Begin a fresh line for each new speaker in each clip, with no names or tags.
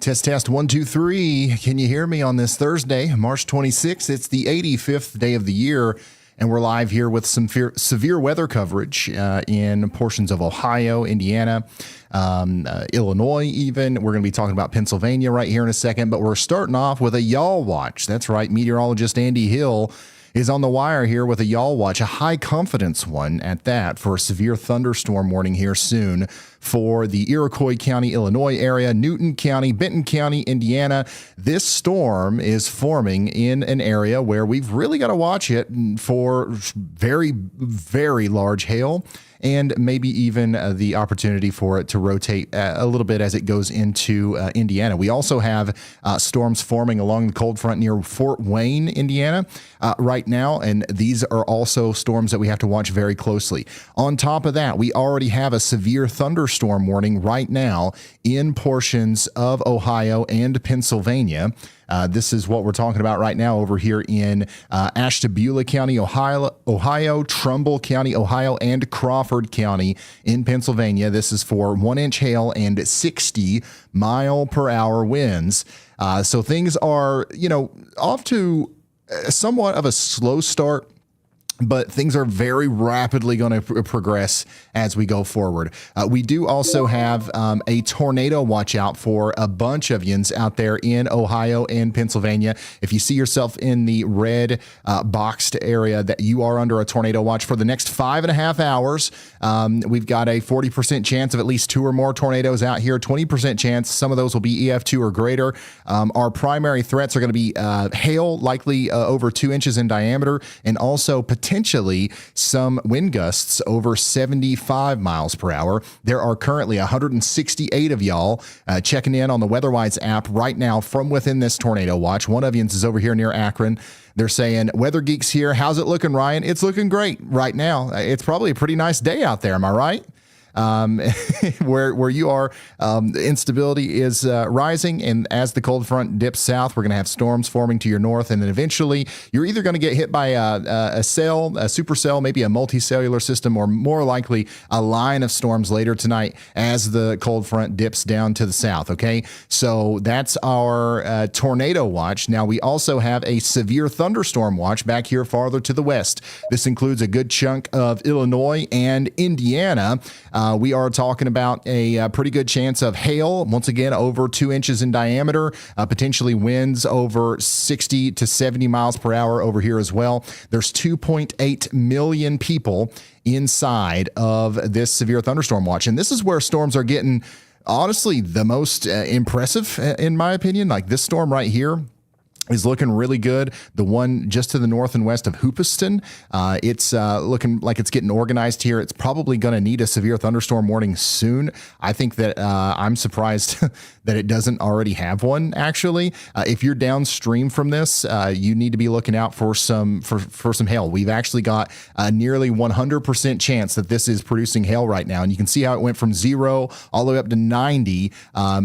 Test, test, 1, 2, 3. Can you hear me on this Thursday, March 26th? It's the 85th day of the year, and we're live here with some severe weather coverage in portions of Ohio, Indiana, Illinois even. We're going to be talking about Pennsylvania right here in a second, but we're starting off with a y'all watch. That's right, meteorologist Andy Hill is on the wire here with a y'all watch, a high confidence one at that, for a severe thunderstorm warning here soon for the Iroquois County, Illinois area, Newton County, Benton County, Indiana. This storm is forming in an area where we've really got to watch it for very, very large hail, and maybe even the opportunity for it to rotate a little bit as it goes into Indiana. We also have storms forming along the cold front near Fort Wayne, Indiana right now, and these are also storms that we have to watch very closely. On top of that, we already have a severe thunderstorm warning right now in portions of Ohio and Pennsylvania. This is what we're talking about right now over here in Ashtabula County, Ohio, Trumbull County, Ohio, and Crawford County in Pennsylvania. This is for 1-inch hail and 60-mile-per-hour winds. So things are, off to somewhat of a slow start, but things are very rapidly going to progress as we go forward. We do also have a tornado watch out for a bunch of yins out there in Ohio and Pennsylvania. If you see yourself in the red boxed area, that you are under a tornado watch for the next 5.5 hours. We've got a 40% chance of at least 2 or more tornadoes out here, 20% chance. Some of those will be EF2 or greater. Our primary threats are going to be hail, likely over 2 inches in diameter, and also potentially some wind gusts over 75 miles per hour. There are currently 168 of y'all checking in on the WEATHERWISE app right now from within this tornado watch. One of you is over here near Akron. They're saying, Weather Geeks here. How's it looking, Ryan? It's looking great right now. It's probably a pretty nice day out there. Am I right? Where you are, instability is rising, and as the cold front dips south, we're going to have storms forming to your north, and then eventually you're either going to get hit by a supercell, maybe a multicellular system, or more likely a line of storms later tonight as the cold front dips down to the south. Okay, so that's our tornado watch. Now we also have a severe thunderstorm watch back here farther to the west. This includes a good chunk of Illinois and Indiana. We are talking about a pretty good chance of hail, once again, over 2 inches in diameter, potentially winds over 60 to 70 miles per hour over here as well. There's 2.8 million people inside of this severe thunderstorm watch. And this is where storms are getting, honestly, the most impressive, in my opinion. Like this storm right here is looking really good. The one just to the north and west of Hoopeston, it's looking like it's getting organized here. It's probably going to need a severe thunderstorm warning soon. I think that I'm surprised that it doesn't already have one, actually. If you're downstream from this, you need to be looking out for some hail. We've actually got a nearly 100% chance that this is producing hail right now. And you can see how it went from 0 all the way up to 90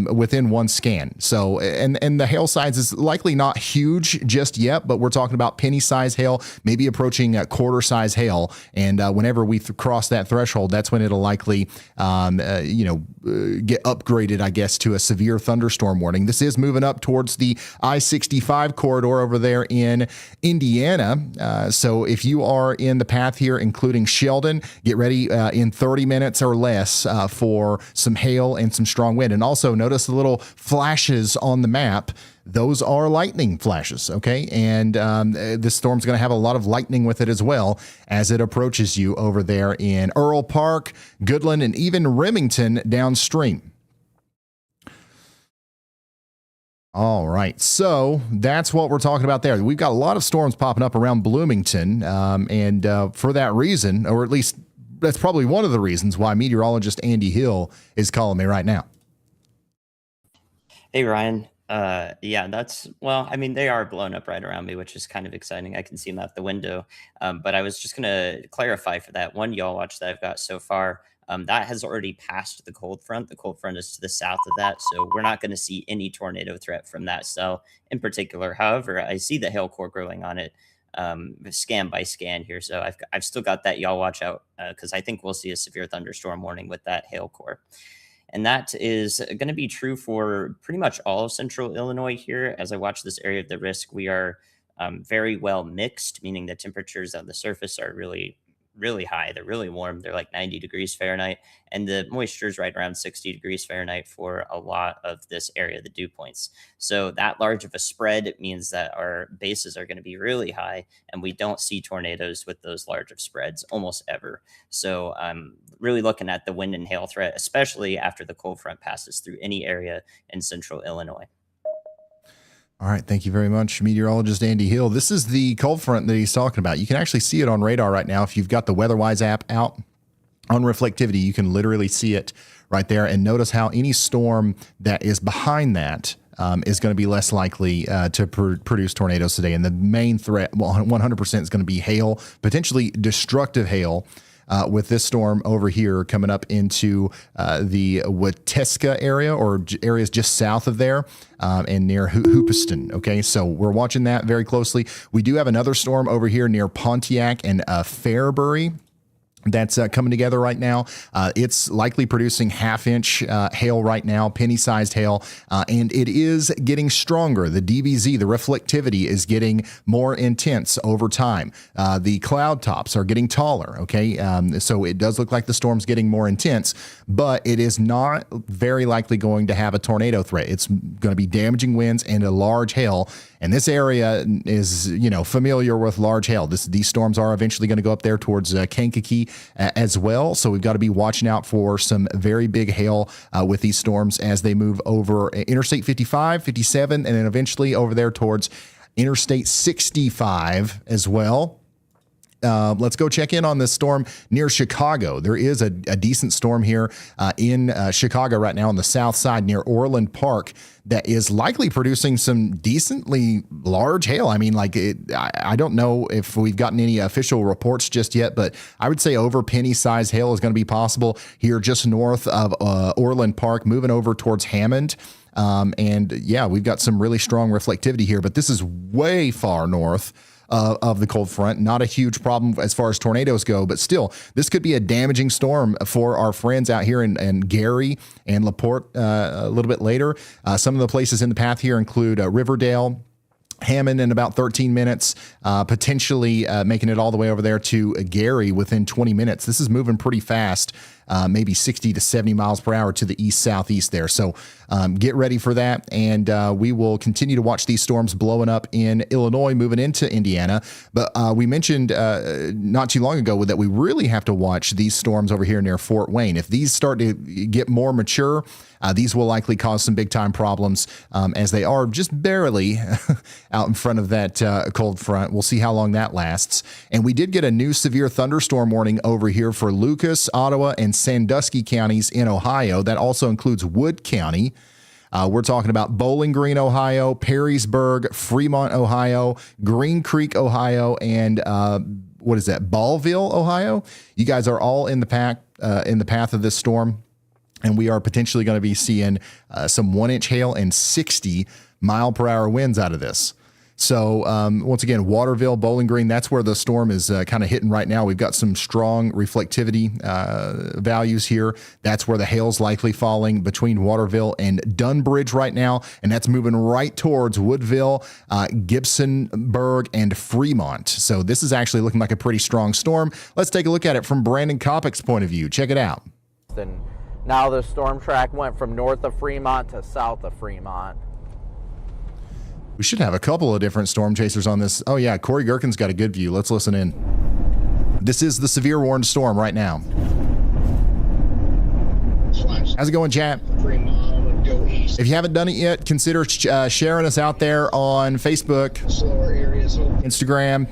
within one scan. So, and the hail size is likely not huge just yet, but we're talking about penny size hail, maybe approaching a quarter size hail. And whenever we cross that threshold, that's when it'll likely, get upgraded, I guess, to a severe thunderstorm warning. This is moving up towards the I-65 corridor over there in Indiana. So if you are in the path here, including Sheldon, get ready in 30 minutes or less for some hail and some strong wind. And also notice the little flashes on the map. Those are lightning flashes, okay? And this storm's going to have a lot of lightning with it as well as it approaches you over there in Earl Park, Goodland, and even Remington downstream. All right, so that's what we're talking about there. We've got a lot of storms popping up around Bloomington, and for that reason, or at least that's probably one of the reasons why meteorologist Andy Hill is calling me right now.
Hey, Ryan. Yeah, they are blown up right around me, which is kind of exciting. I can see them out the window. But I was just going to clarify for that one y'all watch that I've got so far. That has already passed the cold front. The cold front is to the south of that. So we're not going to see any tornado threat from that cell in particular. However, I see the hail core growing on it scan by scan here. So I've still got that y'all watch out because I think we'll see a severe thunderstorm warning with that hail core. And that is going to be true for pretty much all of central Illinois here. As I watch this area of the risk, we are very well mixed, meaning the temperatures on the surface are really high. They're really warm. They're like 90 degrees Fahrenheit. And the moisture is right around 60 degrees Fahrenheit for a lot of this area, the dew points. So that large of a spread means that our bases are going to be really high, and we don't see tornadoes with those large of spreads almost ever. So I'm really looking at the wind and hail threat, especially after the cold front passes through any area in central Illinois.
All right. Thank you very much, meteorologist Andy Hill. This is the cold front that he's talking about. You can actually see it on radar right now. If you've got the WeatherWise app out on reflectivity, you can literally see it right there. And notice how any storm that is behind that is going to be less likely to produce tornadoes today. And the main threat, 100%, is going to be hail, potentially destructive hail. With this storm over here coming up into the Witeska area, or areas just south of there and near Hoopeston. Okay, so we're watching that very closely. We do have another storm over here near Pontiac and Fairbury that's coming together right now. It's likely producing half-inch hail right now, penny-sized hail, and it is getting stronger. The DBZ, the reflectivity, is getting more intense over time. The cloud tops are getting taller, okay? So it does look like the storm's getting more intense, but it is not very likely going to have a tornado threat. It's going to be damaging winds and a large hail, and this area is, familiar with large hail. These storms are eventually going to go up there towards Kankakee as well. So we've got to be watching out for some very big hail with these storms as they move over Interstate 55, 57, and then eventually over there towards Interstate 65 as well. Let's go check in on this storm near Chicago. There is a decent storm here in Chicago right now on the south side near Orland Park that is likely producing some decently large hail. I mean, I don't know if we've gotten any official reports just yet, but I would say over penny-sized hail is going to be possible here just north of Orland Park, moving over towards Hammond. And yeah, we've got some really strong reflectivity here, but this is way far north of the cold front. Not a huge problem as far as tornadoes go, but still, this could be a damaging storm for our friends out here in Gary and LaPorte a little bit later. Some of the places in the path here include Riverdale, Hammond in about 13 minutes, potentially making it all the way over there to Gary within 20 minutes. This is moving pretty fast, maybe 60 to 70 miles per hour to the east-southeast there. So get ready for that, and we will continue to watch these storms blowing up in Illinois, moving into Indiana. But we mentioned not too long ago that we really have to watch these storms over here near Fort Wayne. If these start to get more mature, these will likely cause some big-time problems as they are just barely out in front of that cold front. We'll see how long that lasts. And we did get a new severe thunderstorm warning over here for Lucas, Ottawa, and Sandusky counties in Ohio. That also includes Wood County. We're talking about Bowling Green, Ohio, Perrysburg, Fremont, Ohio, Green Creek, Ohio, and Ballville, Ohio. You guys are all in the path of this storm. And we are potentially going to be seeing some 1-inch hail and 60-mile-per-hour winds out of this. So once again, Waterville, Bowling Green, that's where the storm is kind of hitting right now. We've got some strong reflectivity values here. That's where the hail's likely falling between Waterville and Dunbridge right now. And that's moving right towards Woodville, Gibsonburg, and Fremont. So this is actually looking like a pretty strong storm. Let's take a look at it from Brandon Koppick's point of view. Check it out.
Now the storm track went from north of Fremont to south of Fremont.
We should have a couple of different storm chasers on this. Oh yeah, Corey Gherkin's got a good view. Let's listen in. This is the severe warned storm right now. How's it going, chat? If you haven't done it yet, consider sharing us out there on Facebook, Instagram,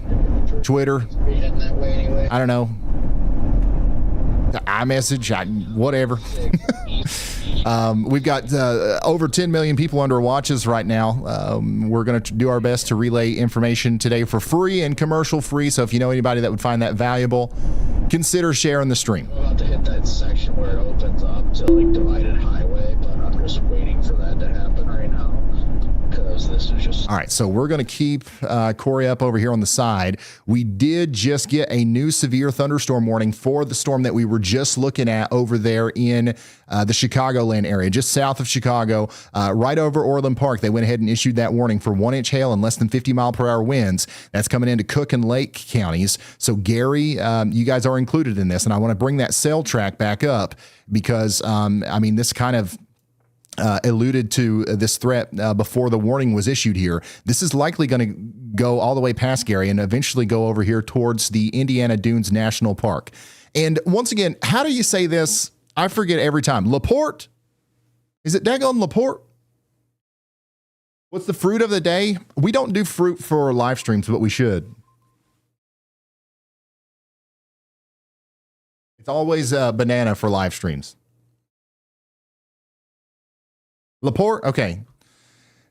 Twitter. I don't know. iMessage, whatever. We've got over 10 million people under watches right now. We're going to do our best to relay information today for free and commercial free. So if you know anybody that would find that valuable, consider sharing the stream.
I'm about to hit that section where it opens up to divided highway, but I'm just waiting for that to happen right now because this this is just.
All right, so we're going to keep Corey up over here on the side. We did just get a new severe thunderstorm warning for the storm that we were just looking at over there in the Chicagoland area, just south of Chicago, right over Orland Park. They went ahead and issued that warning for 1-inch hail and less than 50-mile-per-hour winds. That's coming into Cook and Lake counties. So, Gary, you guys are included in this, and I want to bring that cell track back up because, this kind of alluded to this threat before the warning was issued here. This is likely going to go all the way past Gary and eventually go over here towards the Indiana Dunes National Park. And once again, how do you say this? I forget every time. Laporte? Is it daggone Laporte? What's the fruit of the day? We don't do fruit for live streams, but we should. It's always banana for live streams. Laporte? Okay.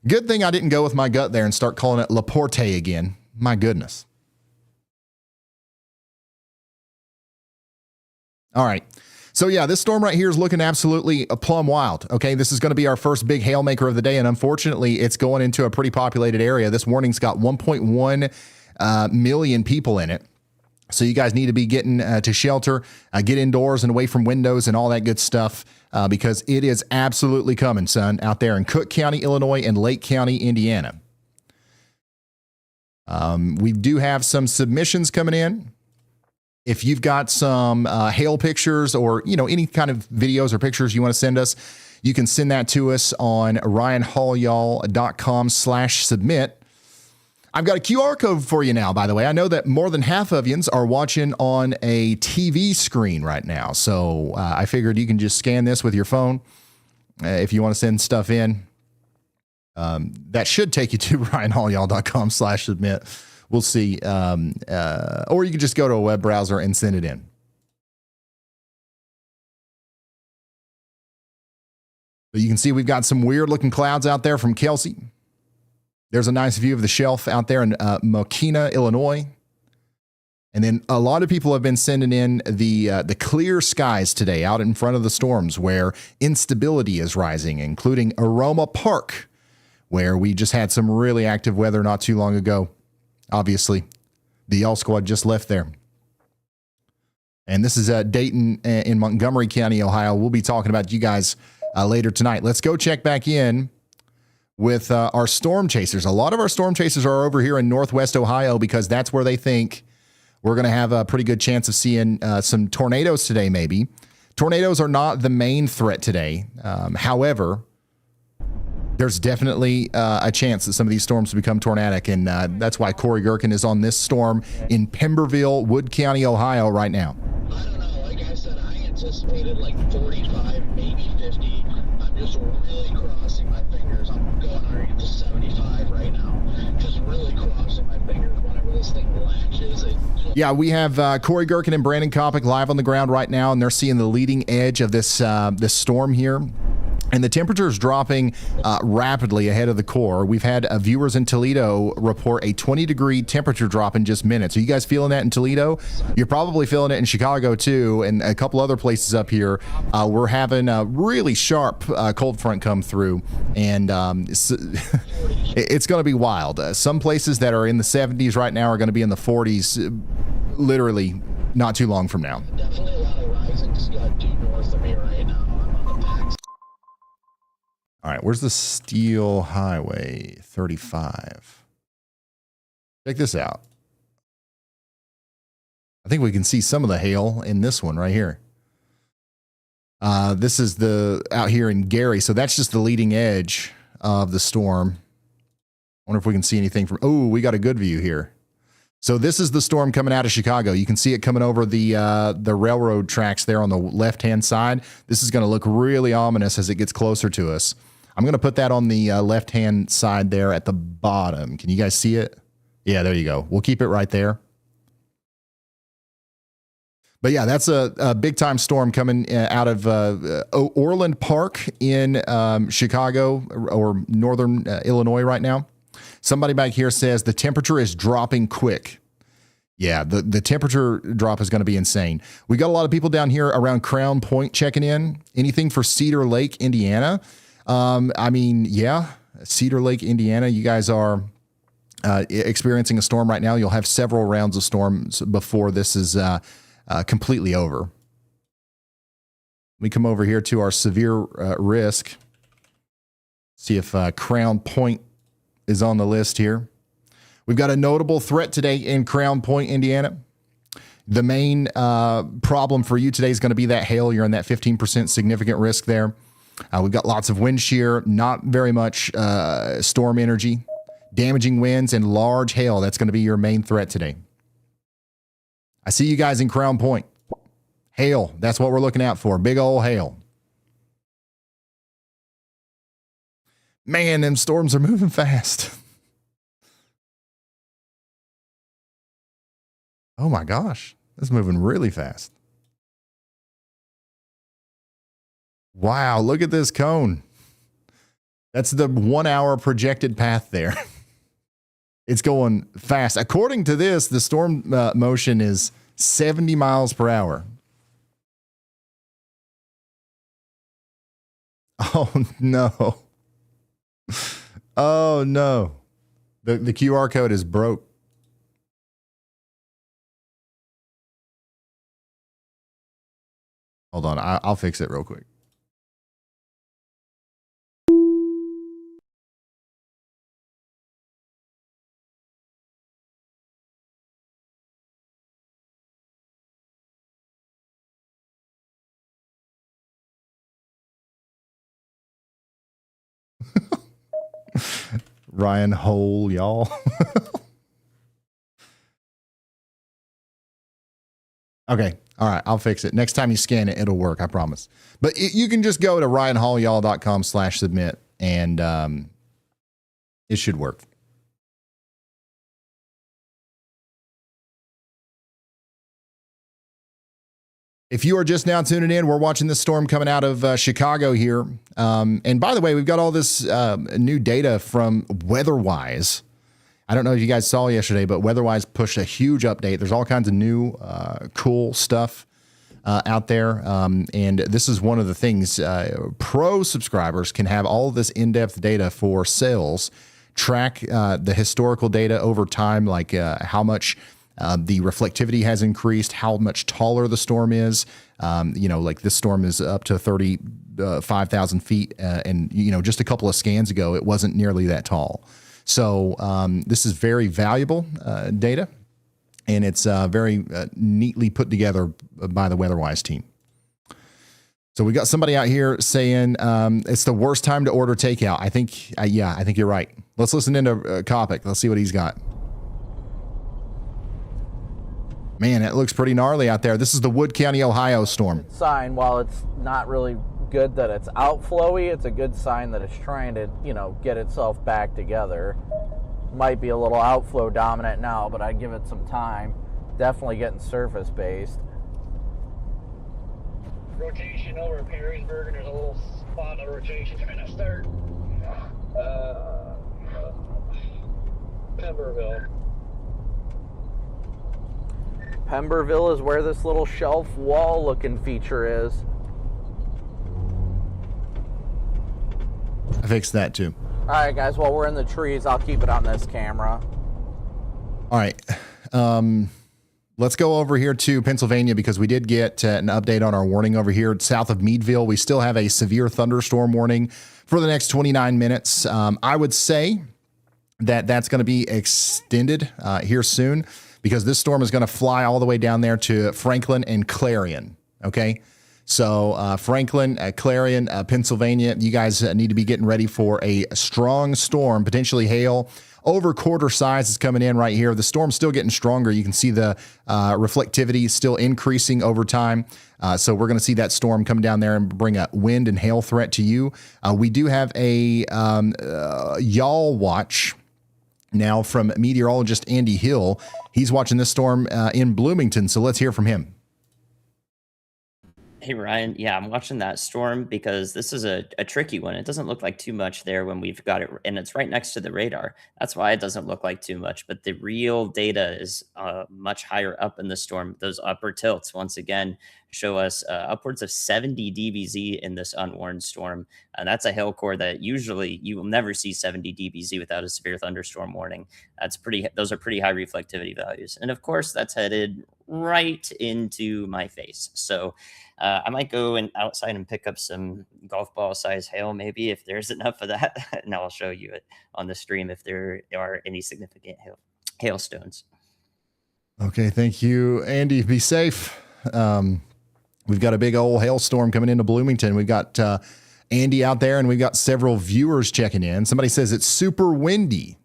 Good thing I didn't go with my gut there and start calling it Laporte again. My goodness. All right. So, yeah, this storm right here is looking absolutely plumb wild. Okay, this is going to be our first big hailmaker of the day, and unfortunately, it's going into a pretty populated area. This warning's got 1.1 million people in it. So you guys need to be getting to shelter, get indoors and away from windows and all that good stuff because it is absolutely coming, son, out there in Cook County, Illinois, and Lake County, Indiana. We do have some submissions coming in. If you've got some hail pictures or, any kind of videos or pictures you want to send us, you can send that to us on ryanhallyall.com/submit. I've got a QR code for you now, by the way. I know that more than half of yous are watching on a TV screen right now. So I figured you can just scan this with your phone if you want to send stuff in. That should take you to ryanhallyall.com/submit. We'll see. Or you can just go to a web browser and send it in. But you can see we've got some weird looking clouds out there from Kelsey. There's a nice view of the shelf out there in Mokina, Illinois. And then a lot of people have been sending in the clear skies today out in front of the storms where instability is rising, including Aroma Park, where we just had some really active weather not too long ago. Obviously, the Y'all Squad just left there. And this is Dayton in Montgomery County, Ohio. We'll be talking about you guys later tonight. Let's go check back in with our storm chasers. A lot of our storm chasers are over here in Northwest Ohio because that's where they think we're going to have a pretty good chance of seeing some tornadoes today, maybe. Tornadoes are not the main threat today. However, there's definitely a chance that some of these storms become tornadic, and that's why Corey Gerken is on this storm in Pemberville, Wood County, Ohio right now.
I don't know. Like I said, I anticipated like 45, maybe 50. I'm just really crossing my fingers. I'm going already to 75 right now. Just really crossing my fingers whenever this thing latches.
Yeah, we have Corey Gerken and Brandon Kopic live on the ground right now, and they're seeing the leading edge of this storm here. And the temperature is dropping rapidly ahead of the core. We've had viewers in Toledo report a 20-degree temperature drop in just minutes. Are you guys feeling that in Toledo? You're probably feeling it in Chicago, too, and a couple other places up here. We're having a really sharp cold front come through, and it's going to be wild. Some places that are in the 70s right now are going to be in the 40s literally not too long from now.
Definitely a lot of rising due north of me right now. I'm on the back.
All right, where's the Steel Highway 35? Check this out. I think we can see some of the hail in this one right here. This is the out here in Gary, so that's just the leading edge of the storm. I wonder if we can see anything from. Oh, we got a good view here. So this is the storm coming out of Chicago. You can see it coming over the railroad tracks there on the left-hand side. This is going to look really ominous as it gets closer to us. I'm going to put that on the left-hand side there at the bottom. Can you guys see it? Yeah, there you go. We'll keep it right there. But yeah, that's a big-time storm coming out of Orland Park in Chicago or northern Illinois right now. Somebody back here says the temperature is dropping quick. Yeah, the temperature drop is going to be insane. We got a lot of people down here around Crown Point checking in. Anything for Cedar Lake, Indiana? Yeah, Cedar Lake, Indiana. You guys are experiencing a storm right now. You'll have several rounds of storms before this is completely over. We come over here to our severe risk. See if Crown Point is on the list here. We've got a notable threat today in Crown Point, Indiana. The main problem for you today is going to be that hail. You're in that 15% significant risk there. We've got lots of wind shear, not very much storm energy, damaging winds, and large hail. That's going to be your main threat today. I see you guys in Crown Point. Hail, that's what we're looking out for. Big old hail. Man, them storms are moving fast. Oh my gosh, it's moving really fast. Wow, look at this cone. That's the 1 hour projected path there. It's going fast. According to this, the storm motion is 70 miles per hour. Oh no. Oh no. The QR code is broke. Hold on, I'll fix it real quick. Ryan Hole, y'all. Okay. All right. I'll fix it. Next time you scan it, it'll work. I promise. But you can just go to ryanhallyall.com/submit and it should work. If you are just now tuning in, we're watching this storm coming out of Chicago here. And by the way, we've got all this new data from WEATHERWISE. I don't know if you guys saw yesterday, but WEATHERWISE pushed a huge update. There's all kinds of new cool stuff out there. And this is one of the things. Pro subscribers can have all of this in-depth data for sales, track the historical data over time, like how much the reflectivity has increased, how much taller the storm is. Like this storm is up to 35,000 feet. And, just a couple of scans ago, it wasn't nearly that tall. So this is very valuable data, and it's very neatly put together by the WEATHERWISE team. So we got somebody out here saying it's the worst time to order takeout. I think you're right. Let's listen into Kopic. Let's see what he's got. Man, it looks pretty gnarly out there. This is the Wood County, Ohio storm.
Sign, while it's not really good that it's outflowy, it's a good sign that it's trying to, get itself back together. Might be a little outflow dominant now, but I'd give it some time. Definitely getting surface based.
Rotation over at Perrysburg, and there's a little spot of rotation trying to start. Pemberville.
Pemberville is where this little shelf wall looking feature is.
I fixed that too.
All right, guys, while we're in the trees, I'll keep it on this camera.
All right. Let's go over here to Pennsylvania because we did get an update on our warning over here south of Meadville. We still have a severe thunderstorm warning for the next 29 minutes. I would say that that's going to be extended here soon because this storm is going to fly all the way down there to Franklin and Clarion. Okay. So Franklin, Clarion, Pennsylvania, you guys need to be getting ready for a strong storm, potentially hail. Over quarter size is coming in right here. The storm's still getting stronger. You can see the reflectivity still increasing over time. So we're going to see that storm come down there and bring a wind and hail threat to you. We do have a Y'all watch now from meteorologist Andy Hill. He's watching this storm in Bloomington. So let's hear from him.
Hey Ryan, yeah, I'm watching that storm because this is a tricky one. It doesn't look like too much there when we've got it, and it's right next to the radar. That's why it doesn't look like too much. But the real data is much higher up in the storm. Those upper tilts, once again, show us upwards of 70 dBz in this unwarned storm. And that's a hail core that usually you will never see 70 dBz without a severe thunderstorm warning. Those are pretty high reflectivity values. And of course, that's headed right into my face. So I might go outside and pick up some golf ball size hail, maybe if there's enough of that, and I'll show you it on the stream if there are any significant hailstones.
Okay, thank you, Andy. Be safe. We've got a big old hailstorm coming into Bloomington. We've got Andy out there, and we've got several viewers checking in. Somebody says it's super windy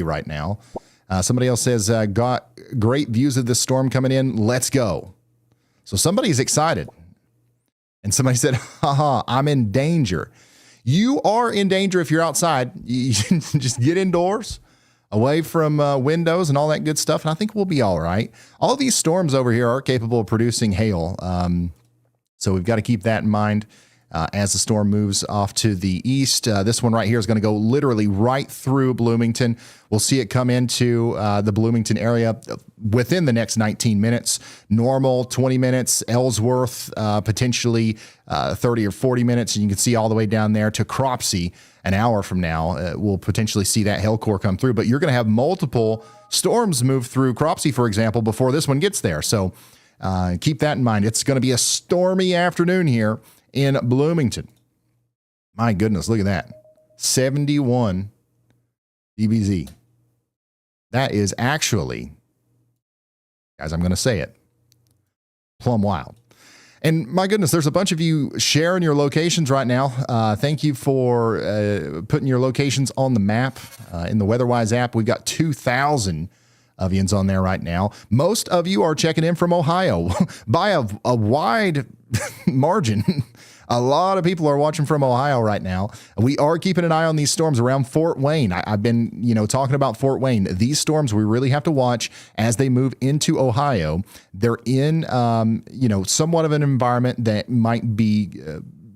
right now. Somebody else says, got great views of this storm coming in. Let's go. So somebody's excited. And somebody said, haha, I'm in danger. You are in danger if you're outside. You just get indoors, away from windows and all that good stuff, and I think we'll be all right. All these storms over here are capable of producing hail, so we've got to keep that in mind as the storm moves off to the east. This one right here is going to go literally right through Bloomington. We'll see it come into the Bloomington area within the next 19 minutes. Normal, 20 minutes. Ellsworth, potentially 30 or 40 minutes. And you can see all the way down there to Cropsey an hour from now. We'll potentially see that hail core come through. But you're going to have multiple storms move through Cropsey, for example, before this one gets there. So keep that in mind. It's going to be a stormy afternoon here in Bloomington. My goodness, look at that. 71 dBz. That is actually, guys, I'm going to say it, plumb wild. And my goodness, there's a bunch of you sharing your locations right now. Thank you for putting your locations on the map. In the WeatherWise app, we've got 2,000 of yous on there right now. Most of you are checking in from Ohio by a wide margin. A lot of people are watching from Ohio right now. We are keeping an eye on these storms around Fort Wayne. I've been, talking about Fort Wayne. These storms we really have to watch as they move into Ohio. They're in, somewhat of an environment that might be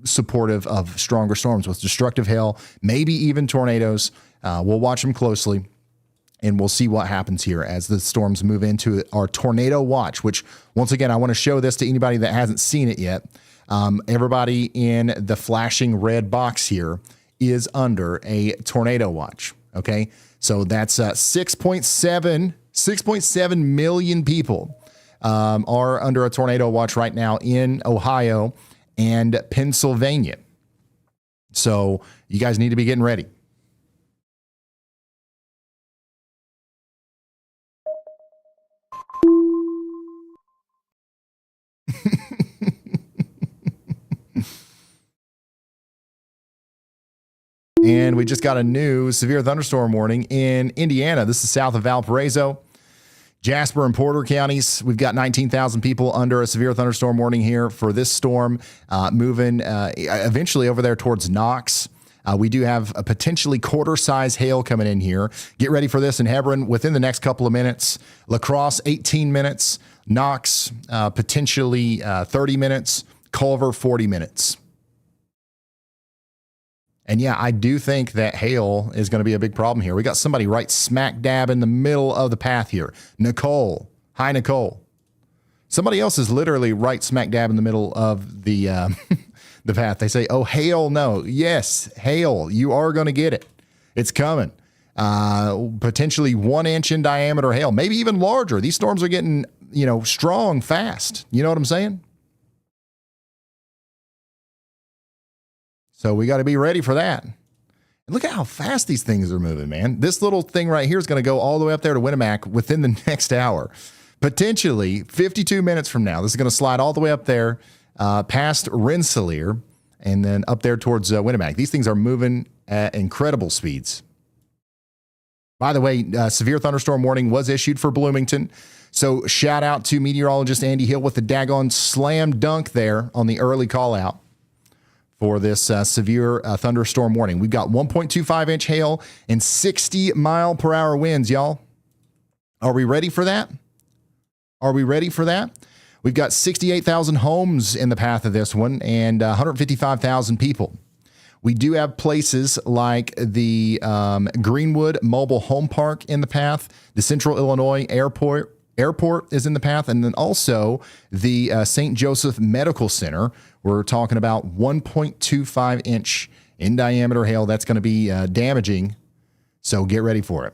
supportive of stronger storms with destructive hail, maybe even tornadoes. We'll watch them closely. And we'll see what happens here as the storms move into our tornado watch, which, once again, I want to show this to anybody that hasn't seen it yet. Everybody in the flashing red box here is under a tornado watch. Okay. So that's 6.7 million people are under a tornado watch right now in Ohio and Pennsylvania. So you guys need to be getting ready. And we just got a new severe thunderstorm warning in Indiana. This is south of Valparaiso, Jasper and Porter counties. We've got 19,000 people under a severe thunderstorm warning here for this storm moving eventually over there towards Knox. We do have a potentially quarter-size hail coming in here. Get ready for this in Hebron within the next couple of minutes. La Crosse, 18 minutes. Knox, potentially 30 minutes. Culver, 40 minutes. And yeah, I do think that hail is going to be a big problem here. We got somebody right smack dab in the middle of the path here. Nicole. Hi, Nicole. Somebody else is literally right smack dab in the middle of the the path. They say, oh, hail, no. Yes, hail. You are going to get it. It's coming. Potentially 1 inch in diameter hail, maybe even larger. These storms are getting, strong fast. You know what I'm saying? So we got to be ready for that. And look at how fast these things are moving, man. This little thing right here is going to go all the way up there to Winnemac within the next hour. Potentially 52 minutes from now. This is going to slide all the way up there past Rensselaer and then up there towards Winnemac. These things are moving at incredible speeds. By the way, severe thunderstorm warning was issued for Bloomington. So shout out to meteorologist Andy Hill with the daggone slam dunk there on the early call out for this severe thunderstorm warning. We've got 1.25 inch hail and 60 mile per hour winds, y'all. Are we ready for that? Are we ready for that? We've got 68,000 homes in the path of this one and 155,000 people. We do have places like the Greenwood Mobile Home Park in the path. The Central Illinois Airport is in the path. And then also the St. Joseph Medical Center. We're talking about 1.25 inch in diameter hail. That's going to be damaging. So get ready for it.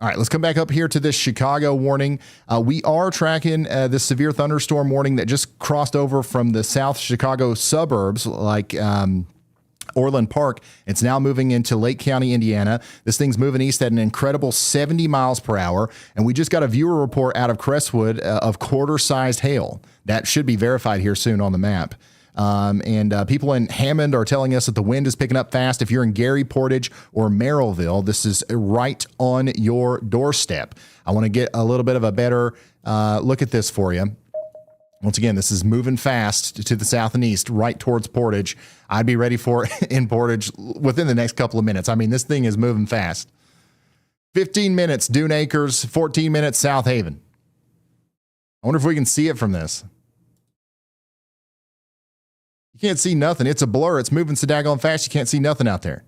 All right, let's come back up here to this Chicago warning. We are tracking this severe thunderstorm warning that just crossed over from the South Chicago suburbs like Orland Park. It's now moving into Lake County, Indiana. This thing's moving east at an incredible 70 miles per hour. And we just got a viewer report out of Crestwood of quarter-sized hail. That should be verified here soon on the map. People in Hammond are telling us that the wind is picking up fast. If you're in Gary, Portage, or Merrillville, this is right on your doorstep. I want to get a little bit of a better look at this for you. Once again, this is moving fast to the south and east, right towards Portage. I'd be ready for it in Portage within the next couple of minutes. I mean, this thing is moving fast. 15 minutes, Dune Acres, 14 minutes, South Haven. I wonder if we can see it from this. You can't see nothing. It's a blur. It's moving so daggone fast. You can't see nothing out there.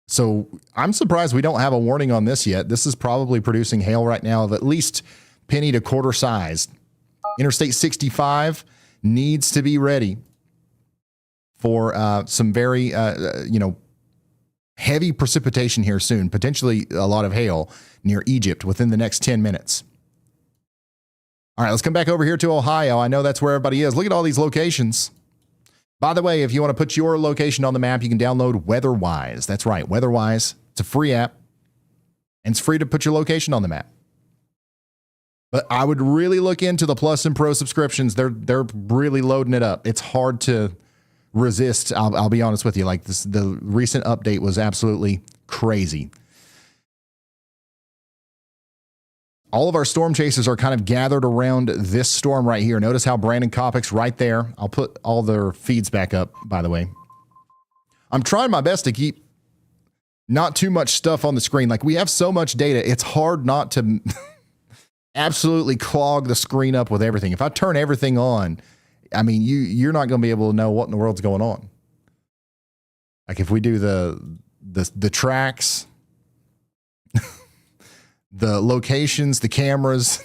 So I'm surprised we don't have a warning on this yet. This is probably producing hail right now of at least penny to quarter size. Interstate 65 needs to be ready for some very, heavy precipitation here soon, potentially a lot of hail near Egypt within the next 10 minutes. All right, let's come back over here to Ohio. I know that's where everybody is. Look at all these locations. By the way, if you want to put your location on the map, you can download WeatherWise. That's right, WeatherWise. It's a free app, and it's free to put your location on the map. But I would really look into the Plus and Pro subscriptions. They're really loading it up. It's hard to resist. I'll be honest with you. Like this, the recent update was absolutely crazy. All of our storm chasers are kind of gathered around this storm right here. Notice how Brandon Kopic's right there. I'll put all their feeds back up, by the way. I'm trying my best to keep not too much stuff on the screen. Like we have so much data, it's hard not to absolutely clog the screen up with everything. If I turn everything on, I mean, you're not going to be able to know what in the world's going on. Like if we do the tracks, the locations, the cameras,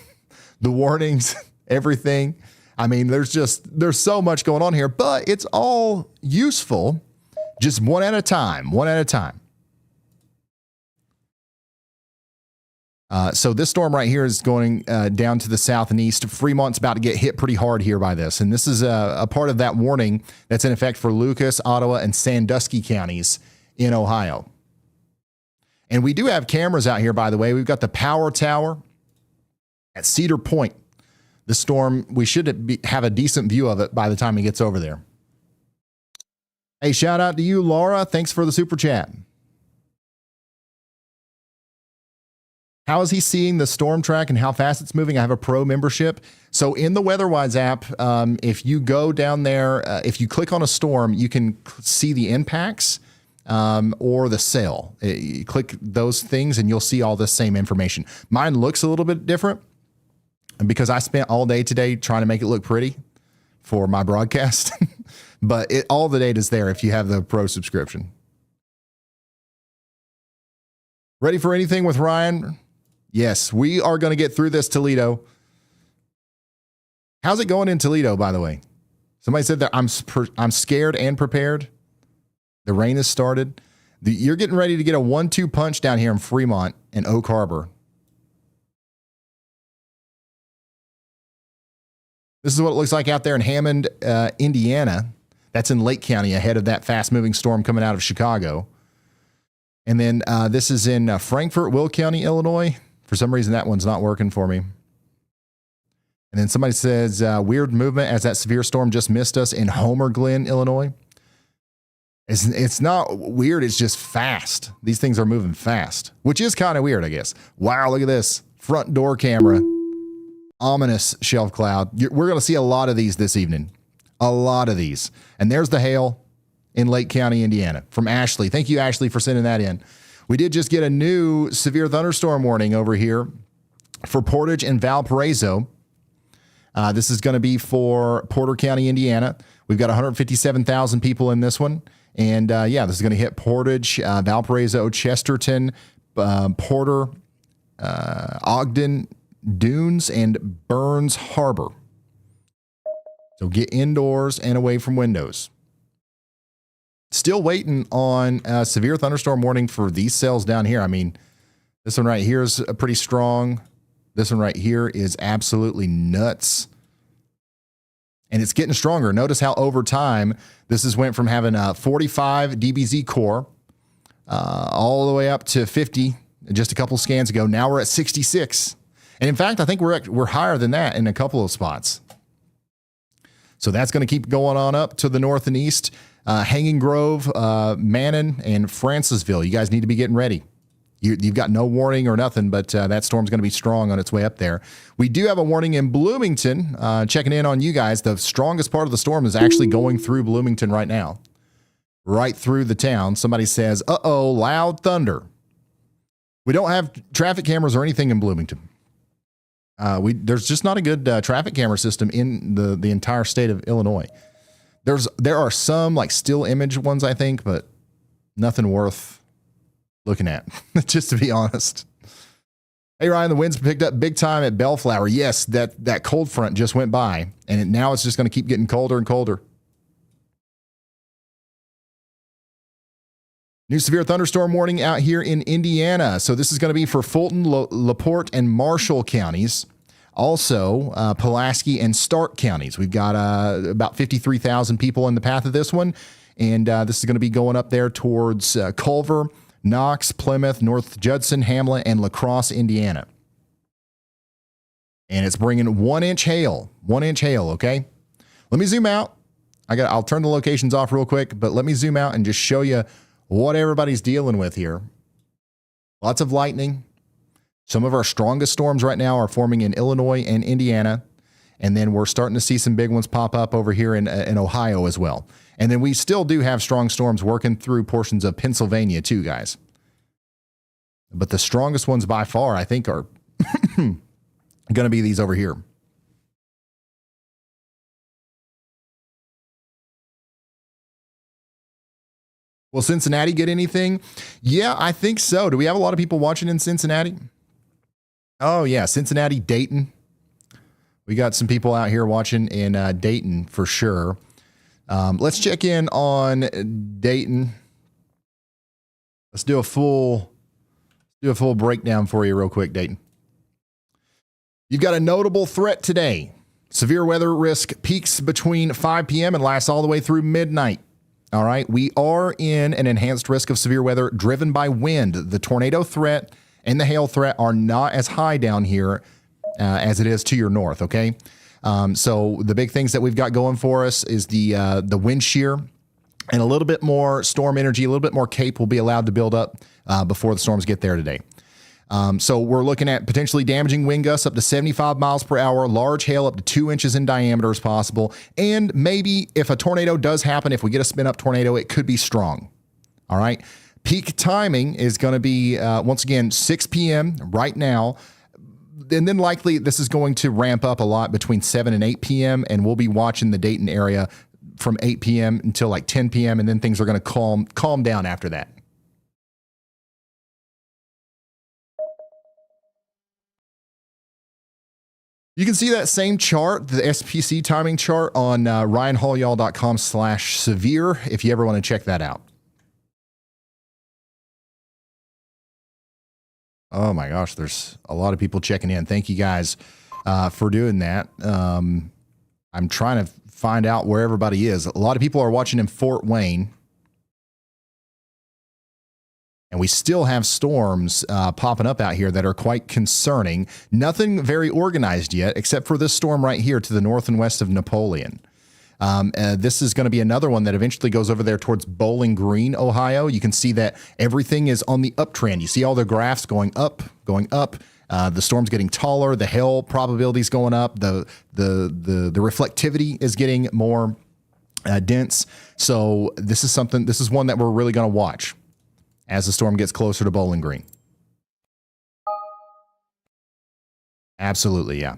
the warnings, everything. I mean, there's so much going on here, but it's all useful, just one at a time. So this storm right here is going down to the south and east. Fremont's about to get hit pretty hard here by this. And this is a part of that warning that's in effect for Lucas, Ottawa, and Sandusky counties in Ohio. And we do have cameras out here, by the way. We've got the power tower at Cedar Point. The storm, we should have a decent view of it by the time it gets over there. Hey, shout out to you, Laura. Thanks for the super chat. How is he seeing the storm track and how fast it's moving? I have a pro membership. So in the WeatherWise app, if you go down there, if you click on a storm, you can see the impacts or the sail. You click those things and you'll see all the same information. Mine looks a little bit different because I spent all day today trying to make it look pretty for my broadcast. But all the data is there if you have the pro subscription. Ready for anything with Ryan? Yes, we are going to get through this, Toledo. How's it going in Toledo, by the way? Somebody said that I'm scared and prepared. The rain has started. You're getting ready to get a 1-2 punch down here in Fremont and Oak Harbor. This is what it looks like out there in Hammond, Indiana. That's in Lake County ahead of that fast-moving storm coming out of Chicago. And then this is in Frankfort, Will County, Illinois. For some reason, that one's not working for me. And then somebody says, weird movement as that severe storm just missed us in Homer Glen, Illinois. It's not weird. It's just fast. These things are moving fast, which is kind of weird, I guess. Wow, look at this. Front door camera. Ominous shelf cloud. We're going to see a lot of these this evening. A lot of these. And there's the hail in Lake County, Indiana from Ashley. Thank you, Ashley, for sending that in. We did just get a new severe thunderstorm warning over here for Portage and Valparaiso. This is going to be for Porter County, Indiana. We've got 157,000 people in this one. And this is going to hit Portage, Valparaiso, Chesterton, Porter, Ogden, Dunes, and Burns Harbor. So get indoors and away from windows. Still waiting on a severe thunderstorm warning for these cells down here. I mean, this one right here is pretty strong. This one right here is absolutely nuts. And it's getting stronger. Notice how over time, this has went from having a 45 dBz core all the way up to 50 just a couple scans ago. Now we're at 66. And in fact, I think we're higher than that in a couple of spots. So that's going to keep going on up to the north and east. Hanging Grove, Mannon, and Francisville. You guys need to be getting ready. You've got no warning or nothing, but that storm's going to be strong on its way up there. We do have a warning in Bloomington. Checking in on you guys. The strongest part of the storm is actually going through Bloomington right now. Right through the town. Somebody says, uh-oh, loud thunder. We don't have traffic cameras or anything in Bloomington. There's just not a good traffic camera system in the entire state of Illinois. There are some like still image ones, I think, but nothing worth looking at, just to be honest. Hey, Ryan, the winds picked up big time at Bellflower. Yes, that cold front just went by, and now it's just going to keep getting colder and colder. New severe thunderstorm warning out here in Indiana. So this is going to be for Fulton, LaPorte, and Marshall counties. Also, Pulaski and Stark counties. We've got about 53,000 people in the path of this one. And this is going to be going up there towards Culver, Knox, Plymouth, North Judson, Hamlet, and La Crosse, Indiana. And it's bringing 1 inch hail. 1 inch hail, okay? Let me zoom out. I'll turn the locations off real quick, but let me zoom out and just show you what everybody's dealing with here. Lots of lightning. Some of our strongest storms right now are forming in Illinois and Indiana. And then we're starting to see some big ones pop up over here in Ohio as well. And then we still do have strong storms working through portions of Pennsylvania too, guys. But the strongest ones by far, I think, are going to be these over here. Will Cincinnati get anything? Yeah, I think so. Do we have a lot of people watching in Cincinnati? Oh, yeah, Cincinnati, Dayton. We got some people out here watching in Dayton for sure. Let's check in on Dayton. Let's do a full breakdown for you real quick, Dayton. You've got a notable threat today. Severe weather risk peaks between 5 p.m. and lasts all the way through midnight. All right, we are in an enhanced risk of severe weather driven by wind. The tornado threat and the hail threat are not as high down here as it is to your north, okay? So the big things that we've got going for us is the wind shear and a little bit more storm energy, a little bit more CAPE will be allowed to build up before the storms get there today. So we're looking at potentially damaging wind gusts up to 75 miles per hour, large hail up to 2 inches in diameter as possible. And maybe if a tornado does happen, if we get a spin up tornado, it could be strong. All right. Peak timing is going to be, once again, 6 p.m. right now. And then likely this is going to ramp up a lot between 7 and 8 p.m. And we'll be watching the Dayton area from 8 p.m. until like 10 p.m. And then things are going to calm down after that. You can see that same chart, the SPC timing chart, on ryanhaulyall.com/severe if you ever want to check that out. Oh my gosh, there's a lot of people checking in. Thank you guys for doing that. I'm trying to find out where everybody is. A lot of people are watching in Fort Wayne. And we still have storms popping up out here that are quite concerning. Nothing very organized yet, except for this storm right here to the north and west of Napoleon. This is going to be another one that eventually goes over there towards Bowling Green, Ohio. You can see that everything is on the uptrend. You see all the graphs going up, going up. The storm's getting taller. The hail probability is going up. The reflectivity is getting more dense. So this is one that we're really going to watch as the storm gets closer to Bowling Green. Absolutely, yeah.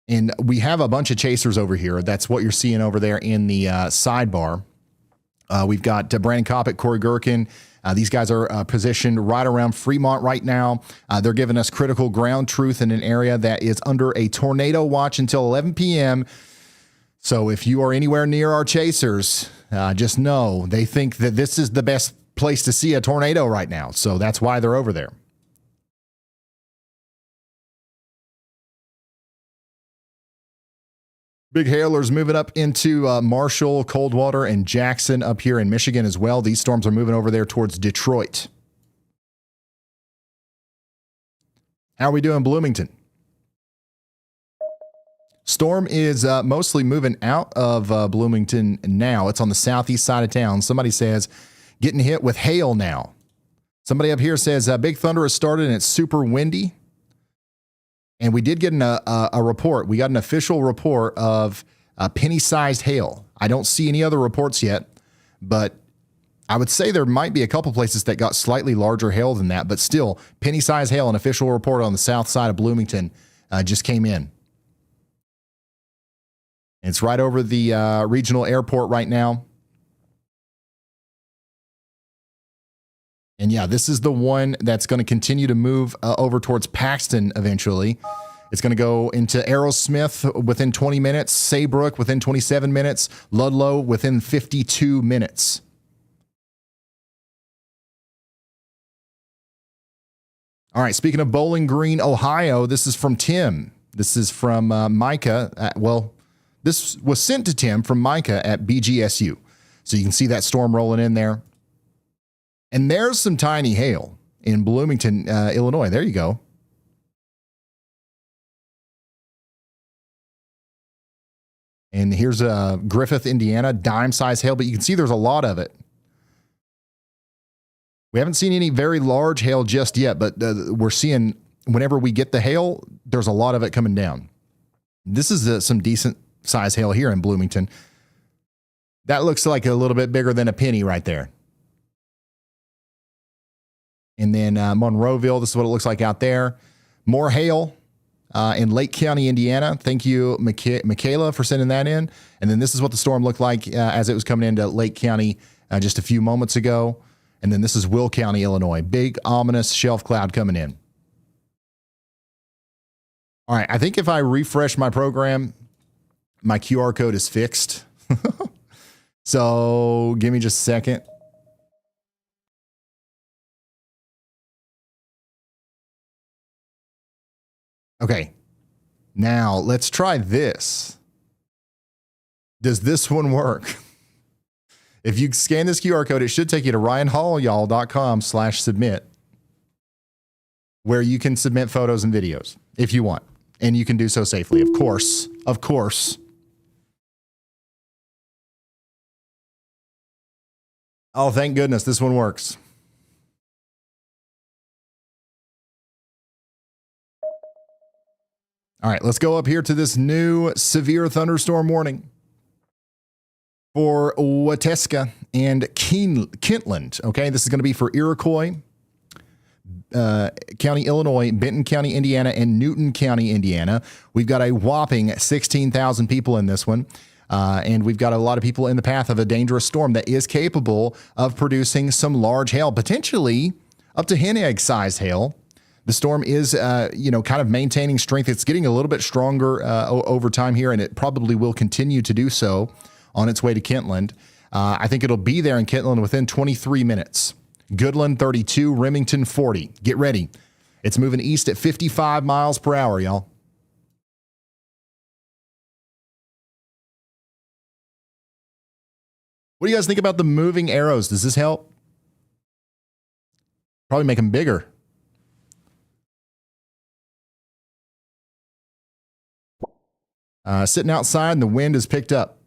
And we have a bunch of chasers over here. That's what you're seeing over there in the sidebar. We've got Brandon Kopic, Corey Gherkin. These guys are positioned right around Fremont right now. They're giving us critical ground truth in an area that is under a tornado watch until 11 p.m. So if you are anywhere near our chasers, just know they think that this is the best place to see a tornado right now. So that's why they're over there. Big hailers moving up into Marshall, Coldwater, and Jackson up here in Michigan as well. These storms are moving over there towards Detroit. How are we doing, Bloomington? Storm is mostly moving out of Bloomington now. It's on the southeast side of town. Somebody says getting hit with hail now. Somebody up here says big thunder has started and it's super windy. And we did get a report. We got an official report of penny-sized hail. I don't see any other reports yet, but I would say there might be a couple places that got slightly larger hail than that, but still, penny-sized hail, an official report on the south side of Bloomington just came in. It's right over the regional airport right now. And yeah, this is the one that's going to continue to move over towards Paxton eventually. It's going to go into Aerosmith within 20 minutes, Saybrook within 27 minutes, Ludlow within 52 minutes. All right, speaking of Bowling Green, Ohio, this is from Tim. This is from Micah. This was sent to Tim from Micah at BGSU. So you can see that storm rolling in there. And there's some tiny hail in Bloomington, Illinois. There you go. And here's Griffith, Indiana, dime-sized hail, but you can see there's a lot of it. We haven't seen any very large hail just yet, but we're seeing whenever we get the hail, there's a lot of it coming down. This is some decent-sized hail here in Bloomington. That looks like a little bit bigger than a penny right there. And then Monroeville, this is what it looks like out there. More hail in Lake County, Indiana. Thank you, Michaela, for sending that in. And then this is what the storm looked like as it was coming into Lake County just a few moments ago. And then this is Will County, Illinois. Big, ominous shelf cloud coming in. All right, I think if I refresh my program, my QR code is fixed. So give me just a second. Okay, now let's try this. Does this one work? If you scan this QR code, it should take you to ryanhallyall.com/submit, where you can submit photos and videos if you want. And you can do so safely, of course. Of course. Oh, thank goodness this one works. All right, let's go up here to this new severe thunderstorm warning for Wateska and Kentland. Okay, this is going to be for Iroquois County, Illinois, Benton County, Indiana, and Newton County, Indiana. We've got a whopping 16,000 people in this one. And we've got a lot of people in the path of a dangerous storm that is capable of producing some large hail, potentially up to hen egg sized hail. The storm is, kind of maintaining strength. It's getting a little bit stronger over time here, and it probably will continue to do so on its way to Kentland. I think it'll be there in Kentland within 23 minutes. Goodland 32, Remington 40. Get ready. It's moving east at 55 miles per hour, y'all. What do you guys think about the moving arrows? Does this help? Probably make them bigger. Sitting outside and the wind is picked up.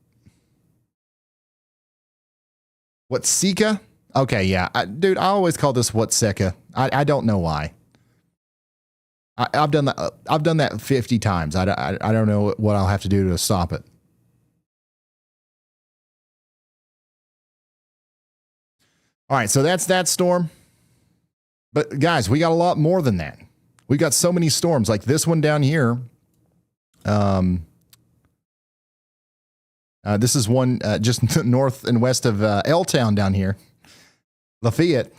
Watseka? Okay, yeah. Dude, I always call this Watseka. I don't know why. I've done that. I've done that 50 times. I don't know what I'll have to do to stop it. All right, so that's that storm. But guys, we got a lot more than that. We got so many storms like this one down here. This is one just north and west of L-Town down here. Lafayette.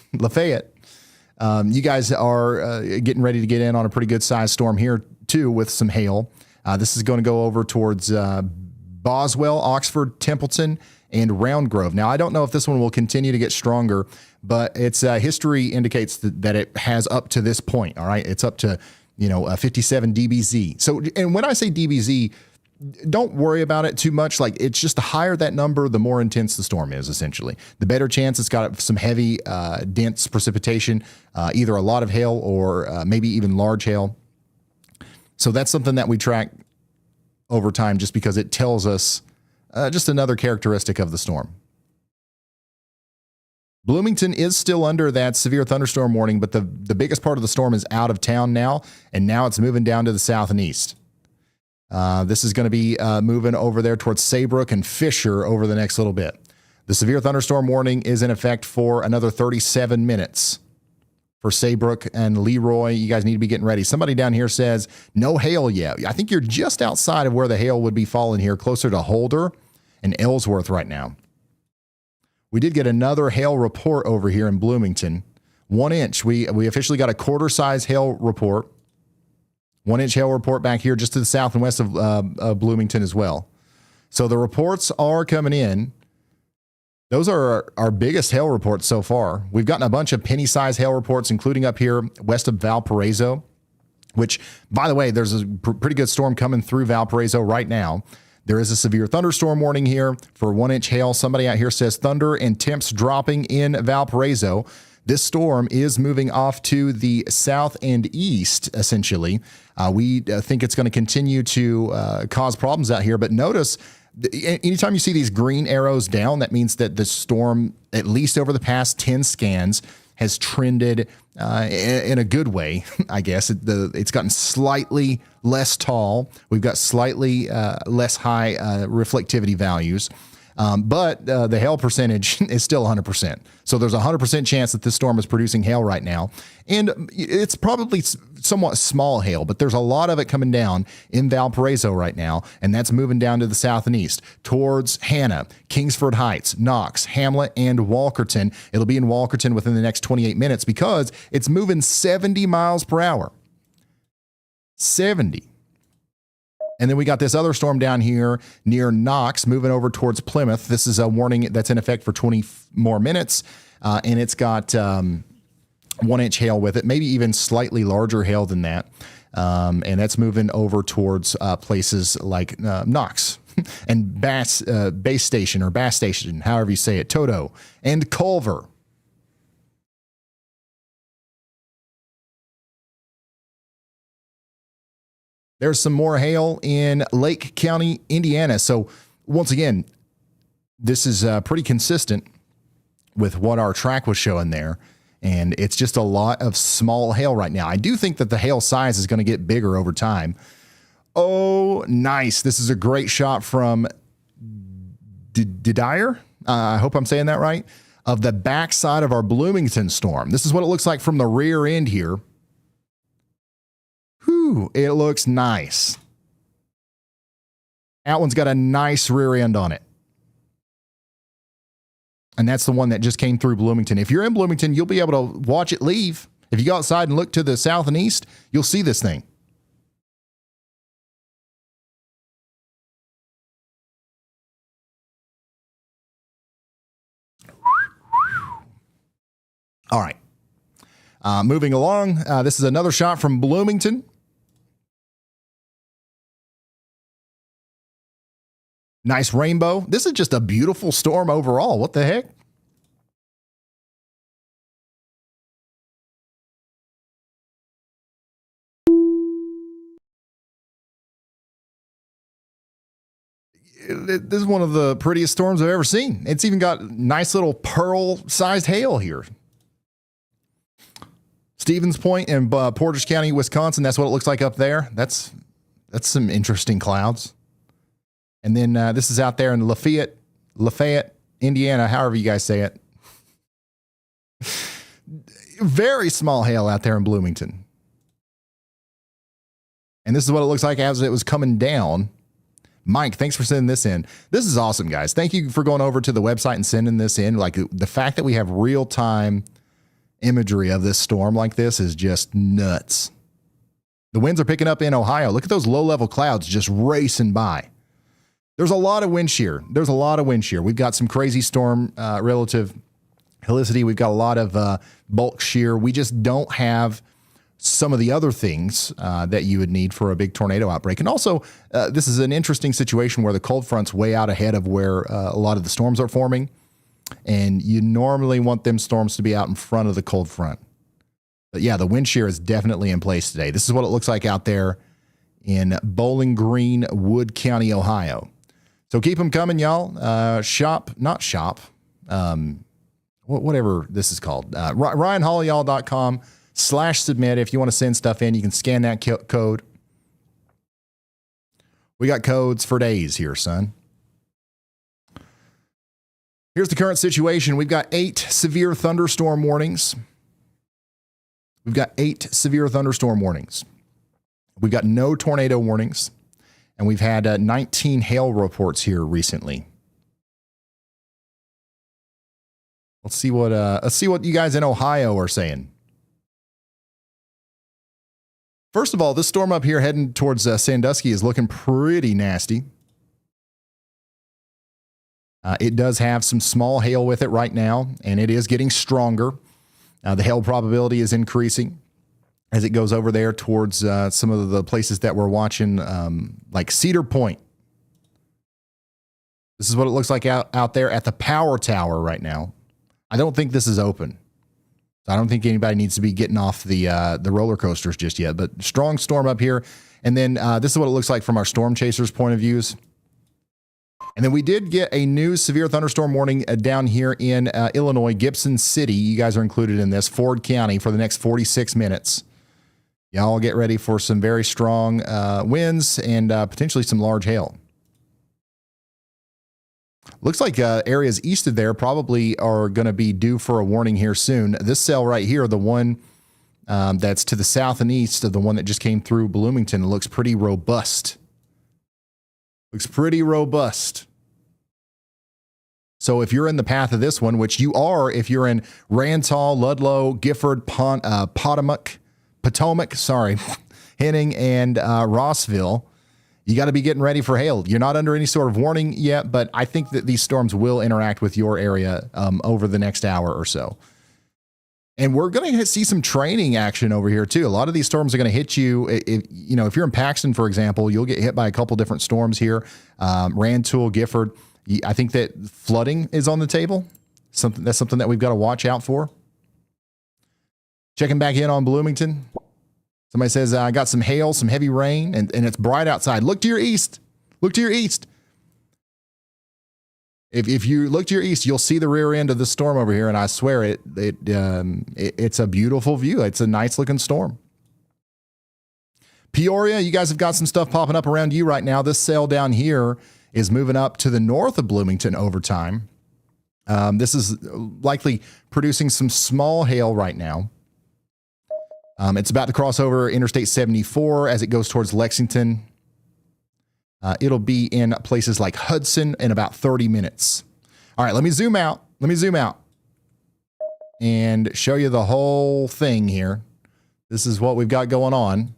You guys are getting ready to get in on a pretty good sized storm here too with some hail. This is going to go over towards Boswell, Oxford, Templeton, and Round Grove. Now, I don't know if this one will continue to get stronger, but its history indicates that it has up to this point. All right, it's up to 57 dBz. So, and when I say dBz, don't worry about it too much. Like, it's just the higher that number, the more intense the storm is, essentially. The better chance it's got some heavy, dense precipitation, either a lot of hail or maybe even large hail. So that's something that we track over time just because it tells us just another characteristic of the storm. Bloomington is still under that severe thunderstorm warning, but the biggest part of the storm is out of town now, and now it's moving down to the south and east. This is going to be moving over there towards Saybrook and Fisher over the next little bit. The severe thunderstorm warning is in effect for another 37 minutes for Saybrook and Leroy. You guys need to be getting ready. Somebody down here says no hail yet. I think you're just outside of where the hail would be falling here, closer to Holder and Ellsworth right now. We did get another hail report over here in Bloomington. 1 inch. We officially got a quarter size hail report. 1 inch hail report back here just to the south and west of Bloomington as well. So the reports are coming in. Those are our biggest hail reports so far. We've gotten a bunch of penny size hail reports, including up here west of Valparaiso, which, by the way, there's a pretty good storm coming through Valparaiso right now. There is a severe thunderstorm warning here for 1 inch hail. Somebody out here says thunder and temps dropping in Valparaiso. This storm is moving off to the south and east, essentially. We think it's going to continue to cause problems out here. But notice, anytime you see these green arrows down, that means that the storm, at least over the past 10 scans, has trended in a good way, I guess. It's gotten slightly less tall. We've got slightly less high reflectivity values. But the hail percentage is still 100%. So there's a 100% chance that this storm is producing hail right now. And it's probably somewhat small hail, but there's a lot of it coming down in Valparaiso right now. And that's moving down to the south and east towards Hanna, Kingsford Heights, Knox, Hamlet, and Walkerton. It'll be in Walkerton within the next 28 minutes because it's moving 70 miles per hour. 70. And then we got this other storm down here near Knox moving over towards Plymouth. This is a warning that's in effect for 20 more minutes. And it's got 1 inch hail with it, maybe even slightly larger hail than that. And that's moving over towards places like Knox and Base Station or Bass Station, however you say it, Toto and Culver. There's some more hail in Lake County, Indiana. So once again, this is pretty consistent with what our track was showing there. And it's just a lot of small hail right now. I do think that the hail size is going to get bigger over time. Oh, nice. This is a great shot from Dyer. I hope I'm saying that right. Of the backside of our Bloomington storm. This is what it looks like from the rear end here. Whew, it looks nice. That one's got a nice rear end on it. And that's the one that just came through Bloomington. If you're in Bloomington, you'll be able to watch it leave. If you go outside and look to the south and east, you'll see this thing. All right. Moving along, this is another shot from Bloomington. Nice rainbow. This is just a beautiful storm overall. What the heck? This is one of the prettiest storms I've ever seen. It's even got nice little pearl-sized hail here. Stevens Point in Portage County, Wisconsin. That's what it looks like up there. That's some interesting clouds. And then this is out there in Lafayette, Indiana, however you guys say it. Very small hail out there in Bloomington. And this is what it looks like as it was coming down. Mike, thanks for sending this in. This is awesome, guys. Thank you for going over to the website and sending this in. Like, the fact that we have real-time imagery of this storm like this is just nuts. The winds are picking up in Ohio. Look at those low-level clouds just racing by. There's a lot of wind shear. We've got some crazy storm relative helicity. We've got a lot of bulk shear. We just don't have some of the other things that you would need for a big tornado outbreak. And also, this is an interesting situation where the cold front's way out ahead of where a lot of the storms are forming. And you normally want them storms to be out in front of the cold front. But yeah, the wind shear is definitely in place today. This is what it looks like out there in Bowling Green, Wood County, Ohio. So keep them coming, y'all. Whatever this is called. RyanHollyall.com/submit. If you want to send stuff in, you can scan that code. We got codes for days here, son. Here's the current situation. We've got 8 severe thunderstorm warnings. We've got no tornado warnings. And we've had 19 hail reports here recently. Let's see what you guys in Ohio are saying. First of all, this storm up here heading towards Sandusky is looking pretty nasty. It does have some small hail with it right now, and it is getting stronger. The hail probability is increasing as it goes over there towards some of the places that we're watching, like Cedar Point. This is what it looks like out there at the power tower right now. I don't think this is open. I don't think anybody needs to be getting off the roller coasters just yet, but strong storm up here. And then this is what it looks like from our storm chasers' point of views. And then we did get a new severe thunderstorm warning down here in Illinois, Gibson City. You guys are included in this, Ford County, for the next 46 minutes. Y'all get ready for some very strong winds and potentially some large hail. Looks like areas east of there probably are going to be due for a warning here soon. This cell right here, the one that's to the south and east of the one that just came through Bloomington, looks pretty robust. So if you're in the path of this one, which you are, if you're in Rantoul, Ludlow, Gifford, Potomac, Henning, and Rossville, you got to be getting ready for hail. You're not under any sort of warning yet, but I think that these storms will interact with your area over the next hour or so. And we're going to see some training action over here too. A lot of these storms are going to hit you. If you're in Paxton, for example, you'll get hit by a couple different storms here. Rantoul, Gifford. I think that flooding is on the table. That's something that we've got to watch out for. Checking back in on Bloomington. Somebody says, I got some hail, some heavy rain, and it's bright outside. Look to your east. If you look to your east, you'll see the rear end of the storm over here, and I swear it's a beautiful view. It's a nice looking storm. Peoria, you guys have got some stuff popping up around you right now. This cell down here is moving up to the north of Bloomington over time. This is likely producing some small hail right now. It's about to cross over Interstate 74 as it goes towards Lexington. It'll be in places like Hudson in about 30 minutes. All right, let me zoom out and show you the whole thing here. This is what we've got going on.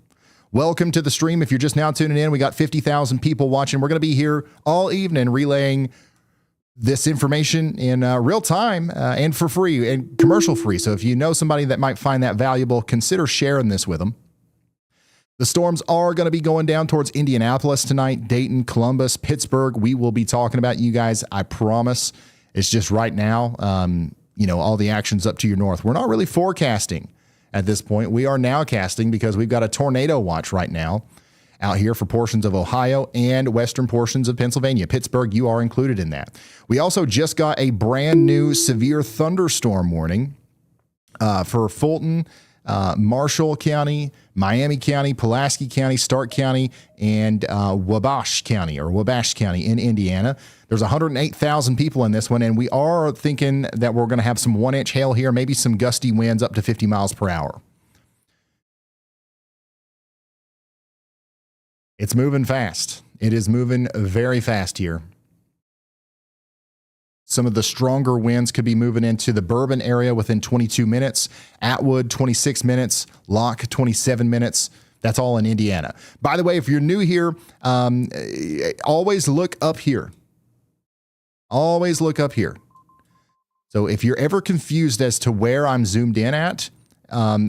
Welcome to the stream. If you're just now tuning in, we got 50,000 people watching. We're going to be here all evening relaying this information in real time and for free and commercial free. So if you know somebody that might find that valuable, consider sharing this with them. The storms are going to be going down towards Indianapolis tonight, Dayton, Columbus, Pittsburgh. We will be talking about you guys. I promise. It's just right now, all the action's up to your north. We're not really forecasting at this point. We are now casting because we've got a tornado watch right now out here for portions of Ohio and western portions of Pennsylvania. Pittsburgh, you are included in that. We also just got a brand new severe thunderstorm warning for Fulton, Marshall County, Miami County, Pulaski County, Stark County, and Wabash County in Indiana. There's 108,000 people in this one, and we are thinking that we're going to have some 1-inch hail here, maybe some gusty winds up to 50 miles per hour. It's moving fast. It is moving very fast here. Some of the stronger winds could be moving into the Bourbon area within 22 minutes, Atwood 26 minutes, Locke 27 minutes. That's all in Indiana. By the way, if you're new here, always look up here. Always look up here. So if you're ever confused as to where I'm zoomed in at,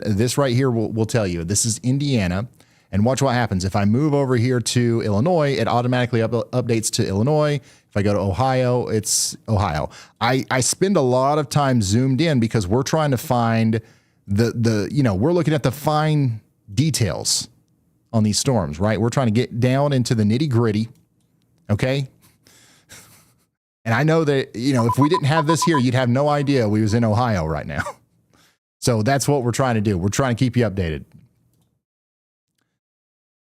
this right here will tell you. This is Indiana. And watch what happens. If I move over here to Illinois, it automatically updates to Illinois. If I go to Ohio, it's Ohio. I spend a lot of time zoomed in because we're trying to find we're looking at the fine details on these storms, right? We're trying to get down into the nitty gritty. Okay. And I know that, if we didn't have this here, you'd have no idea we was in Ohio right now. So that's what we're trying to do. We're trying to keep you updated.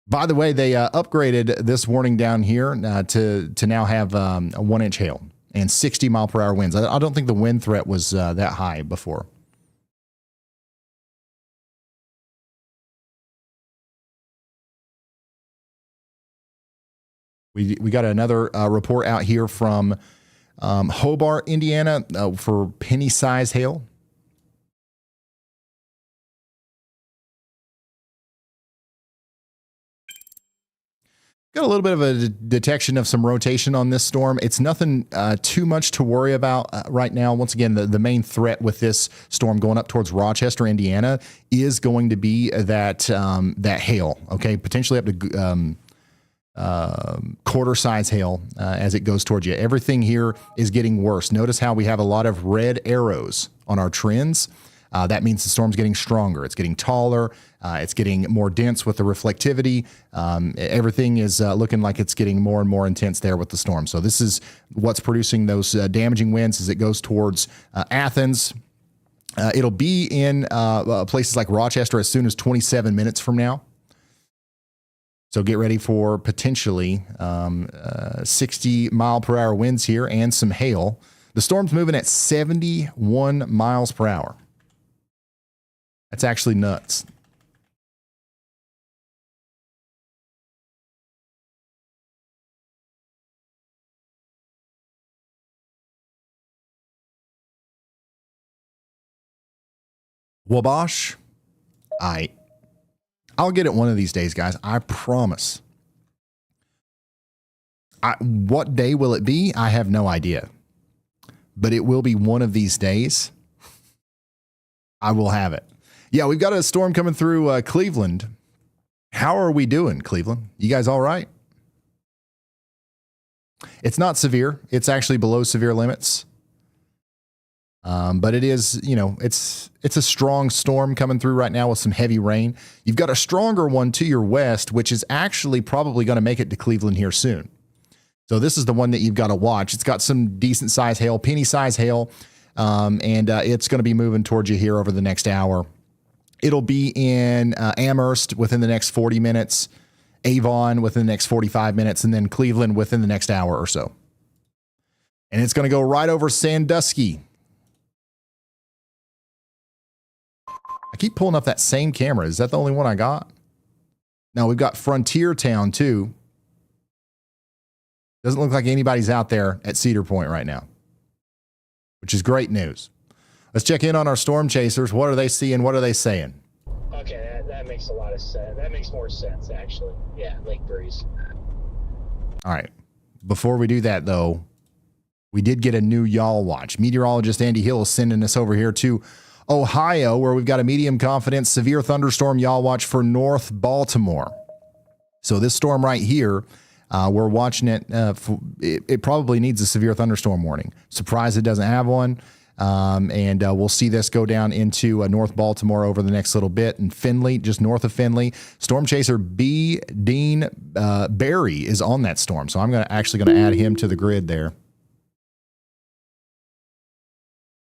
By the way, they upgraded this warning down here to now have a 1-inch hail and 60 mile per hour winds. I don't think the wind threat was that high before. We got another report out here from Hobart, Indiana for penny-sized hail. Got a little bit of a detection of some rotation on this storm. It's nothing too much to worry about right now. Once again, the main threat with this storm going up towards Rochester, Indiana, is going to be that hail. Okay, potentially up to quarter-size hail as it goes towards you. Everything here is getting worse. Notice how we have a lot of red arrows on our trends. That means the storm's getting stronger. It's getting taller. It's getting more dense with the reflectivity. Everything is looking like it's getting more and more intense there with the storm. So this is what's producing those damaging winds as it goes towards Athens. It'll be in places like Rochester as soon as 27 minutes from now. So get ready for potentially 60 mile per hour winds here and some hail. The storm's moving at 71 miles per hour. That's actually nuts. Wabash, I'll get it one of these days, guys. I promise. What day will it be? I have no idea. But it will be one of these days. I will have it. Yeah, we've got a storm coming through Cleveland. How are we doing, Cleveland? You guys all right? It's not severe. It's actually below severe limits. But it is, it's a strong storm coming through right now with some heavy rain. You've got a stronger one to your west, which is actually probably going to make it to Cleveland here soon. So this is the one that you've got to watch. It's got some decent size hail, penny size hail, and it's going to be moving towards you here over the next hour. It'll be in Amherst within the next 40 minutes, Avon within the next 45 minutes, and then Cleveland within the next hour or so. And it's going to go right over Sandusky. I keep pulling up that same camera. Is that the only one I got? No, we've got Frontier Town too. Doesn't look like anybody's out there at Cedar Point right now, which is great news. Let's check in on our storm chasers. What are they seeing? What are they saying?
Okay, that makes a lot of sense. That makes more sense, actually. Yeah, Lake Breeze.
All right. Before we do that, though, we did get a new Y'all Watch. Meteorologist Andy Hill is sending us over here to Ohio, where we've got a medium confidence severe thunderstorm Y'all Watch for North Baltimore. So this storm right here, we're watching it. It probably needs a severe thunderstorm warning. Surprised it doesn't have one. And we'll see this go down into North Baltimore over the next little bit. And Finley, just north of Finley, storm chaser B. Dean Barry is on that storm. So I'm actually going to add him to the grid there,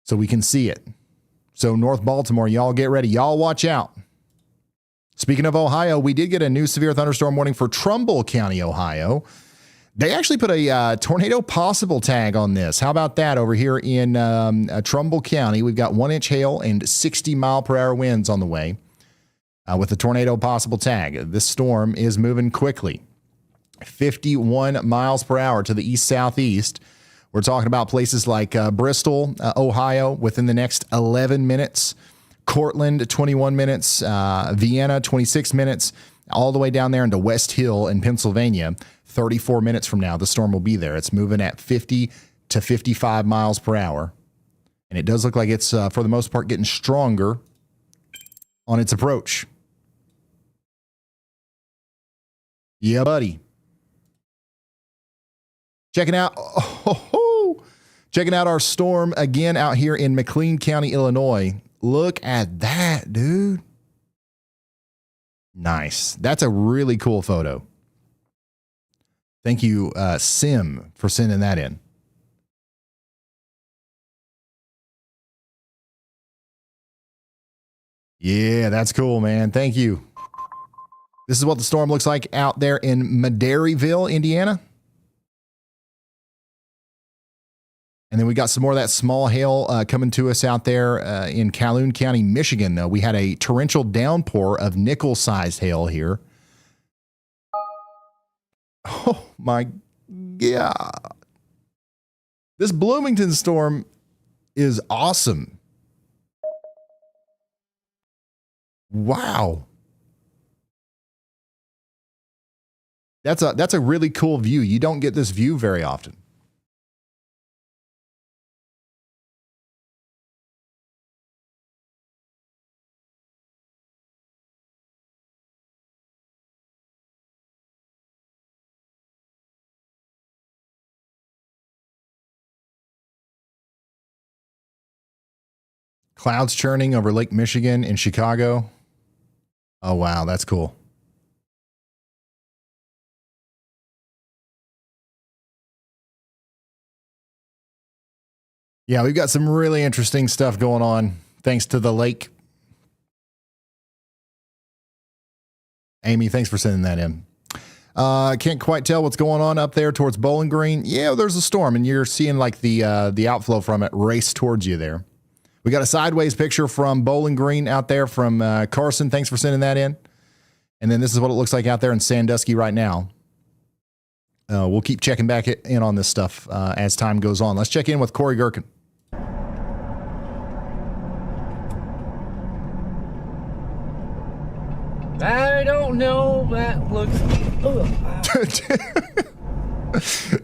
so we can see it. So North Baltimore, y'all get ready. Y'all watch out. Speaking of Ohio, we did get a new severe thunderstorm warning for Trumbull County, Ohio. They actually put a tornado possible tag on this. How about that over here in Trumbull County? We've got 1-inch hail and 60-mile-per-hour winds on the way with the tornado possible tag. This storm is moving quickly. 51 miles per hour to the east-southeast. We're talking about places like Bristol, Ohio, within the next 11 minutes. Cortland, 21 minutes. Vienna, 26 minutes. All the way down there into West Hill in Pennsylvania. 34 minutes from now, the storm will be there. It's moving at 50 to 55 miles per hour. And it does look like it's, for the most part, getting stronger on its approach. Yeah, buddy. Checking out our storm again out here in McLean County, Illinois. Look at that, dude. Nice. That's a really cool photo. Thank you, Sim, for sending that in. Yeah, that's cool, man. Thank you. This is what the storm looks like out there in Maderyville, Indiana. And then we got some more of that small hail coming to us out there in Calhoun County, Michigan. We had a torrential downpour of nickel-sized hail here. Oh, my God. This Bloomington storm is awesome. Wow. That's a really cool view. You don't get this view very often. Clouds churning over Lake Michigan in Chicago. Oh, wow. That's cool. Yeah, we've got some really interesting stuff going on thanks to the lake. Amy, thanks for sending that in. Can't quite tell what's going on up there towards Bowling Green. Yeah, there's a storm, and you're seeing like the outflow from it race towards you there. We got a sideways picture from Bowling Green out there from Carson. Thanks for sending that in. And then this is what it looks like out there in Sandusky right now. We'll keep checking back in on this stuff as time goes on. Let's check in with Corey Gherkin.
I don't know. That looks.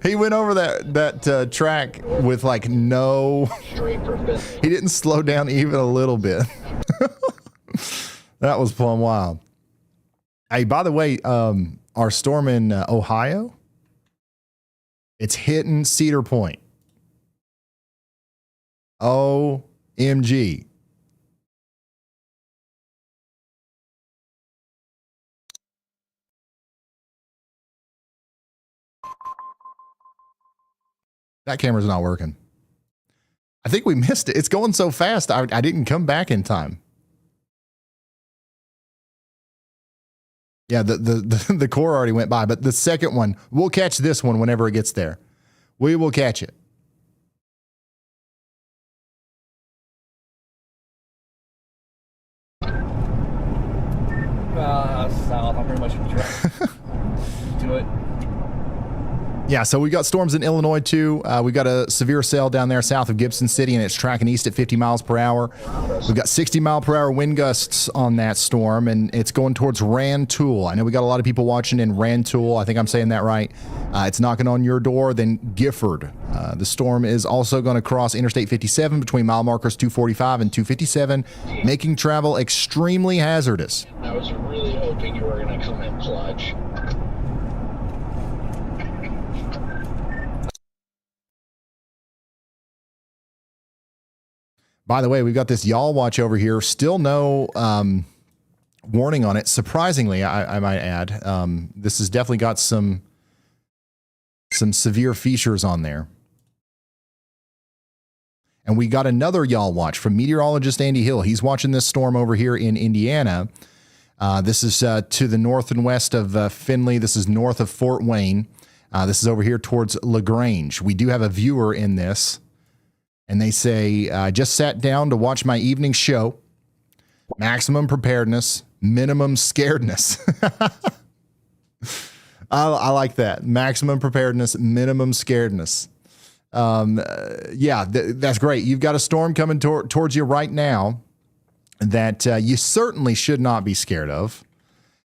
He went over that track with like no. He didn't slow down even a little bit. That was plumb wild. Hey, by the way, our storm in Ohio, it's hitting Cedar Point. OMG. That camera's not working. I think we missed it. It's going so fast, I didn't come back in time. Yeah, the core already went by, but the second one, we'll catch this one whenever it gets there. We will catch it.
South. I'm pretty much to it.
Yeah, so we got storms in Illinois too. We got a severe cell down there south of Gibson City, and it's tracking east at 50 miles per hour. We've got 60-mile-per-hour wind gusts on that storm, and it's going towards Rantoul. I know we got a lot of people watching in Rantoul. I think I'm saying that right. It's knocking on your door, then Gifford. The storm is also going to cross Interstate 57 between mile markers 245 and 257, making travel extremely hazardous.
I was really hoping you were going to come in clutch.
By the way, we've got this y'all watch over here. Still no warning on it. Surprisingly, I might add. This has definitely got some severe features on there. And we got another y'all watch from meteorologist Andy Hill. He's watching this storm over here in Indiana. This is to the north and west of Finley. This is north of Fort Wayne. This is over here towards LaGrange. We do have a viewer in this. And they say, I just sat down to watch my evening show. Maximum preparedness, minimum scaredness. I like that. Maximum preparedness, minimum scaredness. That's great. You've got a storm coming towards you right now that you certainly should not be scared of.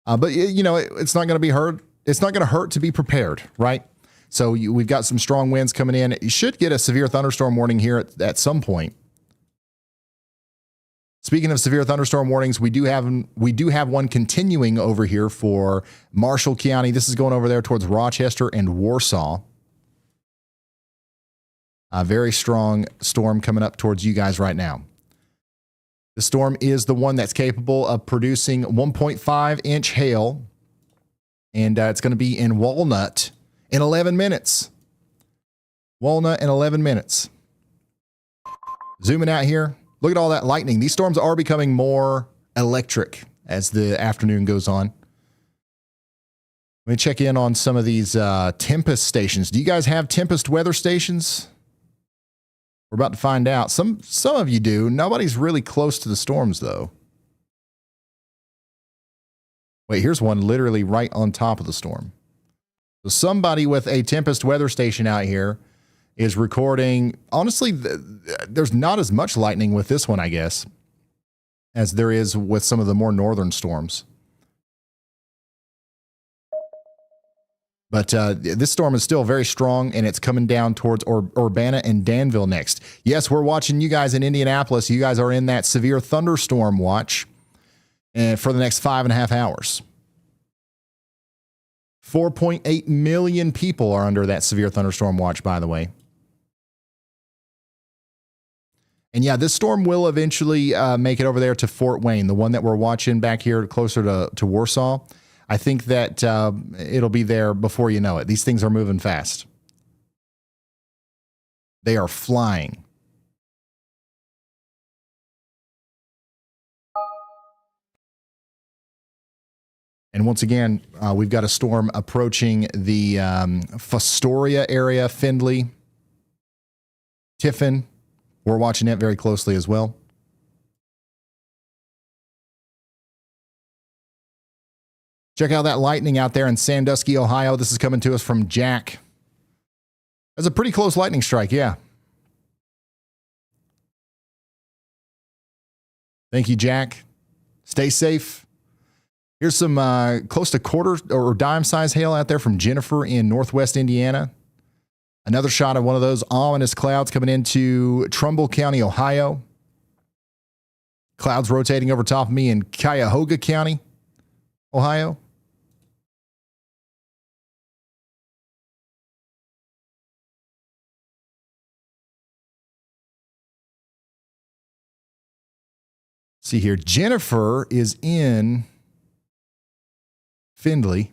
But it's not going to be hurt. It's not going to hurt to be prepared, right? So we've got some strong winds coming in. You should get a severe thunderstorm warning here at some point. Speaking of severe thunderstorm warnings, we do have one continuing over here for Marshall County. This is going over there towards Rochester and Warsaw. A very strong storm coming up towards you guys right now. The storm is the one that's capable of producing 1.5-inch hail, and it's going to be in Walnut in 11 minutes. Walnut in 11 minutes. Zooming out here. Look at all that lightning. These storms are becoming more electric as the afternoon goes on. Let me check in on some of these Tempest stations. Do you guys have Tempest weather stations? We're about to find out. Some of you do. Nobody's really close to the storms, though. Wait, here's one literally right on top of the storm. So somebody with a Tempest weather station out here is recording. Honestly, there's not as much lightning with this one, I guess, as there is with some of the more northern storms. But this storm is still very strong, and it's coming down towards Urbana and Danville next. Yes, we're watching you guys in Indianapolis. You guys are in that severe thunderstorm watch for the next 5.5 hours. 4.8 million people are under that severe thunderstorm watch, by the way. And yeah, this storm will eventually make it over there to Fort Wayne, the one that we're watching back here closer to Warsaw. I think that it'll be there before you know it. These things are moving fast. They are flying. And once again, we've got a storm approaching the Fostoria area, Finley, Tiffin. We're watching it very closely as well. Check out that lightning out there in Sandusky, Ohio. This is coming to us from Jack. That's a pretty close lightning strike, yeah. Thank you, Jack. Stay safe. Here's some close to quarter or dime size hail out there from Jennifer in northwest Indiana. Another shot of one of those ominous clouds coming into Trumbull County, Ohio. Clouds rotating over top of me in Cuyahoga County, Ohio. See here, Jennifer is in Finley.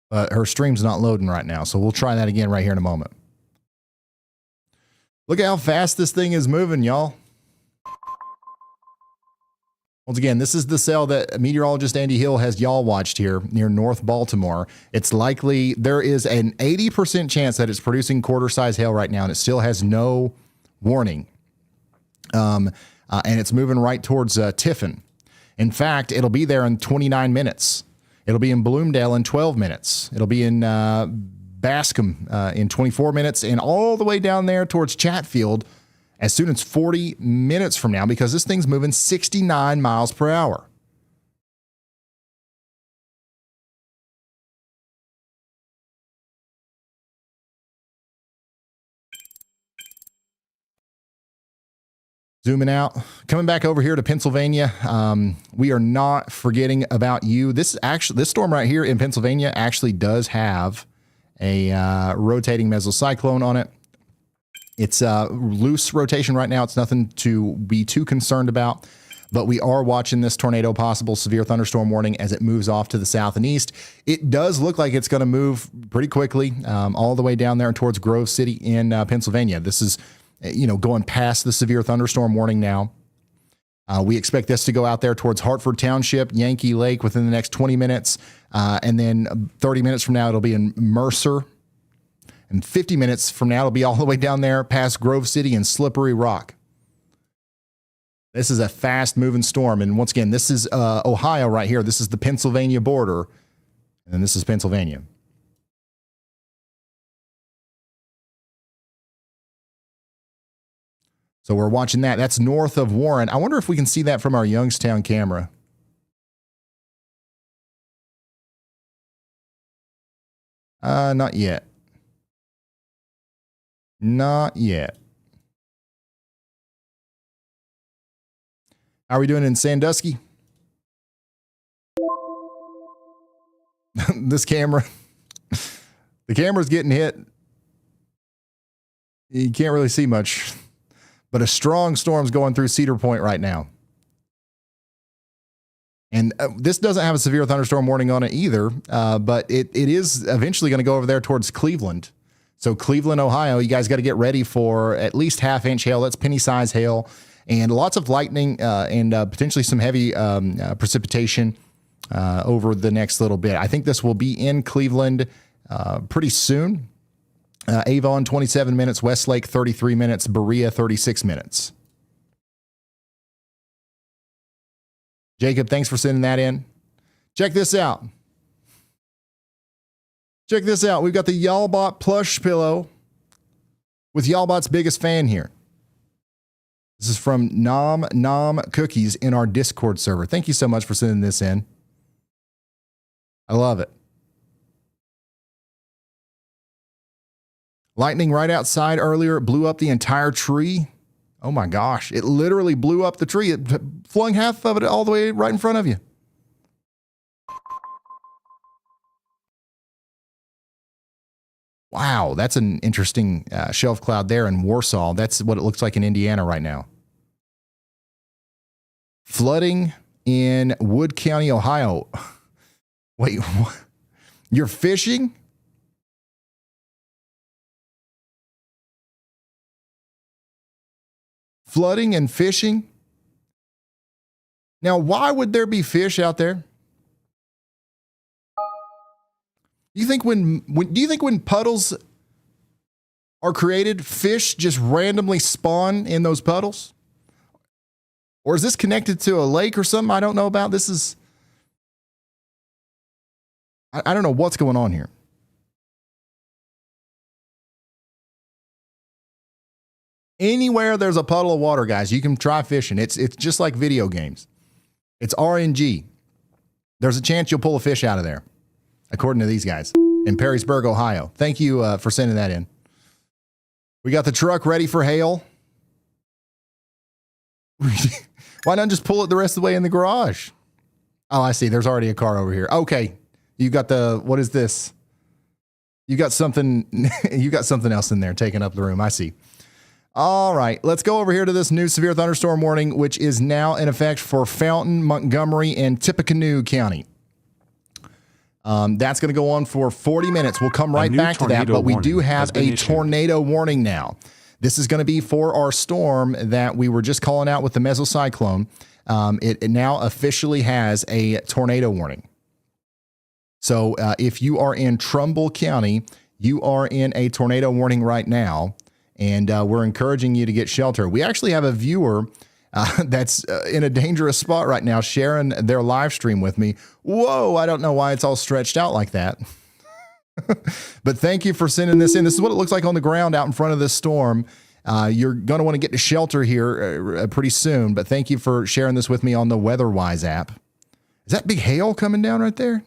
But her stream's not loading right now, so we'll try that again right here in a moment. Look at how fast this thing is moving, y'all. Once again, this is the cell that meteorologist Andy Hill has y'all watched here near North Baltimore. It's likely there is an 80% chance that it's producing quarter-size hail right now, and it still has no warning. And it's moving right towards Tiffin. In fact, it'll be there in 29 minutes. It'll be in Bloomdale in 12 minutes. It'll be in Bascom in 24 minutes, and all the way down there towards Chatfield as soon as 40 minutes from now, because this thing's moving 69 miles per hour. Zooming out, coming back over here to Pennsylvania. We are not forgetting about you. This storm right here in Pennsylvania actually does have a rotating mesocyclone on it. It's loose rotation right now. It's nothing to be too concerned about. but we are watching this tornado possible severe thunderstorm warning as it moves off to the south and east. It does look like it's going to move pretty quickly all the way down there towards Grove City in Pennsylvania. This is, going past the severe thunderstorm warning now. We expect this to go out there towards Hartford Township, Yankee Lake within the next 20 minutes. And then 30 minutes from now, it'll be in Mercer. And 50 minutes from now, it'll be all the way down there past Grove City and Slippery Rock. This is a fast moving storm. And once again, this is Ohio right here. This is the Pennsylvania border. And this is Pennsylvania. So we're watching that. That's north of Warren. I wonder if we can see that from our Youngstown camera. Not yet. Not yet. How are we doing in Sandusky? This camera. The camera's getting hit. You can't really see much. But a strong storm's going through Cedar Point right now. And this doesn't have a severe thunderstorm warning on it either, but it is eventually going to go over there towards Cleveland. So Cleveland, Ohio, you guys got to get ready for at least half-inch hail. That's penny-size hail. And lots of lightning and potentially some heavy precipitation over the next little bit. I think this will be in Cleveland pretty soon. Avon, 27 minutes. Westlake, 33 minutes. Berea, 36 minutes. Jacob, thanks for sending that in. Check this out. Check this out. We've got the YALLBot plush pillow with YALLBot's biggest fan here. This is from Nom Nom Cookies in our Discord server. Thank you so much for sending this in. I love it. Lightning right outside earlier. It blew up the entire tree. Oh my gosh. It literally blew up the tree. It flung half of it all the way right in front of you. Wow, that's an interesting shelf cloud there in Warsaw. That's what it looks like in Indiana right now. Flooding in Wood County, Ohio. Wait, what? You're fishing? Flooding and fishing? Now, why would there be fish out there? Do you think when puddles are created, fish just randomly spawn in those puddles? Or is this connected to a lake or something I don't know about? This is, I don't know what's going on here. Anywhere there's a puddle of water, guys, you can try fishing. It's just like video games. It's RNG. There's a chance you'll pull a fish out of there, according to these guys in Perrysburg, Ohio. Thank you for sending that in. We got the truck ready for hail. Why not just pull it the rest of the way in the garage? Oh, I see. There's already a car over here. Okay. You got the, what is this? You got something else in there taking up the room. I see. All right, let's go over here to this new severe thunderstorm warning, which is now in effect for Fountain, Montgomery, and Tippecanoe County. That's going to go on for 40 minutes. We'll come right back to that, but we do have a tornado warning now. This is going to be for our storm that we were just calling out with the mesocyclone. It now officially has a tornado warning. So if you are in Trumbull County, you are in a tornado warning right now. And we're encouraging you to get shelter. We actually have a viewer that's in a dangerous spot right now, sharing their live stream with me. Whoa, I don't know why it's all stretched out like that. But thank you for sending this in. This is what it looks like on the ground out in front of this storm. You're going to want to get to shelter here pretty soon. But thank you for sharing this with me on the WeatherWise app. Is that big hail coming down right there?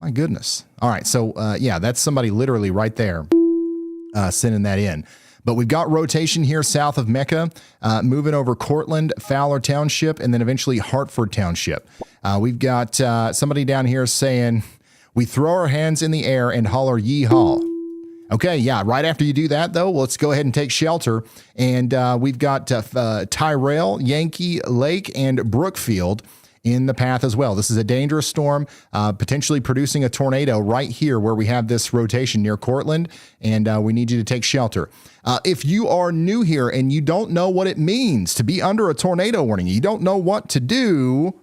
My goodness. All right. So, yeah, that's somebody literally right there. Sending that in. But we've got rotation here south of Mecca, moving over Cortland, Fowler Township, and then eventually Hartford Township. We've got somebody down here saying, we throw our hands in the air and holler yeehaw. Okay, yeah. Right after you do that, though, let's go ahead and take shelter. And we've got Tyrell, Yankee, Lake, and Brookfield in the path as well. This is a dangerous storm, potentially producing a tornado right here where we have this rotation near Cortland, and we need you to take shelter. If you are new here and you don't know what it means to be under a tornado warning, you don't know what to do,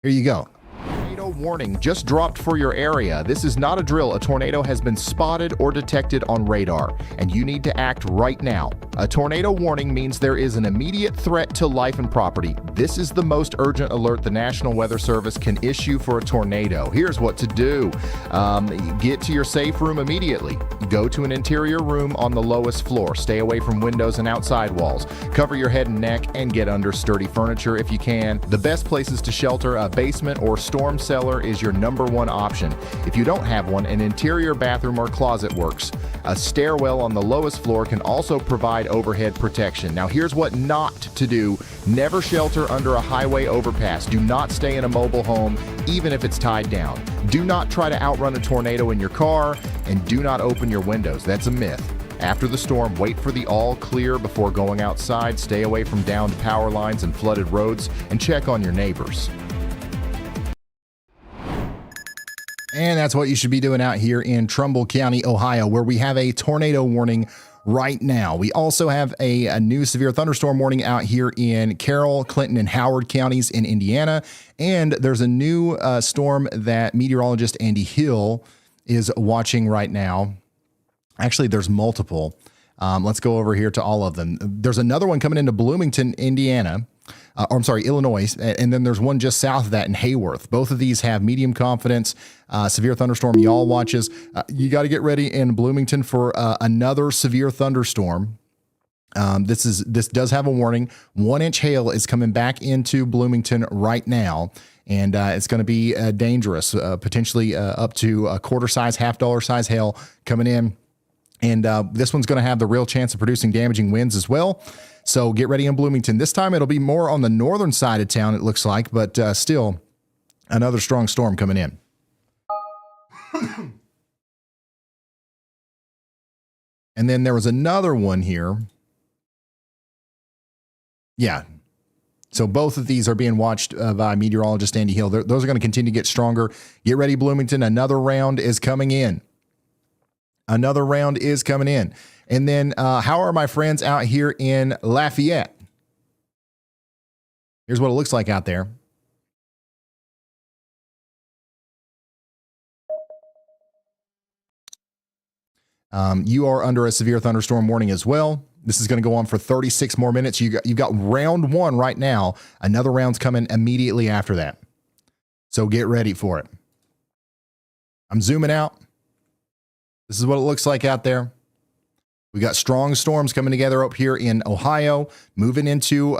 here you go. Tornado warning just dropped for your area. This is not a drill. A tornado has been spotted or detected on radar, and you need to act right now. A tornado warning means there is an immediate threat to life and property. This is the most urgent alert the National Weather Service can issue for a tornado. Here's what to do. Get to your safe room immediately. Go to an interior room on the lowest floor. Stay away from windows and outside walls. Cover your head and neck and get under sturdy furniture if you can. The best places to shelter, a basement or storm cellar, is your number one option. If you don't have one, an interior bathroom or closet works. A stairwell on the lowest floor can also provide overhead protection. Now here's what not to do. Never shelter under a highway overpass. Do not stay in a mobile home, even if it's tied down. Do not try to outrun a tornado in your car, and do not open your windows. That's a myth. After the storm, wait for the all clear before going outside. Stay away from downed power lines and flooded roads, and check on your neighbors. And that's what you should be doing out here in Trumbull County, Ohio, where we have a tornado warning right now. We also have a new severe thunderstorm warning out here in Carroll, Clinton, and Howard counties in Indiana. And there's a new storm that meteorologist Andy Hill is watching right now. Actually, there's multiple. Let's go over here to all of them. There's another one coming into Bloomington, Indiana. Illinois, and then there's one just south of that in Hayworth. Both of these have medium confidence, severe thunderstorm y'all watches. You got to get ready in Bloomington for another severe thunderstorm. This does have a warning. 1-inch hail is coming back into Bloomington right now, and it's going to be dangerous, potentially up to a quarter size, $half size hail coming in. And this one's going to have the real chance of producing damaging winds as well. So get ready in Bloomington. This time it'll be more on the northern side of town, it looks like, but still another strong storm coming in. And then there was another one here. Yeah. So both of these are being watched by meteorologist Andy Hill. Those are going to continue to get stronger. Get ready, Bloomington. Another round is coming in. Another round is coming in. And then how are my friends out here in Lafayette? Here's what it looks like out there. You are under a severe thunderstorm warning as well. This is going to go on for 36 more minutes. You've got round one right now. Another round's coming immediately after that. So get ready for it. I'm zooming out. This is what it looks like out there. We got strong storms coming together up here in Ohio, moving into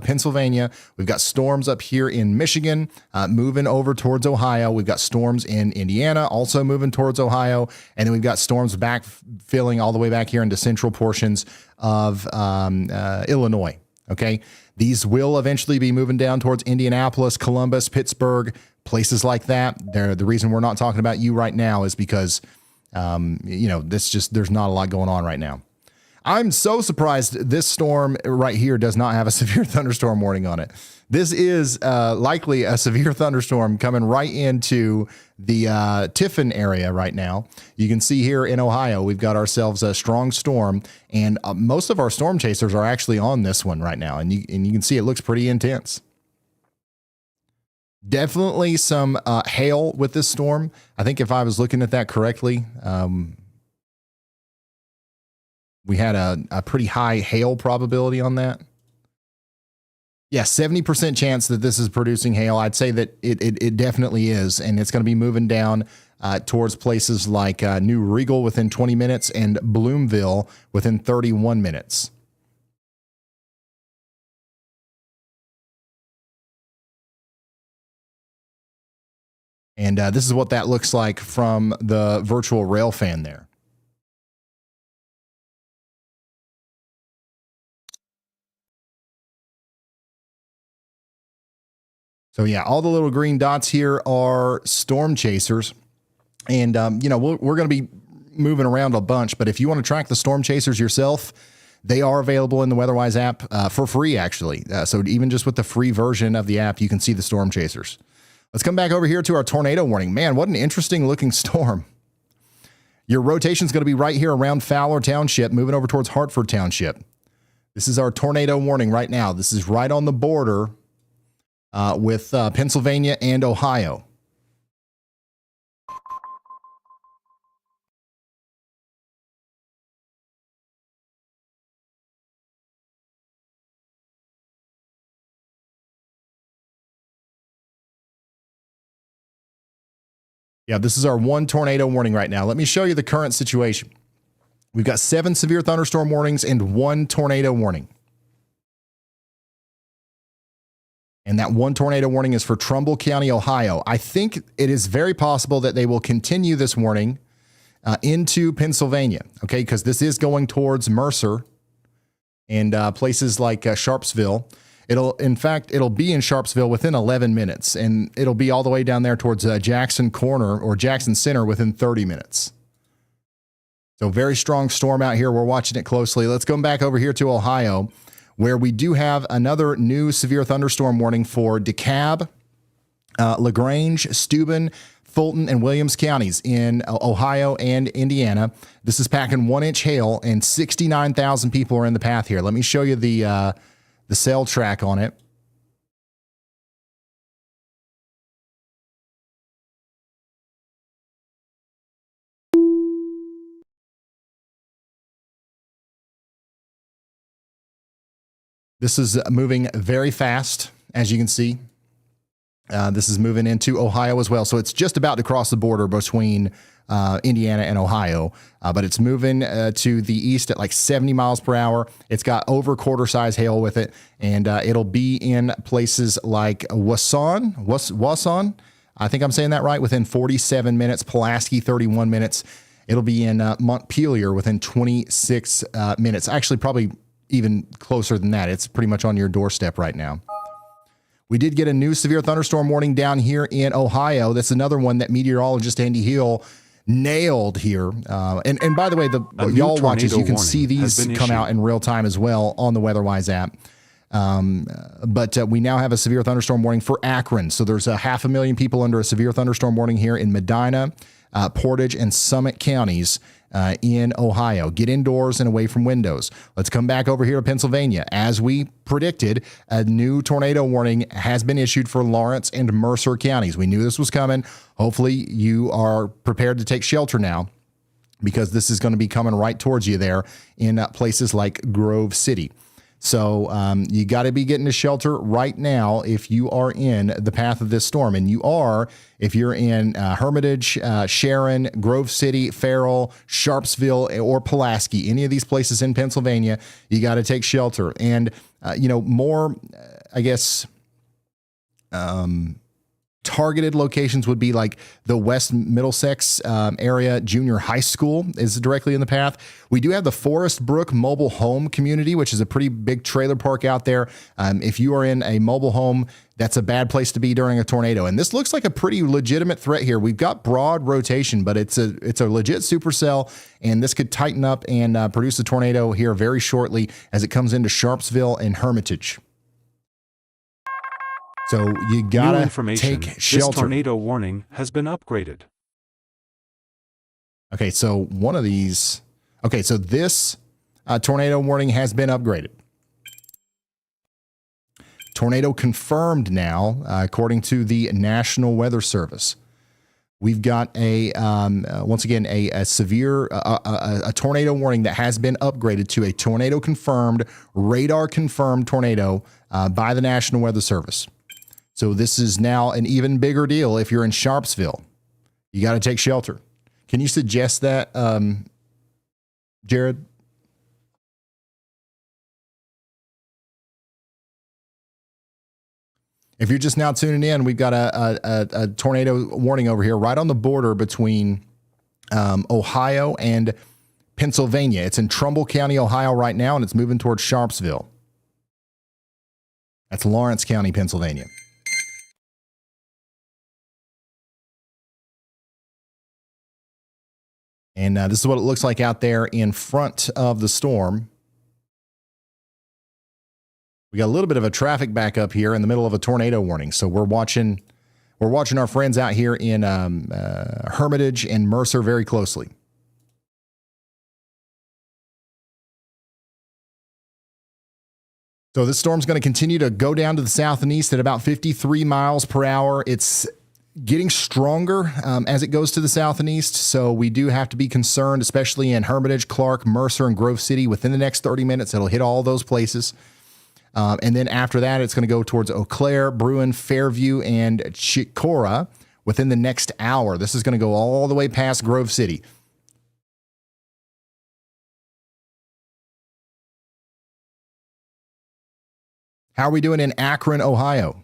Pennsylvania. We've got storms up here in Michigan, moving over towards Ohio. We've got storms in Indiana, also moving towards Ohio. And then we've got storms back filling all the way back here into central portions of Illinois. Okay. These will eventually be moving down towards Indianapolis, Columbus, Pittsburgh, places like that. The reason we're not talking about you right now is because there's not a lot going on right now. I'm so surprised this storm right here does not have a severe thunderstorm warning on it. This is likely a severe thunderstorm coming right into the Tiffin area right now. You can see here in Ohio, we've got ourselves a strong storm, and most of our storm chasers are actually on this one right now. And you can see it looks pretty intense. Definitely some hail with this storm. I think if I was looking at that correctly, we had a pretty high hail probability on that. Yeah, 70% chance that this is producing hail. I'd say that it definitely is, and it's going to be moving down towards places like New Regal within 20 minutes and Bloomville within 31 minutes. And this is what that looks like from the virtual rail fan there. So yeah, all the little green dots here are storm chasers. And, we're going to be, moving around a bunch. But if you want to track the storm chasers yourself, they are available in the WeatherWise app for free, actually. So even just with the free version of the app, you can see the storm chasers. Let's come back over here to our tornado warning. Man, what an interesting looking storm. Your rotation is going to be right here around Fowler Township, moving over towards Hartford Township. This is our tornado warning right now. This is right on the border with Pennsylvania and Ohio. Yeah, this is our one tornado warning right now. Let me show you the current situation. We've got 7 severe thunderstorm warnings and 1 tornado warning. And that 1 tornado warning is for Trumbull County, Ohio. I think it is very possible that they will continue this warning into Pennsylvania, okay, because this is going towards Mercer and places like Sharpsville. In fact, it'll be in Sharpsville within 11 minutes, and it'll be all the way down there towards Jackson Corner or Jackson Center within 30 minutes. So very strong storm out here. We're watching it closely. Let's go back over here to Ohio, where we do have another new severe thunderstorm warning for DeKalb, LaGrange, Steuben, Fulton, and Williams counties in Ohio and Indiana. This is packing 1-inch hail, and 69,000 people are in the path here. Let me show you the cell track on it. This is moving very fast, as you can see. This is moving into Ohio as well. So it's just about to cross the border between Indiana and Ohio, but it's moving to the east at like 70 miles per hour. It's got over quarter size hail with it, and it'll be in places like Wason. I think I'm saying that right, within 47 minutes, Pulaski 31 minutes. It'll be in Montpelier within 26 minutes. Actually, probably even closer than that. It's pretty much on your doorstep right now. We did get a new severe thunderstorm warning down here in Ohio. That's another one that meteorologist Andy Hill nailed here. And by the way, the y'all watches, you can see these come out in real time as well on the WeatherWise app. But we now have a severe thunderstorm warning for Akron. So there's 500,000 people under a severe thunderstorm warning here in Medina, Portage, and Summit counties in Ohio. Get indoors and away from windows. Let's come back over here to Pennsylvania. As we predicted, a new tornado warning has been issued for Lawrence and Mercer counties. We knew this was coming. Hopefully you are prepared to take shelter now, because this is going to be coming right towards you there in places like Grove City. So you got to be getting to shelter right now if you are in the path of this storm. And you are, if you're in Hermitage, Sharon, Grove City, Farrell, Sharpsville, or Pulaski, any of these places in Pennsylvania, you got to take shelter. And, more, I guess, targeted locations would be like the West Middlesex area junior high school is directly in the path. We do have the Forest Brook mobile home community, which is a pretty big trailer park out there. If you are in a mobile home, that's a bad place to be during a tornado. And this looks like a pretty legitimate threat here. We've got broad rotation, but it's a legit supercell, and this could tighten up and produce a tornado here very shortly as it comes into Sharpsville and Hermitage. So you gotta take shelter.
This tornado warning has been upgraded.
Okay, so one of these. Okay, so this tornado warning has been upgraded. Tornado confirmed now, according to the National Weather Service. We've got once again a severe a tornado warning that has been upgraded to a tornado confirmed, radar confirmed tornado by the National Weather Service. So this is now an even bigger deal if you're in Sharpsville. You got to take shelter. Can you suggest that, Jared? If you're just now tuning in, we've got a tornado warning over here right on the border between Ohio and Pennsylvania. It's in Trumbull County, Ohio right now, and it's moving towards Sharpsville. That's Lawrence County, Pennsylvania. And this is what it looks like out there in front of the storm. We got a little bit of a traffic backup here in the middle of a tornado warning. So we're watching our friends out here in Hermitage and Mercer very closely. So this storm's going to continue to go down to the south and east at about 53 miles per hour. It's getting stronger as it goes to the south and east. So we do have to be concerned, especially in Hermitage, Clark, Mercer, and Grove City. Within the next 30 minutes, it'll hit all those places. And then after that, it's going to go towards Eau Claire, Bruin, Fairview, and Chicora within the next hour. This is going to go all the way past Grove City. How are we doing in Akron, Ohio?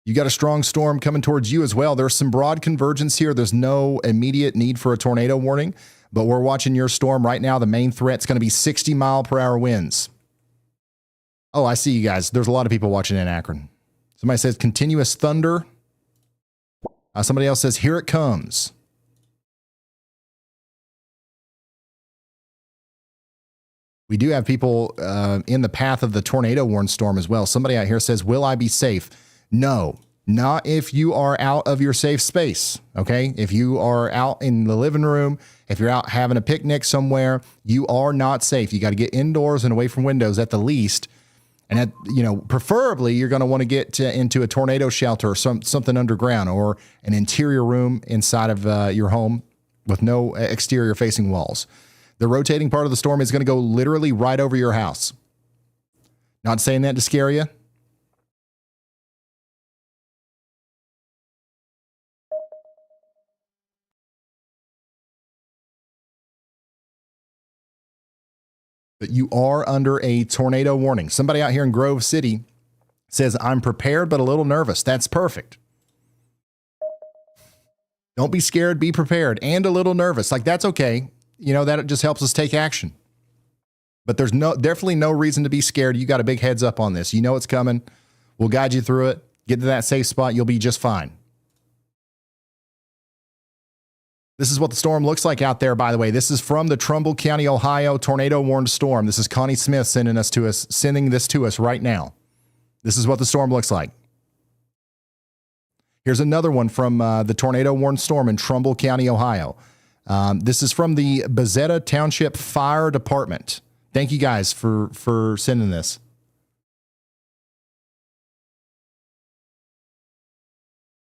You got a strong storm coming towards you as well. There's some broad convergence here. There's no immediate need for a tornado warning, but we're watching your storm right now. The main threat's going to be 60-mile-per-hour winds. Oh, I see you guys. There's a lot of people watching in Akron. Somebody says continuous thunder. Somebody else says, here it comes. We do have people in the path of the tornado warned storm as well. Somebody out here says, will I be safe? No, not if you are out of your safe space, okay? If you are out in the living room, if you're out having a picnic somewhere, you are not safe. You got to get indoors and away from windows at the least. And, preferably you're going to want to get into a tornado shelter or something underground or an interior room inside of your home with no exterior facing walls. The rotating part of the storm is going to go literally right over your house. Not saying that to scare you. But you are under a tornado warning. Somebody out here in Grove City says, I'm prepared but a little nervous. That's perfect. Don't be scared, be prepared, and a little nervous. Like, that's okay. That just helps us take action. But there's definitely no reason to be scared. You got a big heads up on this. You know it's coming. We'll guide you through it. Get to that safe spot. You'll be just fine. This is what the storm looks like out there, by the way. This is from the Trumbull County, Ohio tornado warned storm. This is Connie Smith sending this to us right now. This is what the storm looks like. Here's another one from the tornado warned storm in Trumbull County, Ohio. This is from the Bezetta Township Fire Department. Thank you guys for sending this.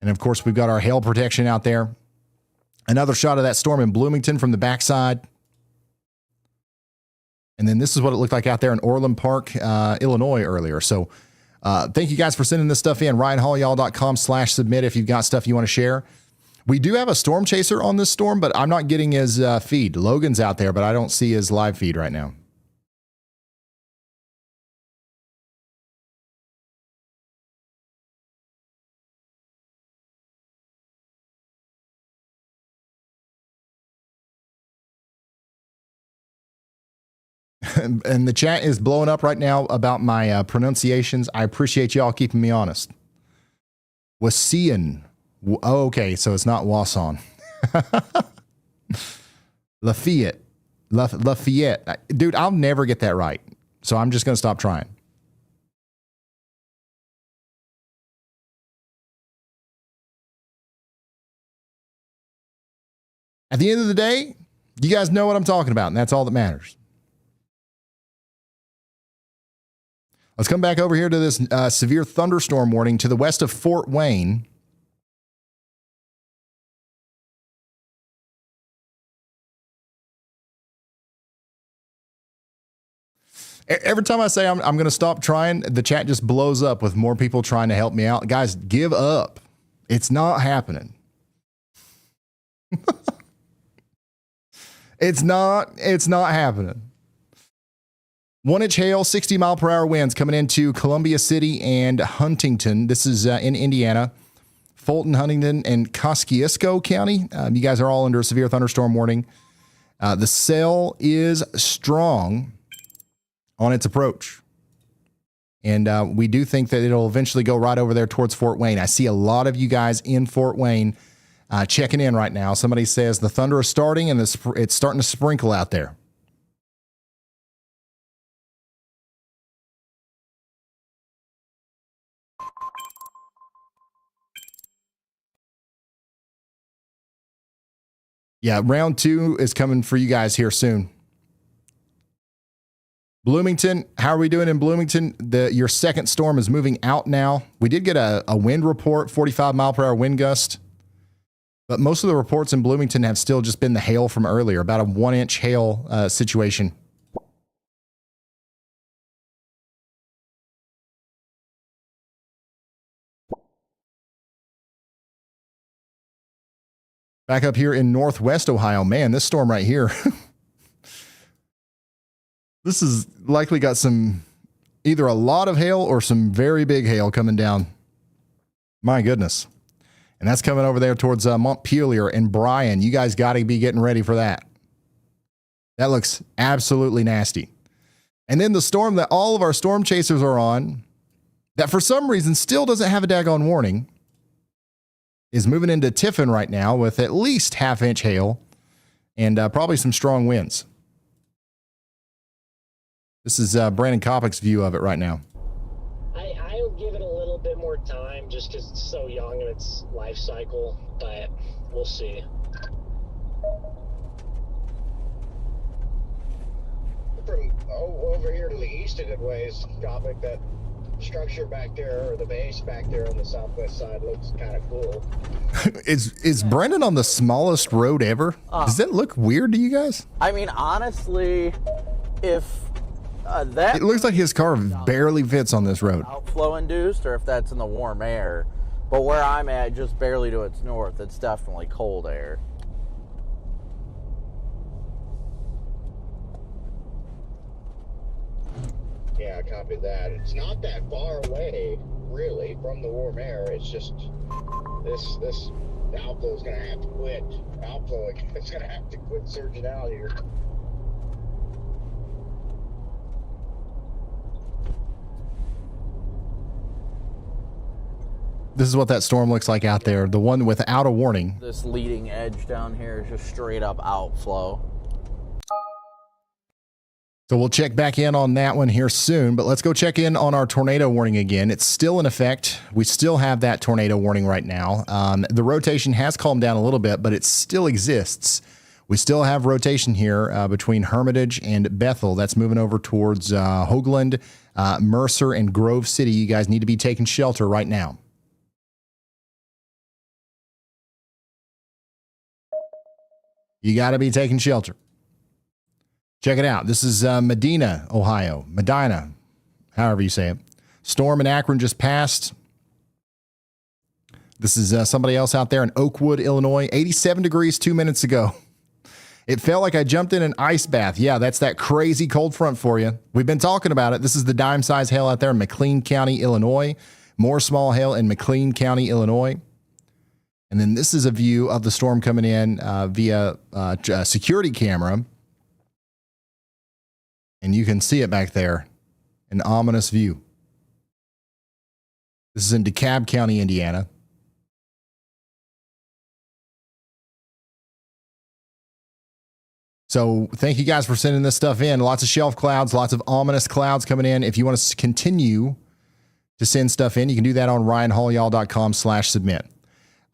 And of course, we've got our hail protection out there. Another shot of that storm in Bloomington from the backside. And then this is what it looked like out there in Orland Park, Illinois earlier. So thank you guys for sending this stuff in. RyanHallYall.com/submit if you've got stuff you want to share. We do have a storm chaser on this storm, but I'm not getting his feed. Logan's out there, but I don't see his live feed right now. And the chat is blowing up right now about my pronunciations. I appreciate y'all keeping me honest. Wassian. Oh, okay, so it's not Wasson. Lafayette. Lafayette. Dude, I'll never get that right. So I'm just going to stop trying. At the end of the day, you guys know what I'm talking about, and that's all that matters. Let's come back over here to this severe thunderstorm warning to the west of Fort Wayne. Every time I say I'm going to stop trying, the chat just blows up with more people trying to help me out. Guys, give up. It's not happening. It's not happening. 1-inch hail, 60-mile-per-hour winds coming into Columbia City and Huntington. This is in Indiana. Fulton, Huntington, and Kosciuszko County. You guys are all under a severe thunderstorm warning. The cell is strong on its approach. And we do think that it'll eventually go right over there towards Fort Wayne. I see a lot of you guys in Fort Wayne checking in right now. Somebody says the thunder is starting and it's starting to sprinkle out there. Yeah, round 2 is coming for you guys here soon. Bloomington, how are we doing in Bloomington? Your second storm is moving out now. We did get a wind report, 45 mile per hour wind gust. But most of the reports in Bloomington have still just been the hail from earlier, about a 1-inch hail situation. Back up here in Northwest Ohio, man, this storm right here. This has likely got either a lot of hail or some very big hail coming down. My goodness. And that's coming over there towards Montpelier and Bryan. You guys got to be getting ready for that. That looks absolutely nasty. And then the storm that all of our storm chasers are on, that for some reason still doesn't have a daggone warning, is moving into Tiffin right now with at least half-inch hail and probably some strong winds. This is Brandon Koppick's view of it right now.
I'll give it a little bit more time just because it's so young in its life cycle, but we'll see.
From over here to the east a good ways, Koppick, that structure back there, or the base back there on the southwest side, looks kind of cool.
Is Brendan on the smallest road ever? Does that look weird to you guys?
I mean, honestly, if that...
It looks like his car barely fits on this road.
Outflow induced, or if that's in the warm air. But where I'm at, just barely to its north, it's definitely cold air.
Yeah, copy that. It's not that far away, really, from the warm air. It's just this outflow is going to have to quit outflowing. It's going to have to quit surging out here.
This is what that storm looks like out there. The one without a warning.
This leading edge down here is just straight up outflow.
So we'll check back in on that one here soon, but let's go check in on our tornado warning again. It's still in effect. We still have that tornado warning right now. The rotation has calmed down a little bit, but it still exists. We still have rotation here between Hermitage and Bethel. That's moving over towards Hoagland, Mercer, and Grove City. You guys need to be taking shelter right now. You got to be taking shelter. Check it out. This is Medina, Ohio. Medina, however you say it. Storm in Akron just passed. This is somebody else out there in Oakwood, Illinois. 87 degrees 2 minutes ago. It felt like I jumped in an ice bath. Yeah, that's that crazy cold front for you. We've been talking about it. This is the dime-size hail out there in McLean County, Illinois. More small hail in McLean County, Illinois. And then this is a view of the storm coming in via a security camera. And you can see it back there. An ominous view. This is in DeKalb County, Indiana. So thank you guys for sending this stuff in. Lots of shelf clouds, lots of ominous clouds coming in. If you want to continue to send stuff in, you can do that on ryanhaulyall.com/submit.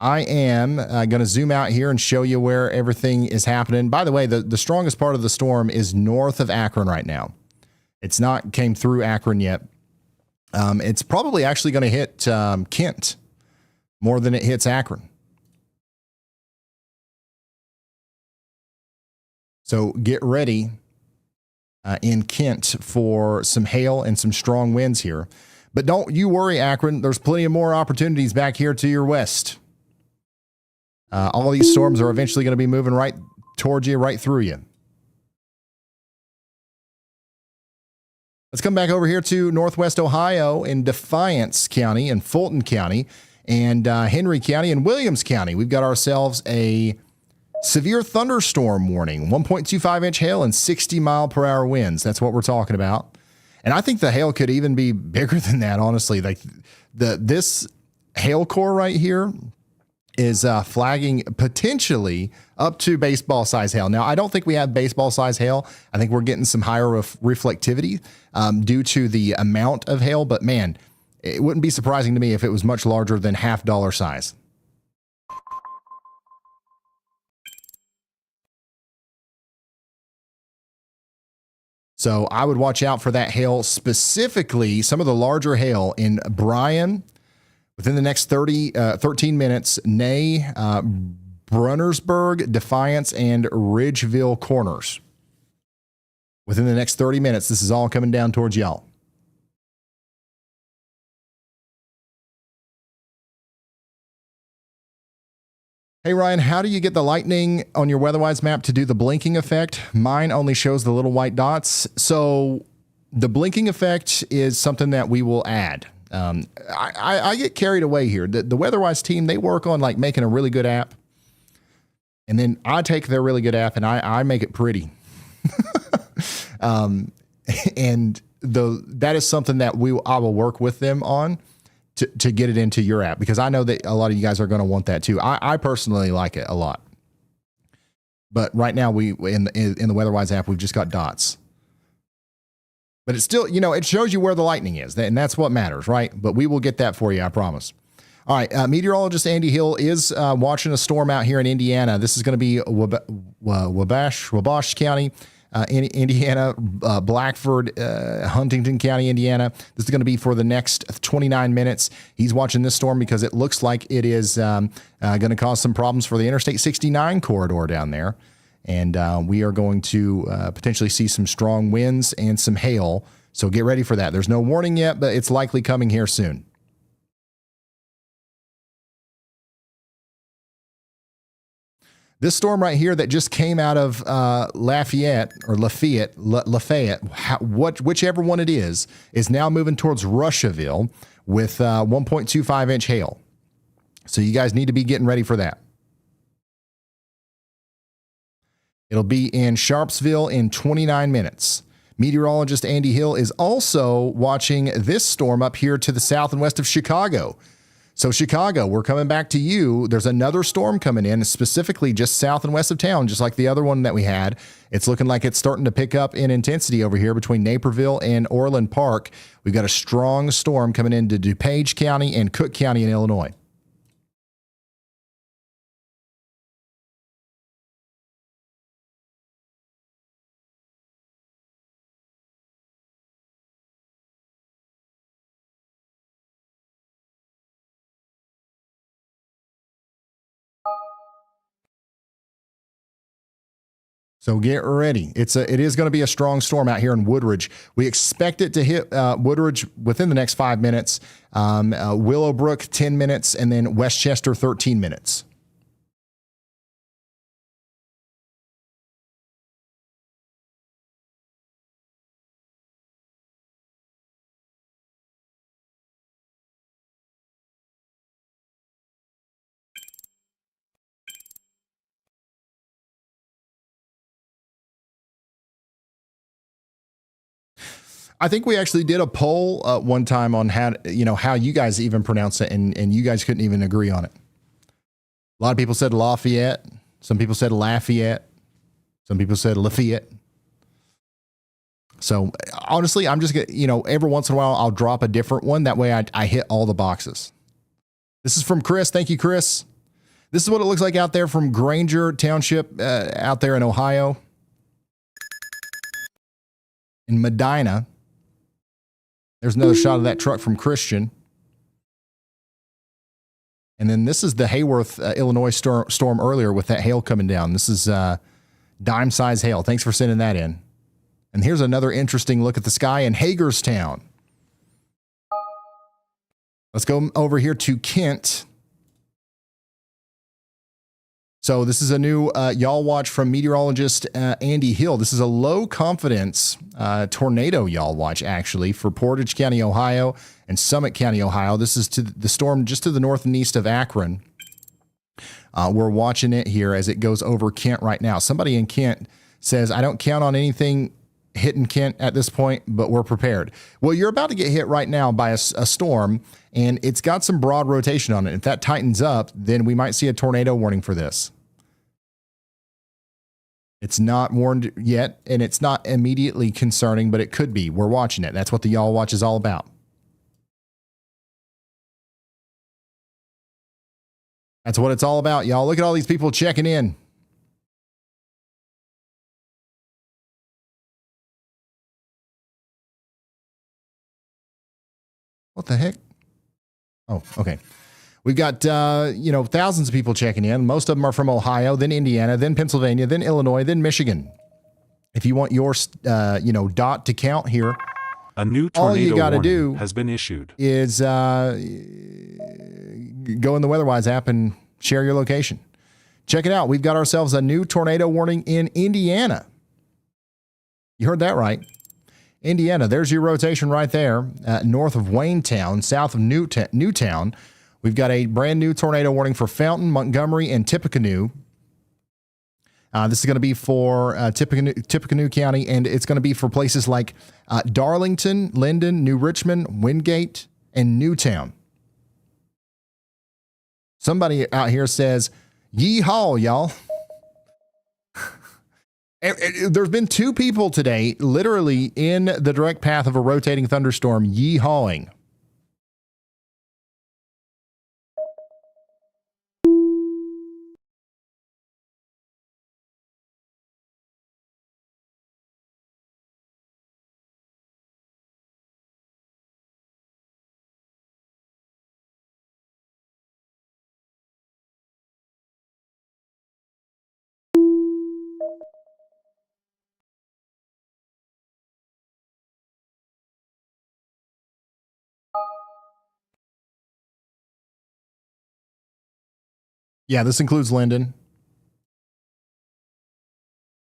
I am going to zoom out here and show you where everything is happening. By the way, the strongest part of the storm is north of Akron right now. It's not came through Akron yet. It's probably actually going to hit Kent more than it hits Akron. So get ready in Kent for some hail and some strong winds here. But don't you worry, Akron. There's plenty of more opportunities back here to your west. All these storms are eventually going to be moving right towards you, right through you. Let's come back over here to Northwest Ohio in Defiance County and Fulton County and Henry County and Williams County. We've got ourselves a severe thunderstorm warning, 1.25-inch hail and 60-mile-per-hour winds. That's what we're talking about. And I think the hail could even be bigger than that, honestly. Like this hail core right here is flagging potentially up to baseball size hail. Now, I don't think we have baseball size hail. I think we're getting some higher reflectivity due to the amount of hail. But man, it wouldn't be surprising to me if it was much larger than $50 size. So I would watch out for that hail, specifically some of the larger hail in Bryan within the next 13 minutes, Ney, Brunnersburg, Defiance, and Ridgeville Corners. Within the next 30 minutes, this is all coming down towards y'all. Hey, Ryan, how do you get the lightning on your WeatherWise map to do the blinking effect? Mine only shows the little white dots. So the blinking effect is something that we will add. I get carried away here. The WeatherWise team, they work on like making a really good app. And then I take their really good app and I make it pretty. And that is something that I will work with them on to get it into your app, because I know that a lot of you guys are going to want that too. I personally like it a lot. But right now in the WeatherWise app, we've just got dots. But it's still, it shows you where the lightning is, and that's what matters, right? But we will get that for you, I promise. All right, meteorologist Andy Hill is watching a storm out here in Indiana. This is going to be Wabash County, Indiana, Blackford, Huntington County, Indiana. This is going to be for the next 29 minutes. He's watching this storm because it looks like it is going to cause some problems for the Interstate 69 corridor down there. And we are going to potentially see some strong winds and some hail. So get ready for that. There's no warning yet, but it's likely coming here soon. This storm right here that just came out of Lafayette, whichever one it is now moving towards Russiaville with 1.25 inch hail. So you guys need to be getting ready for that. It'll be in Sharpsville in 29 minutes. Meteorologist Andy Hill is also watching this storm up here to the south and west of Chicago. So Chicago, we're coming back to you. There's another storm coming in, specifically just south and west of town, just like the other one that we had. It's looking like it's starting to pick up in intensity over here between Naperville and Orland Park. We've got a strong storm coming into DuPage County and Cook County in Illinois. So get ready. It is going to be a strong storm out here in Woodridge. We expect it to hit Woodridge within the next 5 minutes, Willowbrook 10 minutes, and then Westchester 13 minutes. I think we actually did a poll one time on how you guys even pronounce it, and you guys couldn't even agree on it. A lot of people said Lafayette. Some people said Lafayette. Some people said Lafayette. So honestly, I'm just gonna, every once in a while I'll drop a different one. That way I hit all the boxes. This is from Chris. Thank you, Chris. This is what it looks like out there from Granger Township out there in Ohio. In Medina. There's another shot of that truck from Christian. And then this is the Hayworth, Illinois storm earlier with that hail coming down. This is dime size hail. Thanks for sending that in. And here's another interesting look at the sky in Hagerstown. Let's go over here to Kent. So this is a new Y'all Watch from meteorologist Andy Hill. This is a low confidence tornado Y'all Watch, actually, for Portage County, Ohio, and Summit County, Ohio. This is to the storm just to the north and east of Akron. We're watching it here as it goes over Kent right now. Somebody in Kent says, I don't count on anything hitting Kent at this point, but we're prepared. Well, you're about to get hit right now by a storm, and it's got some broad rotation on it. If that tightens up, then we might see a tornado warning for this. It's not warned yet, and it's not immediately concerning, but it could be. We're watching it. That's what the Y'all Watch is all about. That's what it's all about, y'all. Look at all these people checking in. What the heck? Oh, okay. We've got, thousands of people checking in. Most of them are from Ohio, then Indiana, then Pennsylvania, then Illinois, then Michigan. If you want your, dot to count here,
a new
all you
tornado
got to
warning
do
has been issued.
Is go in the WeatherWise app and share your location. Check it out. We've got ourselves a new tornado warning in Indiana. You heard that right. Indiana, there's your rotation right there, north of Waynetown, south of Newtown. We've got a brand new tornado warning for Fountain, Montgomery, and Tippecanoe. This is going to be for Tippecanoe County, and it's going to be for places like Darlington, Linden, New Richmond, Wingate, and Newtown. Somebody out here says, "Yee-haw, y'all." There's been two people today literally in the direct path of a rotating thunderstorm yee-hawing. Yeah, this includes Linden.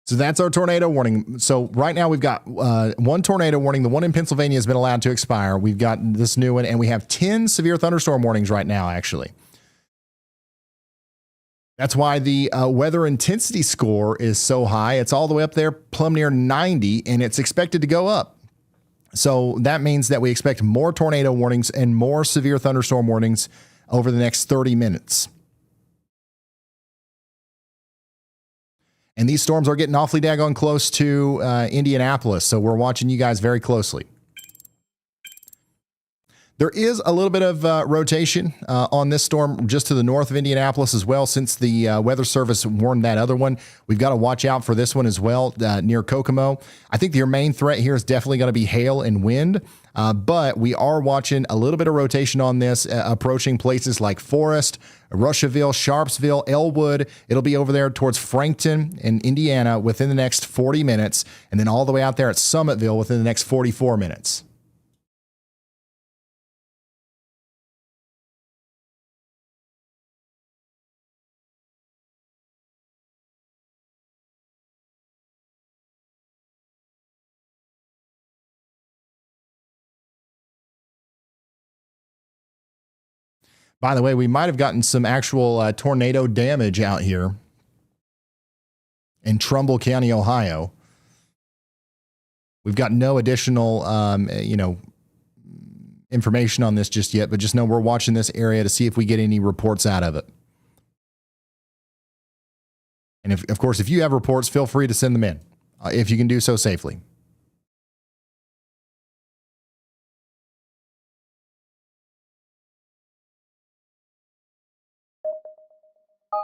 So that's our tornado warning. So right now we've got one tornado warning. The one in Pennsylvania has been allowed to expire. We've got this new one, and we have 10 severe thunderstorm warnings right now, actually. That's why the weather intensity score is so high. It's all the way up there, plumb near 90, and it's expected to go up. So that means that we expect more tornado warnings and more severe thunderstorm warnings over the next 30 minutes. And these storms are getting awfully daggone close to Indianapolis, so we're watching you guys very closely. There is a little bit of rotation on this storm just to the north of Indianapolis as well, since the Weather Service warned that other one. We've got to watch out for this one as well near Kokomo. I think your main threat here is definitely going to be hail and wind, but we are watching a little bit of rotation on this approaching places like Forest, Russiaville, Sharpsville, Elwood. It'll be over there towards Frankton in Indiana within the next 40 minutes, and then all the way out there at Summitville within the next 44 minutes. By the way, we might have gotten some actual tornado damage out here in Trumbull County, Ohio. We've got no additional, information on this just yet, but just know we're watching this area to see if we get any reports out of it. And of course, if you have reports, feel free to send them in if you can do so safely.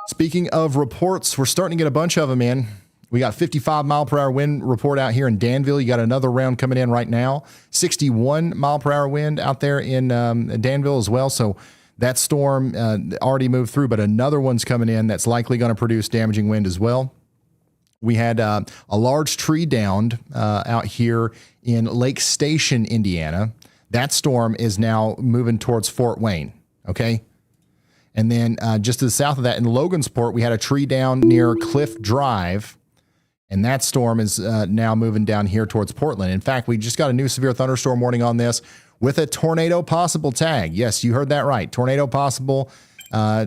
Speaking of reports, we're starting to get a bunch of them in. We got 55 mile per hour wind report out here in Danville. You got another round coming in right now. 61 mile per hour wind out there in Danville as well. So that storm already moved through, but another one's coming in that's likely going to produce damaging wind as well. We had a large tree downed out here in Lake Station, Indiana. That storm is now moving towards Fort Wayne. Okay. And then just to the south of that in Logansport, we had a tree down near Cliff Drive. And that storm is now moving down here towards Portland. In fact, we just got a new severe thunderstorm warning on this with a tornado possible tag. Yes, you heard that right. Tornado possible,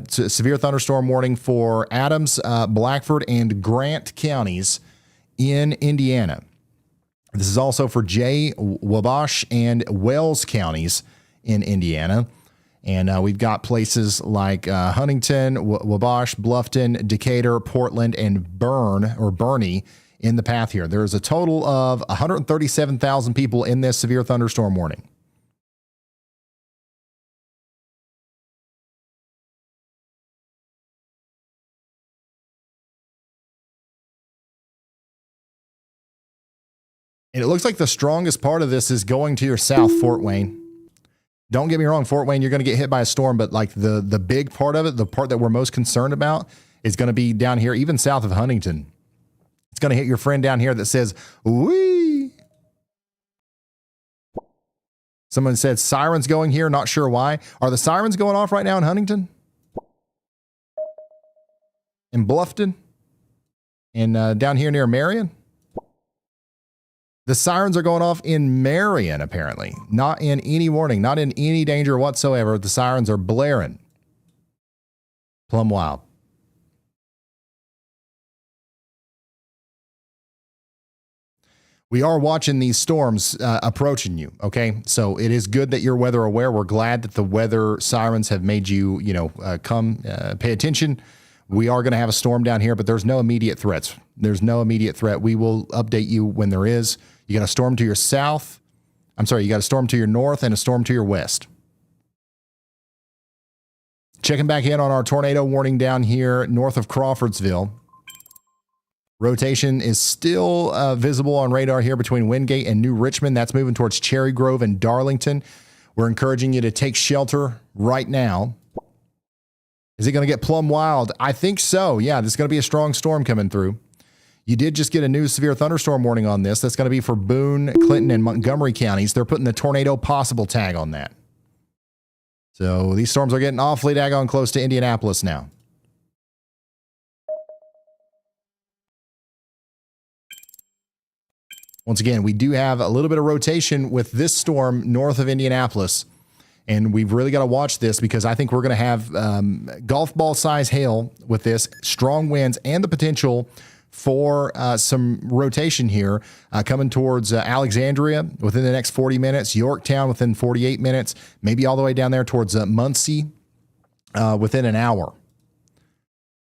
severe thunderstorm warning for Adams, Blackford, and Grant counties in Indiana. This is also for Jay, Wabash, and Wells counties in Indiana. And we've got places like Huntington, Wabash, Bluffton, Decatur, Portland, and Bernie in the path here. There's a total of 137,000 people in this severe thunderstorm warning. And it looks like the strongest part of this is going to your south, Fort Wayne. Don't get me wrong, Fort Wayne, you're going to get hit by a storm, but like the big part of it, the part that we're most concerned about is going to be down here, even south of Huntington. It's going to hit your friend down here that says, wee. Someone said sirens going here, not sure why. Are the sirens going off right now in Huntington? In Bluffton? And down here near Marion? The sirens are going off in Marion, apparently. Not in any warning, not in any danger whatsoever. The sirens are blaring. Plumb wild. We are watching these storms approaching you, okay? So it is good that you're weather aware. We're glad that the weather sirens have made you, come pay attention. We are going to have a storm down here, but there's no immediate threats. There's no immediate threat. We will update you when there is. You got a storm to your south. You got a storm to your north and a storm to your west. Checking back in on our tornado warning down here north of Crawfordsville. Rotation is still visible on radar here between Wingate and New Richmond. That's moving towards Cherry Grove and Darlington. We're encouraging you to take shelter right now. Is it going to get plumb wild? I think so. Yeah, there's going to be a strong storm coming through. You did just get a new severe thunderstorm warning on this. That's going to be for Boone, Clinton, and Montgomery counties. They're putting the tornado possible tag on that. So these storms are getting awfully daggone close to Indianapolis now. Once again, we do have a little bit of rotation with this storm north of Indianapolis. And we've really got to watch this because I think we're going to have golf ball size hail with this, strong winds, and the potential for some rotation here coming towards Alexandria within the next 40 minutes, Yorktown within 48 minutes, maybe all the way down there towards Muncie within an hour.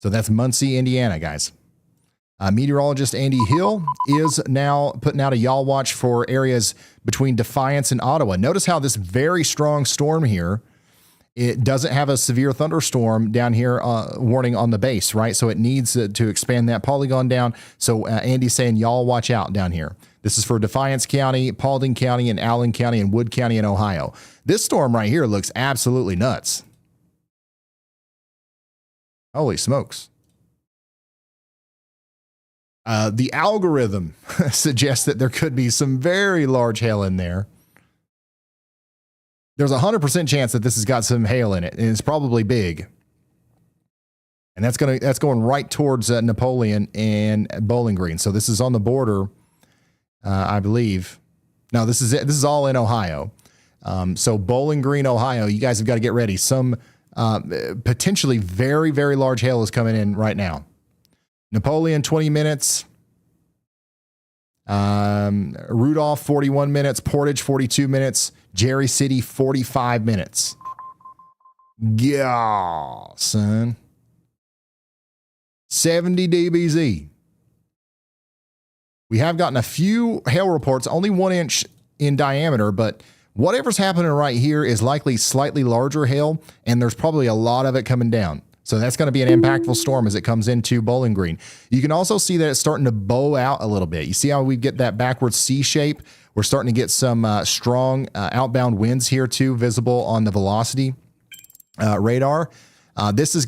So that's Muncie, Indiana, guys. Meteorologist Andy Hill is now putting out a y'all watch for areas between Defiance and Ottawa. Notice how this very strong storm here, it doesn't have a severe thunderstorm down here warning on the base, right? So it needs to expand that polygon down. So Andy's saying y'all watch out down here. This is for Defiance County, Paulding County, and Allen County, and Wood County in Ohio. This storm right here looks absolutely nuts. Holy smokes. The algorithm suggests that there could be some very large hail in there. There's a 100% chance that this has got some hail in it, and it's probably big. And that's going right towards Napoleon and Bowling Green. So this is on the border, I believe. No, this is it. This is all in Ohio. So Bowling Green, Ohio, you guys have got to get ready. Some potentially very, very large hail is coming in right now. Napoleon, 20 minutes. Rudolph, 41 minutes. Portage, 42 minutes. Jerry City, 45 minutes. Yeah, son. 70 dBZ. We have gotten a few hail reports, only 1 inch in diameter, but whatever's happening right here is likely slightly larger hail, and there's probably a lot of it coming down. So that's going to be an impactful storm as it comes into Bowling Green. You can also see that it's starting to bow out a little bit. You see how we get that backwards C shape? We're starting to get some strong outbound winds here too, visible on the velocity radar. This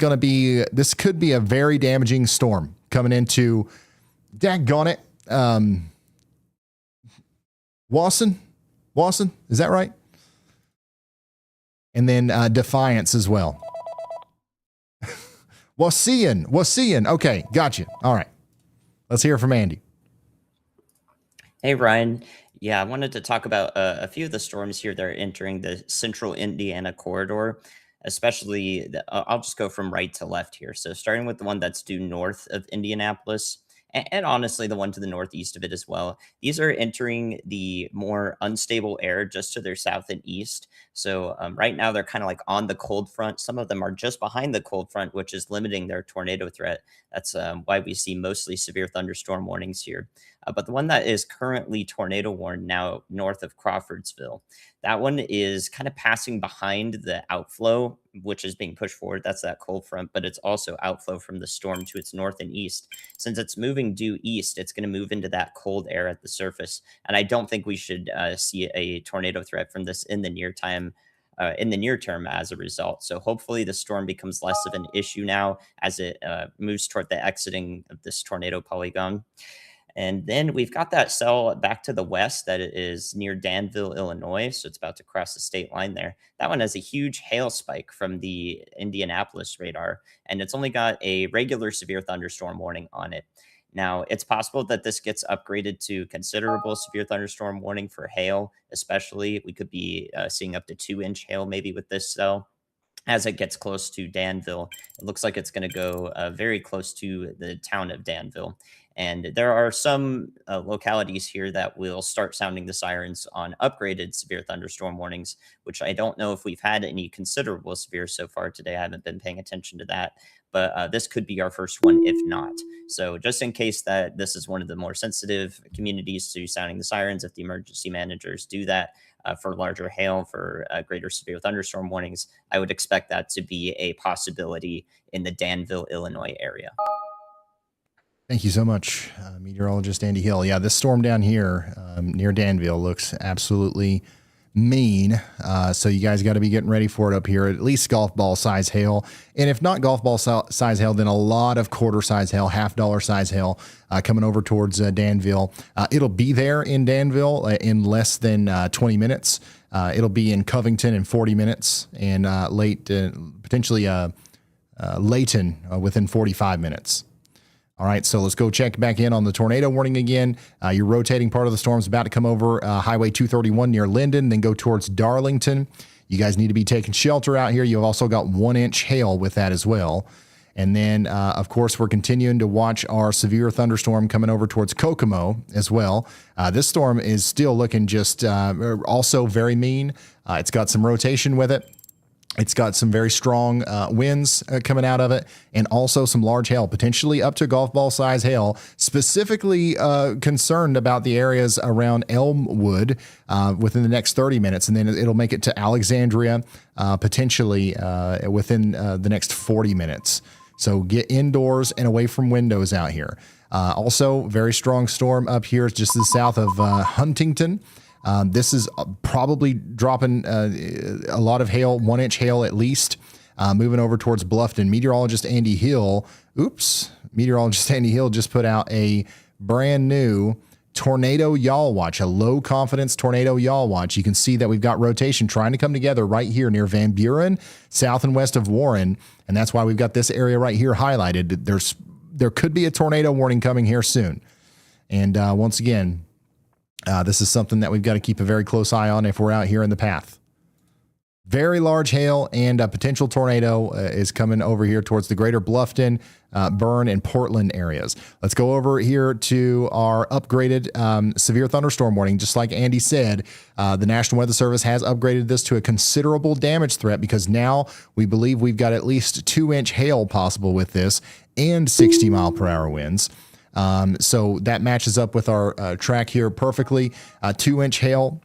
could be a very damaging storm coming into, daggone it, Wasson, is that right? And then Defiance as well. Wassian. Okay, gotcha. All right. Let's hear from Andy.
Hey, Ryan. Yeah, I wanted to talk about a few of the storms here that are entering the central Indiana corridor, especially, I'll just go from right to left here. So starting with the one that's due north of Indianapolis, and honestly, the one to the northeast of it as well. These are entering the more unstable air just to their south and east. So right now, they're kind of like on the cold front. Some of them are just behind the cold front, which is limiting their tornado threat. That's why we see mostly severe thunderstorm warnings here. But the one that is currently tornado warned now north of Crawfordsville, that one is kind of passing behind the outflow, which is being pushed forward. That's that cold front, but it's also outflow from the storm to its north and east. Since it's moving due east, it's going to move into that cold air at the surface. And I don't think we should see a tornado threat from this in the near term as a result. So hopefully the storm becomes less of an issue now as it moves toward the exiting of this tornado polygon. And then we've got that cell back to the west that is near Danville, Illinois. So it's about to cross the state line there. That one has a huge hail spike from the Indianapolis radar, and it's only got a regular severe thunderstorm warning on it. Now, it's possible that this gets upgraded to considerable severe thunderstorm warning for hail, especially. We could be seeing up to 2-inch hail maybe with this cell. As it gets close to Danville, it looks like it's going to go very close to the town of Danville. And there are some localities here that will start sounding the sirens on upgraded severe thunderstorm warnings, which I don't know if we've had any considerable severe so far today. I haven't been paying attention to that, but this could be our first one if not. So just in case that this is one of the more sensitive communities to sounding the sirens, if the emergency managers do that, for larger hail, for greater severe thunderstorm warnings, I would expect that to be a possibility in the Danville, Illinois area.
Thank you so much, meteorologist Andy Hill. Yeah, this storm down here near Danville looks absolutely mean. So you guys got to be getting ready for it up here, at least golf ball size hail. And if not golf ball size hail, then a lot of quarter size hail, $50 size hail coming over towards Danville. It'll be there in Danville in less than 20 minutes. It'll be in Covington in 40 minutes and potentially Layton within 45 minutes. All right, so let's go check back in on the tornado warning again. Your rotating part of the storm is about to come over Highway 231 near Linden, then go towards Darlington. You guys need to be taking shelter out here. You've also got 1-inch hail with that as well. And then, of course, we're continuing to watch our severe thunderstorm coming over towards Kokomo as well. This storm is still looking just also very mean. It's got some rotation with it. It's got some very strong winds coming out of it, and also some large hail, potentially up to golf ball size hail, specifically concerned about the areas around Elmwood within the next 30 minutes. And then it'll make it to Alexandria potentially within the next 40 minutes. So get indoors and away from windows out here. Also, very strong storm up here just to the south of Huntington. This is probably dropping a lot of hail, 1-inch hail at least, moving over towards Bluffton. Meteorologist Andy Hill just put out a brand new tornado yaw watch, a low confidence tornado yaw watch. You can see that we've got rotation trying to come together right here near Van Buren, south and west of Warren. And that's why we've got this area right here highlighted. There could be a tornado warning coming here soon. And once again, this is something that we've got to keep a very close eye on if we're out here in the path. Very large hail and a potential tornado is coming over here towards the greater Bluffton, Bern, and Portland areas. Let's go over here to our upgraded severe thunderstorm warning. Just like Andy said, the National Weather Service has upgraded this to a considerable damage threat because now we believe we've got at least 2-inch hail possible with this and 60-mile-per-hour winds. So that matches up with our track here perfectly. 2-inch hail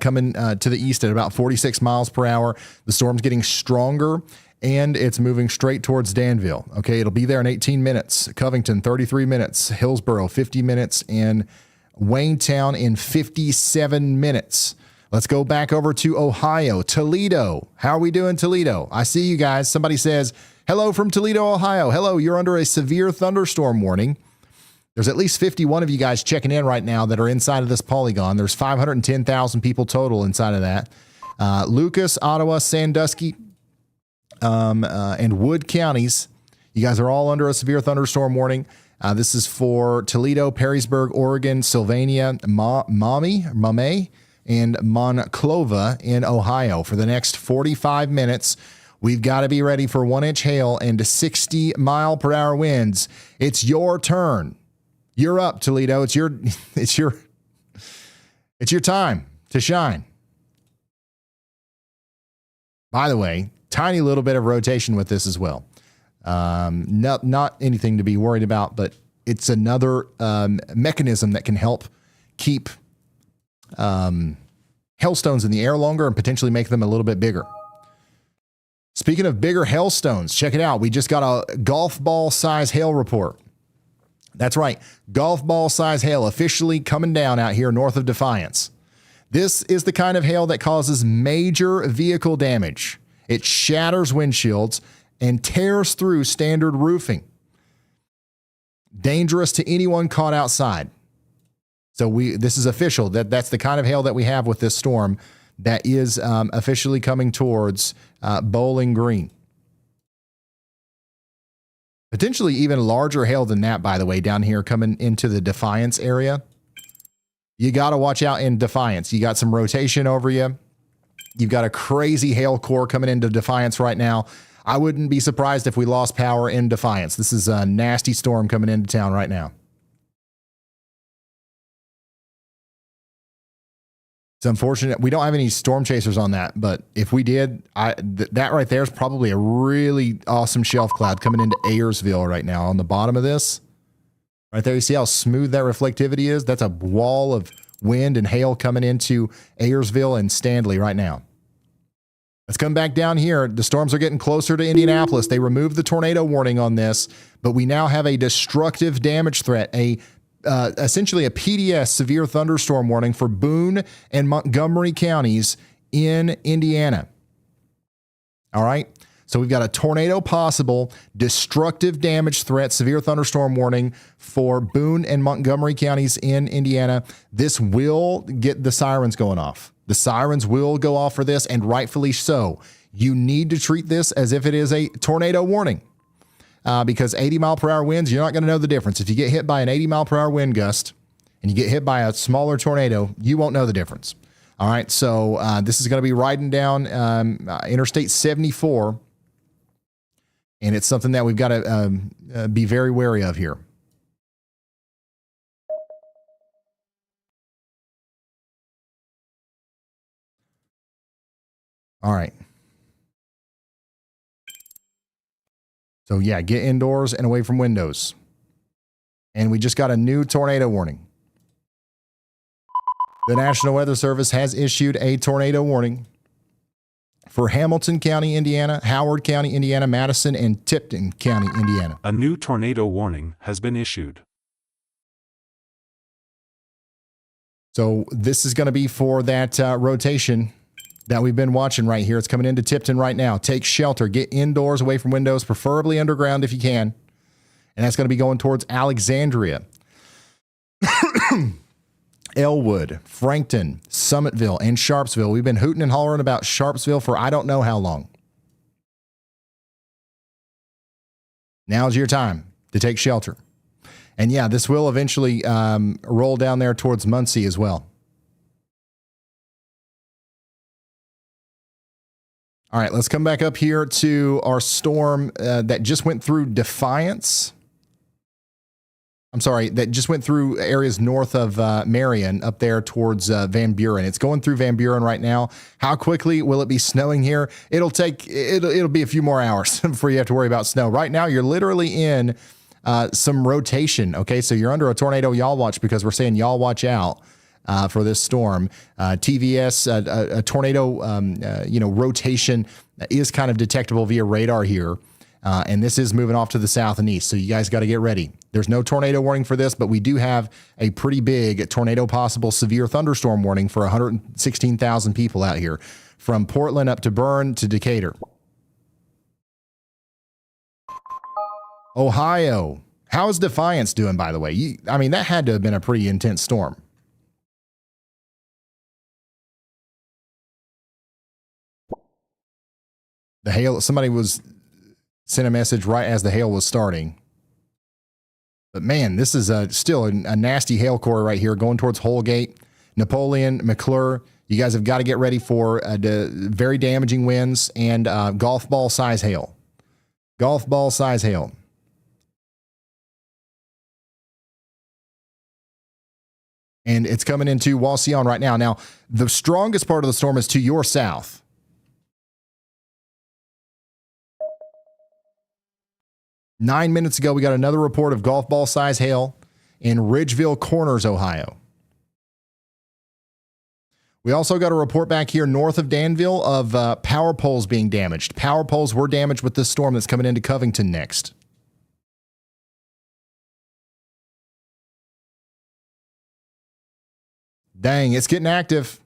coming to the east at about 46 miles per hour. The storm's getting stronger and it's moving straight towards Danville. Okay, it'll be there in 18 minutes. Covington, 33 minutes. Hillsborough, 50 minutes. And Waynetown in 57 minutes. Let's go back over to Ohio. Toledo. How are we doing, Toledo? I see you guys. Somebody says, hello from Toledo, Ohio. Hello, you're under a severe thunderstorm warning. There's at least 51 of you guys checking in right now that are inside of this polygon. There's 510,000 people total inside of that. Lucas, Ottawa, Sandusky, and Wood counties. You guys are all under a severe thunderstorm warning. This is for Toledo, Perrysburg, Oregon, Sylvania, Maumee, and Monclova in Ohio. For the next 45 minutes, we've got to be ready for 1-inch hail and 60-mile-per-hour winds. It's your turn. You're up, Toledo. It's your time to shine. By the way, tiny little bit of rotation with this as well. Not anything to be worried about, but it's another mechanism that can help keep hailstones in the air longer and potentially make them a little bit bigger. Speaking of bigger hailstones, check it out. We just got a golf ball size hail report. That's right. Golf ball size hail officially coming down out here north of Defiance. This is the kind of hail that causes major vehicle damage. It shatters windshields and tears through standard roofing. Dangerous to anyone caught outside. So this is official. That's the kind of hail that we have with this storm that is officially coming towards Bowling Green. Potentially even larger hail than that, by the way, down here coming into the Defiance area. You got to watch out in Defiance. You got some rotation over you. You've got a crazy hail core coming into Defiance right now. I wouldn't be surprised if we lost power in Defiance. This is a nasty storm coming into town right now. It's unfortunate. We don't have any storm chasers on that, but if we did, that right there is probably a really awesome shelf cloud coming into Ayersville right now on the bottom of this. Right there, you see how smooth that reflectivity is? That's a wall of wind and hail coming into Ayersville and Stanley right now. Let's come back down here. The storms are getting closer to Indianapolis. They removed the tornado warning on this, but we now have a destructive damage threat, essentially a PDS, severe thunderstorm warning for Boone and Montgomery counties in Indiana. All right. So we've got a tornado possible, destructive damage threat, severe thunderstorm warning for Boone and Montgomery counties in Indiana. This will get the sirens going off. The sirens will go off for this, and rightfully so. You need to treat this as if it is a tornado warning. Because 80 mile per hour winds, you're not going to know the difference. If you get hit by an 80 mile per hour wind gust and you get hit by a smaller tornado, you won't know the difference. All right. So this is going to be riding down Interstate 74. And it's something that we've got to be very wary of here. All right. So yeah, get indoors and away from windows. And we just got a new tornado warning. The National Weather Service has issued a tornado warning for Hamilton County, Indiana, Howard County, Indiana, Madison, and Tipton County, Indiana.
A new tornado warning has been issued.
So this is going to be for that rotation that we've been watching right here. It's coming into Tipton right now. Take shelter. Get indoors, away from windows, preferably underground if you can. And that's going to be going towards Alexandria, Elwood, Frankton, Summitville, and Sharpsville. We've been hooting and hollering about Sharpsville for I don't know how long. Now's your time to take shelter. And yeah, this will eventually roll down there towards Muncie as well. All right, let's come back up here to our storm that just went through Defiance. I'm sorry, that just went through areas north of Marion up there towards Van Buren. It's going through Van Buren right now. How quickly will it be snowing here? It'll be a few more hours before you have to worry about snow. Right now, you're literally in some rotation. Okay, so you're under a tornado yaw watch because we're saying yaw watch out. For this storm, TVS, a tornado, rotation is kind of detectable via radar here. And this is moving off to the south and east. So you guys got to get ready. There's no tornado warning for this, but we do have a pretty big tornado possible severe thunderstorm warning for 116,000 people out here from Portland up to Bern to Decatur. Ohio. How is Defiance doing, by the way? That had to have been a pretty intense storm. The hail, somebody sent a message right as the hail was starting. But man, this is still a nasty hail core right here going towards Holgate, Napoleon, McClure. You guys have got to get ready for very damaging winds and golf ball size hail. Golf ball size hail. And it's coming into Wasion right now. Now, the strongest part of the storm is to your south. Nine minutes ago, we got another report of golf ball size hail in Ridgeville Corners, Ohio. We also got a report back here north of Danville of power poles being damaged. Power poles were damaged with this storm that's coming into Covington next. Dang, it's getting active.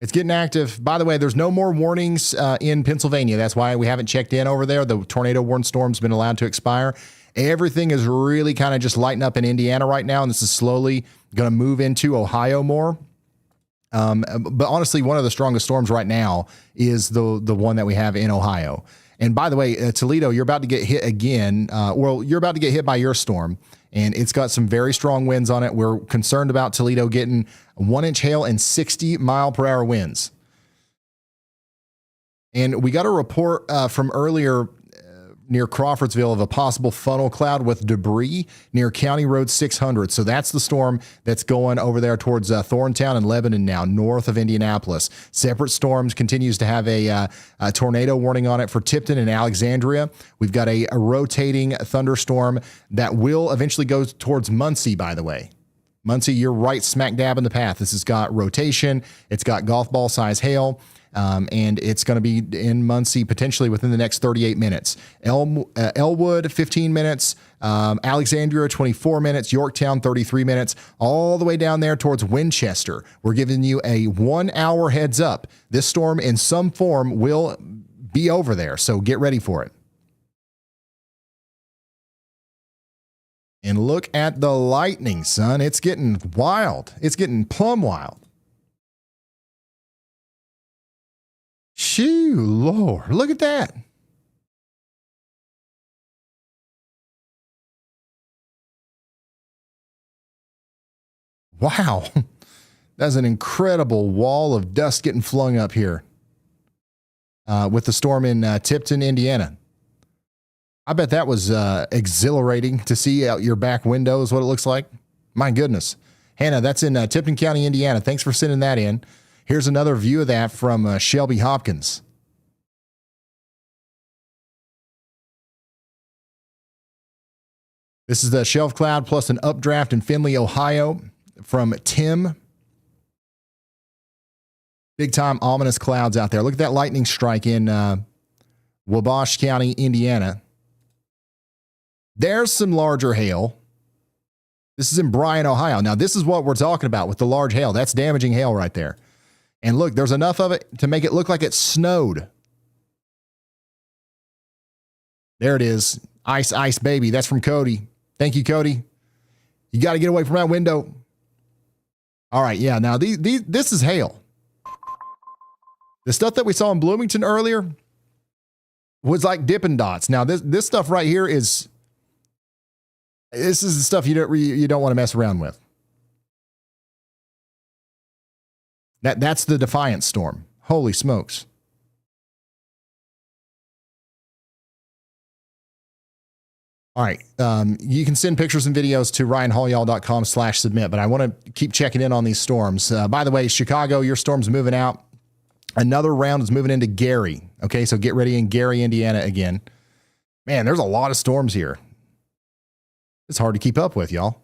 It's getting active. By the way, there's no more warnings in Pennsylvania. That's why we haven't checked in over there. The tornado warning storm's been allowed to expire. Everything is really kind of just lighting up in Indiana right now, and this is slowly going to move into Ohio more. But honestly, one of the strongest storms right now is the one that we have in Ohio. And by the way, Toledo, you're about to get hit again. You're about to get hit by your storm, and it's got some very strong winds on it. We're concerned about Toledo getting 1-inch hail and 60-mile-per-hour winds. And we got a report from earlier near Crawfordsville of a possible funnel cloud with debris near County Road 600. So that's the storm that's going over there towards Thorntown and Lebanon now, north of Indianapolis. Separate storms continues to have a tornado warning on it for Tipton and Alexandria. We've got a rotating thunderstorm that will eventually go towards Muncie, by the way. Muncie, you're right smack dab in the path. This has got rotation. It's got golf ball size hail. And it's going to be in Muncie potentially within the next 38 minutes. Elwood, 15 minutes. Alexandria, 24 minutes. Yorktown, 33 minutes. All the way down there towards Winchester. We're giving you a 1 hour heads up. This storm in some form will be over there, so get ready for it. And look at the lightning, son. It's getting wild. It's getting plumb wild. Shoo, Lord, look at that. Wow. That's an incredible wall of dust getting flung up here with the storm in Tipton, Indiana. I bet that was exhilarating to see out your back window is what it looks like. My goodness. Hannah, that's in Tipton County, Indiana. Thanks for sending that in. Here's another view of that from Shelby Hopkins. This is the shelf cloud plus an updraft in Finley, Ohio from Tim. Big time ominous clouds out there. Look at that lightning strike in Wabash County, Indiana. There's some larger hail. This is in Bryan, Ohio. Now, this is what we're talking about with the large hail. That's damaging hail right there. And look, there's enough of it to make it look like it snowed. There it is. Ice, ice, baby. That's from Cody. Thank you, Cody. You got to get away from that window. All right, yeah. Now, this is hail. The stuff that we saw in Bloomington earlier was like Dippin' Dots. Now, this stuff right here is the stuff you don't want to mess around with. That's the Defiance storm. Holy smokes. All right. You can send pictures and videos to ryanhaulyall.com/submit, but I want to keep checking in on these storms. By the way, Chicago, your storm's moving out. Another round is moving into Gary. Okay, so get ready in Gary, Indiana again. Man, there's a lot of storms here. It's hard to keep up with, y'all.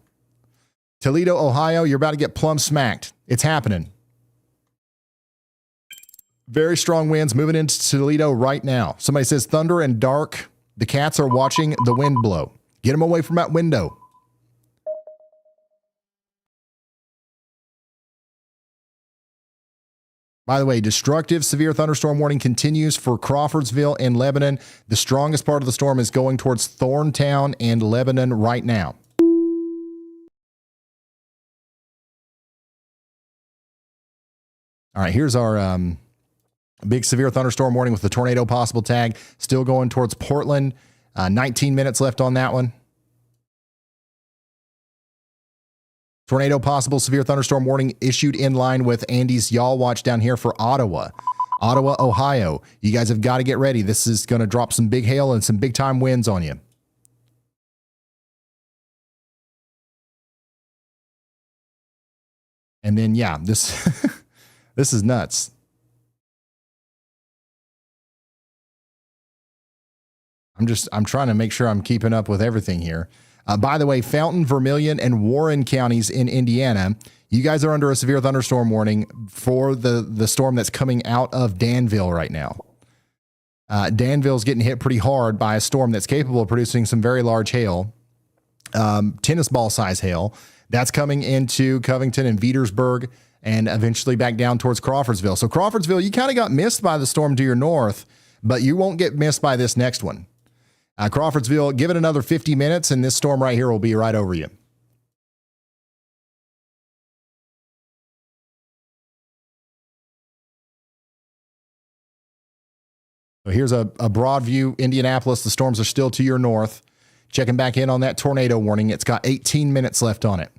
Toledo, Ohio, you're about to get plumb smacked. It's happening. Very strong winds moving into Toledo right now. Somebody says thunder and dark. The cats are watching the wind blow. Get them away from that window. By the way, destructive severe thunderstorm warning continues for Crawfordsville and Lebanon. The strongest part of the storm is going towards Thorntown and Lebanon right now. All right, here's our big severe thunderstorm warning with the tornado possible tag. Still going towards Portland. 19 minutes left on that one. Tornado possible severe thunderstorm warning issued in line with Andy's Y'all Watch down here for Ottawa. Ottawa, Ohio. You guys have got to get ready. This is going to drop some big hail and some big time winds on you. And then, yeah, this this is nuts. I'm trying to make sure I'm keeping up with everything here. By the way, Fountain, Vermilion, and Warren counties in Indiana, you guys are under a severe thunderstorm warning for the storm that's coming out of Danville right now. Danville's getting hit pretty hard by a storm that's capable of producing some very large hail, tennis ball size hail. That's coming into Covington and Petersburg and eventually back down towards Crawfordsville. So Crawfordsville, you kind of got missed by the storm to your north, but you won't get missed by this next one. Crawfordsville, give it another 50 minutes, and this storm right here will be right over you. So here's a broad view. Indianapolis, the storms are still to your north. Checking back in on that tornado warning. It's got 18 minutes left on it.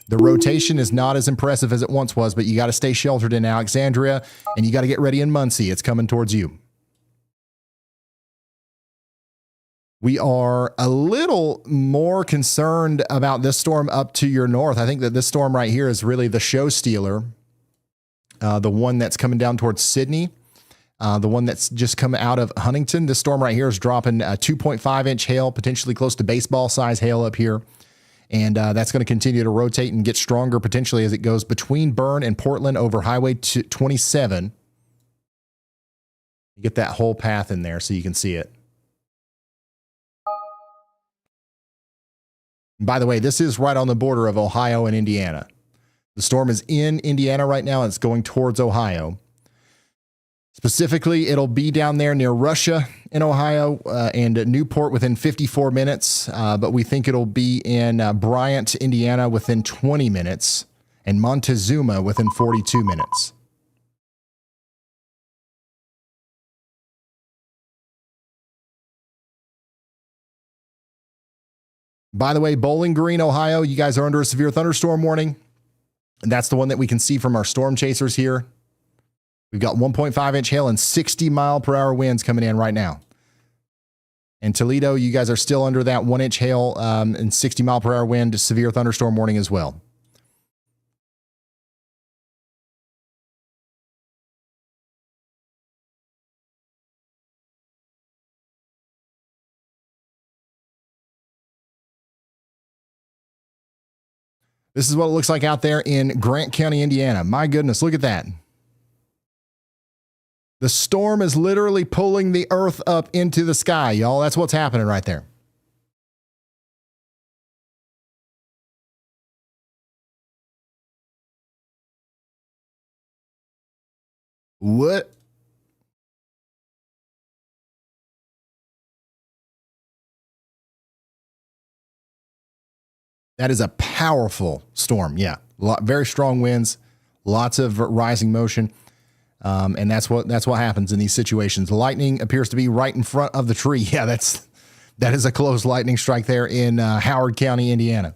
The rotation is not as impressive as it once was, but you got to stay sheltered in Alexandria, and you got to get ready in Muncie. It's coming towards you. We are a little more concerned about this storm up to your north. I think that this storm right here is really the show stealer. The one that's coming down towards Sydney. The one that's just come out of Huntington. This storm right here is dropping 2.5-inch hail, potentially close to baseball size hail up here. And that's going to continue to rotate and get stronger potentially as it goes between Bern and Portland over Highway 27. You get that whole path in there so you can see it. By the way, this is right on the border of Ohio and Indiana. The storm is in Indiana right now. And it's going towards Ohio. Specifically, it'll be down there near Russia in Ohio and Newport within 54 minutes. But we think it'll be in Bryant, Indiana within 20 minutes and Montezuma within 42 minutes. By the way, Bowling Green, Ohio, you guys are under a severe thunderstorm warning. And that's the one that we can see from our storm chasers here. We've got 1.5-inch hail and 60-mile-per-hour winds coming in right now. And Toledo, you guys are still under that 1-inch hail and 60-mile-per-hour wind severe thunderstorm warning as well. This is what it looks like out there in Grant County, Indiana. My goodness, look at that. The storm is literally pulling the earth up into the sky, y'all. That's what's happening right there. What? That is a powerful storm. Yeah. Very strong winds, lots of rising motion. And that's what happens in these situations. The lightning appears to be right in front of the tree. Yeah, that is a close lightning strike there in Howard County, Indiana.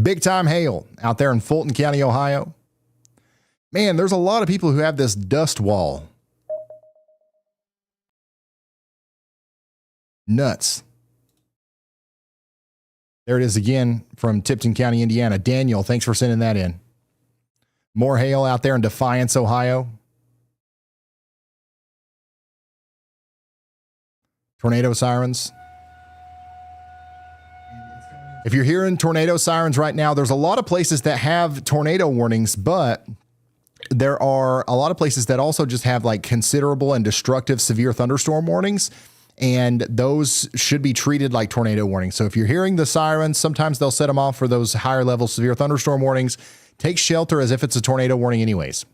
Big time hail out there in Fulton County, Ohio. Man, there's a lot of people who have this dust wall. Nuts. There it is again from Tipton County, Indiana. Daniel, thanks for sending that in. More hail out there in Defiance, Ohio. Tornado sirens. If you're hearing tornado sirens right now, there's a lot of places that have tornado warnings, but there are a lot of places that also just have like considerable and destructive severe thunderstorm warnings. And those should be treated like tornado warnings. So if you're hearing the sirens, sometimes they'll set them off for those higher level severe thunderstorm warnings. Take shelter as if it's a tornado warning anyways.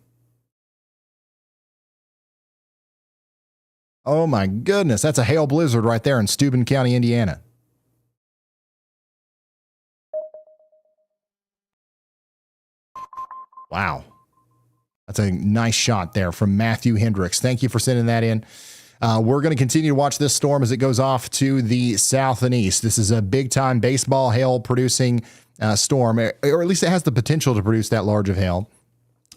Oh my goodness, that's a hail blizzard right there in Steuben County, Indiana. Wow. That's a nice shot there from Matthew Hendricks. Thank you for sending that in. We're going to continue to watch this storm as it goes off to the south and east. This is a big-time baseball hail producing storm, or at least it has the potential to produce that large of hail.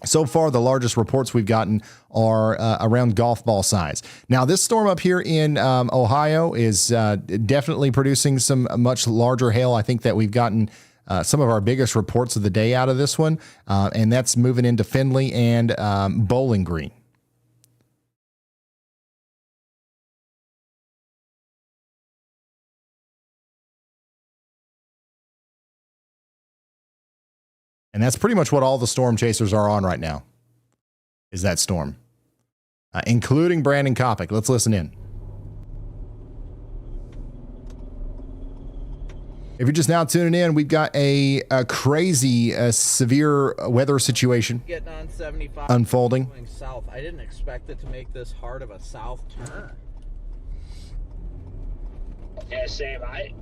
So far, the largest reports we've gotten are around golf ball size. Now, this storm up here in Ohio is definitely producing some much larger hail. I think that we've gotten some of our biggest reports of the day out of this one, and that's moving into Finley and Bowling Green. And that's pretty much what all the storm chasers are on right now, is that storm, including Brandon Kopic. Let's listen in. If you're just now tuning in, we've got a crazy, severe weather situation
Getting on 75
unfolding.
going south. I didn't expect it to make this hard of a south turn.
Yeah, same. I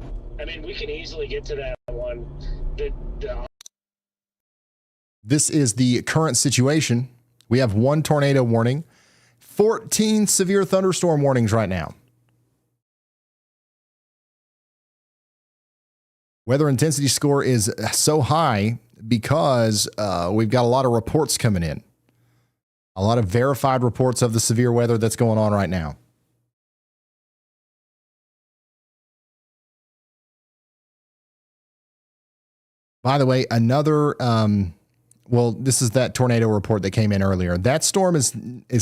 mean, we can easily get to that one.
This is the current situation. We have 1 tornado warning, 14 severe thunderstorm warnings right now. Weather intensity score is so high because we've got a lot of reports coming in. A lot of verified reports of the severe weather that's going on right now. By the way, another, well, this is that tornado report that came in earlier. That storm is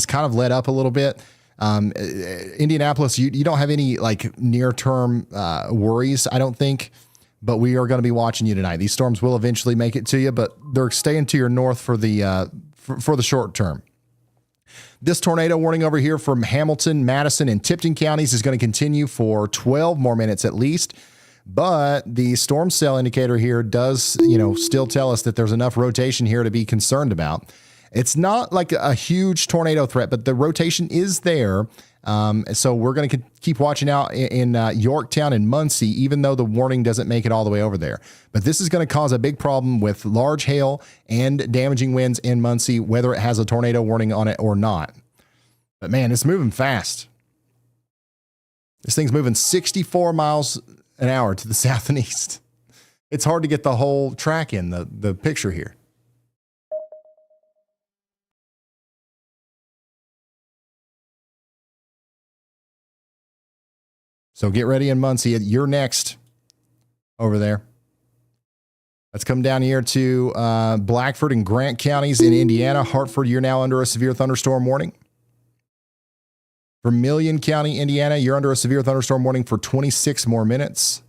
kind of let up a little bit. Indianapolis, you don't have any like near-term worries, I don't think. But we are going to be watching you tonight. These storms will eventually make it to you, but they're staying to your north for the for the short term. This tornado warning over here from Hamilton, Madison, and Tipton counties is going to continue for 12 more minutes at least. But the storm cell indicator here does, still tell us that there's enough rotation here to be concerned about. It's not like a huge tornado threat, but the rotation is there. So we're going to keep watching out in Yorktown and Muncie, even though the warning doesn't make it all the way over there. But this is going to cause a big problem with large hail and damaging winds in Muncie, whether it has a tornado warning on it or not. But man, it's moving fast. This thing's moving 64 miles an hour to the south and east. It's hard to get the whole track in the picture here. So get ready in Muncie. You're next over there. Let's come down here to Blackford and Grant counties in Indiana. Hartford, you're now under a severe thunderstorm warning. Vermilion County, Indiana, you're under a severe thunderstorm warning for 26 more minutes.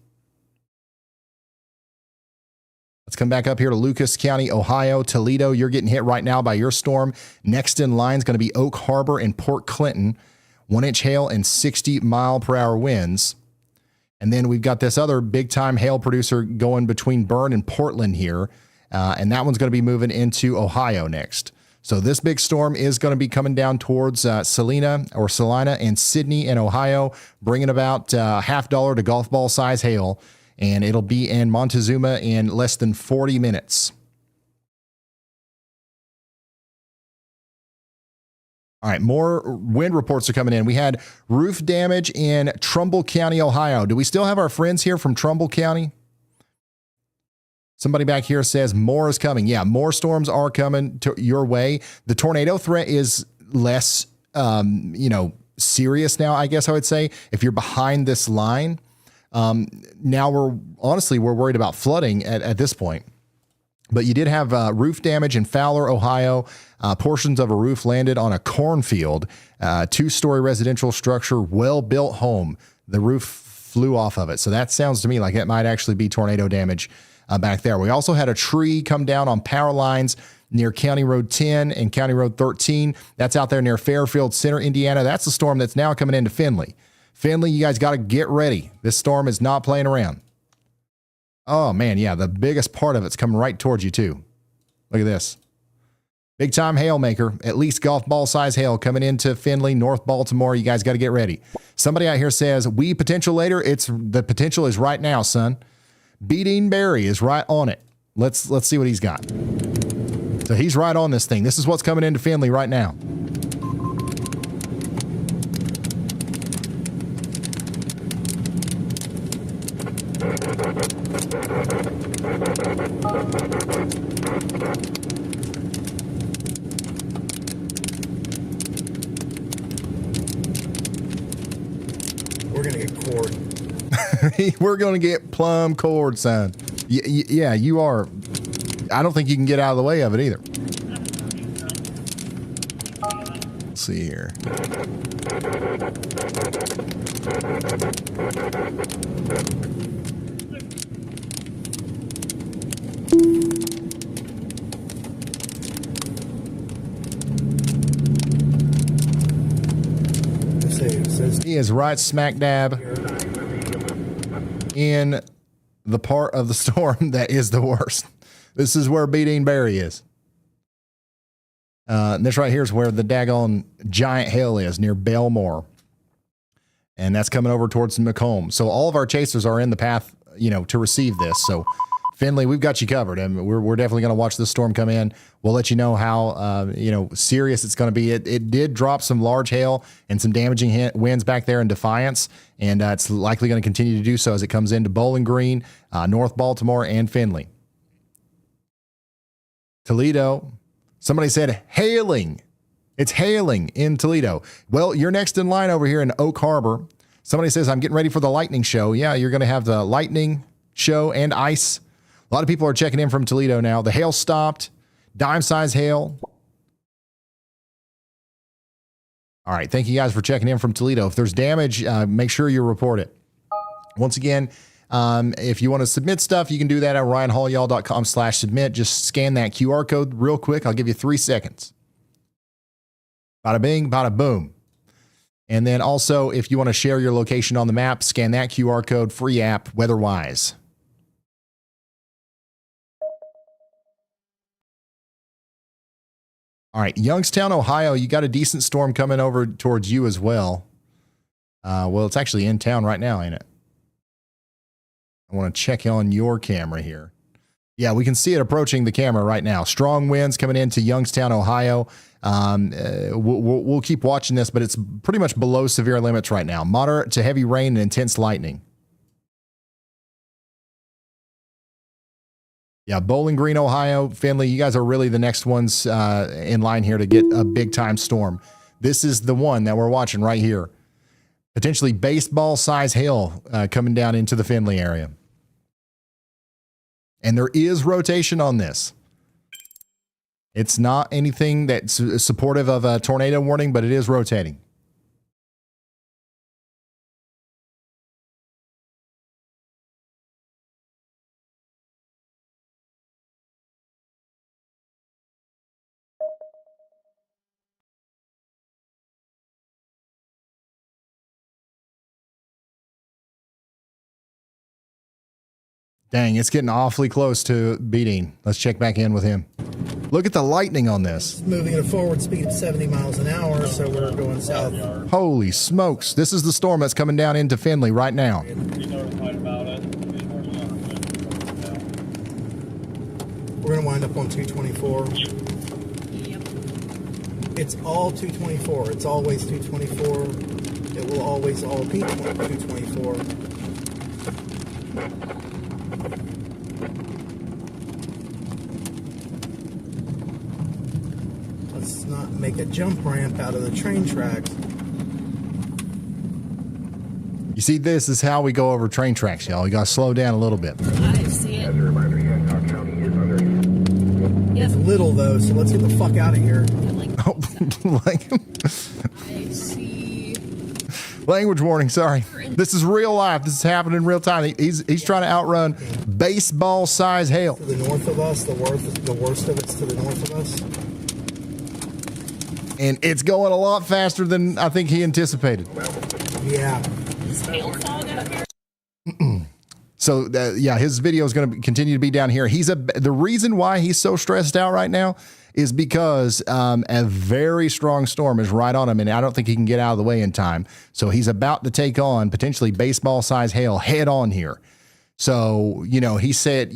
Let's come back up here to Lucas County, Ohio. Toledo, you're getting hit right now by your storm. Next in line is going to be Oak Harbor and Port Clinton. 1-inch hail and 60-mile-per-hour winds. And then we've got this other big-time hail producer going between Bern and Portland here. And that one's going to be moving into Ohio next. So this big storm is going to be coming down towards Salina and Sydney in Ohio, bringing about $50 to golf ball size hail. And it'll be in Montezuma in less than 40 minutes. All right, more wind reports are coming in. We had roof damage in Trumbull County, Ohio. Do we still have our friends here from Trumbull County? Somebody back here says more is coming. Yeah, more storms are coming to your way. The tornado threat is less, serious now, I guess I would say, if you're behind this line. Now we're worried about flooding at this point. But you did have roof damage in Fowler, Ohio. Portions of a roof landed on a cornfield, 2-story residential structure, well-built home. The roof flew off of it. So that sounds to me like it might actually be tornado damage back there. We also had a tree come down on power lines near County Road 10 and County Road 13. That's out there near Fairfield Center, Indiana. That's the storm that's now coming into Finley. Finley, you guys got to get ready. This storm is not playing around. Oh, man, yeah, the biggest part of it's coming right towards you, too. Look at this. Big-time hail maker, at least golf ball size hail coming into Finley, North Baltimore. You guys got to get ready. Somebody out here says, potential later. The potential is right now, son. Beating Barry is right on it. Let's see what he's got. So he's right on this thing. This is what's coming into Finley right now. We're going to get cord. We're going to get plumb cord, son. Yeah, you are. I don't think you can get out of the way of it either. Let's see here. He is right smack dab in the part of the storm that is the worst. This is where Beating Barry is. And this right here is where the daggone giant hail is, near Belmore. And that's coming over towards Macomb. So all of our chasers are in the path, to receive this. So Finley, we've got you covered. And we're definitely going to watch this storm come in. We'll let you know how, serious it's going to be. It did drop some large hail and some damaging winds back there in Defiance. And it's likely going to continue to do so as it comes into Bowling Green, North Baltimore, and Finley. Toledo. Somebody said hailing. It's hailing in Toledo. Well, you're next in line over here in Oak Harbor. Somebody says, I'm getting ready for the lightning show. Yeah, you're going to have the lightning show and ice. A lot of people are checking in from Toledo now. The hail stopped. Dime-size hail. All right. Thank you guys for checking in from Toledo. If there's damage, make sure you report it. Once again, if you want to submit stuff, you can do that at ryanhaulyall.com/submit. Just scan that QR code real quick. I'll give you 3 seconds. Bada bing, bada boom. And then also, if you want to share your location on the map, scan that QR code, free app, WeatherWise. All right, Youngstown, Ohio, you got a decent storm coming over towards you as well. Well, it's actually in town right now, ain't it? I want to check on your camera here. Yeah, we can see it approaching the camera right now. Strong winds coming into Youngstown, Ohio. We'll keep watching this, but it's pretty much below severe limits right now. Moderate to heavy rain and intense lightning. Yeah, Bowling Green, Ohio, Finley, you guys are really the next ones in line here to get a big-time storm. This is the one that we're watching right here. Potentially baseball-size hail coming down into the Finley area. And there is rotation on this. It's not anything that's supportive of a tornado warning, but it is rotating. Dang, it's getting awfully close to beating. Let's check back in with him. Look at the lightning on this.
It's moving at a forward speed of 70 miles an hour, so we're going south.
Holy smokes. This is the storm that's coming down into Finley right now.
We're going to wind up on 224. Yep. It's all 224. It's always 224. It will always all be 224. Let's not make a jump ramp out of the train tracks.
You see, this is how we go over train tracks, y'all. You got to slow down a little bit.
I see it.
As a reminder, Hancock County is under. It's little, though, so let's get the fuck out of here.
I see.
Language warning, sorry. This is real life. This is happening in real time. He's trying to outrun baseball-size hail.
To the north of us, the worst of it's to the north of us.
And it's going a lot faster than I think he anticipated.
Yeah.
Is hail fog out here?
So, yeah, his video is going to continue to be down here. The reason why he's so stressed out right now is because a very strong storm is right on him, and I don't think he can get out of the way in time. So he's about to take on potentially baseball-sized hail head on here. So, he said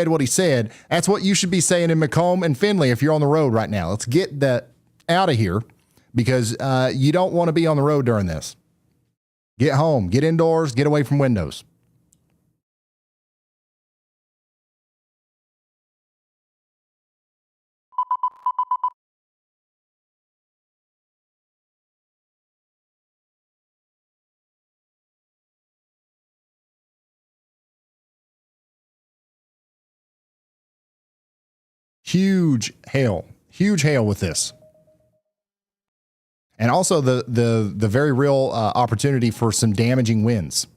what he said. That's what you should be saying in Macomb and Finley if you're on the road right now. Let's get that out of here because you don't want to be on the road during this. Get home, get indoors, get away from windows. huge hail with this. And also the very real opportunity for some damaging winds.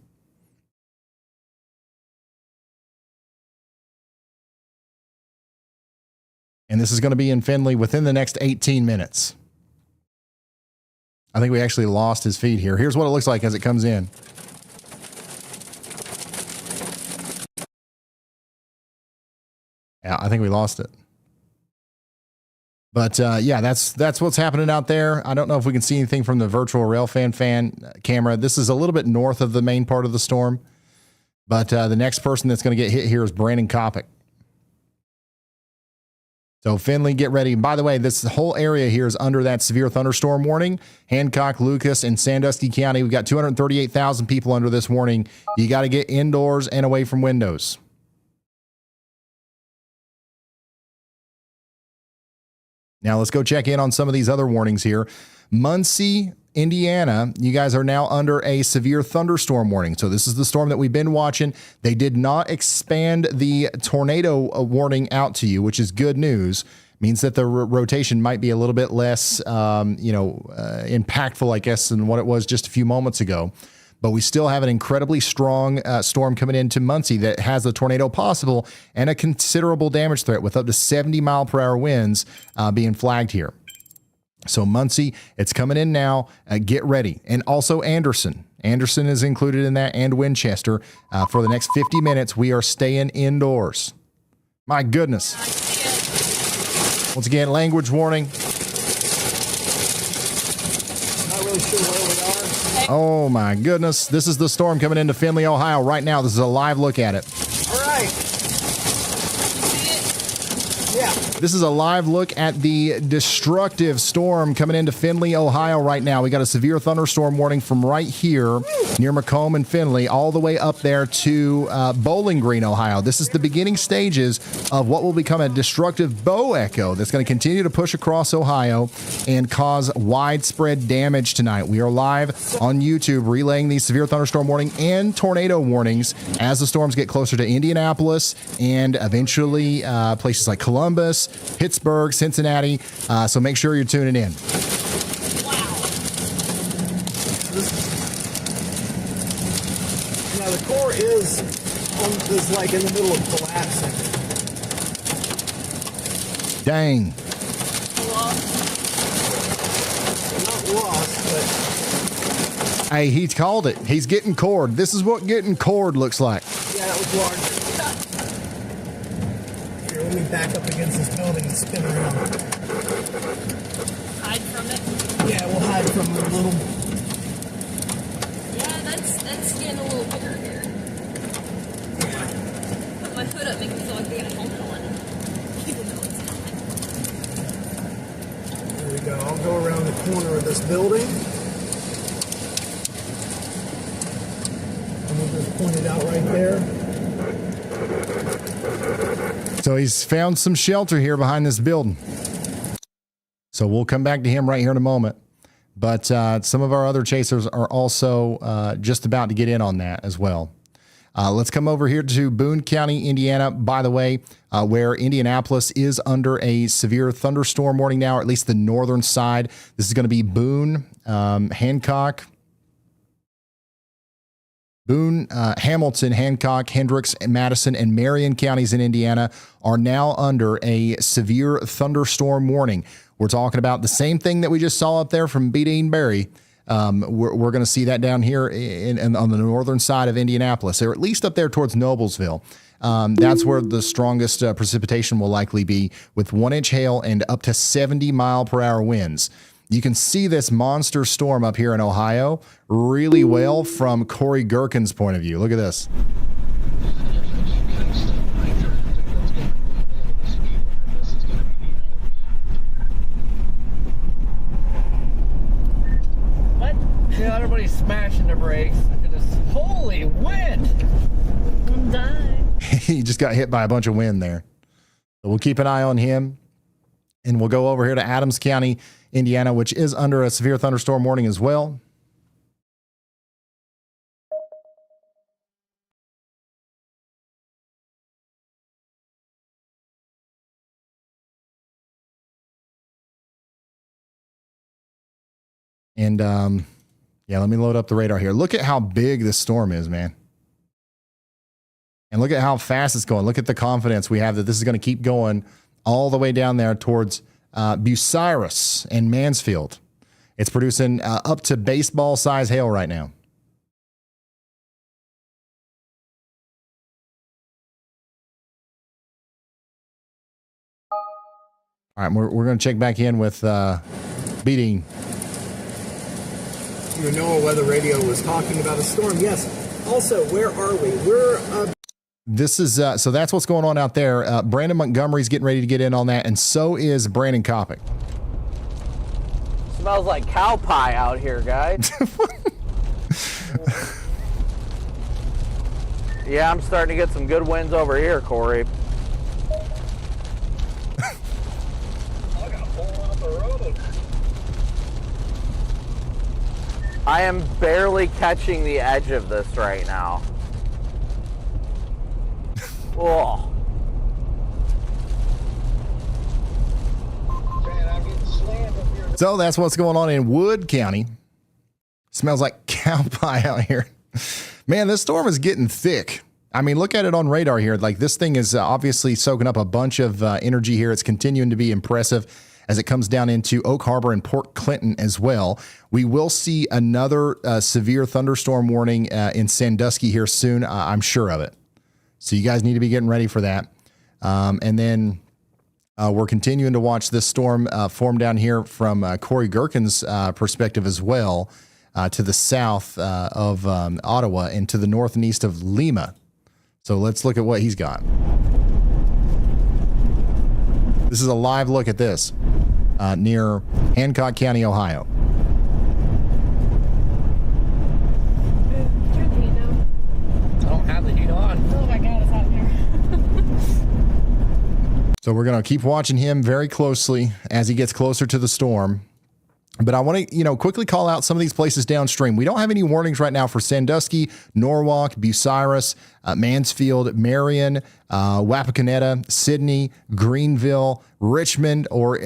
And this is going to be in Finley within the next 18 minutes. I think we actually lost his feed here. Here's what it looks like as it comes in. Yeah, I think we lost it. But yeah, that's what's happening out there. I don't know if we can see anything from the virtual railfan camera. This is a little bit north of the main part of the storm. But the next person that's going to get hit here is Brandon Kopic. So Finley, get ready. By the way, this whole area here is under that severe thunderstorm warning. Hancock, Lucas, and Sandusky County. We've got 238,000 people under this warning. You got to get indoors and away from windows. Now let's go check in on some of these other warnings here. Muncie, Indiana, you guys are now under a severe thunderstorm warning. So this is the storm that we've been watching. They did not expand the tornado warning out to you, which is good news. Means that the rotation might be a little bit less, impactful, I guess, than what it was just a few moments ago. But we still have an incredibly strong storm coming into Muncie that has a tornado possible and a considerable damage threat with up to 70-mile-per-hour winds being flagged here. So Muncie, it's coming in now. Get ready. And also Anderson. Anderson is included in that, and Winchester. For the next 50 minutes, we are staying indoors. My goodness. Once again, language warning.
Not really sure where we are.
Oh my goodness. This is the storm coming into Finley, Ohio right now. This is a live look at it.
All right. Yeah.
This is a live look at the destructive storm coming into Finley, Ohio right now. We got a severe thunderstorm warning from right here near Macomb and Finley all the way up there to Bowling Green, Ohio. This is the beginning stages of what will become a destructive bow echo that's going to continue to push across Ohio and cause widespread damage tonight. We are live on YouTube relaying these severe thunderstorm warning and tornado warnings as the storms get closer to Indianapolis and eventually places like Columbus, Pittsburgh, Cincinnati. So make sure you're tuning in.
Now the core is like in the middle of collapsing.
Dang.
Not lost, but
Hey, he's called it. He's getting cored. This is what getting cored looks like.
yeah, that was large. Here, let me back up against this building and spin around.
Hide from it.
Yeah, we'll hide from it a little.
Yeah, that's getting a little bigger here. Put my hood up, make me feel like we got a helmet on. Even though it's not.
There we go. I'll go around the corner of this building. And we'll just point it out right there.
So he's found some shelter here behind this building. So we'll come back to him right here in a moment. But some of our other chasers are also just about to get in on that as well. Let's come over here to Boone County, Indiana, by the way, where Indianapolis is under a severe thunderstorm warning now, or at least the northern side. This is going to be Boone, Hancock, Hamilton, Hancock, Hendricks, Madison, and Marion counties in Indiana are now under a severe thunderstorm warning. We're talking about the same thing that we just saw up there from Beatty Berry. We're going to see that down here on the northern side of Indianapolis, or at least up there towards Noblesville. That's where the strongest precipitation will likely be, with 1-inch hail and up to 70-mile-per-hour winds. You can see this monster storm up here in Ohio really well from Corey Gherkin's point of view. Look at this.
What? Yeah, everybody's smashing their brakes. Look at this. Holy wind!
I'm dying.
He just got hit by a bunch of wind there. So we'll keep an eye on him. And we'll go over here to Adams County, Indiana, which is under a severe thunderstorm warning as well. And yeah, let me load up the radar here. Look at how big this storm is, man. And look at how fast it's going. Look at the confidence we have that this is going to keep going all the way down there towards Bucyrus and Mansfield. It's producing up to baseball size hail right now. All right, we're going to check back in with Beating.
The NOAA weather radio was talking about a storm. Yes. Also, where are we? We're
This is so that's what's going on out there. Brandon Montgomery's getting ready to get in on that, and so is Brandon Kopic.
Smells like cow pie out here, guys. Yeah, I'm starting to get some good winds over here, Corey.
I got pulled off the road.
I am barely catching the edge of this right now. Oh.
Man, I'm getting slammed up here.
So that's what's going on in Wood County. Smells like cow pie out here. Man, this storm is getting thick. I mean, look at it on radar here. Like, this thing is obviously soaking up a bunch of energy here. It's continuing to be impressive as it comes down into Oak Harbor and Port Clinton as well. We will see another severe thunderstorm warning in Sandusky here soon. I'm sure of it. So you guys need to be getting ready for that. And then we're continuing to watch this storm form down here from Corey Gherkin's perspective as well, to the south of Ottawa and to the north and east of Lima. So let's look at what he's got. This is a live look at this near Hancock County, Ohio.
Turn the heat down.
I don't have the heat on.
Oh my god, it's hot in here.
So we're going to keep watching him very closely as he gets closer to the storm. But I want to, quickly call out some of these places downstream. We don't have any warnings right now for Sandusky, Norwalk, Bucyrus, Mansfield, Marion, Wapakoneta, Sydney, Greenville, Richmond, or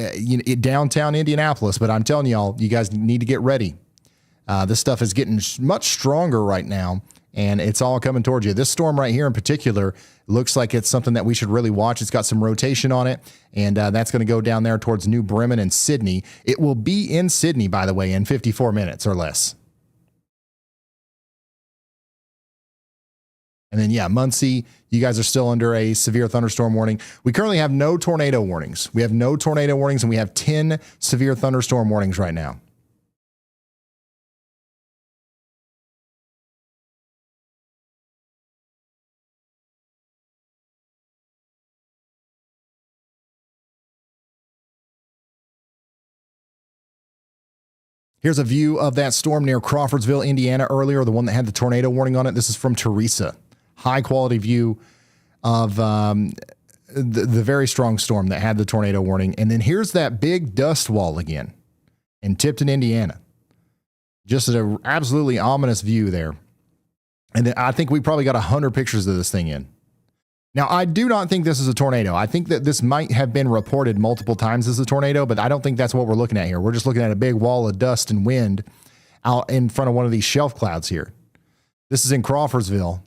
downtown Indianapolis. But I'm telling y'all, you guys need to get ready. This stuff is getting much stronger right now, and it's all coming towards you. This storm right here in particular looks like it's something that we should really watch. It's got some rotation on it, and that's going to go down there towards New Bremen and Sydney. It will be in Sydney, by the way, in 54 minutes or less. And then, Muncie, you guys are still under a severe thunderstorm warning. We currently have no tornado warnings. We have no tornado warnings, and we have 10 severe thunderstorm warnings right now. Here's a view of that storm near Crawfordsville, Indiana earlier, the one that had the tornado warning on it. This is from Teresa. High quality view of the very strong storm that had the tornado warning. And then here's that big dust wall again in Tipton, Indiana. Just an absolutely ominous view there. And then I think we probably got 100 pictures of this thing in. Now, I do not think this is a tornado. I think that this might have been reported multiple times as a tornado, but I don't think that's what we're looking at here. We're just looking at a big wall of dust and wind out in front of one of these shelf clouds here. This is in Crawfordsville.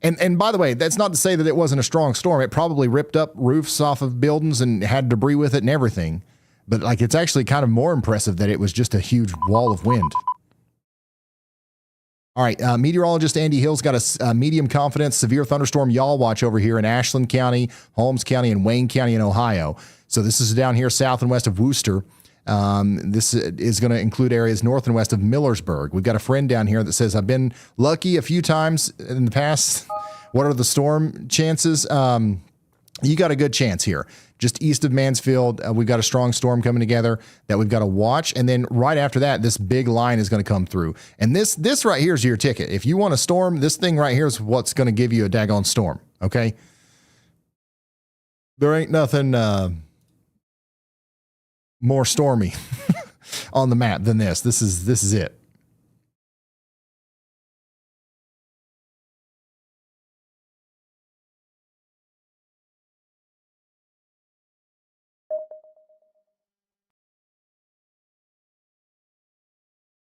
And by the way, that's not to say that it wasn't a strong storm. It probably ripped up roofs off of buildings and had debris with it and everything. But it's actually kind of more impressive that it was just a huge wall of wind. All right, meteorologist Andy Hill's got a medium confidence severe thunderstorm yaw watch over here in Ashland County, Holmes County, and Wayne County in Ohio. So this is down here south and west of Worcester. This is going to include areas north and west of Millersburg. We've got a friend down here that says, I've been lucky a few times in the past. What are the storm chances? You got a good chance here. Just east of Mansfield, we've got a strong storm coming together that we've got to watch. And then right after that, this big line is going to come through. And this right here is your ticket. If you want a storm, this thing right here is what's going to give you a daggone storm. Okay? There ain't nothing more stormy on the map than this. This is it.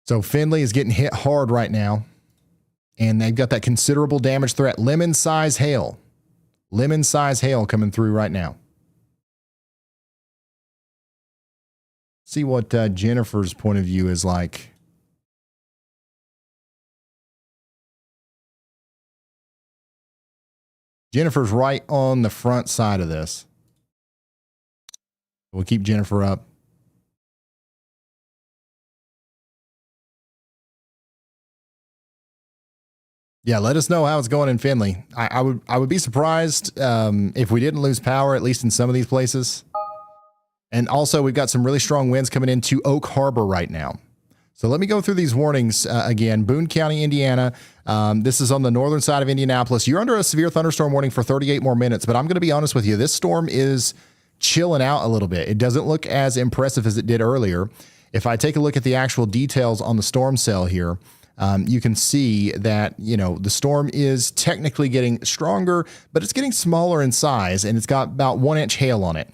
So Finley is getting hit hard right now. And they've got that considerable damage threat. Lemon-size hail. Lemon-size hail coming through right now. See what Jennifer's point of view is like. Jennifer's right on the front side of this. We'll keep Jennifer up. Yeah, let us know how it's going in Finley. I would be surprised if we didn't lose power, at least in some of these places. And also, we've got some really strong winds coming into Oak Harbor right now. So let me go through these warnings again. Boone County, Indiana. This is on the northern side of Indianapolis. You're under a severe thunderstorm warning for 38 more minutes, but I'm going to be honest with you. This storm is chilling out a little bit. It doesn't look as impressive as it did earlier. If I take a look at the actual details on the storm cell here, you can see that, the storm is technically getting stronger, but it's getting smaller in size, and it's got about 1 inch hail on it.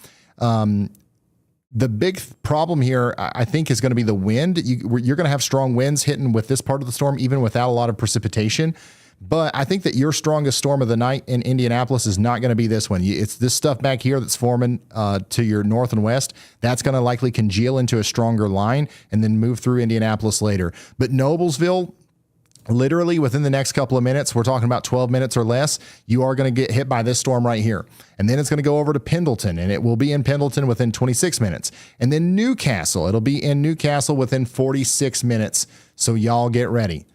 The big problem here, I think, is going to be the wind. You're going to have strong winds hitting with this part of the storm, even without a lot of precipitation. But I think that your strongest storm of the night in Indianapolis is not going to be this one. It's this stuff back here that's forming to your north and west. That's going to likely congeal into a stronger line and then move through Indianapolis later. But Noblesville, literally within the next couple of minutes, we're talking about 12 minutes or less, you are going to get hit by this storm right here. And then it's going to go over to Pendleton, and it will be in Pendleton within 26 minutes. And then Newcastle, it'll be in Newcastle within 46 minutes. So y'all get ready.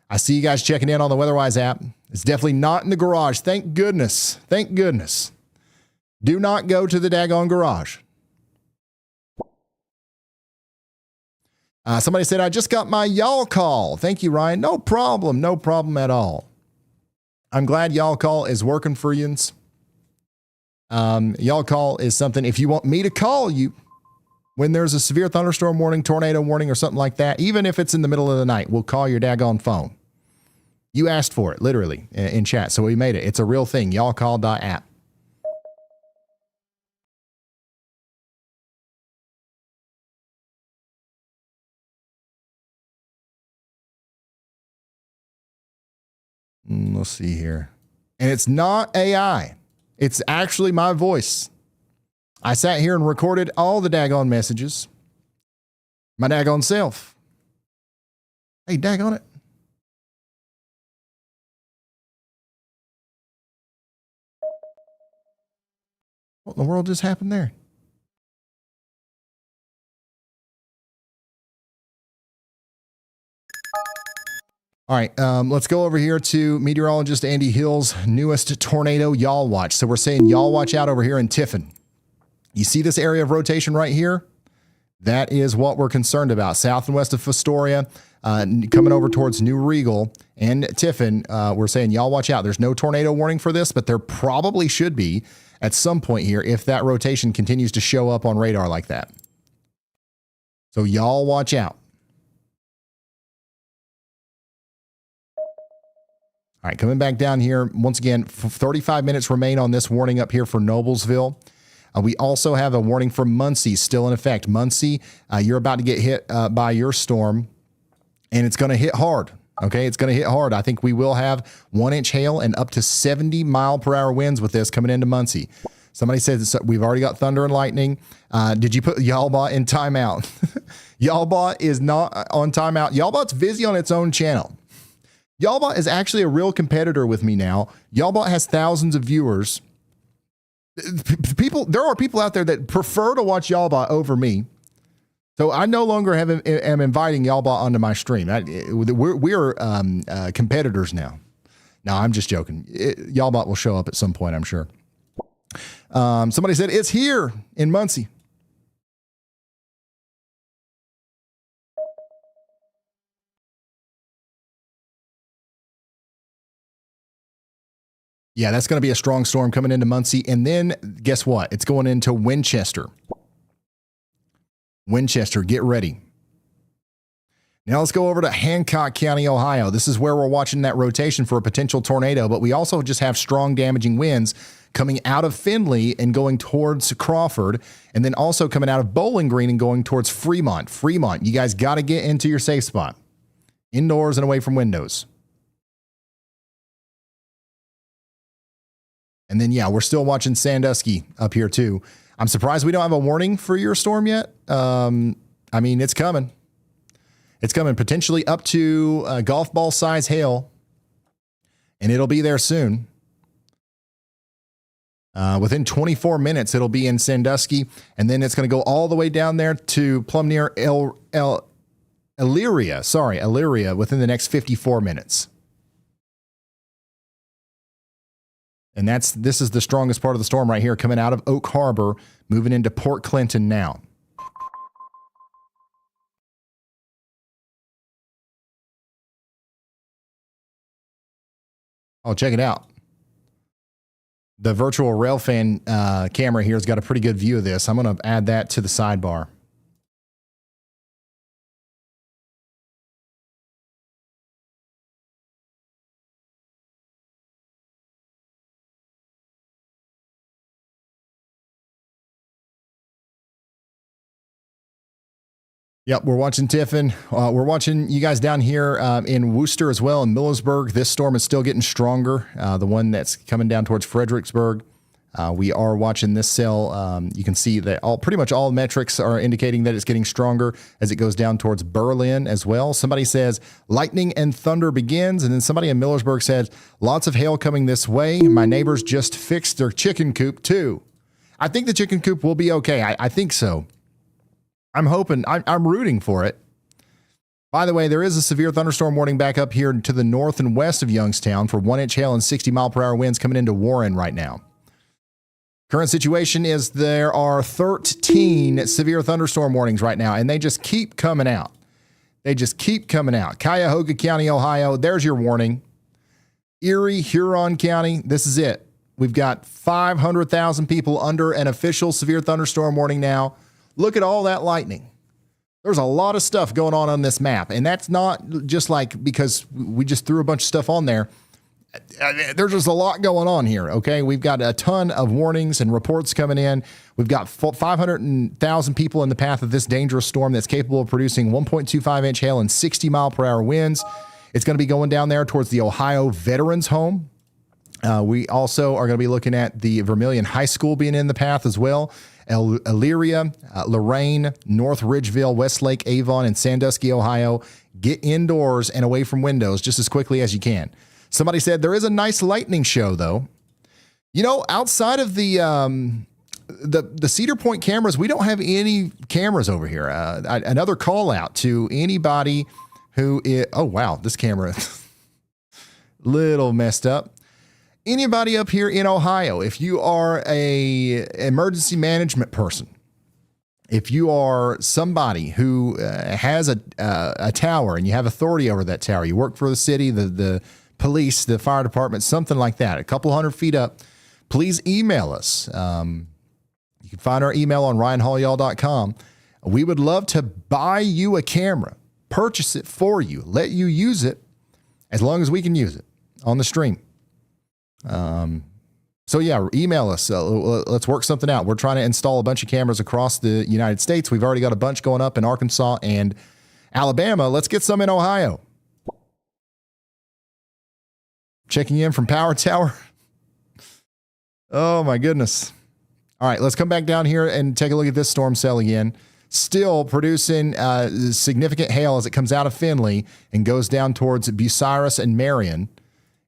I see you guys checking in on the WeatherWise app. It's definitely not in the garage. Thank goodness. Thank goodness. Do not go to the daggone garage. Somebody said, I just got my YALLCALL. Thank you, Ryan. No problem. No problem at all. I'm glad YALLCALL is working for you. YALLCALL is something, if you want me to call you when there's a severe thunderstorm warning, tornado warning, or something like that, even if it's in the middle of the night, we'll call your daggone phone. You asked for it, literally, in chat, so we made it. It's a real thing, yallcall.app. Let's see here. And it's not AI. It's actually my voice. I sat here and recorded all the daggone messages. My daggone self. Hey, daggone it. What in the world just happened there? All right, let's go over here to meteorologist Andy Hill's newest tornado yaw watch. So we're saying yaw watch out over here in Tiffin. You see this area of rotation right here? That is what we're concerned about. South and west of Fostoria, coming over towards New Regal and Tiffin, we're saying yaw watch out. There's no tornado warning for this, but there probably should be at some point here if that rotation continues to show up on radar like that. So y'all watch out. All right, coming back down here, once again, 35 minutes remain on this warning up here for Noblesville. We also have a warning for Muncie still in effect. Muncie, you're about to get hit by your storm, and it's going to hit hard. Okay, it's going to hit hard. I think we will have 1 inch hail and up to 70 mile per hour winds with this coming into Muncie. Somebody says we've already got thunder and lightning. Did you put YALLBot in timeout? YALLBot is not on timeout. YALLBot's busy on its own channel. YALLBot is actually a real competitor with me now. YALLBot has thousands of viewers. There are people out there that prefer to watch YALLBot over me. So I no longer am inviting YALLBot onto my stream. We're competitors now. No, I'm just joking. YALLBot will show up at some point, I'm sure. Somebody said it's here in Muncie. Yeah, that's going to be a strong storm coming into Muncie. And then guess what? It's going into Winchester. Winchester, get ready. Now let's go over to Hancock County, Ohio. This is where we're watching that rotation for a potential tornado, but we also just have strong damaging winds coming out of Finley and going towards Crawford, and then also coming out of Bowling Green and going towards Fremont. Fremont, you guys got to get into your safe spot. indoors and away from windows. And then, yeah, we're still watching Sandusky up here too. I'm surprised we don't have a warning for your storm yet. I mean, it's coming. It's coming potentially up to golf ball size hail, and it'll be there soon. Within 24 minutes, it'll be in Sandusky, and then it's going to go all the way down there to plumb near Elyria within the next 54 minutes. And this is the strongest part of the storm right here, coming out of Oak Harbor, moving into Port Clinton now. Oh, check it out. The virtual Railfan camera here has got a pretty good view of this. I'm going to add that to the sidebar. Yep, we're watching Tiffin. We're watching you guys down here in Worcester as well, in Millersburg. This storm is still getting stronger. The one that's coming down towards Fredericksburg. We are watching this cell. You can see that pretty much all metrics are indicating that it's getting stronger as it goes down towards Berlin as well. Somebody says lightning and thunder begins, and then somebody in Millersburg says lots of hail coming this way. My neighbors just fixed their chicken coop too. I think the chicken coop will be okay. I think so. I'm hoping, I'm rooting for it. By the way, there is a severe thunderstorm warning back up here to the north and west of Youngstown for 1-inch hail and 60-mile-per-hour winds coming into Warren right now. Current situation is there are 13 severe thunderstorm warnings right now, and they just keep coming out. Cuyahoga County, Ohio, there's your warning. Erie, Huron County, this is it. We've got 500,000 people under an official severe thunderstorm warning now. Look at all that lightning. There's a lot of stuff going on this map, and that's not just like because we just threw a bunch of stuff on there. There's just a lot going on here, okay? We've got a ton of warnings and reports coming in. We've got 500,000 people in the path of this dangerous storm that's capable of producing 1.25-inch hail and 60-mile-per-hour winds. It's going to be going down there towards the Ohio Veterans Home. We also are going to be looking at the Vermilion High School being in the path as well. Elyria, Lorain, North Ridgeville, Westlake, Avon, and Sandusky, Ohio. Get indoors and away from windows just as quickly as you can. Somebody said there is a nice lightning show, though. You know, outside of the Cedar Point cameras, we don't have any cameras over here. Another call out to anybody who is, oh, wow, this camera little messed up. Anybody up here in Ohio, if you are a emergency management person, if you are somebody who has a tower and you have authority over that tower, you work for the city, the police, the fire department, something like that, a couple 100 feet up, please email us. You can find our email on ryanhaulyall.com. We would love to buy you a camera, purchase it for you, let you use it as long as we can use it on the stream. So yeah, email us. Let's work something out. We're trying to install a bunch of cameras across the United States. We've already got a bunch going up in Arkansas and Alabama. Let's get some in Ohio. Checking in from Power Tower. Oh my goodness. All right, let's come back down here and take a look at this storm cell again. Still producing significant hail as it comes out of Finley and goes down towards Bucyrus and Marion.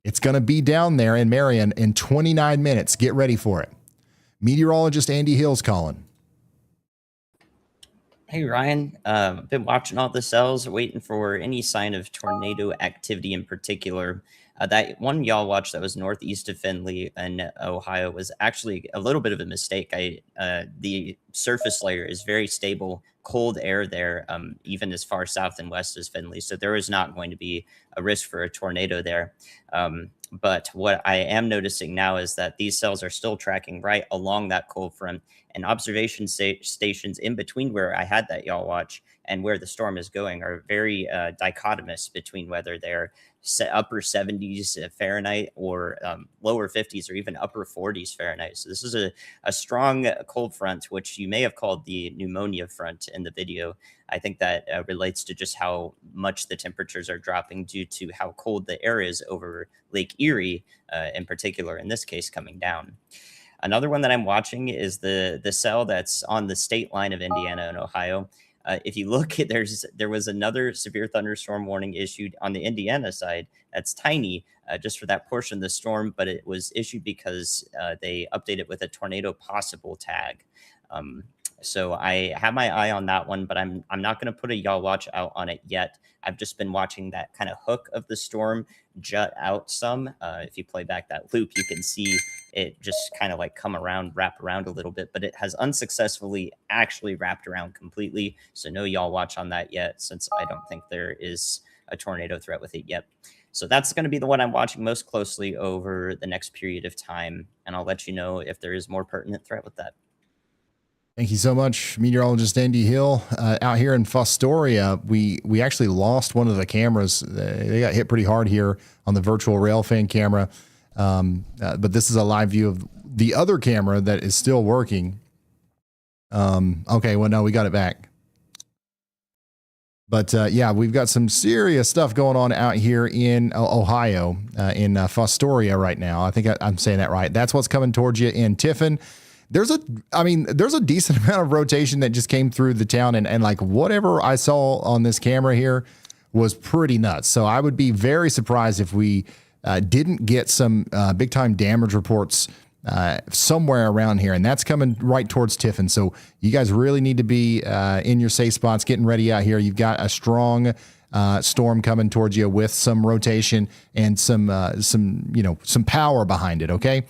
It's going to be down there in Marion in 29 minutes. Get ready for it. Meteorologist Andy Hill's calling.
Hey, Ryan. Been watching all the cells, waiting for any sign of tornado activity in particular. That one y'all watched that was northeast of Finley in Ohio was actually a little bit of a mistake. The surface layer is very stable, cold air there, even as far south and west as Finley. So there is not going to be a risk for a tornado there. But what I am noticing now is that these cells are still tracking right along that cold front, and observation stations in between where I had that y'all watch and where the storm is going are very dichotomous between whether they're upper 70s Fahrenheit or lower 50s or even upper 40s Fahrenheit. So this is a strong cold front, which you may have called the pneumonia front in the video. I think that relates to just how much the temperatures are dropping due to how cold the air is over Lake Erie, in particular, in this case, coming down. Another one that I'm watching is the cell that's on the state line of Indiana and Ohio. If you look, there was another severe thunderstorm warning issued on the Indiana side. That's tiny, just for that portion of the storm, but it was issued because they updated with a tornado possible tag. So I have my eye on that one, but I'm not going to put a y'all watch out on it yet. I've just been watching that kind of hook of the storm jut out some. If you play back that loop, you can see it just kind of like wrap around a little bit, but it has unsuccessfully actually wrapped around completely. So no y'all watch on that yet, since I don't think there is a tornado threat with it yet. So that's going to be the one I'm watching most closely over the next period of time. And I'll let you know if there is more pertinent threat with that.
Thank you so much, meteorologist Andy Hill. Out here in Fostoria, we actually lost one of the cameras. They got hit pretty hard here on the virtual railfan camera. But this is a live view of the other camera that is still working. Okay, well, no, we got it back. But yeah, we've got some serious stuff going on out here in Ohio, in Fostoria right now. I think I'm saying that right. That's what's coming towards you in Tiffin. There's a decent amount of rotation that just came through the town, and like whatever I saw on this camera here was pretty nuts. So I would be very surprised if we didn't get some big time damage reports somewhere around here, and that's coming right towards Tiffin. So you guys really need to be in your safe spots, getting ready out here. You've got a strong storm coming towards you with some rotation and some power behind it. Okay.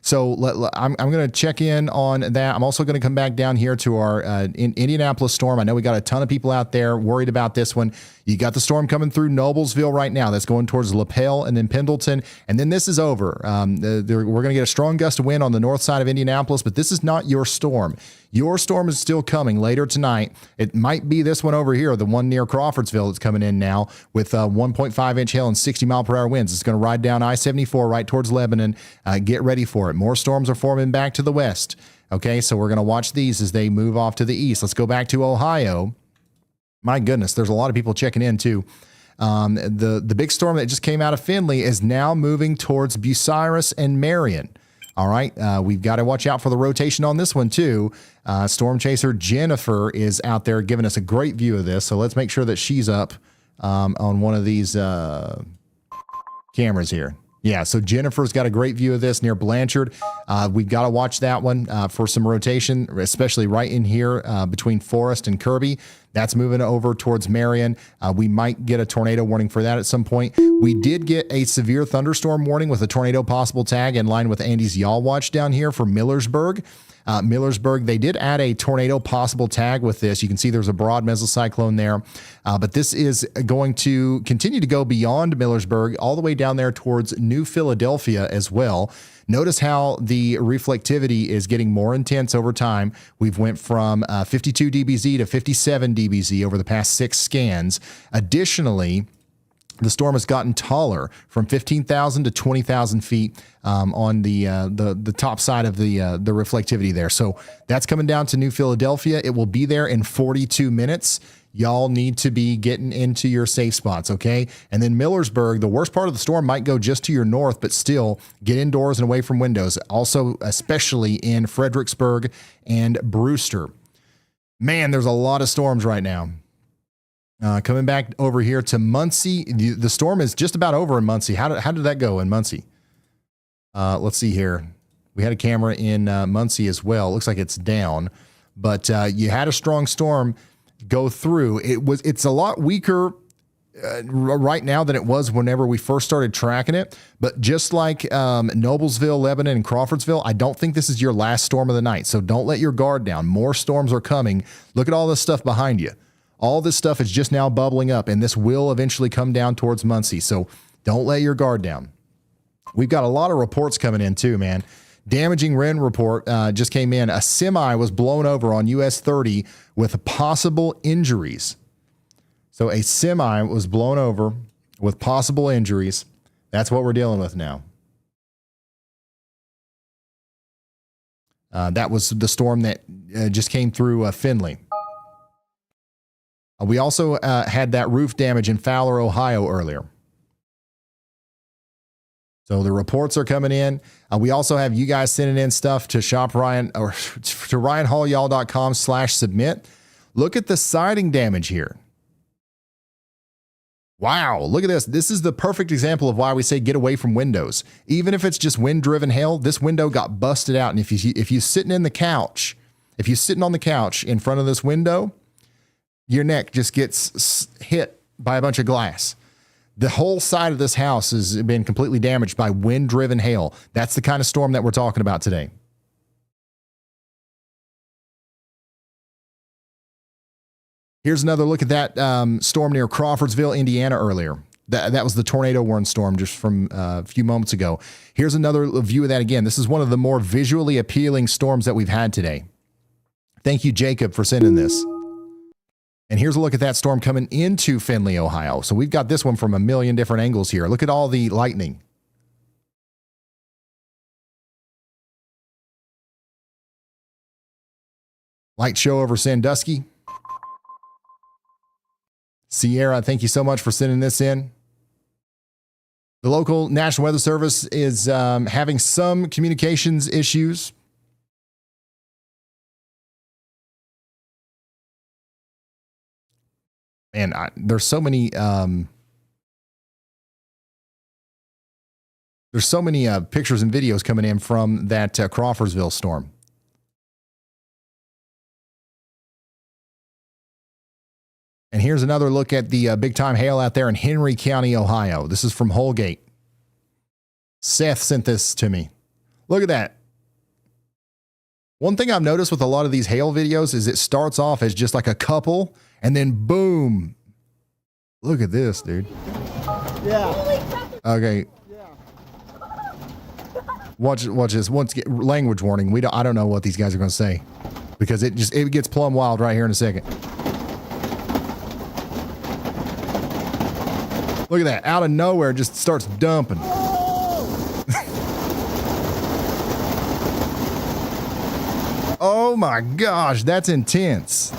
So I'm going to check in on that. I'm also going to come back down here to our Indianapolis storm. I know we got a ton of people out there worried about this one. You got the storm coming through Noblesville right now. That's going towards LaPel and then Pendleton. And then this is over. We're going to get a strong gust of wind on the north side of Indianapolis, but this is not your storm. Your storm is still coming later tonight. It might be this one over here, the one near Crawfordsville that's coming in now with 1.5 inch hail and 60 mile per hour winds. It's going to ride down I-74 right towards Lebanon. Get ready for it. More storms are forming back to the west. Okay, so we're going to watch these as they move off to the east. Let's go back to Ohio. My goodness, there's a lot of people checking in too. The big storm that just came out of Finley is now moving towards Bucyrus and Marion. All right, we've got to watch out for the rotation on this one too. Storm chaser Jennifer is out there giving us a great view of this. So let's make sure that she's up on one of these cameras here. Yeah, so Jennifer's got a great view of this near Blanchard. We've got to watch that one for some rotation, especially right in here between Forest and Kirby. That's moving over towards Marion. We might get a tornado warning for that at some point. We did get a severe thunderstorm warning with a tornado possible tag in line with Andy's Y'all Watch down here for Millersburg. Millersburg, they did add a tornado possible tag with this. You can see there's a broad mesocyclone there, but this is going to continue to go beyond Millersburg all the way down there towards New Philadelphia as well. Notice how the reflectivity is getting more intense over time. We've went from 52 dBz to 57 dBz over the past 6 scans. Additionally, the storm has gotten taller from 15,000 to 20,000 feet on the top side of the reflectivity there. So that's coming down to New Philadelphia. It will be there in 42 minutes. Y'all need to be getting into your safe spots, okay? And then Millersburg, the worst part of the storm might go just to your north, but still get indoors and away from windows. Also, especially in Fredericksburg and Brewster. Man, there's a lot of storms right now. Coming back over here to Muncie. The storm is just about over in Muncie. How did that go in Muncie? Let's see here. We had a camera in Muncie as well. It looks like it's down, but you had a strong storm go through. It's a lot weaker right now than it was whenever we first started tracking it. But just like Noblesville, Lebanon, and Crawfordsville, I don't think this is your last storm of the night. So don't let your guard down. More storms are coming. Look at all this stuff behind you. All this stuff is just now bubbling up, and this will eventually come down towards Muncie. So don't let your guard down. We've got a lot of reports coming in too, man. Damaging wind report just came in. A semi was blown over on US 30 with possible injuries. So a semi was blown over with possible injuries. That's what we're dealing with now. That was the storm that just came through Finley. We also had that roof damage in Fowler, Ohio earlier. So the reports are coming in. We also have you guys sending in stuff to shop Ryan or to ryanhallyall.com/submit. Look at the siding damage here. Wow, look at this. This is the perfect example of why we say get away from windows. Even if it's just wind-driven hail, this window got busted out. And if you're sitting on the couch in front of this window, your neck just gets hit by a bunch of glass. The whole side of this house has been completely damaged by wind-driven hail. That's the kind of storm that we're talking about today. Here's another look at that storm near Crawfordsville, Indiana earlier. That was the tornado warning storm just from a few moments ago. Here's another view of that again. This is one of the more visually appealing storms that we've had today. Thank you, Jacob, for sending this. And here's a look at that storm coming into Finley, Ohio. So we've got this one from a million different angles here. Look at all the lightning. Light show over Sandusky. Sierra, thank you so much for sending this in. The local National Weather Service is having some communications issues. And there's so many pictures and videos coming in from that Crawfordsville storm. And here's another look at the big time hail out there in Henry County, Ohio. This is from Holgate. Seth sent this to me. Look at that. One thing I've noticed with a lot of these hail videos is it starts off as just like a couple and then boom. Look at this, dude.
Yeah.
Okay. Watch this. Once get language warning. I don't know what these guys are going to say because it gets plumb wild right here in a second. Look at that. Out of nowhere, just starts dumping. Oh my gosh, that's intense.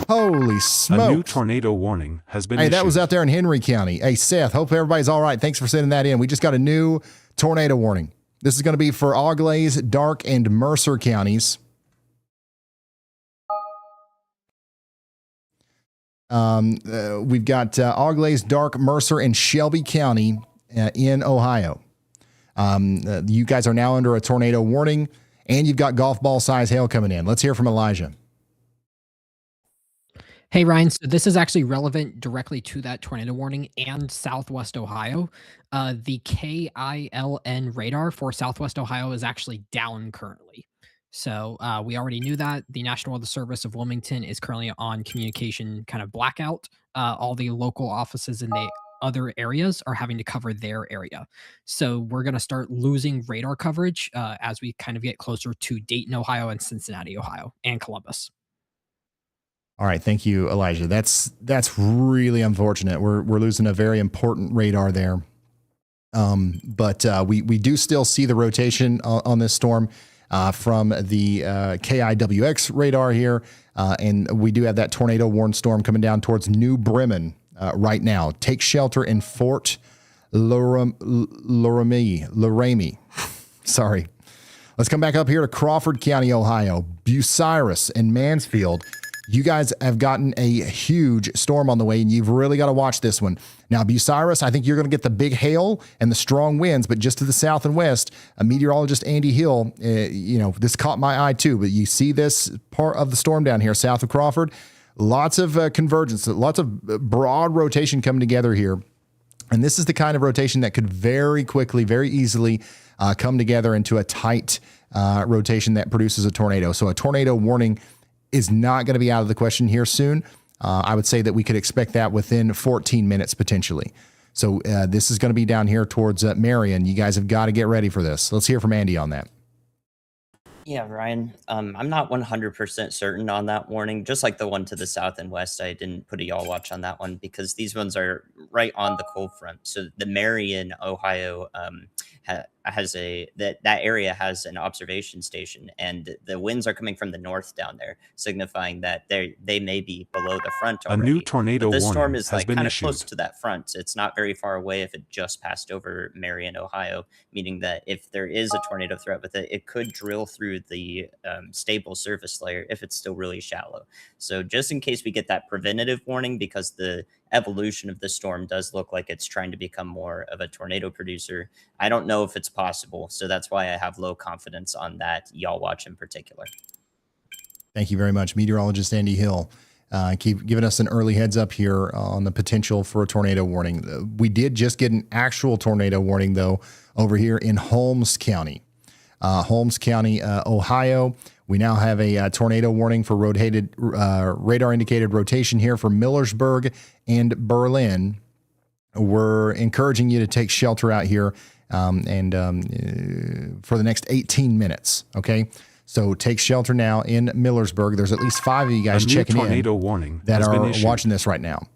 Holy smokes.
A new tornado warning has been
issued.
Hey,
that was out there in Henry County. Hey, Seth, hope everybody's all right. Thanks for sending that in. We just got a new tornado warning. This is going to be for Auglaize, Darke, and Mercer counties. We've got Auglaize, Darke, Mercer, and Shelby County in Ohio. You guys are now under a tornado warning, and you've got golf ball size hail coming in. Let's hear from Elijah.
Hey, Ryan. So this is actually relevant directly to that tornado warning and Southwest Ohio. The KILN radar for Southwest Ohio is actually down currently. So we already knew that. The National Weather Service of Wilmington is currently on communication kind of blackout. All the local offices in the other areas are having to cover their area. So we're going to start losing radar coverage as we kind of get closer to Dayton, Ohio, and Cincinnati, Ohio, and Columbus.
All right, thank you, Elijah. That's really unfortunate. We're losing a very important radar there. But we do still see the rotation on this storm from the KIWX radar here, and we do have that tornado warning storm coming down towards New Bremen right now. Take shelter in Fort Loramie. Sorry. Let's come back up here to Crawford County, Ohio. Bucyrus and Mansfield. You guys have gotten a huge storm on the way, and you've really got to watch this one. Now, Bucyrus, I think you're going to get the big hail and the strong winds, but just to the south and west, meteorologist Andy Hill, this caught my eye too, but you see this part of the storm down here south of Crawford, lots of convergence, lots of broad rotation coming together here. And this is the kind of rotation that could very quickly, very easily come together into a tight rotation that produces a tornado. So a tornado warning is not going to be out of the question here soon. I would say that we could expect that within 14 minutes potentially. So this is going to be down here towards Marion. You guys have got to get ready for this. Let's hear from Andy on that.
Yeah, Ryan. I'm not 100% certain on that warning. Just like the one to the south and west, I didn't put a y'all watch on that one because these ones are right on the cold front. So the Marion, Ohio, has that area has an observation station, and the winds are coming from the north down there, signifying that they may be below the front
A new
already.
tornado
But this storm
warning
is
has
like
been
kind of close
issued.
to that front. It's not very far away if it just passed over Marion, Ohio, meaning that if there is a tornado threat with it, it could drill through the stable surface layer if it's still really shallow. So just in case we get that preventative warning, because the evolution of the storm does look like it's trying to become more of a tornado producer, I don't know if it's possible. So that's why I have low confidence on that y'all watch in particular.
Thank you very much, meteorologist Andy Hill. Keep giving us an early heads up here on the potential for a tornado warning. We did just get an actual tornado warning, though, over here in Holmes County. Ohio. We now have a tornado warning for radar indicated rotation here for Millersburg and Berlin. We're encouraging you to take shelter out here for the next 18 minutes. Okay. So take shelter now in Millersburg. There's at least 5 of you guys checking
tornado
in
warning
that
has been
are
issued.
watching this right now.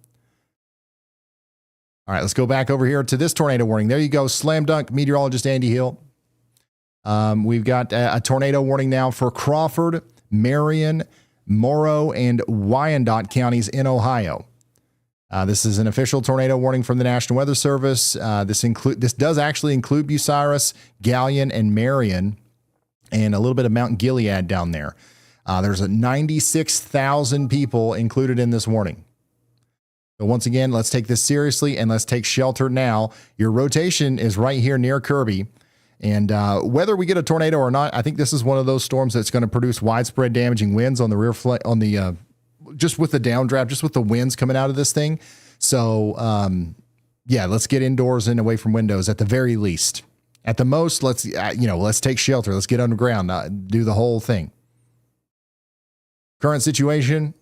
All right, let's go back over here to this tornado warning. There you go. Slam dunk, meteorologist Andy Hill. We've got a tornado warning now for Crawford, Marion, Morrow, and Wyandotte counties in Ohio. This is an official tornado warning from the National Weather Service. This does actually include Bucyrus, Gallion, and Marion, and a little bit of Mount Gilead down there. There's 96,000 people included in this warning. So once again, let's take this seriously and let's take shelter now. Your rotation is right here near Kirby. And whether we get a tornado or not, I think this is one of those storms that's going to produce widespread damaging winds on the just with the downdraft, just with the winds coming out of this thing. So yeah, let's get indoors and away from windows at the very least. At the most, let's take shelter. Let's get underground, do the whole thing. Current situation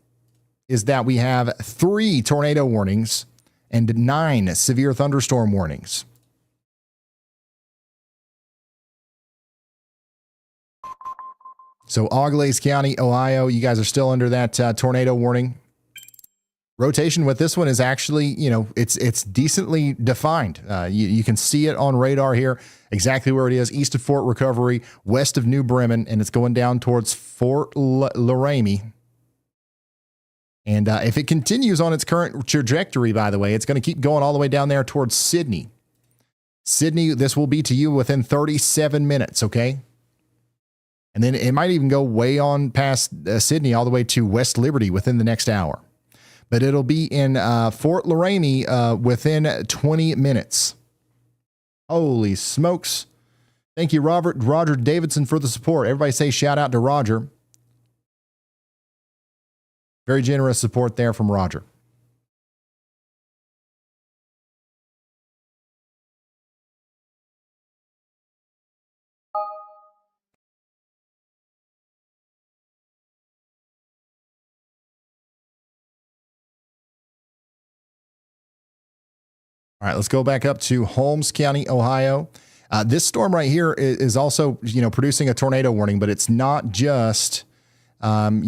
is that we have 3 tornado warnings and 9 severe thunderstorm warnings. So Auglaize County, Ohio, you guys are still under that tornado warning. Rotation with this one is actually, it's decently defined. You can see it on radar here, exactly where it is, east of Fort Recovery, west of New Bremen, and it's going down towards Fort Laramie. And if it continues on its current trajectory, by the way, it's going to keep going all the way down there towards Sydney. Sydney, this will be to you within 37 minutes, okay? And then it might even go way on past Sydney all the way to West Liberty within the next hour. But it'll be in Fort Laramie within 20 minutes. Holy smokes. Thank you, Roger Davidson, for the support. Everybody say shout out to Roger. Very generous support there from Roger. All right, let's go back up to Holmes County, Ohio. This storm right here is also, producing a tornado warning, but it's not just, going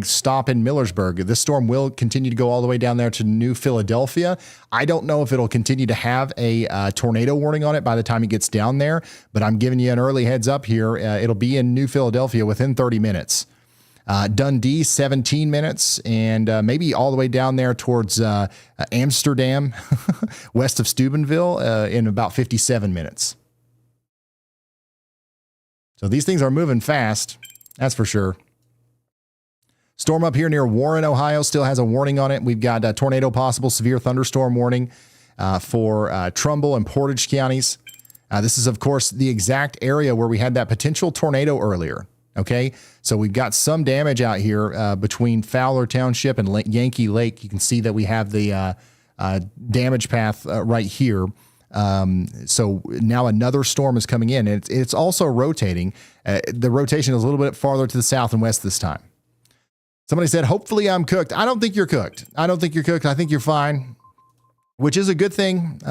to stop in Millersburg. This storm will continue to go all the way down there to New Philadelphia. I don't know if it'll continue to have a tornado warning on it by the time it gets down there, but I'm giving you an early heads up here. It'll be in New Philadelphia within 30 minutes. Dundee, 17 minutes, and maybe all the way down there towards Amsterdam, west of Steubenville, in about 57 minutes. So these things are moving fast, that's for sure. Storm up here near Warren, Ohio, still has a warning on it. We've got a tornado possible, severe thunderstorm warning for Trumbull and Portage counties. This is, of course, the exact area where we had that potential tornado earlier. Okay, so we've got some damage out here between Fowler Township and Yankee Lake. You can see that we have the damage path right here. So now another storm is coming in. It's also rotating. The rotation is a little bit farther to the south and west this time. Somebody said, hopefully I'm cooked. I don't think you're cooked. I think you're fine, which is a good thing.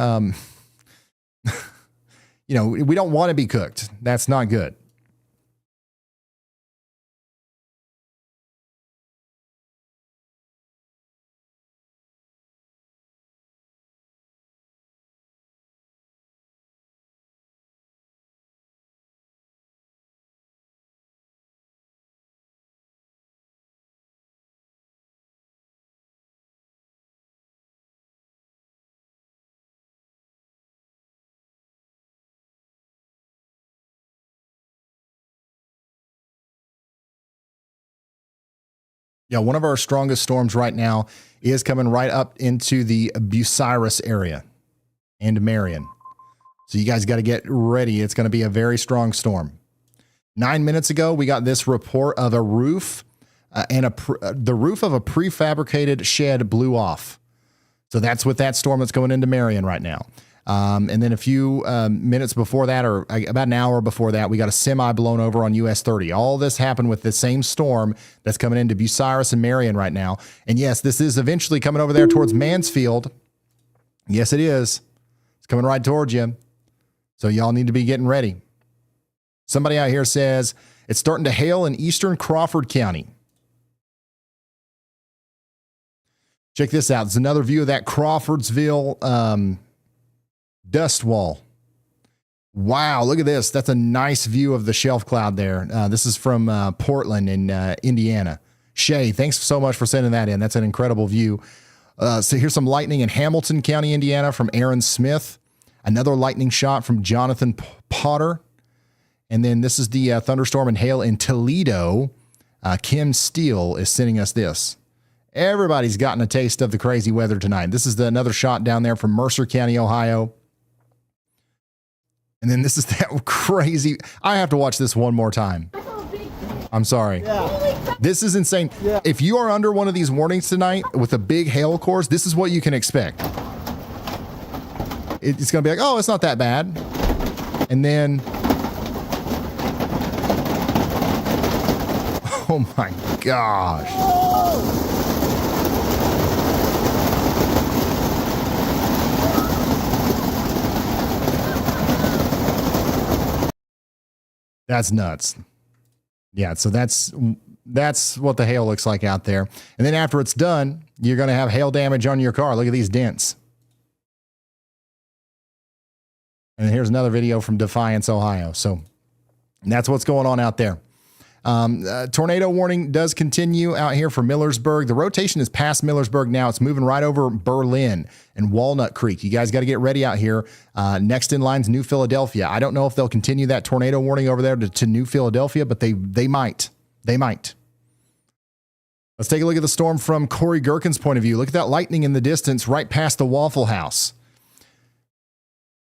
We don't want to be cooked. That's not good. Yeah, one of our strongest storms right now is coming right up into the Bucyrus area and Marion. So you guys got to get ready. It's going to be a very strong storm. 9 minutes ago, we got this report of a roof the roof of a prefabricated shed blew off. So that's with that storm that's going into Marion right now. And then a few minutes before that, or about an hour before that, we got a semi blown over on US 30. All this happened with the same storm that's coming into Bucyrus and Marion right now. And yes, this is eventually coming over there towards Mansfield. Yes, it is. It's coming right towards you. So y'all need to be getting ready. Somebody out here says it's starting to hail in eastern Crawford County. Check this out. It's another view of that Crawfordsville dust wall. Wow, look at this. That's a nice view of the shelf cloud there. This is from Portland in Indiana. Shay, thanks so much for sending that in. That's an incredible view. So here's some lightning in Hamilton County, Indiana from Aaron Smith. Another lightning shot from Jonathan Potter. And then this is the thunderstorm and hail in Toledo. Kim Steele is sending us this. Everybody's gotten a taste of the crazy weather tonight. This is another shot down there from Mercer County, Ohio. And then this is that crazy. I have to watch this one more time. I'm sorry. Yeah. This is insane. Yeah. If you are under one of these warnings tonight with a big hail course, this is what you can expect. It's going to be like, oh, it's not that bad. And then, oh my gosh. That's nuts. Yeah, so that's what the hail looks like out there. And then after it's done, you're going to have hail damage on your car. Look at these dents. And here's another video from Defiance, Ohio. So that's what's going on out there. Tornado warning does continue out here for Millersburg. The rotation is past Millersburg now. It's moving right over Berlin and Walnut Creek. You guys got to get ready out here. Next in line's New Philadelphia. I don't know if they'll continue that tornado warning over there to New Philadelphia, but they might. They might. Let's take a look at the storm from Corey Gherkin's point of view. Look at that lightning in the distance right past the Waffle House.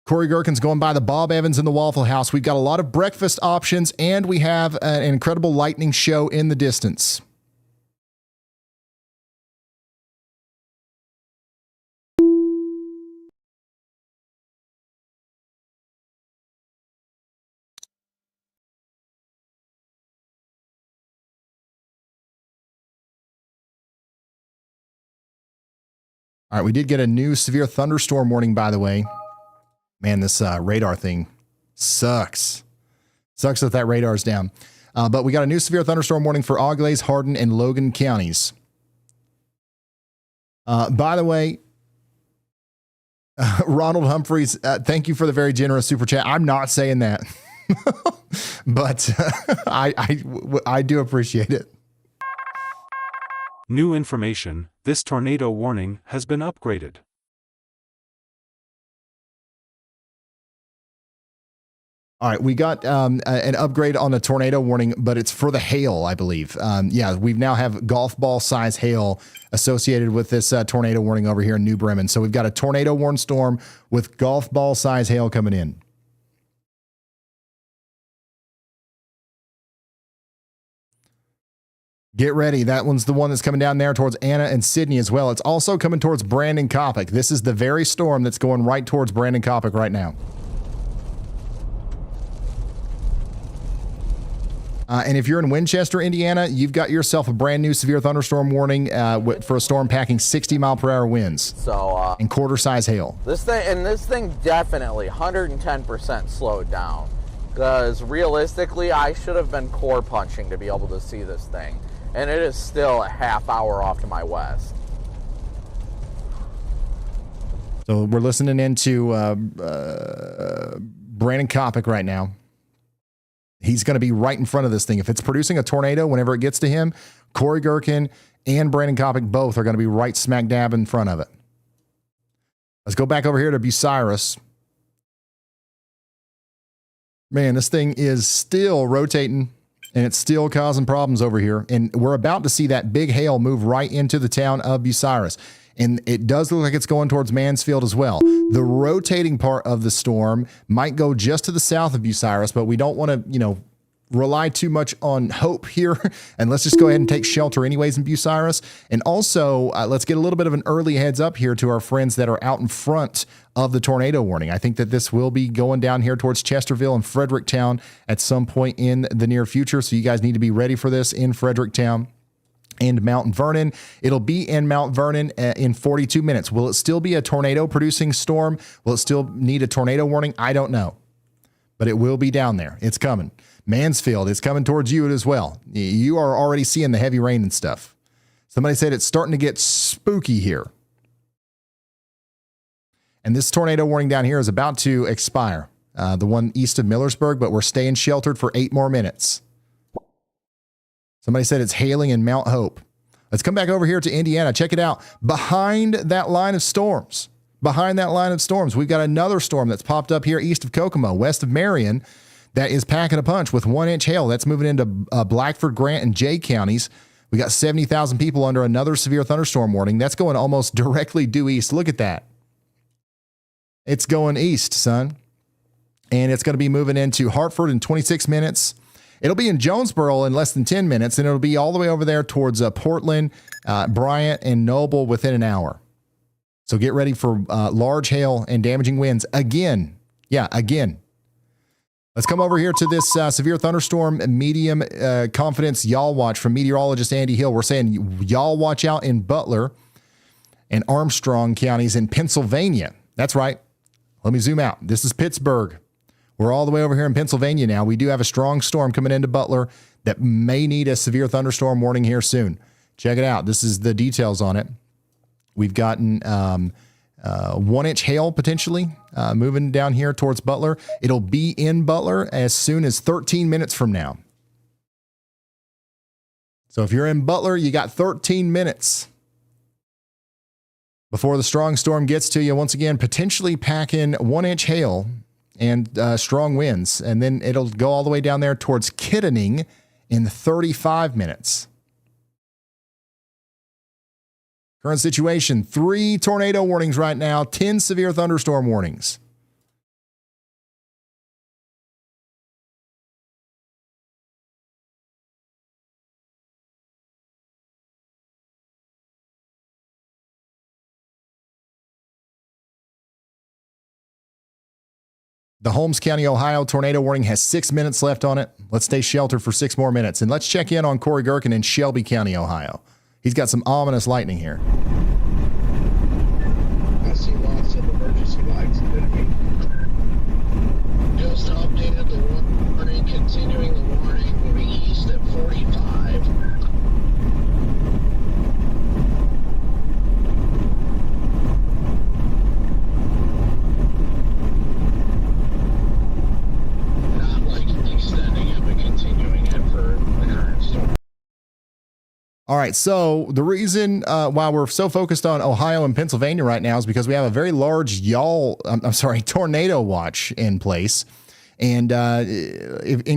Corey Gherkin's going by the Bob Evans in the Waffle House. We've got a lot of breakfast options, and we have an incredible lightning show in the distance. All right, we did get a new severe thunderstorm warning, by the way. Man, this radar thing sucks. Sucks that radar's down. But we got a new severe thunderstorm warning for Auglaize, Hardin, and Logan counties. By the way, Ronald Humphreys, thank you for the very generous super chat. I'm not saying that, but I do appreciate it.
New information, this tornado warning has been upgraded.
All right, we got an upgrade on the tornado warning, but it's for the hail, I believe. Yeah, we now have golf ball size hail associated with this tornado warning over here in New Bremen. So we've got a tornado warned storm with golf ball size hail coming in. Get ready. That one's the one that's coming down there towards Anna and Sydney as well. It's also coming towards Brandon Coppock. This is the very storm that's going right towards Brandon Coppock right now. And if you're in Winchester, Indiana, you've got yourself a brand new severe thunderstorm warning for a storm packing 60-mile-per-hour winds.
So
and quarter-size hail.
This thing definitely 110% slowed down. Because realistically, I should have been core punching to be able to see this thing, and it is still a half hour off to my west.
So we're listening into Brandon Coppock right now. He's going to be right in front of this thing. If it's producing a tornado, whenever it gets to him, Corey Gherkin and Brandon Coppock both are going to be right smack dab in front of it. Let's go back over here to Bucyrus. Man, this thing is still rotating And it's still causing problems over here. And we're about to see that big hail move right into the town of Bucyrus. And it does look like it's going towards Mansfield as well. The rotating part of the storm might go just to the south of Bucyrus, but we don't want to, rely too much on hope here. And let's just go ahead and take shelter anyways in Bucyrus. And also, let's get a little bit of an early heads up here to our friends that are out in front of the tornado warning. I think that this will be going down here towards Chesterville and Fredericktown at some point in the near future. So you guys need to be ready for this in Fredericktown and Mount Vernon. It'll be in Mount Vernon in 42 minutes. Will it still be a tornado producing storm? Will it still need a tornado warning? I don't know, but it will be down there. It's coming. Mansfield is coming towards you as well. You are already seeing the heavy rain and stuff. Somebody said it's starting to get spooky here. And this tornado warning down here is about to expire. The one east of Millersburg, but we're staying sheltered for 8 more minutes. Somebody said it's hailing in Mount Hope. Let's come back over here to Indiana. Check it out. Behind that line of storms, we've got another storm that's popped up here east of Kokomo, west of Marion, that is packing a punch with 1-inch hail. That's moving into Blackford, Grant, and Jay counties. We got 70,000 people under another severe thunderstorm warning. That's going almost directly due east. Look at that. It's going east, son. And it's going to be moving into Hartford in 26 minutes. It'll be in Jonesboro in less than 10 minutes, and it'll be all the way over there towards Portland, Bryant, and Noble within an hour. So get ready for large hail and damaging winds again. Yeah, again. Let's come over here to this severe thunderstorm medium confidence y'all watch from meteorologist Andy Hill. We're saying y'all watch out in Butler and Armstrong counties in Pennsylvania. That's right. Let me zoom out. This is Pittsburgh. We're all the way over here in Pennsylvania now. We do have a strong storm coming into Butler that may need a severe thunderstorm warning here soon. Check it out. This is the details on it. We've gotten 1-inch hail potentially moving down here towards Butler. It'll be in Butler as soon as 13 minutes from now. So if you're in Butler, you got 13 minutes before the strong storm gets to you. Once again, potentially packing 1-inch hail and strong winds. And then it'll go all the way down there towards Kittening in 35 minutes. Current situation, 3 tornado warnings right now, 10 severe thunderstorm warnings. The Holmes County, Ohio tornado warning has 6 minutes left on it. Let's stay sheltered for 6 more minutes. And let's check in on Corey Gherkin in Shelby County, Ohio. He's got some ominous lightning here.
I see lots of emergency lights. Just updated the warning, continuing the warning, moving east at 45. Not like extending it, but continuing it for the current storm.
All right, so the reason why we're so focused on Ohio and Pennsylvania right now is because we have a very large tornado watch in place. And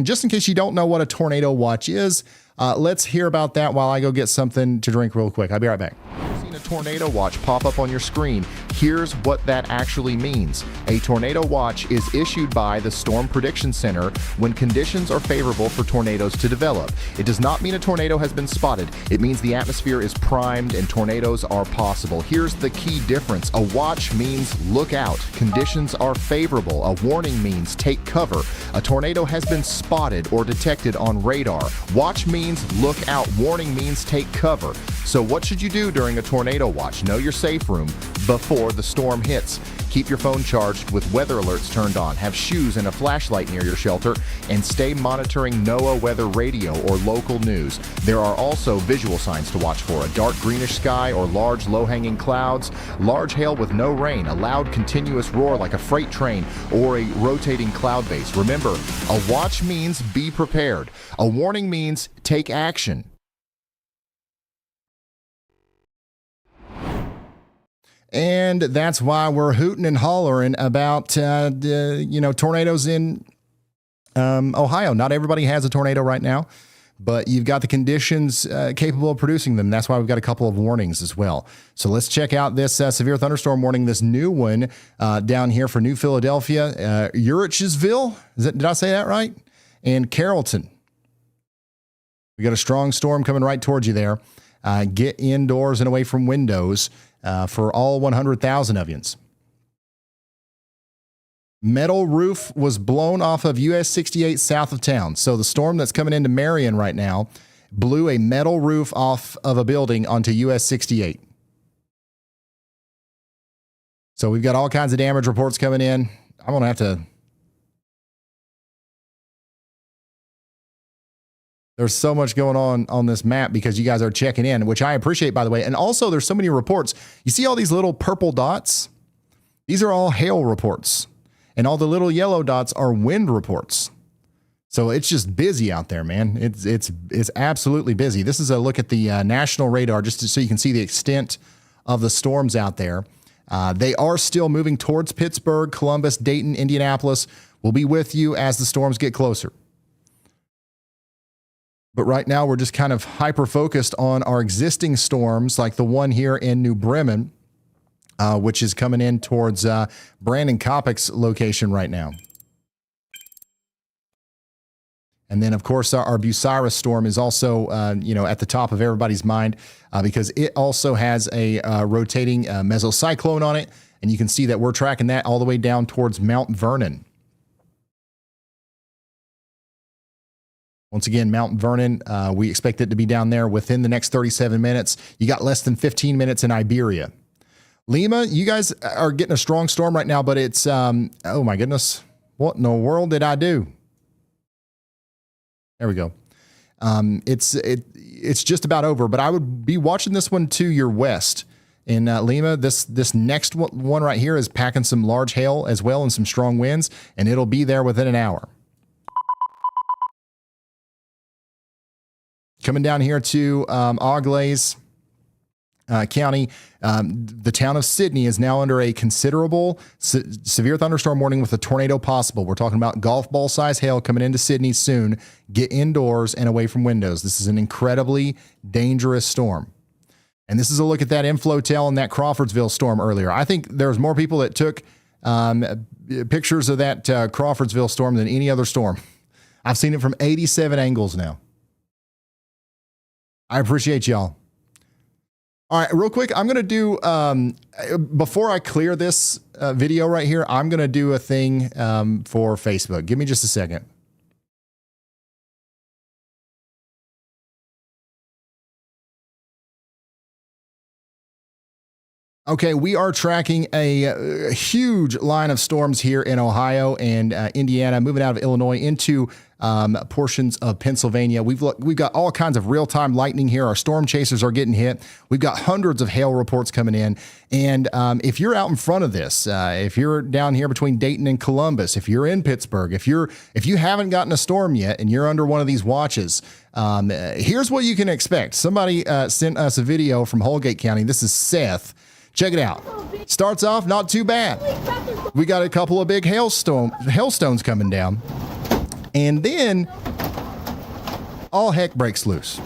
just in case you don't know what a tornado watch is, let's hear about that while I go get something to drink real quick. I'll be right back. You've seen a tornado watch pop up on your screen. Here's what that actually means. A tornado watch is issued by the Storm Prediction Center when conditions are favorable for tornadoes to develop. It does not mean a tornado has been spotted. It means the atmosphere is primed and tornadoes are possible. Here's the key difference. A watch means look out. Conditions are favorable. A warning means take cover. A tornado has been spotted or detected on radar. Watch means look out. Warning means take cover. So what should you do during a tornado watch? Know your safe room before the storm hits. Keep your phone charged with weather alerts turned on. Have shoes and a flashlight near your shelter, and stay monitoring NOAA weather radio or local news. There are also visual signs to watch for: a dark greenish sky or large low-hanging clouds, large hail with no rain, a loud continuous roar like a freight train, or a rotating cloud base. Remember, a watch means be prepared. A warning means take action. And that's why we're hooting and hollering about, tornadoes in Ohio, not everybody has a tornado right now, but you've got the conditions capable of producing them. That's why we've got a couple of warnings as well. So let's check out this severe thunderstorm warning, this new one down here for New Philadelphia, Urichesville. Did I say that right? And Carrollton. We got a strong storm coming right towards you there. Get indoors and away from windows for all 100,000 of yous. Metal roof was blown off of US 68 south of town. So the storm that's coming into Marion right now blew a metal roof off of a building onto US 68. So we've got all kinds of damage reports coming in. I'm going to have to... There's so much going on this map because you guys are checking in, which I appreciate, by the way. And also, there's so many reports. You see all these little purple dots? These are all hail reports. And all the little yellow dots are wind reports. So it's just busy out there, man. It's absolutely busy. This is a look at the national radar, just so you can see the extent of the storms out there. They are still moving towards Pittsburgh, Columbus, Dayton, Indianapolis. We'll be with you as the storms get closer. But right now, we're just kind of hyper-focused on our existing storms, like the one here in New Bremen, which is coming in towards Brandon Kopic's location right now. And then, of course, our Bucyrus storm is also, at the top of everybody's mind because it also has a rotating mesocyclone on it. And you can see that we're tracking that all the way down towards Mount Vernon. Once again, Mount Vernon, we expect it to be down there within the next 37 minutes. You got less than 15 minutes in Iberia. Lima, you guys are getting a strong storm right now, but it's, oh my goodness, what in the world did I do? There we go. It's just about over, but I would be watching this one to your west. In Lima, this next one right here is packing some large hail as well and some strong winds, and it'll be there within an hour. Coming down here to Auglaize County, the town of Sydney is now under a considerable severe thunderstorm warning with a tornado possible. We're talking about golf ball size hail coming into Sydney soon. Get indoors and away from windows. This is an incredibly dangerous storm. And this is a look at that inflotel and that Crawfordsville storm earlier. I think there's more people that took pictures of that Crawfordsville storm than any other storm. I've seen it from 87 angles now. I appreciate y'all. All right, real quick, I'm going to do, before I clear this video right here, I'm going to do a thing for Facebook. Give me just a second. Okay, we are tracking a huge line of storms here in Ohio and Indiana, moving out of Illinois into portions of Pennsylvania. We've got all kinds of real-time lightning here. Our storm chasers are getting hit. We've got hundreds of hail reports coming in. And if you're out in front of this, if you're down here between Dayton and Columbus, if you're in Pittsburgh, if you haven't gotten a storm yet and you're under one of these watches, here's what you can expect. Somebody sent us a video from Holgate County. This is Seth. Check it out. Starts off not too bad. We got a couple of big hailstones coming down. And then all heck breaks loose.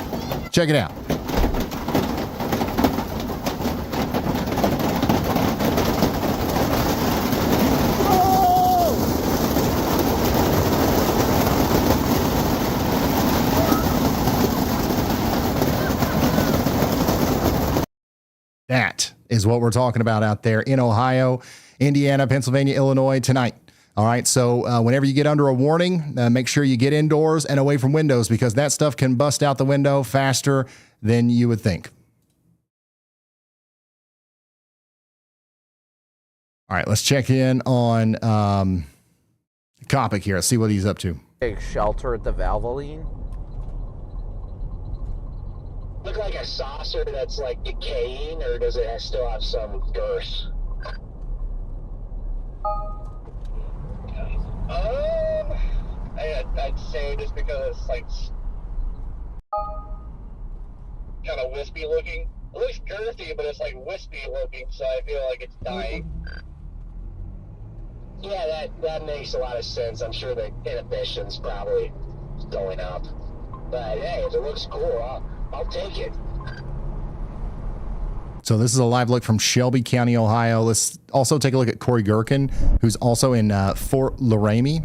Check it out. That is what we're talking about out there in Ohio, Indiana, Pennsylvania, Illinois tonight. All right, so whenever you get under a warning, make sure you get indoors and away from windows because that stuff can bust out the window faster than you would think. All right, let's check in on Copic here. Let's see what he's up to.
Big shelter at the Valvoline.
Look like a saucer that's like decaying, or does it still have some girth? I'd say just because it's like kind of wispy looking. It looks girthy, but it's like wispy looking, so I feel like it's dying. Yeah, that makes a lot of sense. I'm sure the inhibition's probably going up. But hey, if it looks cool, I'll take it.
So this is a live look from Shelby County, Ohio. Let's also take a look at Corey Gherkin, who's also in Fort Laramie.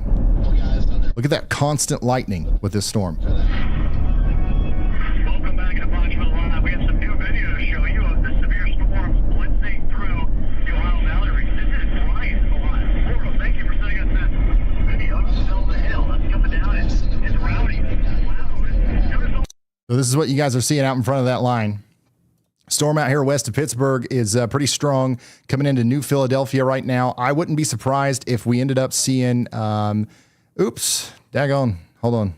Look at that constant lightning with this storm.
Welcome back to Pikeville Live. We have some new video to show you of the severe storms blitzing through the Ohio Valley region. This is Brian from Ohio. Laurel, thank you for sending us that video. Still the hill. That's coming down. It's rowdy. Wow.
So this is what you guys are seeing out in front of that line. Storm out here west of Pittsburgh is pretty strong, coming into New Philadelphia right now. I wouldn't be surprised if we ended up seeing, oops, daggone, hold on.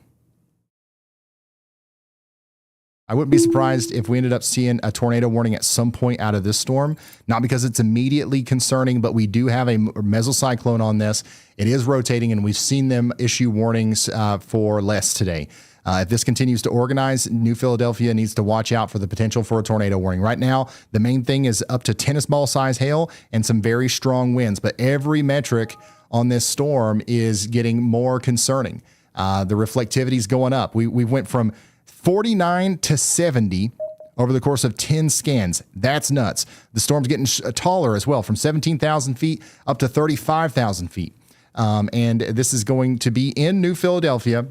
I wouldn't be surprised if we ended up seeing a tornado warning at some point out of this storm, not because it's immediately concerning, but we do have a mesocyclone on this. It is rotating, and we've seen them issue warnings for less today. If this continues to organize, New Philadelphia needs to watch out for the potential for a tornado warning. Right now, the main thing is up to tennis ball size hail and some very strong winds, but every metric on this storm is getting more concerning. The reflectivity is going up. We went from 49 to 70 over the course of 10 scans. That's nuts. The storm's getting taller as well, from 17,000 feet up to 35,000 feet. And this is going to be in New Philadelphia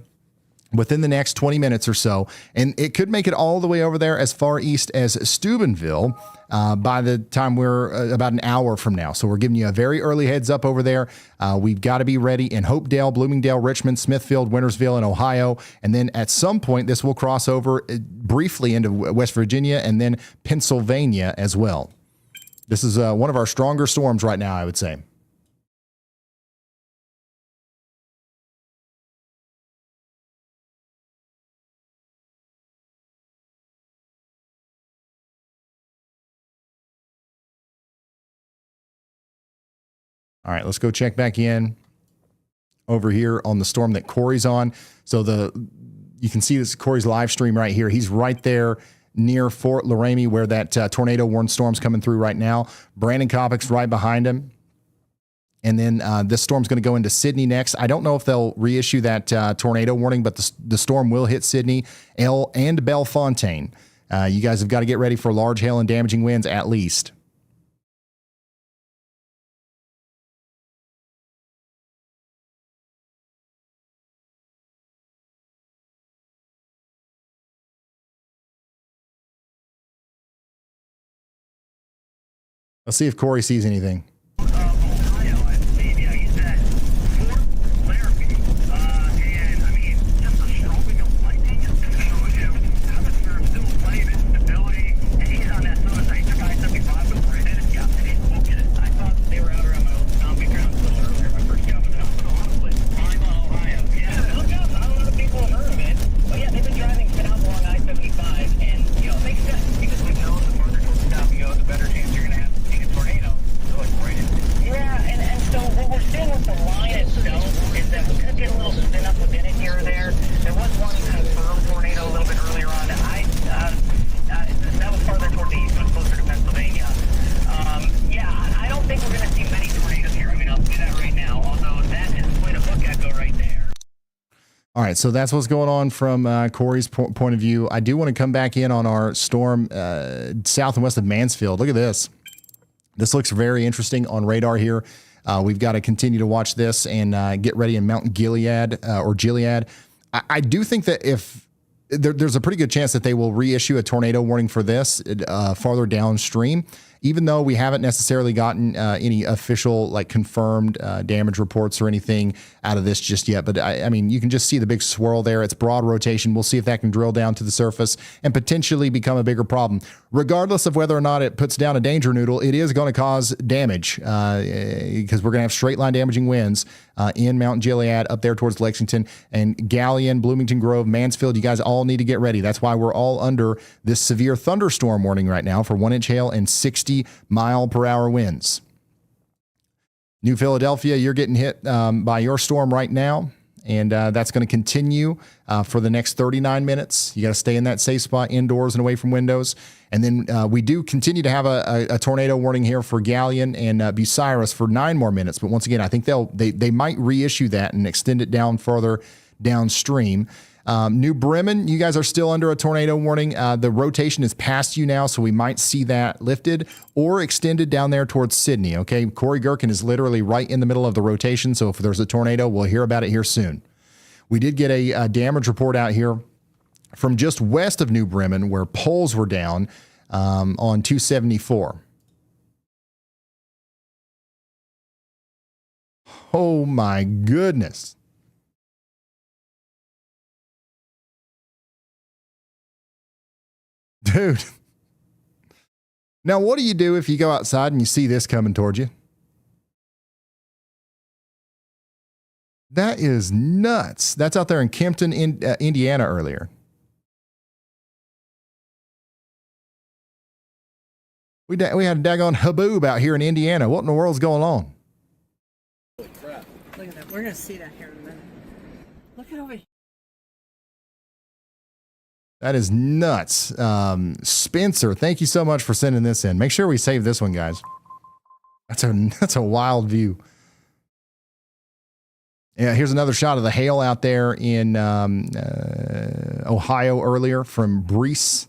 within the next 20 minutes or so. And it could make it all the way over there as far east as Steubenville by the time we're about an hour from now. So we're giving you a very early heads up over there. We've got to be ready in Hopedale, Bloomingdale, Richmond, Smithfield, Wintersville, and Ohio. And then at some point, this will cross over briefly into West Virginia and then Pennsylvania as well. This is one of our stronger storms right now, I would say. All right, let's go check back in over here on the storm that Corey's on. So you can see this Corey's live stream right here. He's right there near Fort Laramie where that tornado warned storm's coming through right now. Brandon Kopic's right behind him. And then this storm's going to go into Sydney next. I don't know if they'll reissue that tornado warning, but the storm will hit Sydney and Bellefontaine. You guys have got to get ready for large hail and damaging winds at least. Let's see if Corey sees anything. All right, so that's what's going on from Corey's point of view. I do want to come back in on our storm south and west of Mansfield. Look at this. This looks very interesting on radar here. We've got to continue to watch this and get ready in Mount Gilead or Gilead. I do think that if there's a pretty good chance that they will reissue a tornado warning for this farther downstream, even though we haven't necessarily gotten any official, like, confirmed damage reports or anything out of this just yet. But I mean, you can just see the big swirl there. It's broad rotation. We'll see if that can drill down to the surface and potentially become a bigger problem. Regardless of whether or not it puts down a danger noodle, it is going to cause damage because we're going to have straight line damaging winds in Mount Gilead up there towards Lexington and Gallion, Bloomington Grove, Mansfield. You guys all need to get ready. That's why we're all under this severe thunderstorm warning right now for 1-inch hail and 60-mile-per-hour winds. New Philadelphia, you're getting hit by your storm right now. and that's going to continue for the next 39 minutes. You got to stay in that safe spot indoors and away from windows. And then we do continue to have a tornado warning here for Galleon and Bucyrus for 9 more minutes. But once again, I think they might reissue that and extend it down further downstream. New Bremen, you guys are still under a tornado warning. The rotation is past you now, so we might see that lifted or extended down there towards Sydney. Okay, Corey Gherkin is literally right in the middle of the rotation, so if there's a tornado, we'll hear about it here soon. We did get a damage report out here from just west of New Bremen, where poles were down on 274. Oh my goodness. Dude. Now, what do you do if you go outside and you see this coming towards you? That is nuts. That's out there in Kempton, Indiana earlier. We had a daggone haboob out here in Indiana. What in the world's going on?
Holy crap. Look at that. We're going to see that here in a minute. Look at over here.
That is nuts. Spencer, thank you so much for sending this in. Make sure we save this one, guys. That's a wild view. Yeah, here's another shot of the hail out there in Ohio earlier from Brees.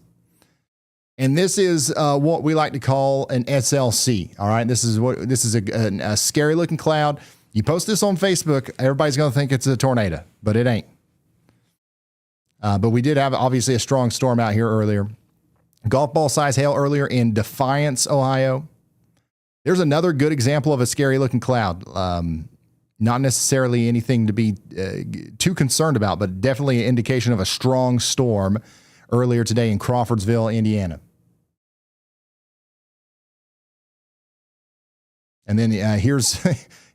And this is what we like to call an SLC. All right, this is a scary looking cloud. You post this on Facebook, everybody's going to think it's a tornado, but it ain't. But we did have obviously a strong storm out here earlier. Golf ball size hail earlier in Defiance, Ohio. There's another good example of a scary looking cloud. Not necessarily anything to be too concerned about, but definitely an indication of a strong storm earlier today in Crawfordsville, Indiana. And then here's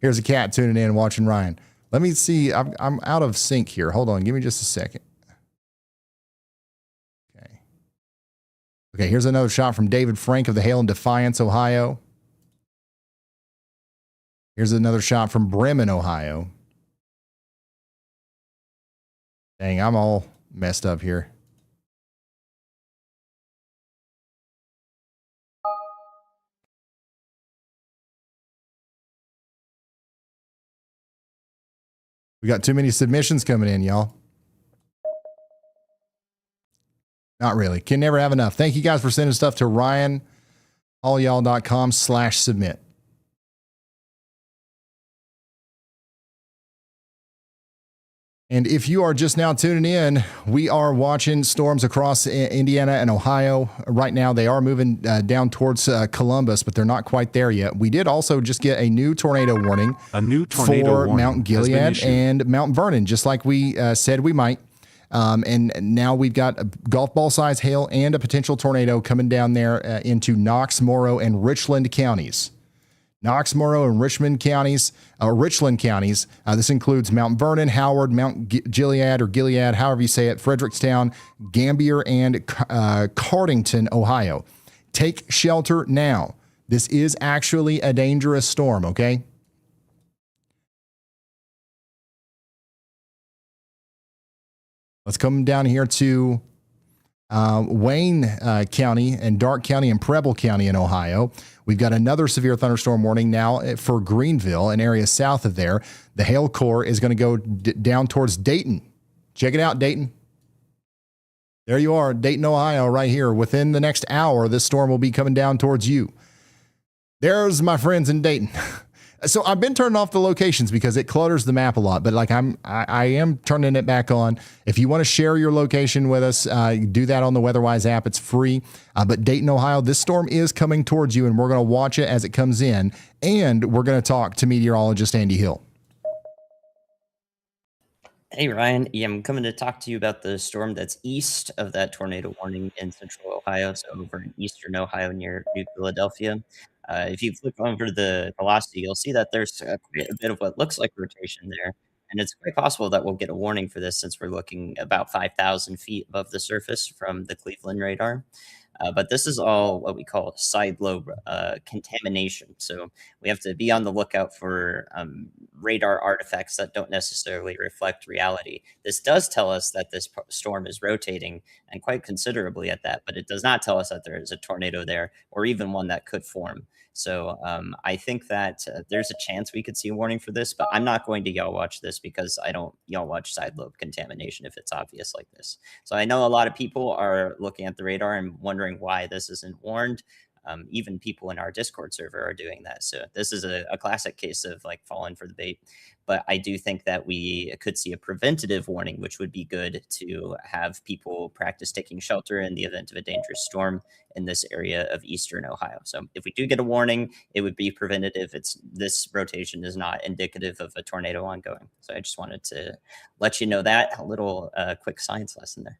a cat tuning in and watching Ryan. Let me see. I'm out of sync here. Hold on. Give me just a second. Okay, here's another shot from David Frank of the hail in Defiance, Ohio. Here's another shot from Bremen, Ohio. Dang, I'm all messed up here. We got too many submissions coming in, y'all. Not really. Can never have enough. Thank you guys for sending stuff to ryanallyall.com/submit. And if you are just now tuning in, we are watching storms across Indiana and Ohio. Right now, they are moving down towards Columbus, but they're not quite there yet. We did also just get a new tornado warning. For Mount Gilead and Mount Vernon, just like we said we might. And now we've got a golf ball size hail and a potential tornado coming down there into Knox, Morrow, and Richland counties. Knox, Morrow, and Richland counties. This includes Mount Vernon, Howard, Mount Gilead or Gilead, however you say it, Frederickstown, Gambier, and Cardington, Ohio. Take shelter now. This is actually a dangerous storm, okay? Let's come down here to Wayne County and Darke County and Preble County in Ohio. We've got another severe thunderstorm warning now for Greenville, an area south of there. The hail core is going to go down towards Dayton. Check it out, Dayton. There you are, Dayton, Ohio, right here. Within the next hour, this storm will be coming down towards you. There's my friends in Dayton. So I've been turning off the locations because it clutters the map a lot, but like I am turning it back on. If you want to share your location with us, do that on the WeatherWise app. It's free. But Dayton, Ohio, this storm is coming towards you, and we're going to watch it as it comes in, and we're going to talk to meteorologist Andy Hill.
Hey, Ryan. Yeah, I'm coming to talk to you about the storm that's east of that tornado warning in central Ohio, so over in eastern Ohio near New Philadelphia. If you flip over the velocity, you'll see that there's quite a bit of what looks like rotation there. And it's quite possible that we'll get a warning for this since we're looking about 5,000 feet above the surface from the Cleveland radar. But this is all what we call side lobe contamination. So we have to be on the lookout for radar artifacts that don't necessarily reflect reality. This does tell us that this storm is rotating, and quite considerably at that, but it does not tell us that there is a tornado there, or even one that could form. So I think that there's a chance we could see a warning for this, but I'm not going to y'all watch this because I don't y'all watch side lobe contamination if it's obvious like this. So I know a lot of people are looking at the radar and wondering why this isn't warned. Even people in our Discord server are doing that. So this is a classic case of like falling for the bait. But I do think that we could see a preventative warning, which would be good to have people practice taking shelter in the event of a dangerous storm in this area of eastern Ohio. So if we do get a warning, it would be preventative. This rotation is not indicative of a tornado ongoing. So I just wanted to let you know that. A little quick science lesson there.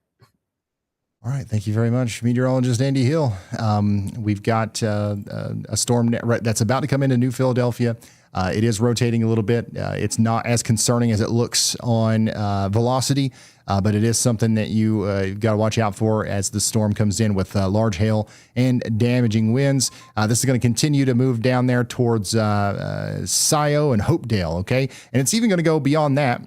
All right. Thank you very much, meteorologist Andy Hill. We've got a storm that's about to come into New Philadelphia. It is rotating a little bit. It's not as concerning as it looks on velocity, but it is something that you've got to watch out for as the storm comes in with large hail and damaging winds. This is going to continue to move down there towards Scioto and Hopedale, okay? And it's even going to go beyond that.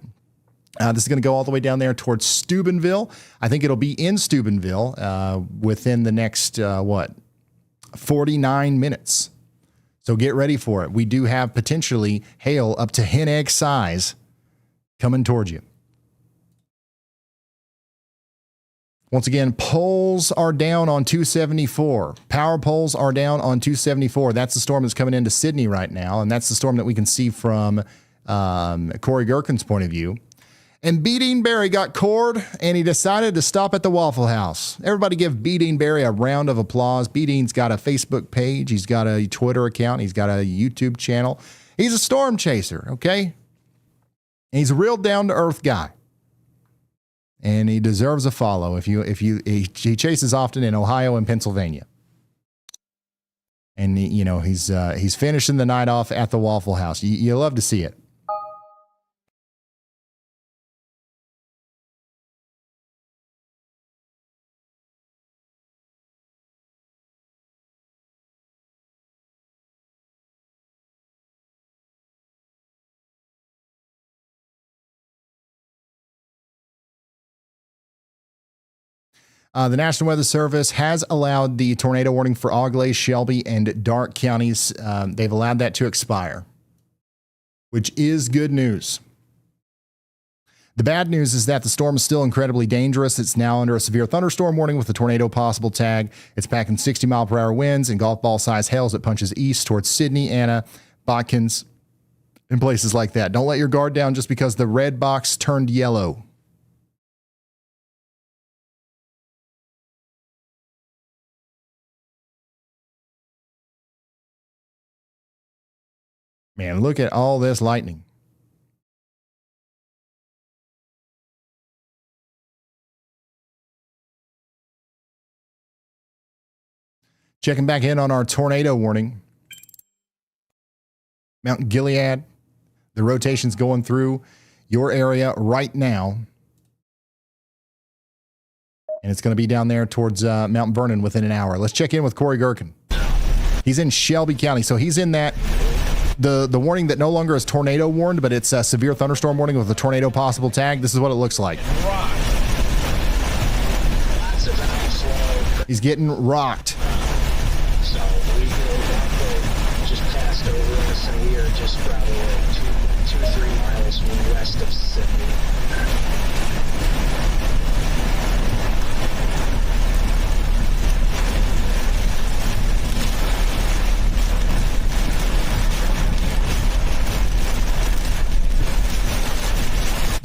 This is going to go all the way down there towards Steubenville. I think it'll be in Steubenville within the next, 49 minutes. So get ready for it. We do have potentially hail up to hen egg size coming towards you. Once again, poles are down on 274. Power poles are down on 274. That's the storm that's coming into Sydney right now, and that's the storm that we can see from Corey Gherkin's point of view. And B. Dean Barry got cored, and he decided to stop at the Waffle House. Everybody give B. Dean Barry a round of applause. B. Dean's got a Facebook page. He's got a Twitter account. He's got a YouTube channel. He's a storm chaser, okay? And he's a real down-to-earth guy. And he deserves a follow. He chases often in Ohio and Pennsylvania. And he's finishing the night off at the Waffle House. You love to see it. The National Weather Service has allowed the tornado warning for Auglaize, Shelby, and Darke counties. They've allowed that to expire, which is good news. The bad news is that the storm is still incredibly dangerous. It's now under a severe thunderstorm warning with a tornado possible tag. It's packing 60-mile-per-hour winds and golf ball-sized hail as it punches east towards Sydney, Anna, Botkins, and places like that. Don't let your guard down just because the red box turned yellow. Man, look at all this lightning. Checking back in on our tornado warning. Mount Gilead, the rotation's going through your area right now. And it's going to be down there towards Mount Vernon within an hour. Let's check in with Corey Gherkin. He's in Shelby County, so he's in that... The warning that no longer is tornado warned, but it's a severe thunderstorm warning with a tornado possible tag. This is what it looks like. He's getting rocked.
So we just passed over us, and we are just probably like 2-3 miles west of Sydney.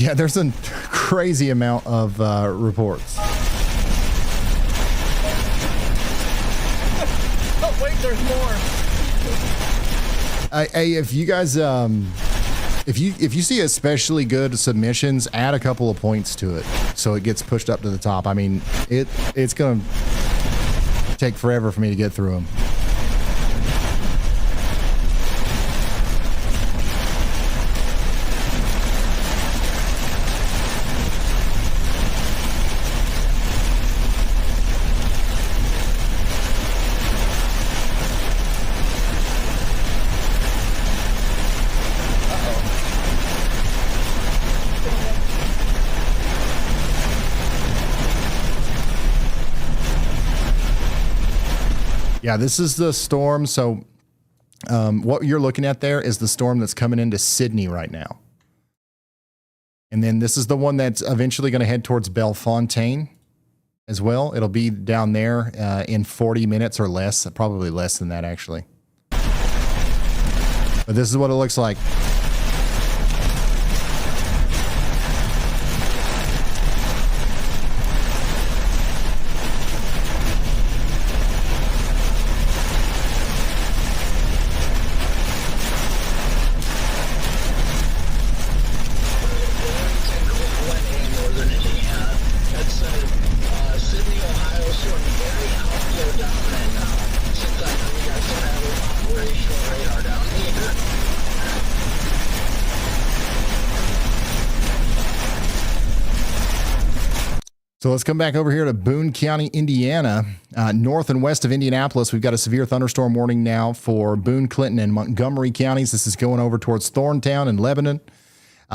Yeah, there's a crazy amount of reports.
Oh, wait, there's more.
Hey, if you guys, if you see especially good submissions, add a couple of points to it so it gets pushed up to the top. I mean, it's going to take forever for me to get through them. Yeah, this is the storm. So what you're looking at there is the storm that's coming into Sydney right now. And then this is the one that's eventually going to head towards Bellefontaine as well. It'll be down there in 40 minutes or less, probably less than that actually. But this is what it looks like. So let's come back over here to Boone County, Indiana, north and west of Indianapolis. We've got a severe thunderstorm warning now for Boone, Clinton, and Montgomery counties. This is going over towards Thorntown and Lebanon.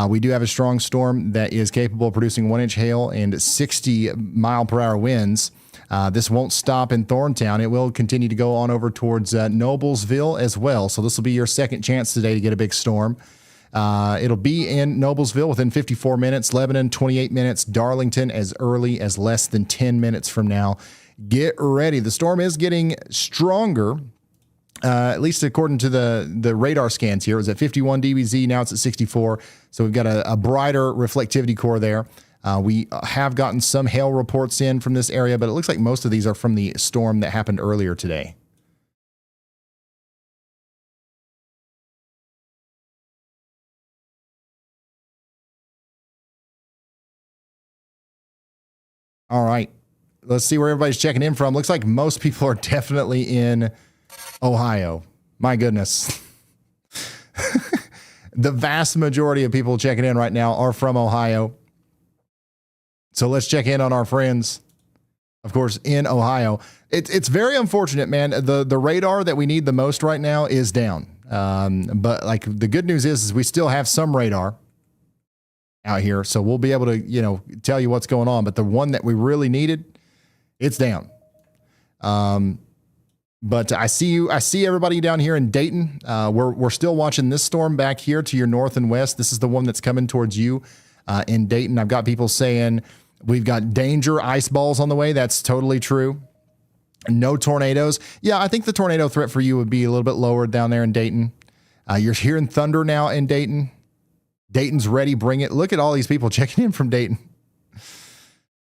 We do have a strong storm that is capable of producing 1-inch hail and 60-mile-per-hour winds. This won't stop in Thorntown. It will continue to go on over towards Noblesville as well. So this will be your second chance today to get a big storm. It'll be in Noblesville within 54 minutes, Lebanon 28 minutes, Darlington as early as less than 10 minutes from now. Get ready. The storm is getting stronger, at least according to the radar scans here. It was at 51 dBz, now it's at 64. So we've got a brighter reflectivity core there. We have gotten some hail reports in from this area, but it looks like most of these are from the storm that happened earlier today. All right, let's see where everybody's checking in from. Looks like most people are definitely in Ohio. My goodness. The vast majority of people checking in right now are from Ohio. So let's check in on our friends, of course, in Ohio. It's very unfortunate, man. The radar that we need the most right now is down. But like the good news is we still have some radar out here, so we'll be able to, tell you what's going on. But the one that we really needed, it's down. But I see everybody down here in Dayton. We're still watching this storm back here to your north and west. This is the one that's coming towards you in Dayton. I've got people saying we've got danger ice balls on the way. That's totally true. No tornadoes. Yeah, I think the tornado threat for you would be a little bit lower down there in Dayton. You're hearing thunder now in Dayton. Dayton's ready. Bring it. Look at all these people checking in from Dayton.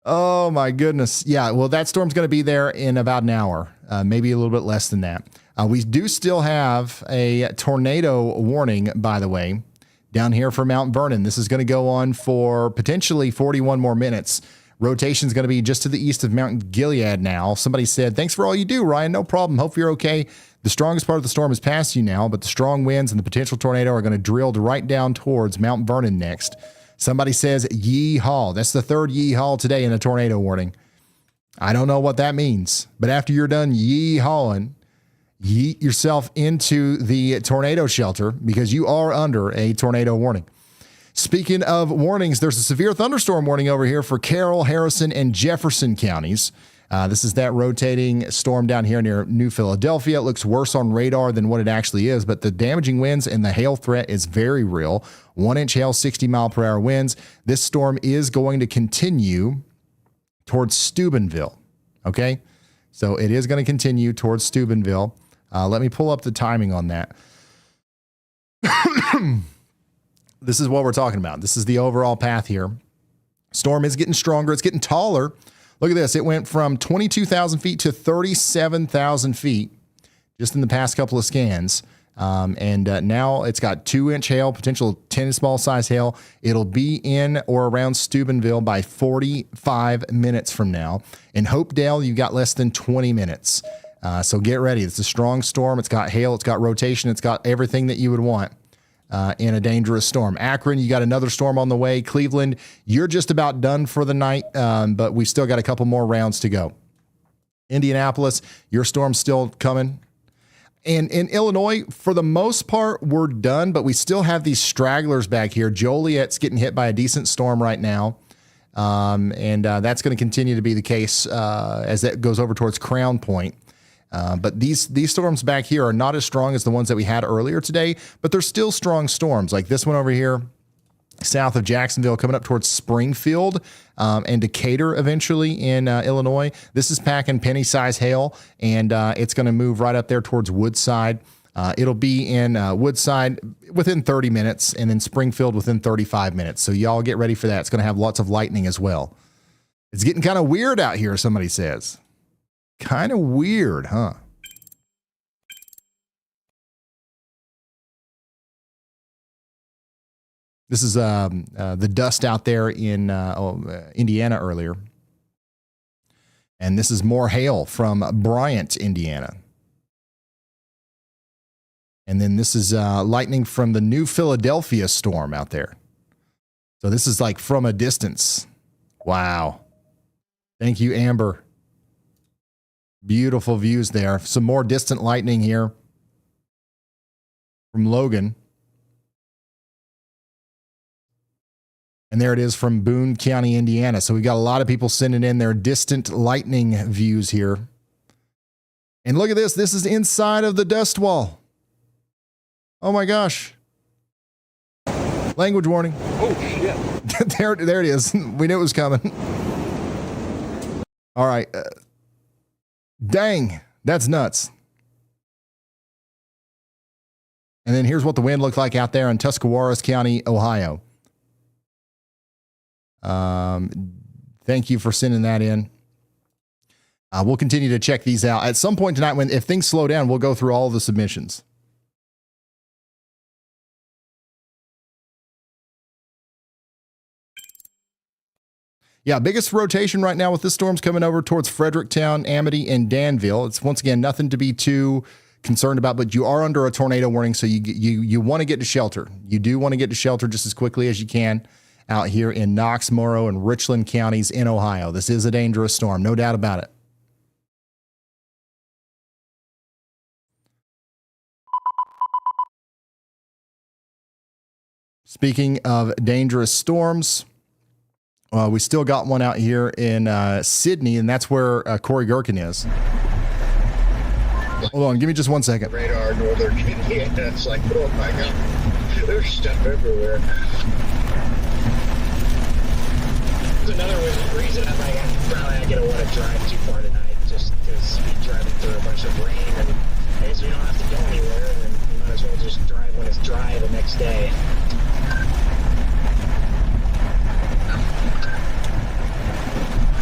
Oh my goodness. Yeah. Well, that storm's going to be there in about an hour, maybe a little bit less than that. We do still have a tornado warning, by the way, down here for Mount Vernon. This is going to go on for potentially 41 more minutes. Rotation's going to be just to the east of Mount Gilead now. Somebody said, thanks for all you do, Ryan. No problem. Hope you're okay. The strongest part of the storm is past you now, but the strong winds and the potential tornado are going to drill right down towards Mount Vernon next. Somebody says, yee-haw. That's the third yee-haw today in a tornado warning. I don't know what that means, but after you're done yee-hawing, yeet yourself into the tornado shelter because you are under a tornado warning. Speaking of warnings, there's a severe thunderstorm warning over here for Carroll, Harrison, and Jefferson counties. This is that rotating storm down here near New Philadelphia. It looks worse on radar than what it actually is, but the damaging winds and the hail threat is very real. 1-inch hail, 60-mile-per-hour winds. This storm is going to continue towards Steubenville, okay? So it is going to continue towards Steubenville. Let me pull up the timing on that. This is what we're talking about. This is the overall path here. Storm is getting stronger. It's getting taller. Look at this. It went from 22,000 feet to 37,000 feet just in the past couple of scans. Now it's got 2-inch hail, potential 10 small size hail. It'll be in or around Steubenville by 45 minutes from now. In Hopedale, you got less than 20 minutes. So get ready. It's a strong storm. It's got hail. It's got rotation. It's got everything that you would want in a dangerous storm. Akron, you got another storm on the way. Cleveland, you're just about done for the night, but we've still got a couple more rounds to go. Indianapolis, your storm's still coming. And in Illinois, for the most part, we're done, but we still have these stragglers back here. Joliet's getting hit by a decent storm right now. That's going to continue to be the case as that goes over towards Crown Point. But these storms back here are not as strong as the ones that we had earlier today, but they're still strong storms. Like this one over here, south of Jacksonville, coming up towards Springfield and Decatur eventually in Illinois. This is packing penny-size hail, and it's going to move right up there towards Woodside. It'll be in Woodside within 30 minutes and then Springfield within 35 minutes. So y'all get ready for that. It's going to have lots of lightning as well. It's getting kind of weird out here, somebody says. Kind of weird, huh? This is the dust out there in Indiana earlier. And this is more hail from Bryant, Indiana. And then this is lightning from the New Philadelphia storm out there. So this is like from a distance. Wow. Thank you, Amber. Beautiful views there. Some more distant lightning here from Logan. And there it is from Boone County, Indiana. So we got a lot of people sending in their distant lightning views here. And look at this. This is inside of the dust wall. Oh my gosh. Language warning.
Oh, shit.
there it is. We knew it was coming. All right. Dang. That's nuts. And then here's what the wind looked like out there in Tuscarawas County, Ohio. Thank you for sending that in. We'll continue to check these out. At some point tonight, if things slow down, we'll go through all the submissions. Yeah, biggest rotation right now with this storm's coming over towards Fredericktown, Amity, and Danville. It's once again nothing to be too concerned about, but you are under a tornado warning, so you want to get to shelter. You do want to get to shelter just as quickly as you can out here in Knox, Morrow, and Richland counties in Ohio. This is a dangerous storm, no doubt about it. Speaking of dangerous storms, we still got one out here in Sydney, and that's where Corey Gherkin is. Hold on, give me just 1 second.
Radar, northern Indiana. It's like, oh my God, there's stuff everywhere. There's another reason I'm like, probably not going to want to drive too far tonight, just because we're driving through a bunch of rain, and I guess we don't have to go anywhere, and we might as well just drive when it's dry the next day.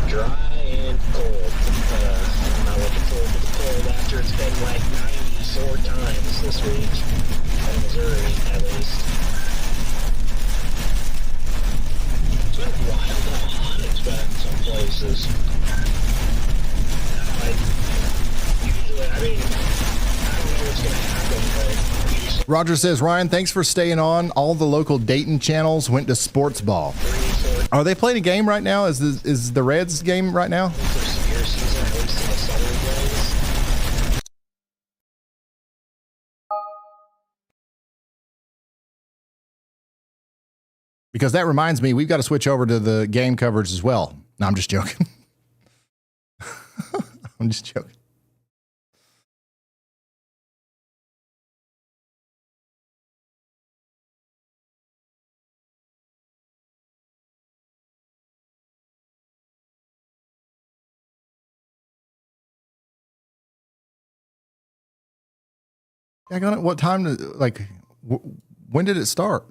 Dry and cold. I'm not looking forward to the cold after it's been like 94 times this week in Missouri, at least. It's been wild how hot it's been in some places. I don't know what's going to happen, but
Roger says, Ryan, thanks for staying on. All the local Dayton channels went to sports ball. Are they playing a game right now? Is the Reds game right now? Because that reminds me, we've got to switch over to the game coverage as well. No, I'm just joking. I'm just joking. Yeah, on it. What time? When did it start?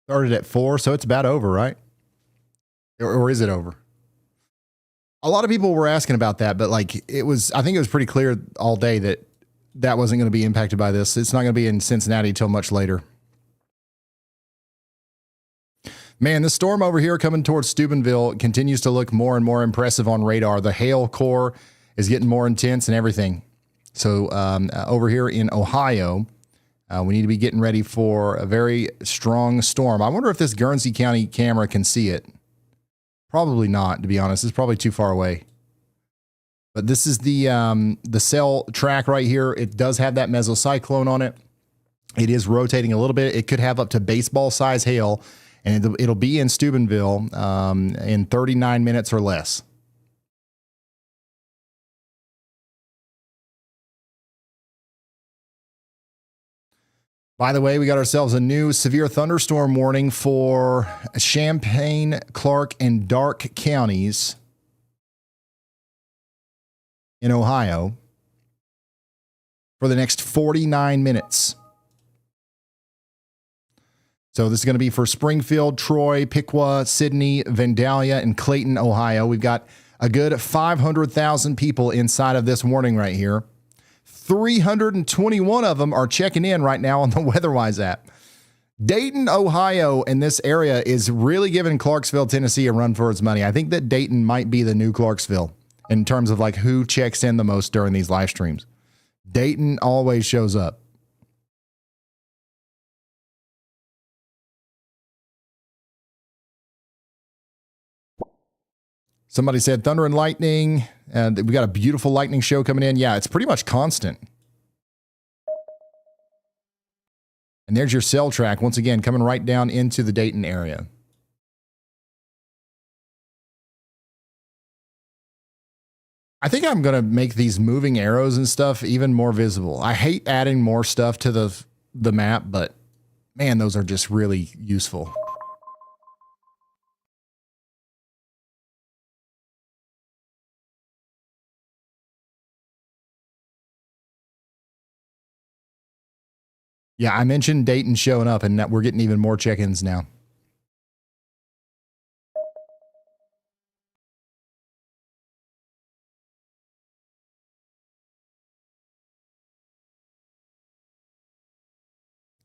Started at 4, so it's about over, right? Or is it over? A lot of people were asking about that, but I think it was pretty clear all day that wasn't going to be impacted by this. It's not going to be in Cincinnati until much later. Man, this storm over here coming towards Steubenville continues to look more and more impressive on radar. The hail core is getting more intense and everything. So over here in Ohio, we need to be getting ready for a very strong storm. I wonder if this Guernsey County camera can see it. Probably not, to be honest. It's probably too far away. But this is the cell track right here. It does have that mesocyclone on it. It is rotating a little bit. It could have up to baseball size hail, and it'll be in Steubenville in 39 minutes or less. By the way, we got ourselves a new severe thunderstorm warning for Champaign, Clark, and Darke counties in Ohio for the next 49 minutes. So this is going to be for Springfield, Troy, Piqua, Sidney, Vandalia, and Clayton, Ohio. We've got a good 500,000 people inside of this warning right here. 321 of them are checking in right now on the WeatherWise app. Dayton, Ohio, in this area is really giving Clarksville, Tennessee a run for its money. I think that Dayton might be the new Clarksville in terms of like who checks in the most during these live streams. Dayton always shows up. Somebody said thunder and lightning, and we got a beautiful lightning show coming in. Yeah, it's pretty much constant. And there's your cell track, once again, coming right down into the Dayton area. I think I'm going to make these moving arrows and stuff even more visible. I hate adding more stuff to the map, but man, those are just really useful. Yeah, I mentioned Dayton showing up, and we're getting even more check-ins now.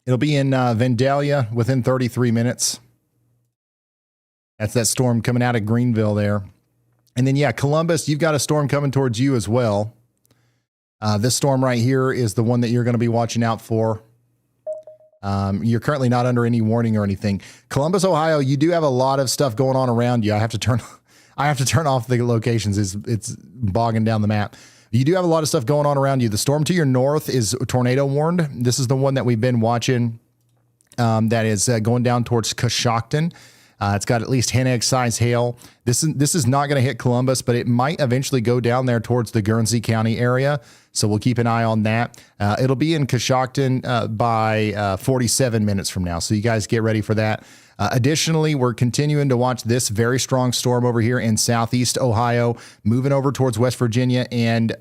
It'll be in Vandalia within 33 minutes. That's that storm coming out of Greenville there. And then, yeah, Columbus, you've got a storm coming towards you as well. This storm right here is the one that you're going to be watching out for. You're currently not under any warning or anything. Columbus, Ohio, you do have a lot of stuff going on around you. I have to turn off the locations. It's bogging down the map. You do have a lot of stuff going on around you. The storm to your north is tornado warned. This is the one that we've been watching. That is going down towards Coshocton. It's got at least hand egg size hail. This is not going to hit Columbus, but it might eventually go down there towards the Guernsey County area. So we'll keep an eye on that. It'll be in Coshocton by 47 minutes from now. So you guys get ready for that. Additionally, we're continuing to watch this very strong storm over here in southeast Ohio, moving over towards West Virginia and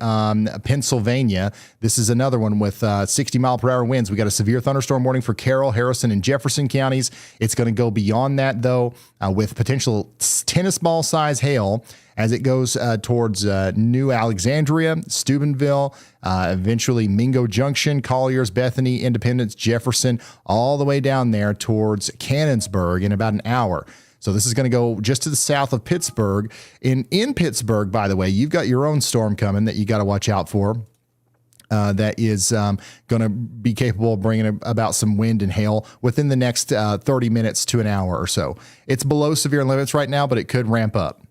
Pennsylvania. This is another one with 60-mile-per-hour winds. We got a severe thunderstorm warning for Carroll, Harrison, and Jefferson counties. It's going to go beyond that, though, with potential tennis ball size hail as it goes towards New Alexandria, Steubenville, eventually Mingo Junction, Colliers, Bethany, Independence, Jefferson, all the way down there towards Cannonsburg in about an hour. So this is going to go just to the south of Pittsburgh. In Pittsburgh, by the way, you've got your own storm coming that you got to watch out for. That is going to be capable of bringing about some wind and hail within the next 30 minutes to an hour or so. It's below severe limits right now, but it could ramp up.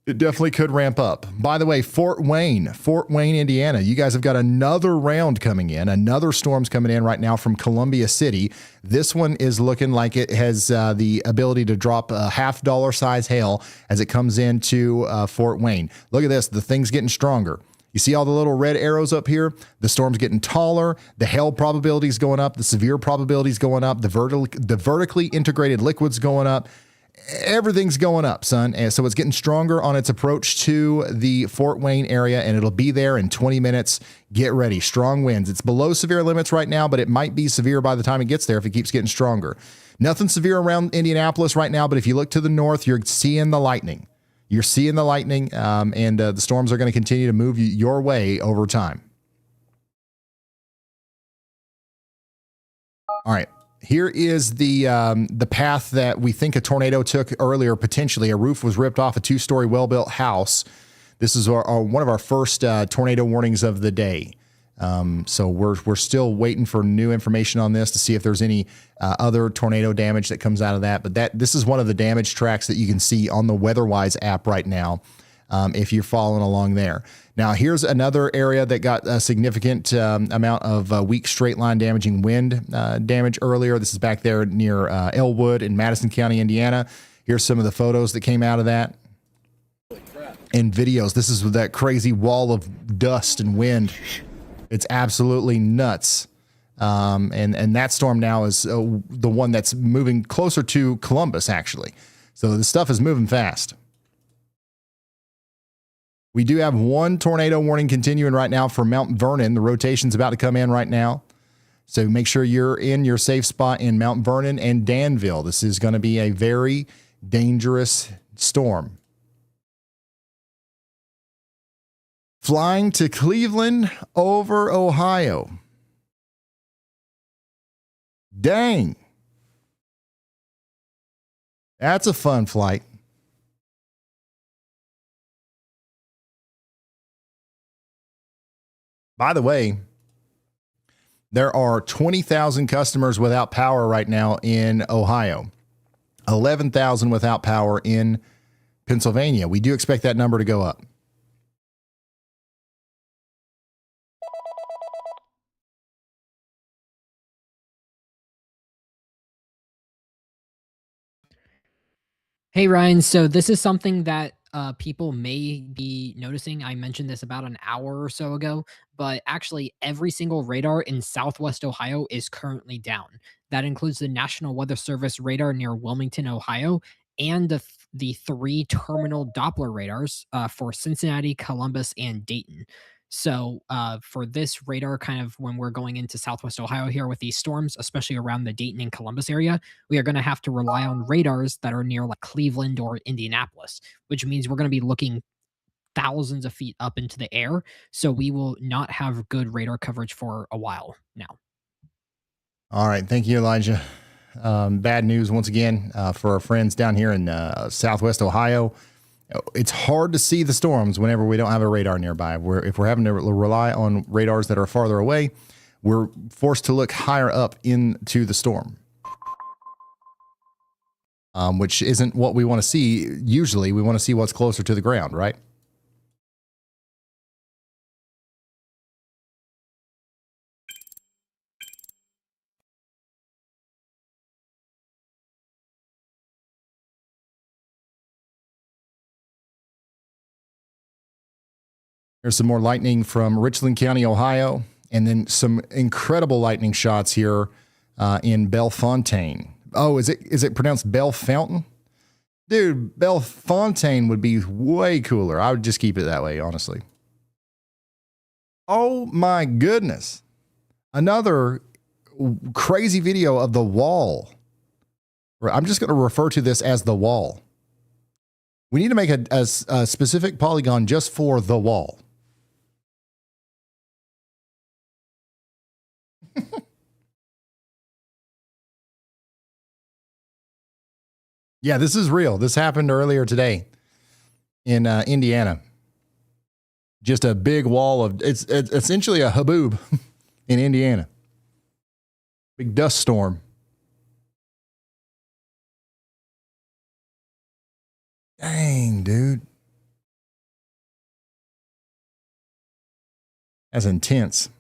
It definitely could ramp up. By the way, Fort Wayne, Indiana, you guys have got another round coming in. Another storm's coming in right now from Columbia City. This one is looking like it has the ability to drop a $50 size hail as it comes into Fort Wayne. Look at this. The thing's getting stronger. You see all the little red arrows up here? The storm's getting taller. The hail probability is going up. The severe probability is going up. The vertically integrated liquid's going up. Everything's going up, son. And so it's getting stronger on its approach to the Fort Wayne area, and it'll be there in 20 minutes. Get ready. Strong winds. It's below severe limits right now, but it might be severe by the time it gets there if it keeps getting stronger. Nothing severe around Indianapolis right now, but if you look to the north, you're seeing the lightning. You're seeing the lightning, and the storms are going to continue to move your way over time. All right. Here is the path that we think a tornado took earlier, potentially. A roof was ripped off a 2-story well-built house. This is one of our first tornado warnings of the day. So we're still waiting for new information on this to see if there's any other tornado damage that comes out of that. But this is one of the damage tracks that you can see on the WeatherWise app right now. if you're following along there. Now, here's another area that got a significant amount of weak straight line damaging wind damage earlier. This is back there near Elwood in Madison County, Indiana. Here's some of the photos that came out of that and videos. This is that crazy wall of dust and wind. It's absolutely nuts. And that storm now is the one that's moving closer to Columbus, actually. So the stuff is moving fast. We do have one tornado warning continuing right now for Mount Vernon. The rotation's about to come in right now. So make sure you're in your safe spot in Mount Vernon and Danville. This is going to be a very dangerous storm. Flying to Cleveland over Ohio. Dang. That's a fun flight. By the way, there are 20,000 customers without power right now in Ohio, 11,000 without power in Pennsylvania. We do expect that number to go up.
Hey, Ryan. So this is something that people may be noticing. I mentioned this about an hour or so ago, but actually every single radar in Southwest Ohio is currently down. That includes the National Weather Service radar near Wilmington, Ohio, and the three terminal Doppler radars for Cincinnati, Columbus, and Dayton. So for this radar, kind of when we're going into Southwest Ohio here with these storms, especially around the Dayton and Columbus area, we are going to have to rely on radars that are near like Cleveland or Indianapolis, which means we're going to be looking thousands of feet up into the air. So we will not have good radar coverage for a while now.
All right. Thank you, Elijah. Bad news once again for our friends down here in Southwest Ohio. It's hard to see the storms whenever we don't have a radar nearby. If we're having to rely on radars that are farther away, we're forced to look higher up into the storm, which isn't what we want to see. Usually we want to see what's closer to the ground, right? There's some more lightning from Richland County, Ohio, and then some incredible lightning shots here in Bellefontaine. Oh, is it pronounced Bellefontaine? Dude, Bellefontaine would be way cooler. I would just keep it that way, honestly. Oh my goodness. Another crazy video of the wall. I'm just going to refer to this as the wall. We need to make a specific polygon just for the wall. Yeah, this is real. This happened earlier today in Indiana. Just a big wall of, it's essentially a haboob in Indiana. Big dust storm. Dang, dude. That's intense.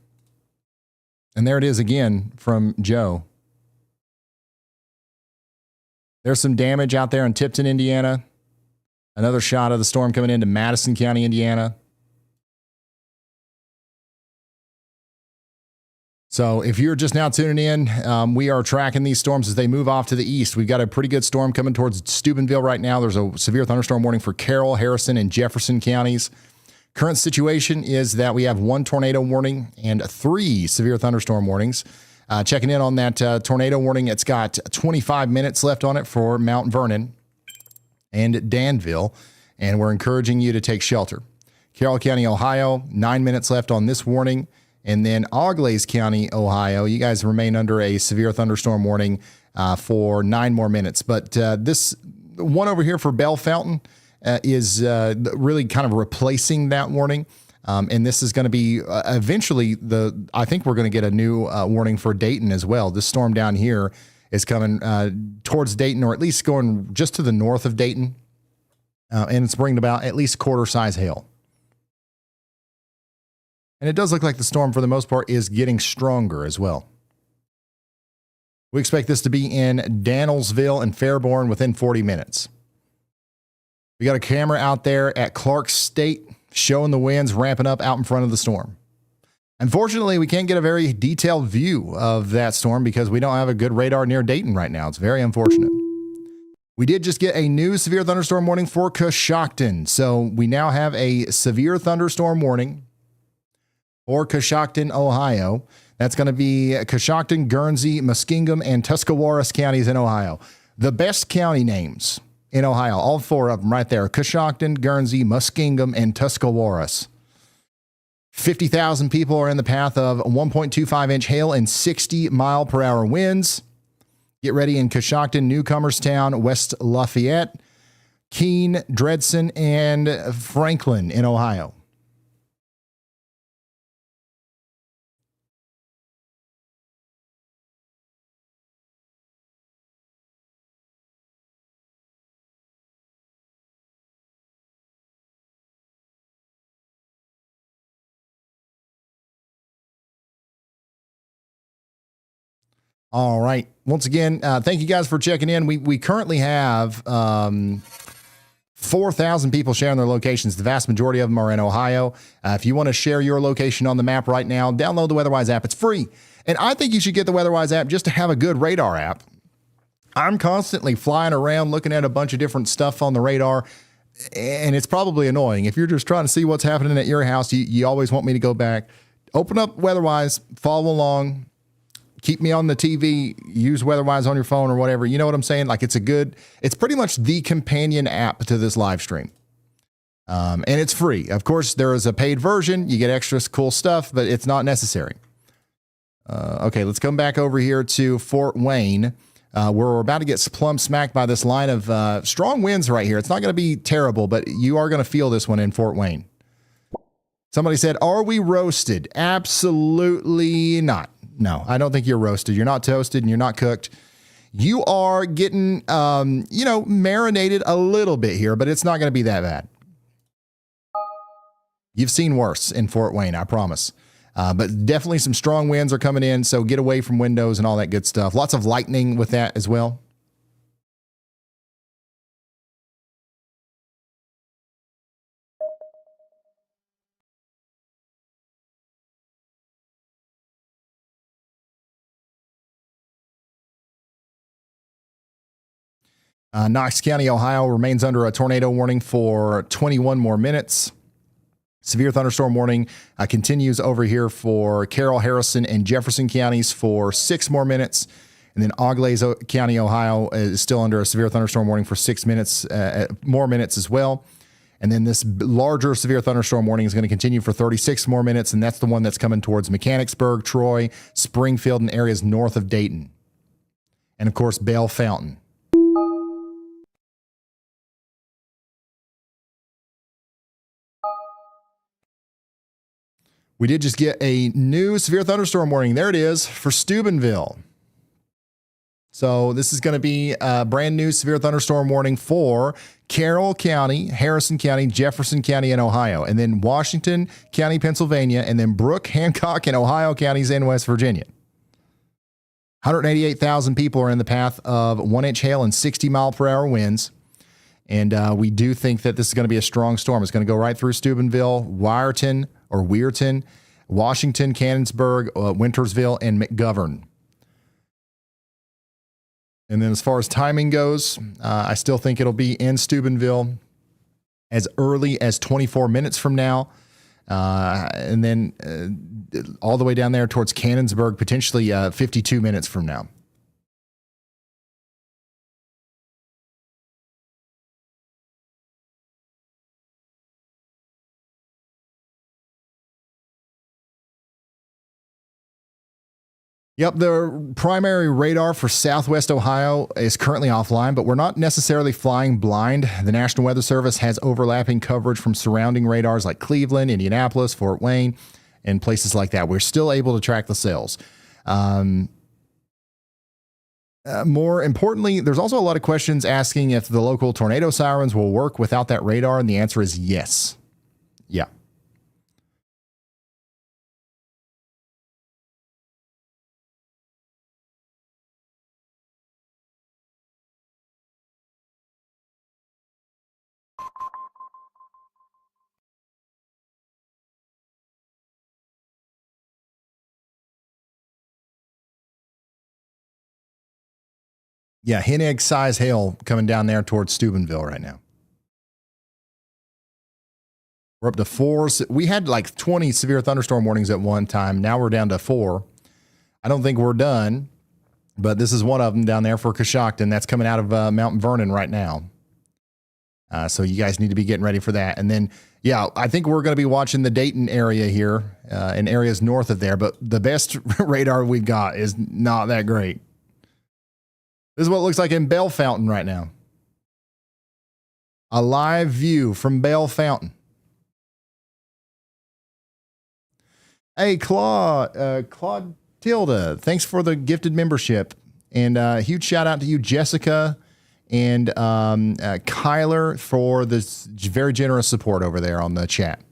And there it is again from Joe. There's some damage out there in Tipton, Indiana. Another shot of the storm coming into Madison County, Indiana. So if you're just now tuning in, we are tracking these storms as they move off to the east. We've got a pretty good storm coming towards Steubenville right now. There's a severe thunderstorm warning for Carroll, Harrison, and Jefferson counties. Current situation is that we have one tornado warning and 3 severe thunderstorm warnings. Checking in on that tornado warning, it's got 25 minutes left on it for Mount Vernon and Danville, and we're encouraging you to take shelter. Carroll County, Ohio, 9 minutes left on this warning. And then Auglaize County, Ohio, you guys remain under a severe thunderstorm warning for 9 more minutes. But this one over here for Bellefontaine is really kind of replacing that warning. And this is going to be eventually I think we're going to get a new warning for Dayton as well. This storm down here is coming towards Dayton, or at least going just to the north of Dayton. And it's bringing about at least quarter size hail. And it does look like the storm, for the most part, is getting stronger as well. We expect this to be in Danielsville and Fairborn within 40 minutes. We got a camera out there at Clark State showing the winds ramping up out in front of the storm. Unfortunately, we can't get a very detailed view of that storm because we don't have a good radar near Dayton right now. It's very unfortunate. We did just get a new severe thunderstorm warning for Coshocton. So we now have a severe thunderstorm warning for Coshocton, Ohio. That's going to be Coshocton, Guernsey, Muskingum, and Tuscarawas counties in Ohio. The best county names in Ohio, all four of them right there. Coshocton, Guernsey, Muskingum, and Tuscarawas. 50,000 people are in the path of 1.25-inch hail and 60-mile-per-hour winds. Get ready in Coshocton, Newcomerstown, West Lafayette, Keene, Dredson, and Franklin in Ohio. All right. Once again, thank you guys for checking in. We currently have 4,000 people sharing their locations. The vast majority of them are in Ohio. If you want to share your location on the map right now, download the WeatherWise app. It's free. And I think you should get the WeatherWise app just to have a good radar app. I'm constantly flying around looking at a bunch of different stuff on the radar, and it's probably annoying. If you're just trying to see what's happening at your house, you always want me to go back. Open up WeatherWise, follow along. Keep me on the TV, use WeatherWise on your phone or whatever. You know what I'm saying? Like it's pretty much the companion app to this live stream. And it's free. Of course, there is a paid version. You get extra cool stuff, but it's not necessary. Okay, let's come back over here to Fort Wayne, where we're about to get plumb smacked by this line of strong winds right here. It's not going to be terrible, but you are going to feel this one in Fort Wayne. Somebody said, are we roasted? Absolutely not. No, I don't think you're roasted. You're not toasted and you're not cooked. You are getting, marinated a little bit here, but it's not going to be that bad. You've seen worse in Fort Wayne, I promise. But definitely some strong winds are coming in, so get away from windows and all that good stuff. Lots of lightning with that as well. Knox County, Ohio remains under a tornado warning for 21 more minutes. Severe thunderstorm warning continues over here for Carroll, Harrison, and Jefferson counties for 6 more minutes. And then Auglaize County, Ohio is still under a severe thunderstorm warning for 6 minutes, more minutes as well. And then this larger severe thunderstorm warning is going to continue for 36 more minutes. And that's the one that's coming towards Mechanicsburg, Troy, Springfield, and areas north of Dayton. And of course, Bell Fountain. We did just get a new severe thunderstorm warning. There it is for Steubenville. So this is going to be a brand new severe thunderstorm warning for Carroll County, Harrison County, Jefferson County, and Ohio. And then Washington County, Pennsylvania, and then Brooke, Hancock, and Ohio counties in West Virginia. 188,000 people are in the path of 1-inch hail and 60-mile-per-hour winds. And we do think that this is going to be a strong storm. It's going to go right through Steubenville, Weirton, Washington, Cannonsburg, Wintersville, and McGovern. And then as far as timing goes, I still think it'll be in Steubenville as early as 24 minutes from now. And then all the way down there towards Cannonsburg, potentially 52 minutes from now. Yep, the primary radar for Southwest Ohio is currently offline, but we're not necessarily flying blind. The National Weather Service has overlapping coverage from surrounding radars like Cleveland, Indianapolis, Fort Wayne, and places like that. We're still able to track the cells. More importantly, there's also a lot of questions asking if the local tornado sirens will work without that radar, and the answer is yes. Yeah. Yeah, hen egg size hail coming down there towards Steubenville right now. We're up to 4. We had like 20 severe thunderstorm warnings at one time. Now we're down to 4. I don't think we're done, but this is one of them down there for Coshocton. That's coming out of Mount Vernon right now. So you guys need to be getting ready for that. And then, yeah, I think we're going to be watching the Dayton area here and areas north of there. But the best radar we've got is not that great. This is what it looks like in Bell Fountain right now. A live view from Bell Fountain. Hey, Claude Tilda, thanks for the gifted membership. And huge shout out to you, Jessica and Kyler, for this very generous support over there on the chat.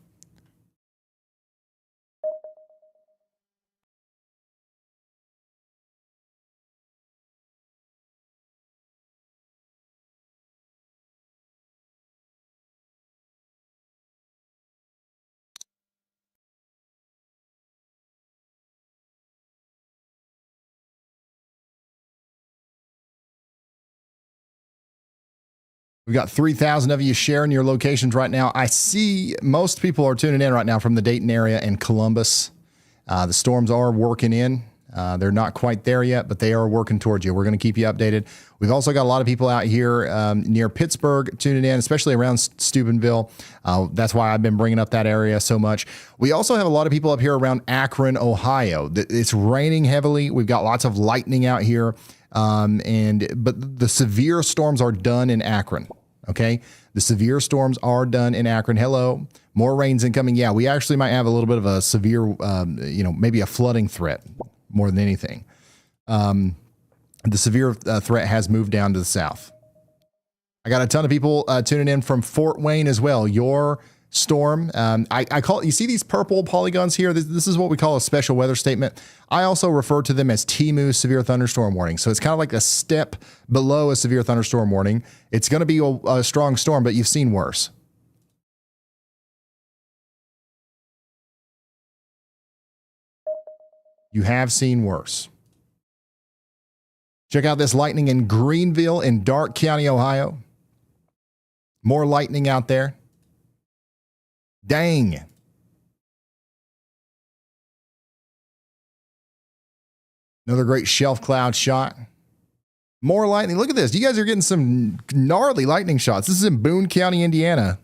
We've got 3,000 of you sharing your locations right now. I see most people are tuning in right now from the Dayton area and Columbus. The storms are working in. They're not quite there yet, but they are working towards you. We're going to keep you updated. We've also got a lot of people out here near Pittsburgh tuning in, especially around Steubenville. That's why I've been bringing up that area so much. We also have a lot of people up here around Akron, Ohio. It's raining heavily. We've got lots of lightning out here. But the severe storms are done in Akron. Okay. The severe storms are done in Akron. Hello. More rain's incoming. Yeah. We actually might have a little bit of a severe, maybe a flooding threat more than anything. The severe threat has moved down to the south. I got a ton of people tuning in from Fort Wayne as well. Your storm. I call it, you see these purple polygons here? This is what we call a special weather statement. I also refer to them as TMU severe thunderstorm warning. So it's kind of like a step below a severe thunderstorm warning. It's going to be a strong storm, but you've seen worse. You have seen worse. Check out this lightning in Greenville in Darke County, Ohio. More lightning out there. Dang. Another great shelf cloud shot. More lightning. Look at this. You guys are getting some gnarly lightning shots. This is in Boone County, Indiana.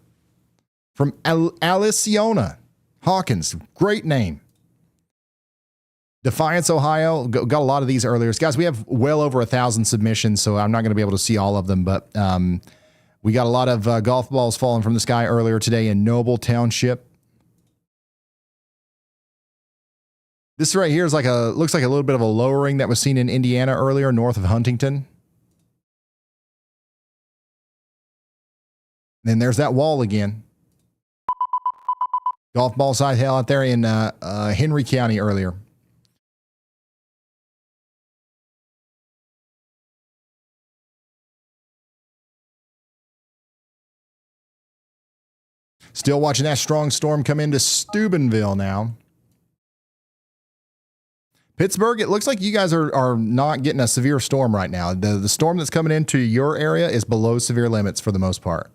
From Aliciona Hawkins. Great name. Defiance, Ohio. Got a lot of these earlier. Guys, we have well over 1,000 submissions, so I'm not going to be able to see all of them, but we got a lot of golf balls falling from the sky earlier today in Noble Township. This right here is looks like a little bit of a lowering that was seen in Indiana earlier, north of Huntington. Then there's that wall again. Golf ball size hail out there in Henry County earlier. Still watching that strong storm come into Steubenville now. Pittsburgh, it looks like you guys are not getting a severe storm right now. The storm that's coming into your area is below severe limits for the most part.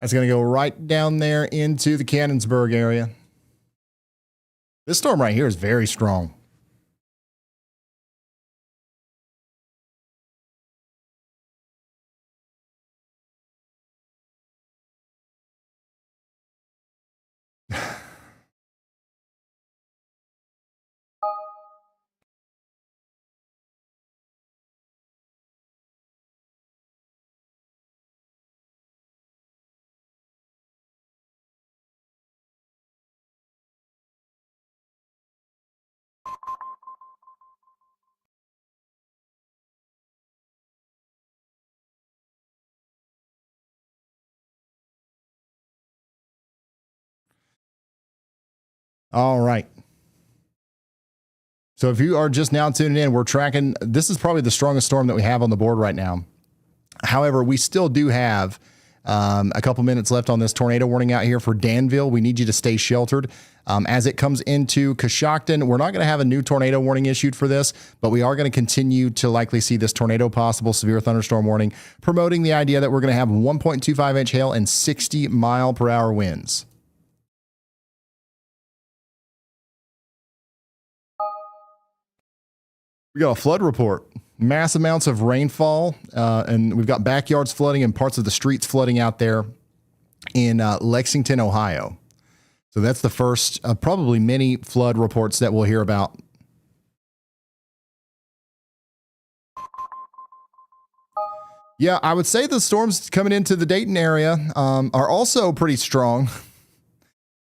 That's going to go right down there into the Cannonsburg area. This storm right here is very strong. All right. So if you are just now tuning in, we're tracking. This is probably the strongest storm that we have on the board right now. However, we still do have a couple minutes left on this tornado warning out here for Danville. We need you to stay sheltered. As it comes into Coshocton, we're not going to have a new tornado warning issued for this, but we are going to continue to likely see this tornado possible severe thunderstorm warning, promoting the idea that we're going to have 1.25 inch hail and 60 mile per hour winds. We got a flood report. Mass amounts of rainfall, and we've got backyards flooding and parts of the streets flooding out there in Lexington, Ohio. So that's the first of probably many flood reports that we'll hear about. Yeah, I would say the storms coming into the Dayton area are also pretty strong.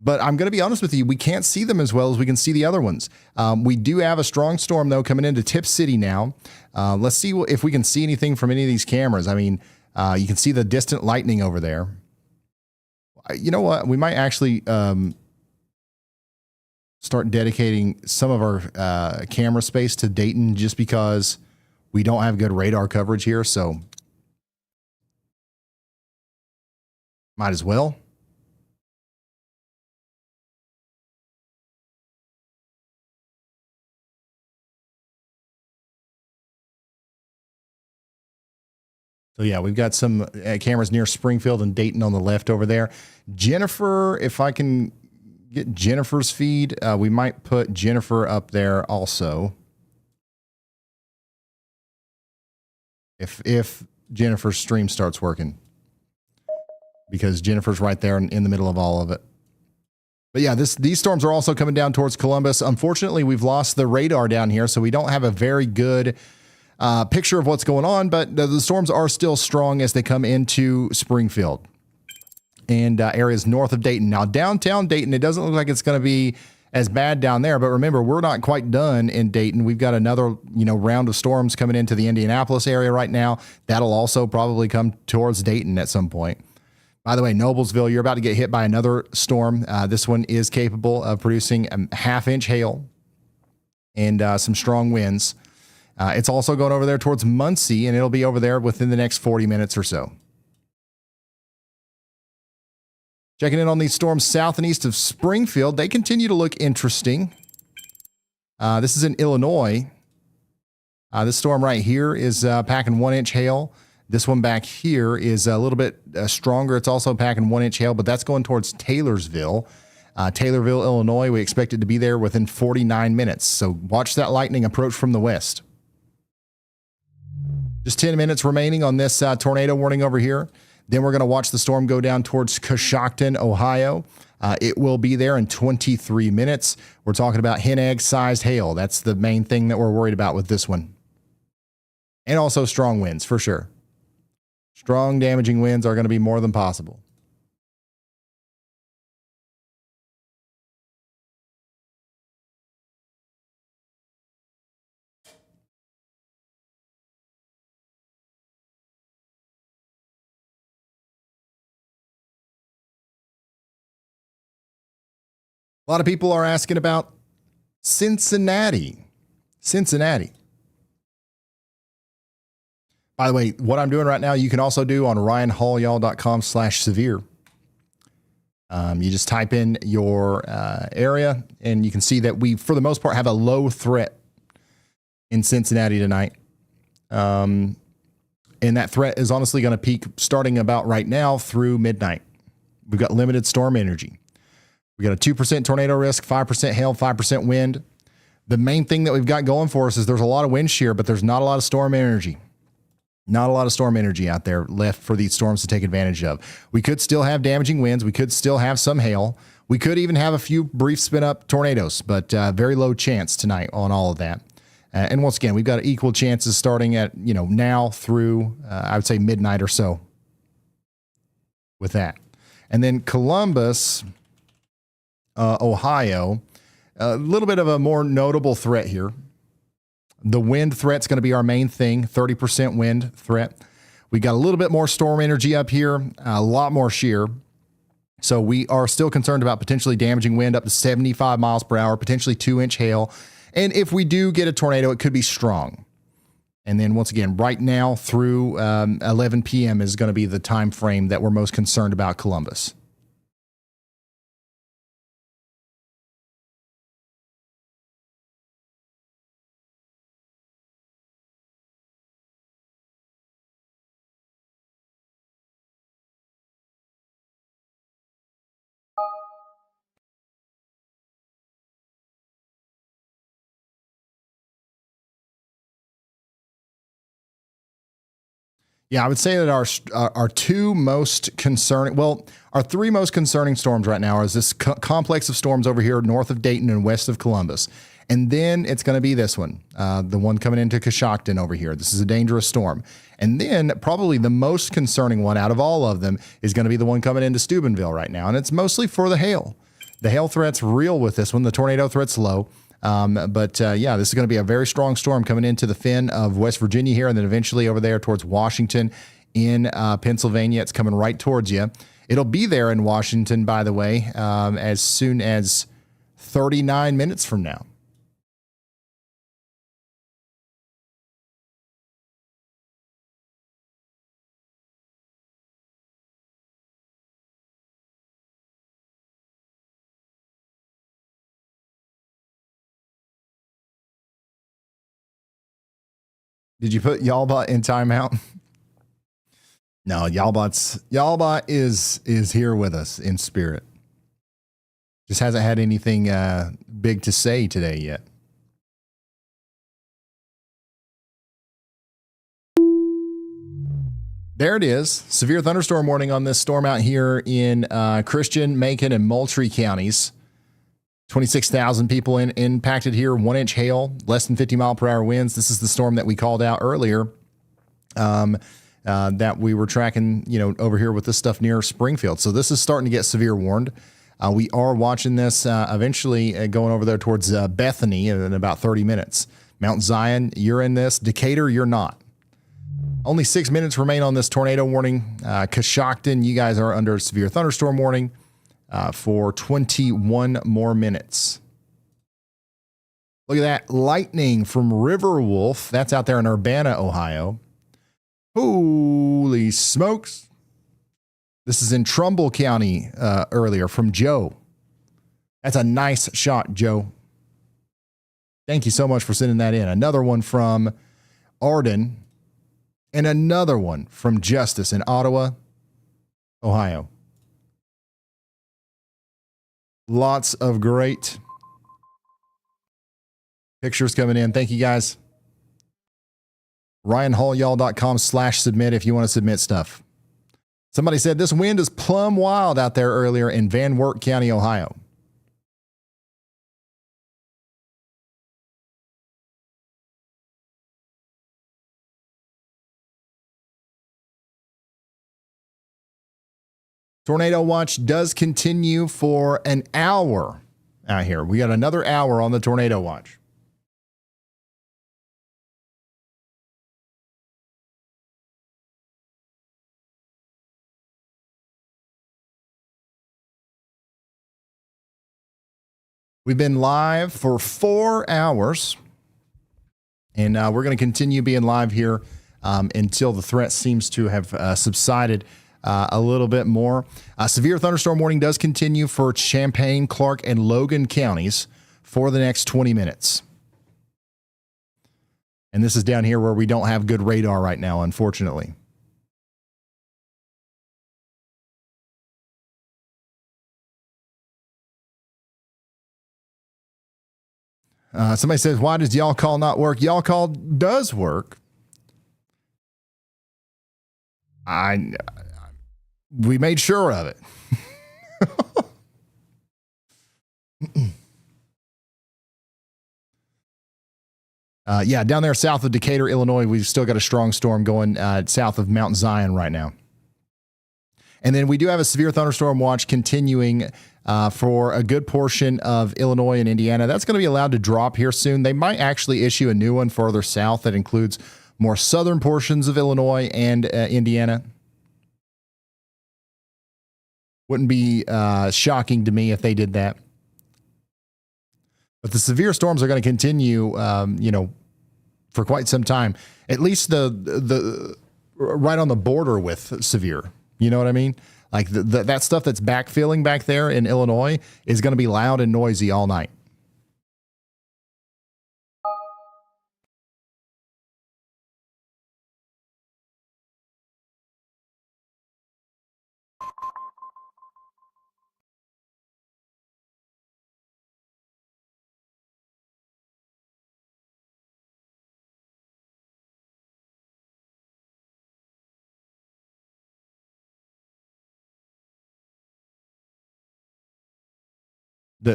But I'm going to be honest with you, we can't see them as well as we can see the other ones. We do have a strong storm, though, coming into Tip City now. Let's see if we can see anything from any of these cameras. I mean, you can see the distant lightning over there. You know what? We might actually start dedicating some of our camera space to Dayton just because we don't have good radar coverage here. So might as well. So yeah, we've got some cameras near Springfield and Dayton on the left over there. Jennifer, if I can get Jennifer's feed, we might put Jennifer up there also. If Jennifer's stream starts working, because Jennifer's right there in the middle of all of it. But yeah, these storms are also coming down towards Columbus. Unfortunately, we've lost the radar down here, so we don't have a very good picture of what's going on, but the storms are still strong as they come into Springfield and areas north of Dayton. Now, downtown Dayton, it doesn't look like it's going to be as bad down there, but remember, we're not quite done in Dayton. We've got another, round of storms coming into the Indianapolis area right now. That'll also probably come towards Dayton at some point. By the way, Noblesville, you're about to get hit by another storm. This one is capable of producing a half-inch hail and some strong winds. It's also going over there towards Muncie, and it'll be over there within the next 40 minutes or so. Checking in on these storms south and east of Springfield. They continue to look interesting. This is in Illinois. This storm right here is packing 1-inch hail. This one back here is a little bit stronger. It's also packing 1-inch hail, but that's going towards Taylorsville. Taylorville, Illinois. We expect it to be there within 49 minutes. So watch that lightning approach from the west. Just 10 minutes remaining on this tornado warning over here. Then we're going to watch the storm go down towards Coshocton, Ohio. It will be there in 23 minutes. We're talking about hen egg sized hail. That's the main thing that we're worried about with this one. And also strong winds for sure. Strong damaging winds are going to be more than possible. A lot of people are asking about Cincinnati. By the way, what I'm doing right now, you can also do on ryanhallyall.com/severe. You just type in your area, and you can see that we, for the most part, have a low threat in Cincinnati tonight. And that threat is honestly going to peak starting about right now through midnight. We've got limited storm energy. We got a 2% tornado risk, 5% hail, 5% wind. The main thing that we've got going for us is there's a lot of wind shear, but there's not a lot of storm energy. Not a lot of storm energy out there left for these storms to take advantage of. We could still have damaging winds. We could still have some hail. We could even have a few brief spin-up tornadoes, but very low chance tonight on all of that. And once again, we've got equal chances starting at, now through, I would say, midnight or so with that. And then Columbus, Ohio, a little bit of a more notable threat here. The wind threat's going to be our main thing, 30% wind threat. We got a little bit more storm energy up here, a lot more shear. So we are still concerned about potentially damaging wind up to 75 miles per hour, potentially 2-inch hail. And if we do get a tornado, it could be strong. And then once again, right now through 11 p.m. is going to be the time frame that we're most concerned about Columbus. Yeah, I would say that our two most concerning, well, our three most concerning storms right now is this complex of storms over here north of Dayton and west of Columbus. And then it's going to be this one, the one coming into Coshocton over here. This is a dangerous storm. And then probably the most concerning one out of all of them is going to be the one coming into Steubenville right now. And it's mostly for the hail. The hail threat's real with this one. The tornado threat's low. Yeah, this is going to be a very strong storm coming into the fin of West Virginia here, and then eventually over there towards Washington in Pennsylvania. It's coming right towards you. It'll be there in Washington, by the way, as soon as 39 minutes from now. Did you put Yalbot in timeout? No, Yalbot is here with us in spirit. Just hasn't had anything big to say today yet. There it is. Severe thunderstorm warning on this storm out here in Christian, Macon, and Moultrie counties. 26,000 people impacted here, 1-inch hail, less than 50 mile per hour winds. This is the storm that we called out earlier that we were tracking, over here with this stuff near Springfield. So this is starting to get severe warned. We are watching this eventually going over there towards Bethany in about 30 minutes. Mount Zion, you're in this. Decatur, you're not. Only 6 minutes remain on this tornado warning. Coshocton, you guys are under severe thunderstorm warning. For 21 more minutes. Look at that lightning from Riverwolf. That's out there in Urbana, Ohio. Holy smokes. This is in Trumbull County earlier from Joe. That's a nice shot, Joe. Thank you so much for sending that in. Another one from Arden and another one from Justice in Ottawa, Ohio. Lots of great pictures coming in. Thank you, guys. RyanHallYall.com/submit if you want to submit stuff. Somebody said this wind is plumb wild out there earlier in Van Wert County, Ohio. Tornado watch does continue for an hour out here. We got another hour on the tornado watch. We've been live for 4 hours, and we're going to continue being live here until the threat seems to have subsided a little bit more. Severe thunderstorm warning does continue for Champaign, Clark, and Logan counties for the next 20 minutes. And this is down here where we don't have good radar right now, unfortunately. Somebody says, why does YALLCALL not work? YALLCALL does work. We made sure of it. Yeah, down there south of Decatur, Illinois, we've still got a strong storm going south of Mount Zion right now. And then we do have a severe thunderstorm watch continuing for a good portion of Illinois and Indiana. That's going to be allowed to drop here soon. They might actually issue a new one further south that includes more southern portions of Illinois and Indiana. Wouldn't be shocking to me if they did that. But the severe storms are going to continue, for quite some time. At least the right on the border with severe. You know what I mean? Like that stuff that's backfilling back there in Illinois is going to be loud and noisy all night.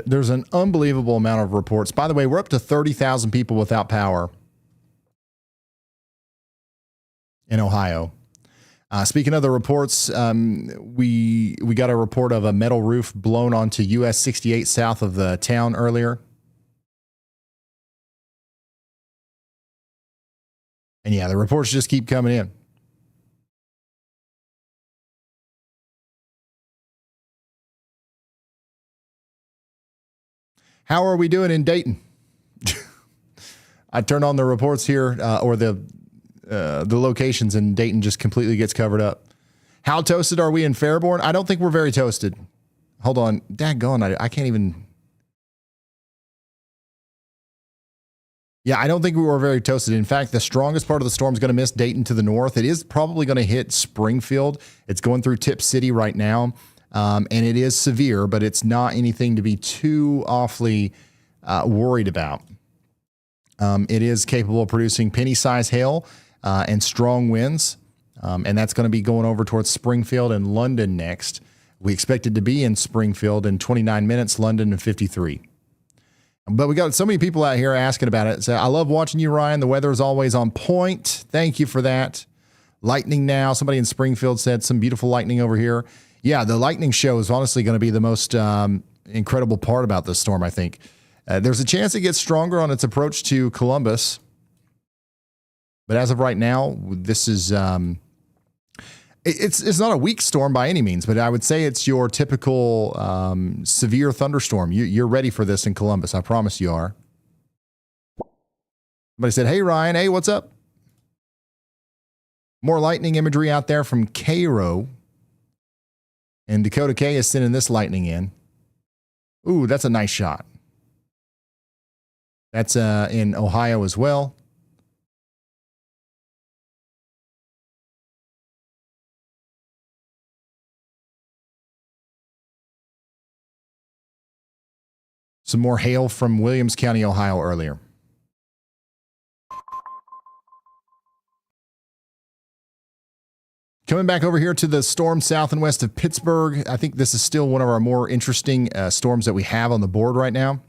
There's an unbelievable amount of reports. By the way, we're up to 30,000 people without power in Ohio. Speaking of the reports, we got a report of a metal roof blown onto US 68 south of the town earlier. And yeah, the reports just keep coming in. How are we doing in Dayton? I turn on the reports here, or the locations, and Dayton just completely gets covered up. How toasted are we in Fairborn? I don't think we're very toasted. Hold on. Daggone, I can't even. Yeah, I don't think we were very toasted. In fact, the strongest part of the storm is going to miss Dayton to the north. It is probably going to hit Springfield. It's going through Tip City right now. And it is severe, but it's not anything to be too awfully worried about. It is capable of producing penny-sized hail and strong winds, and that's going to be going over towards Springfield and London next. We expect it to be in Springfield in 29 minutes, London in 53. But we got so many people out here asking about it. So I love watching you, Ryan. The weather is always on point. Thank you for that. Lightning now. Somebody in Springfield said some beautiful lightning over here. Yeah, the lightning show is honestly going to be the most incredible part about this storm, I think. There's a chance it gets stronger on its approach to Columbus. But as of right now, this is it's not a weak storm by any means, but I would say it's your typical severe thunderstorm. You're ready for this in Columbus. I promise you are. Somebody said, hey, Ryan. Hey, what's up? More lightning imagery out there from Cairo. And Dakota K is sending this lightning in. Ooh, that's a nice shot. That's in Ohio as well. Some more hail from Williams County, Ohio earlier. Coming back over here to the storm south and west of Pittsburgh. I think this is still one of our more interesting storms that we have on the board right now.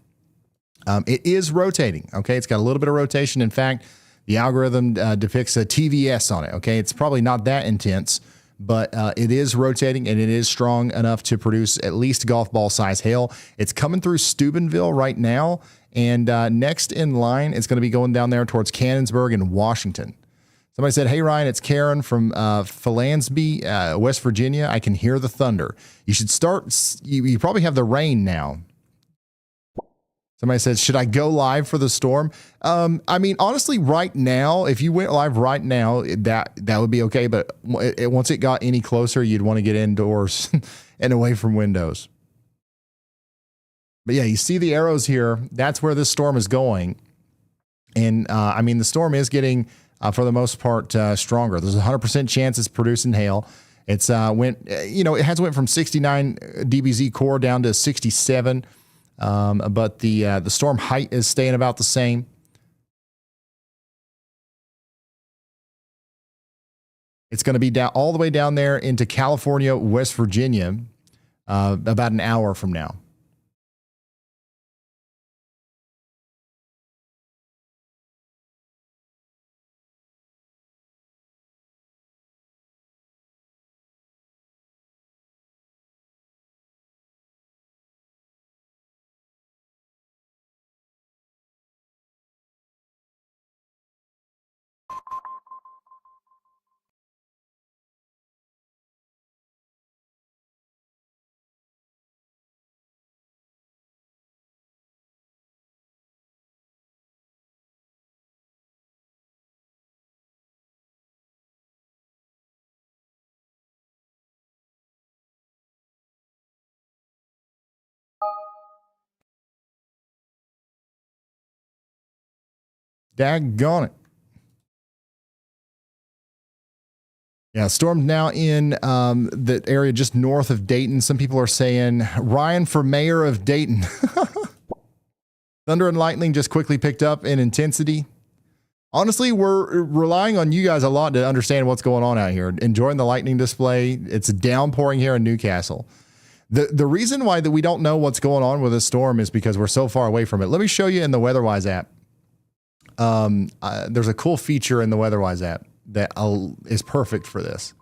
It is rotating. Okay. It's got a little bit of rotation. In fact, the algorithm depicts a TVS on it. Okay. It's probably not that intense, but it is rotating and it is strong enough to produce at least golf ball size hail. It's coming through Steubenville right now. And next in line, it's going to be going down there towards Cannonsburg and Washington. Somebody said, hey, Ryan, it's Karen from Philansby, West Virginia. I can hear the thunder. You should start. You probably have the rain now. Somebody said, should I go live for the storm? I mean, honestly, right now, if you went live right now, that would be okay. But once it got any closer, you'd want to get indoors and away from windows. But yeah, you see the arrows here. That's where this storm is going. And I mean, the storm is getting, for the most part, stronger. There's a 100% chance it's producing hail. It's it has went from 69 dBz core down to 67. But the storm height is staying about the same. It's going to be down all the way down there into California, West Virginia, about an hour from now. Daggone it. Yeah, storm now in the area just north of Dayton. Some people are saying Ryan for mayor of Dayton. Thunder and lightning just quickly picked up in intensity. Honestly, we're relying on you guys a lot to understand what's going on out here. Enjoying the lightning display. It's downpouring here in Newcastle. The reason why that we don't know what's going on with this storm is because we're so far away from it. Let me show you in the WeatherWise app. There's a cool feature in the WeatherWise app that is perfect for this.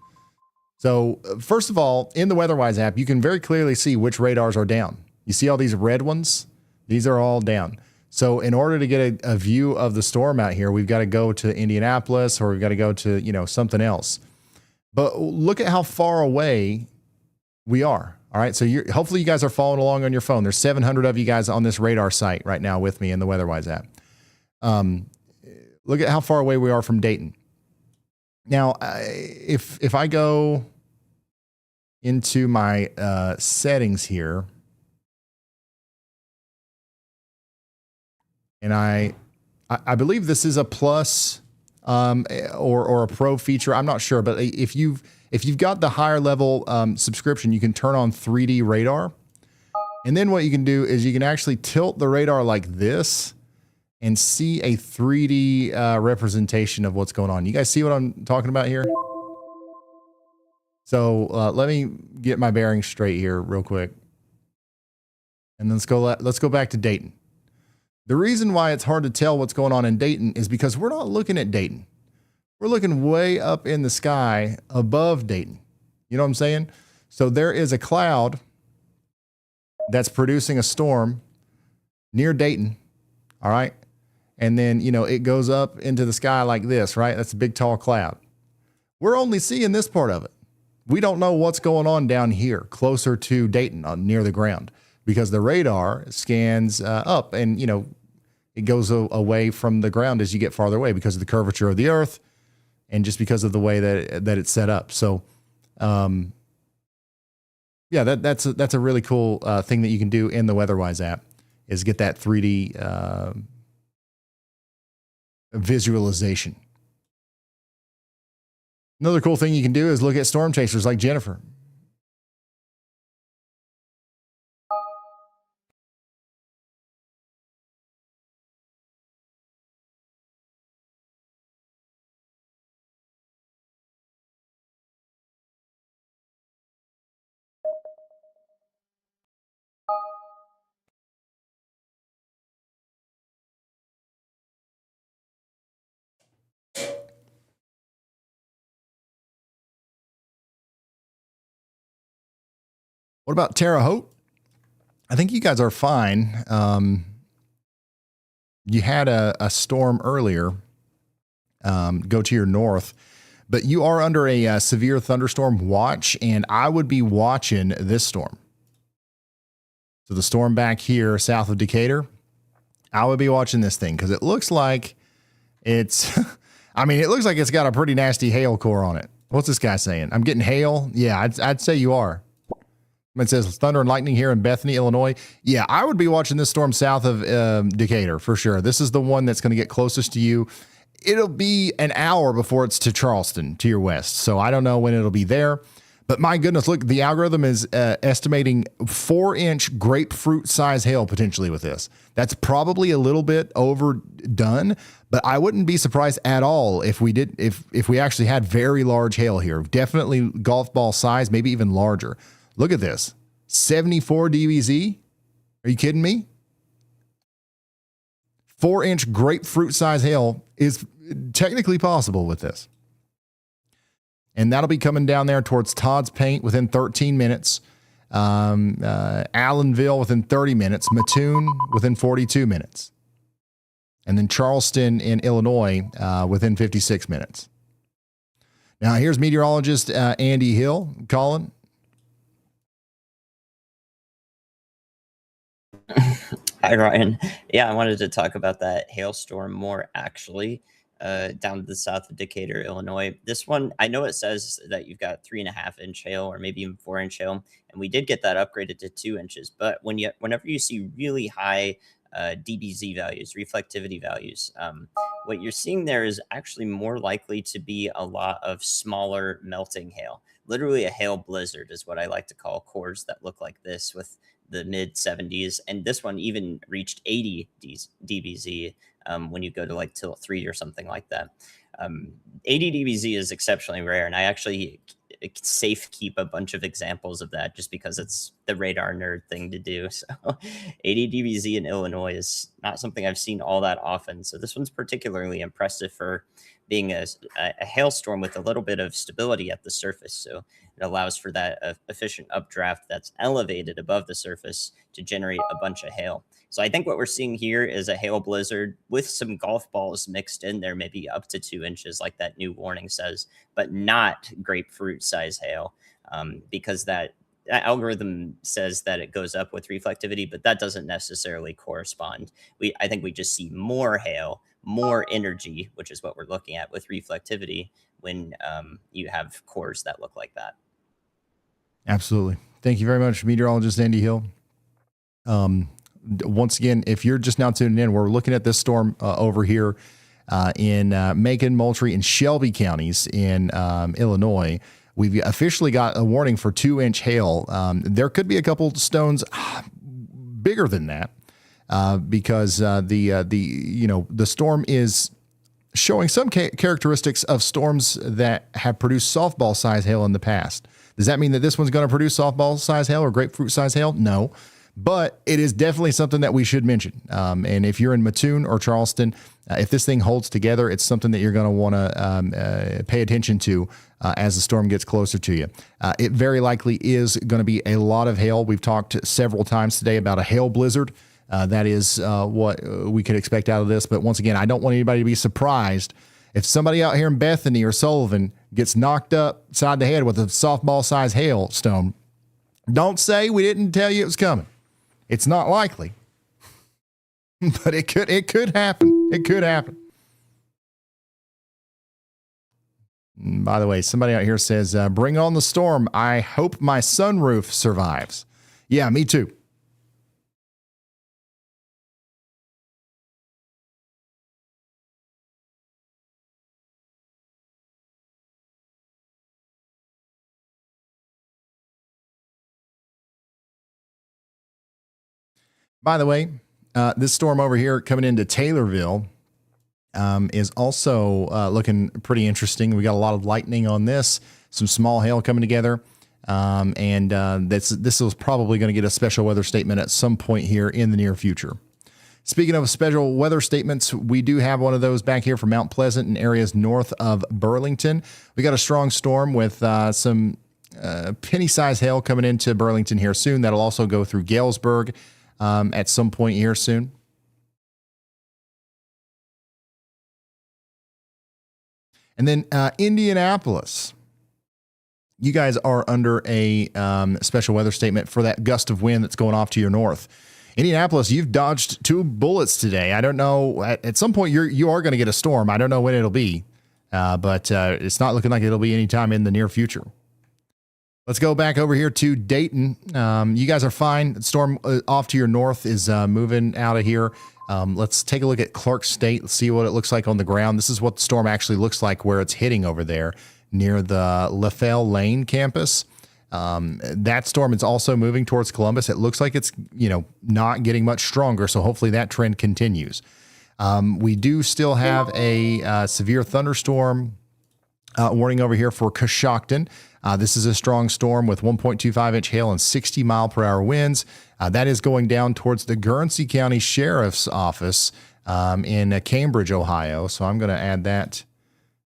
So first of all, in the WeatherWise app, you can very clearly see which radars are down. You see all these red ones? These are all down. So in order to get a view of the storm out here, we've got to go to Indianapolis or we've got to go to, you know, something else. But look at how far away we are. All right. So hopefully you guys are following along on your phone. There's 700 of you guys on this radar site right now with me in the WeatherWise app. Look at how far away we are from Dayton. Now, if I go into my settings here, and I believe this is a plus or a pro feature. I'm not sure, but if you've got the higher level subscription, you can turn on 3D radar, and then what you can do is you can actually tilt the radar like this and see a 3D representation of what's going on. You guys see what I'm talking about here? So let me get my bearings straight here real quick. And let's go back to Dayton. The reason why it's hard to tell what's going on in Dayton is because we're not looking at Dayton. We're looking way up in the sky above Dayton. You know what I'm saying? So there is a cloud that's producing a storm near Dayton. All right. And then, you know, it goes up into the sky like this, right? That's a big, tall cloud. We're only seeing this part of it. We don't know what's going on down here, closer to Dayton, near the ground, because the radar scans up and, you know, it goes away from the ground as you get farther away because of the curvature of the earth and just because of the way that it's set up. So, yeah, that's a really cool thing that you can do in the WeatherWise app is get that 3D visualization. Another cool thing you can do is look at storm chasers like Jennifer. What about Terre Haute? I think you guys are fine. You had a storm earlier go to your north, but you are under a severe thunderstorm watch, and I would be watching this storm. So the storm back here south of Decatur, I would be watching this thing because it looks like it's, I mean, it looks like it's got a pretty nasty hail core on it. What's this guy saying? I'm getting hail? Yeah, I'd say you are. It says thunder and lightning here in Bethany, Illinois. Yeah, I would be watching this storm south of Decatur for sure. This is the one that's going to get closest to you. It'll be an hour before it's to Charleston, to your west. So I don't know when it'll be there. But my goodness, look, the algorithm is estimating 4-inch grapefruit size hail potentially with this. That's probably a little bit overdone, but I wouldn't be surprised at all if we did, if we actually had very large hail here. Definitely golf ball size, maybe even larger. Look at this, 74 DBZ. Are you kidding me? 4-inch grapefruit size hail is technically possible with this. And that'll be coming down there towards Todd's Paint within 13 minutes. Allenville within 30 minutes. Mattoon within 42 minutes. And then Charleston in Illinois within 56 minutes. Now here's meteorologist Andy Hill calling.
Hi, Ryan. Yeah, I wanted to talk about that hailstorm more actually, down to the south of Decatur, Illinois. This one, I know it says that you've got 3.5-inch hail or maybe even 4-inch hail, and we did get that upgraded to 2 inches. But whenever you see really high DBZ values, reflectivity values. What you're seeing there is actually more likely to be a lot of smaller melting hail. Literally a hail blizzard is what I like to call cores that look like this, with the mid 70s. And this one even reached 80 dBz when you go to like till 3 or something like that. 80 dBz is exceptionally rare, and I actually safe keep a bunch of examples of that just because it's the radar nerd thing to do. So 80 dBz in Illinois is not something I've seen all that often. So this one's particularly impressive for being a hailstorm with a little bit of stability at the surface. So it allows for that efficient updraft that's elevated above the surface to generate a bunch of hail. So I think what we're seeing here is a hail blizzard with some golf balls mixed in there, maybe up to 2 inches, like that new warning says, but not grapefruit size hail, because that algorithm says that it goes up with reflectivity, but that doesn't necessarily correspond. I think we just see more hail, more energy, which is what we're looking at with reflectivity when you have cores that look like that.
Absolutely. Thank you very much, meteorologist Andy Hill. Once again, if you're just now tuning in, we're looking at this storm over here in Macon, Moultrie, and Shelby counties in Illinois. We've officially got a warning for 2-inch hail. There could be a couple stones bigger than that because the storm is showing some characteristics of storms that have produced softball size hail in the past. Does that mean that this one's going to produce softball size hail or grapefruit size hail? No. But it is definitely something that we should mention. And if you're in Mattoon or Charleston, if this thing holds together, it's something that you're going to want to pay attention to as the storm gets closer to you. It very likely is going to be a lot of hail. We've talked several times today about a hail blizzard. That is what we could expect out of this. But once again, I don't want anybody to be surprised if somebody out here in Bethany or Sullivan gets knocked upside the head with a softball-sized hailstone. Don't say we didn't tell you it was coming. It's not likely, but it could happen. It could happen. By the way, somebody out here says, bring on the storm. I hope my sunroof survives. Yeah, me too. By the way, this storm over here coming into Taylorville is also looking pretty interesting. We got a lot of lightning on this, some small hail coming together, and this is probably going to get a special weather statement at some point here in the near future. Speaking of special weather statements, we do have one of those back here from Mount Pleasant and areas north of Burlington. We got a strong storm with some penny-sized hail coming into Burlington here soon. That'll also go through Galesburg at some point here soon. And then Indianapolis. You guys are under a special weather statement for that gust of wind that's going off to your north. Indianapolis, you've dodged 2 bullets today. I don't know. At some point, you are going to get a storm. I don't know when it'll be, but it's not looking like it'll be anytime in the near future. Let's go back over here to Dayton. You guys are fine. The storm off to your north is moving out of here. Let's take a look at Clark State. Let's see what it looks like on the ground. This is what the storm actually looks like where it's hitting over there near the LaFell Lane campus. That storm is also moving towards Columbus. It looks like it's, not getting much stronger. So hopefully that trend continues. We do still have a severe thunderstorm warning over here for Coshocton. This is a strong storm with 1.25-inch hail and 60-mile-per-hour winds. That is going down towards the Guernsey County Sheriff's Office in Cambridge, Ohio. So I'm going to add that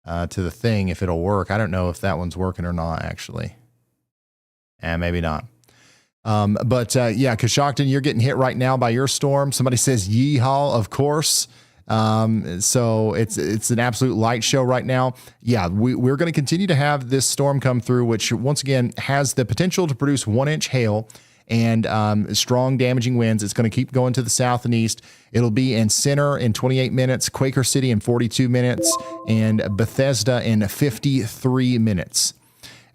to the thing if it'll work. I don't know if that one's working or not, actually. And maybe not. But Coshocton, you're getting hit right now by your storm. Somebody says yeehaw, of course. So it's an absolute light show right now. Yeah, we're going to continue to have this storm come through, which once again has the potential to produce 1-inch hail and strong damaging winds. It's going to keep going to the south and east. It'll be in Center in 28 minutes, Quaker City in 42 minutes, and Bethesda in 53 minutes.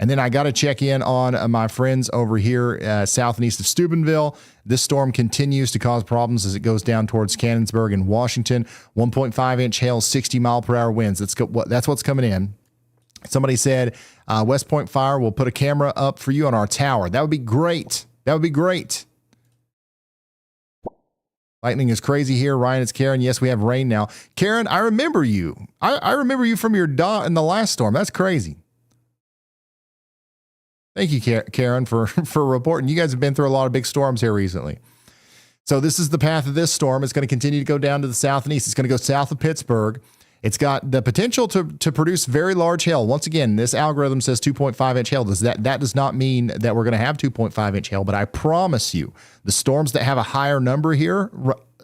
And then I got to check in on my friends over here south and east of Steubenville. This storm continues to cause problems as it goes down towards Cannonsburg and Washington. 1.5 inch hail, 60 mile per hour winds. That's what's coming in. Somebody said West Point Fire will put a camera up for you on our tower. That would be great. That would be great. Lightning is crazy here. Ryan, it's Karen. Yes, we have rain now. Karen, I remember you. I remember you from your dot in the last storm. That's crazy. Thank you, Karen, for reporting. You guys have been through a lot of big storms here recently. So this is the path of this storm. It's going to continue to go down to the south and east. It's going to go south of Pittsburgh. It's got the potential to produce very large hail. Once again, this algorithm says 2.5 inch hail. That does not mean that we're going to have 2.5 inch hail, but I promise you, the storms that have a higher number here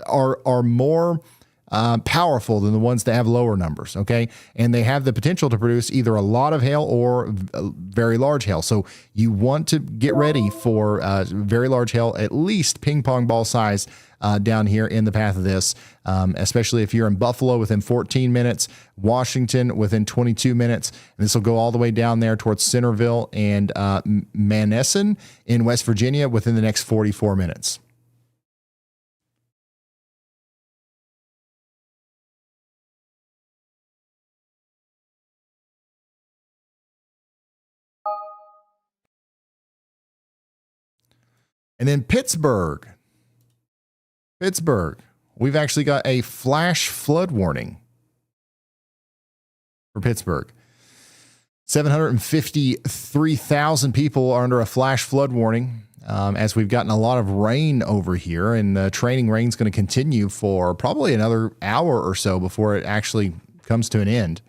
are more powerful than the ones that have lower numbers, okay? And they have the potential to produce either a lot of hail or very large hail. So you want to get ready for very large hail, at least ping pong ball size down here in the path of this, especially if you're in Buffalo within 14 minutes, Washington within 22 minutes. And this will go all the way down there towards Centerville and Monessen in West Virginia within the next 44 minutes. And then Pittsburgh, we've actually got a flash flood warning for Pittsburgh. 753,000 people are under a flash flood warning as we've gotten a lot of rain over here, and the training rain's going to continue for probably another hour or so before it actually comes to an end.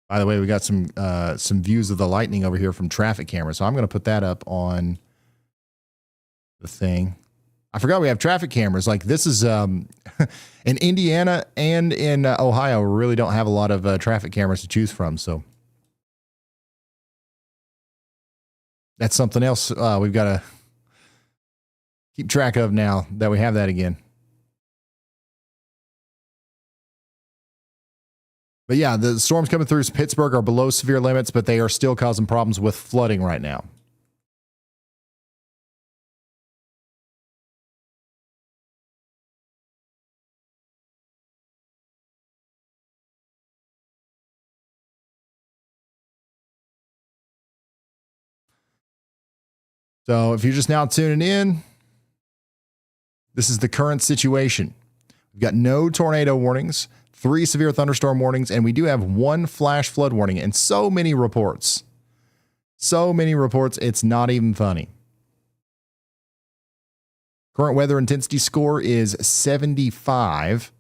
By the way, we got some views of the lightning over here from traffic cameras. So I'm going to put that up on the thing. I forgot we have traffic cameras. Like this is in Indiana and in Ohio, we really don't have a lot of traffic cameras to choose from. So that's something else we've got to keep track of now that we have that again. But yeah, the storms coming through Pittsburgh are below severe limits, but they are still causing problems with flooding right now. So if you're just now tuning in, this is the current situation. We've got no tornado warnings, 3 severe thunderstorm warnings, and we do have 1 flash flood warning, and so many reports. So many reports, it's not even funny. Current weather intensity score is 75,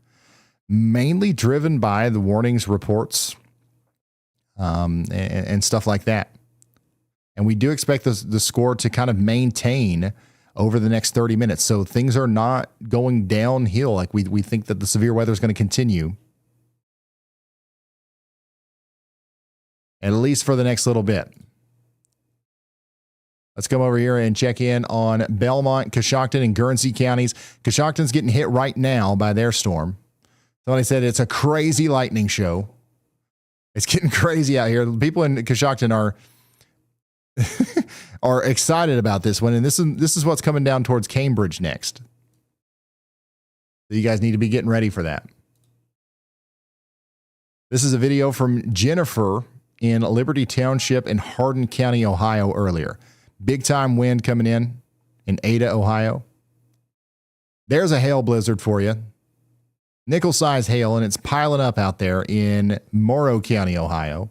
mainly driven by the warnings reports and stuff like that. And we do expect the score to kind of maintain over the next 30 minutes. So things are not going downhill. Like we think that the severe weather is going to continue. At least for the next little bit. Let's come over here and check in on Belmont, Coshocton, and Guernsey counties. Coshocton's getting hit right now by their storm. Somebody said it's a crazy lightning show. It's getting crazy out here. People in Coshocton are excited about this one, and this is what's coming down towards Cambridge next. So you guys need to be getting ready for that. This is a video from Jennifer in Liberty Township in Hardin County, Ohio earlier. Big time wind coming in Ada, Ohio. There's a hail blizzard for you. Nickel-sized hail, and it's piling up out there in Morrow County, Ohio.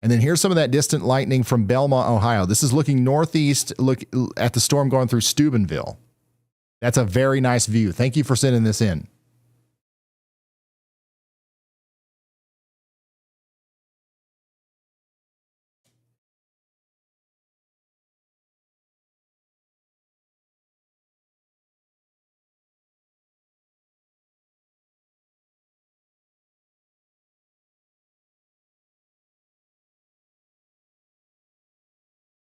And then here's some of that distant lightning from Belmont, Ohio. This is looking northeast. Look at the storm going through Steubenville. That's a very nice view. Thank you for sending this in.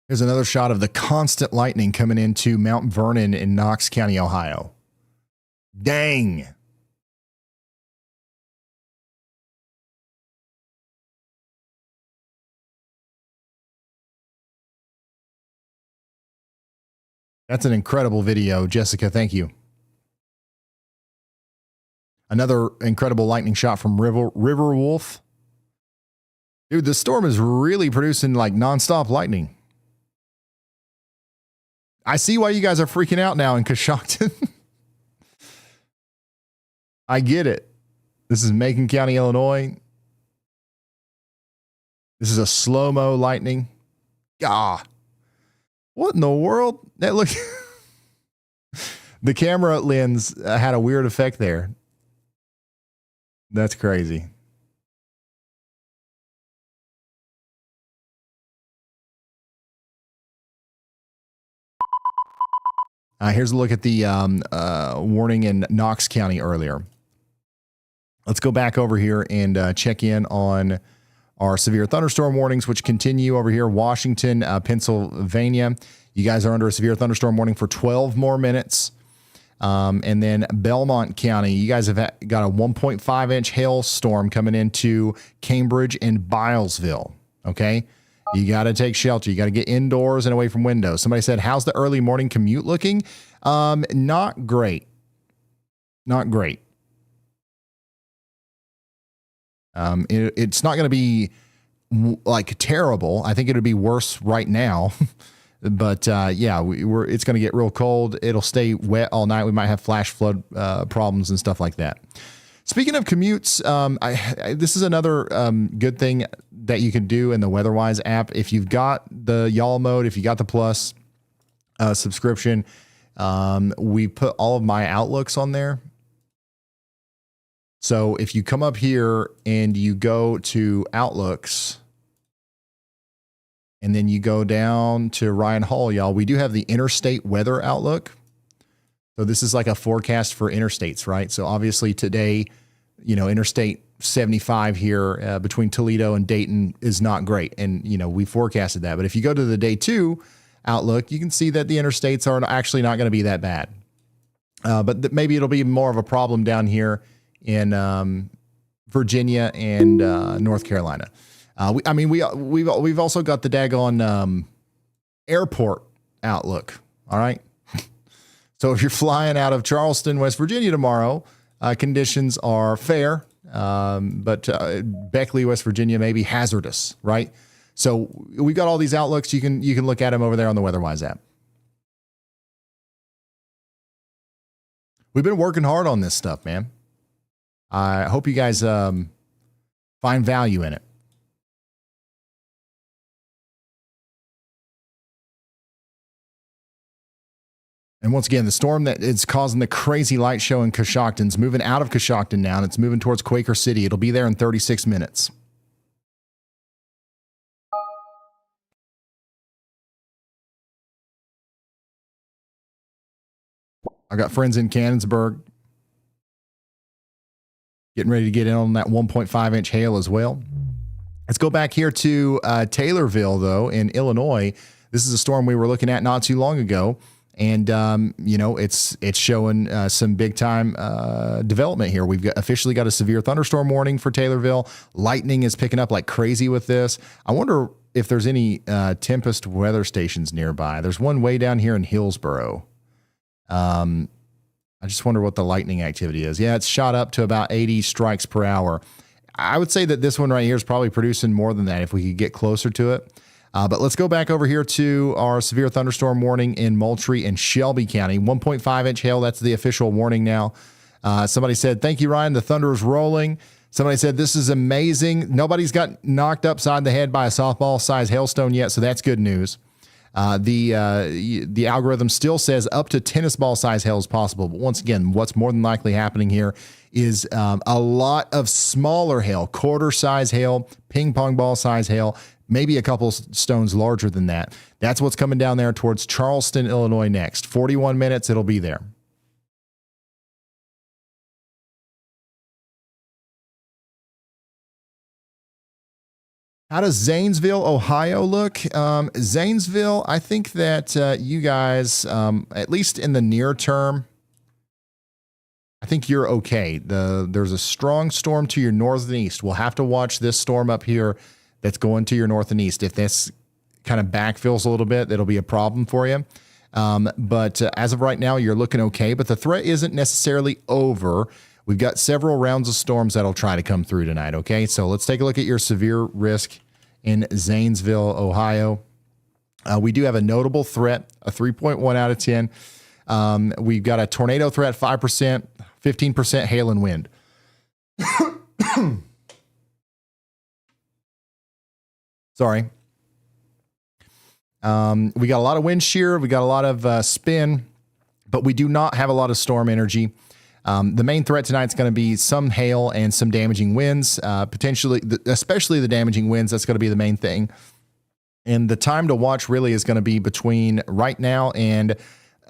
Here's another shot of the constant lightning coming into Mount Vernon in Knox County, Ohio. Dang. That's an incredible video, Jessica. Thank you. Another incredible lightning shot from River Wolf. Dude, the storm is really producing like nonstop lightning. I see why you guys are freaking out now in Coshocton. I get it. This is Macon County, Illinois. This is a slow-mo lightning. Ah. What in the world? That look. The camera lens had a weird effect there. That's crazy. Here's a look at the warning in Knox County earlier. Let's go back over here and check in on our severe thunderstorm warnings, which continue over here. Washington, Pennsylvania. You guys are under a severe thunderstorm warning for 12 more minutes. And then Belmont County, you guys have got a 1.5 inch hailstorm coming into Cambridge and Bilesville. Okay. You got to take shelter. You got to get indoors and away from windows. Somebody said, how's the early morning commute looking? Not great. Not great. It's not going to be like terrible. I think it'll be worse right now. But yeah, it's going to get real cold. It'll stay wet all night. We might have flash flood problems and stuff like that. Speaking of commutes, this is another good thing that you can do in the WeatherWise app. If you've got the y'all mode, if you got the plus subscription, we put all of my outlooks on there. So if you come up here and you go to outlooks, and then you go down to Ryan Hall, y'all, we do have the interstate weather outlook. So this is like a forecast for interstates, right? So obviously today, Interstate 75 here between Toledo and Dayton is not great. And, we forecasted that. But if you go to the day 2 outlook, you can see that the interstates are actually not going to be that bad. But maybe it'll be more of a problem down here in Virginia and North Carolina. We've also got the daggone airport outlook. All right. So if you're flying out of Charleston, West Virginia tomorrow, conditions are fair, but Beckley, West Virginia may be hazardous, right? So we've got all these outlooks. You can look at them over there on the WeatherWise app. We've been working hard on this stuff, man. I hope you guys find value in it. And once again, the storm that is causing the crazy light show in Coshocton's moving out of Coshocton now, and it's moving towards Quaker City. It'll be there in 36 minutes. I got friends in Canonsburg getting ready to get in on that 1.5 inch hail as well. Let's go back here to Taylorville, though, in Illinois. This is a storm we were looking at not too long ago. And, it's showing some big time development here. We've officially got a severe thunderstorm warning for Taylorville. Lightning is picking up like crazy with this. I wonder if there's any Tempest weather stations nearby. There's one way down here in Hillsboro. I just wonder what the lightning activity is. Yeah, it's shot up to about 80 strikes per hour. I would say that this one right here is probably producing more than that if we could get closer to it. But let's go back over here to our severe thunderstorm warning in Moultrie and Shelby County. 1.5 inch hail. That's the official warning now. Somebody said, thank you, Ryan. The thunder is rolling. Somebody said, this is amazing. Nobody's got knocked upside the head by a softball-sized hailstone yet, so that's good news. The algorithm still says up to tennis ball size hail is possible. But once again, what's more than likely happening here is a lot of smaller hail, quarter size hail, ping pong ball size hail, maybe a couple stones larger than that. That's what's coming down there towards Charleston, Illinois next. 41 minutes, it'll be there. How does Zanesville, Ohio look? Zanesville, I think that you guys, at least in the near term, I think you're okay. There's a strong storm to your north and east. We'll have to watch this storm up here that's going to your north and east. If this kind of backfills a little bit, that'll be a problem for you. But as of right now, you're looking okay. But the threat isn't necessarily over. We've got several rounds of storms that'll try to come through tonight, okay? So let's take a look at your severe risk in Zanesville, Ohio. We do have a notable threat, a 3.1 out of 10. We've got a tornado threat, 5%, 15% hail and wind. Sorry. We got a lot of wind shear. We got a lot of spin, but we do not have a lot of storm energy. The main threat tonight is going to be some hail and some damaging winds, potentially, especially the damaging winds. That's going to be the main thing. And the time to watch really is going to be between right now and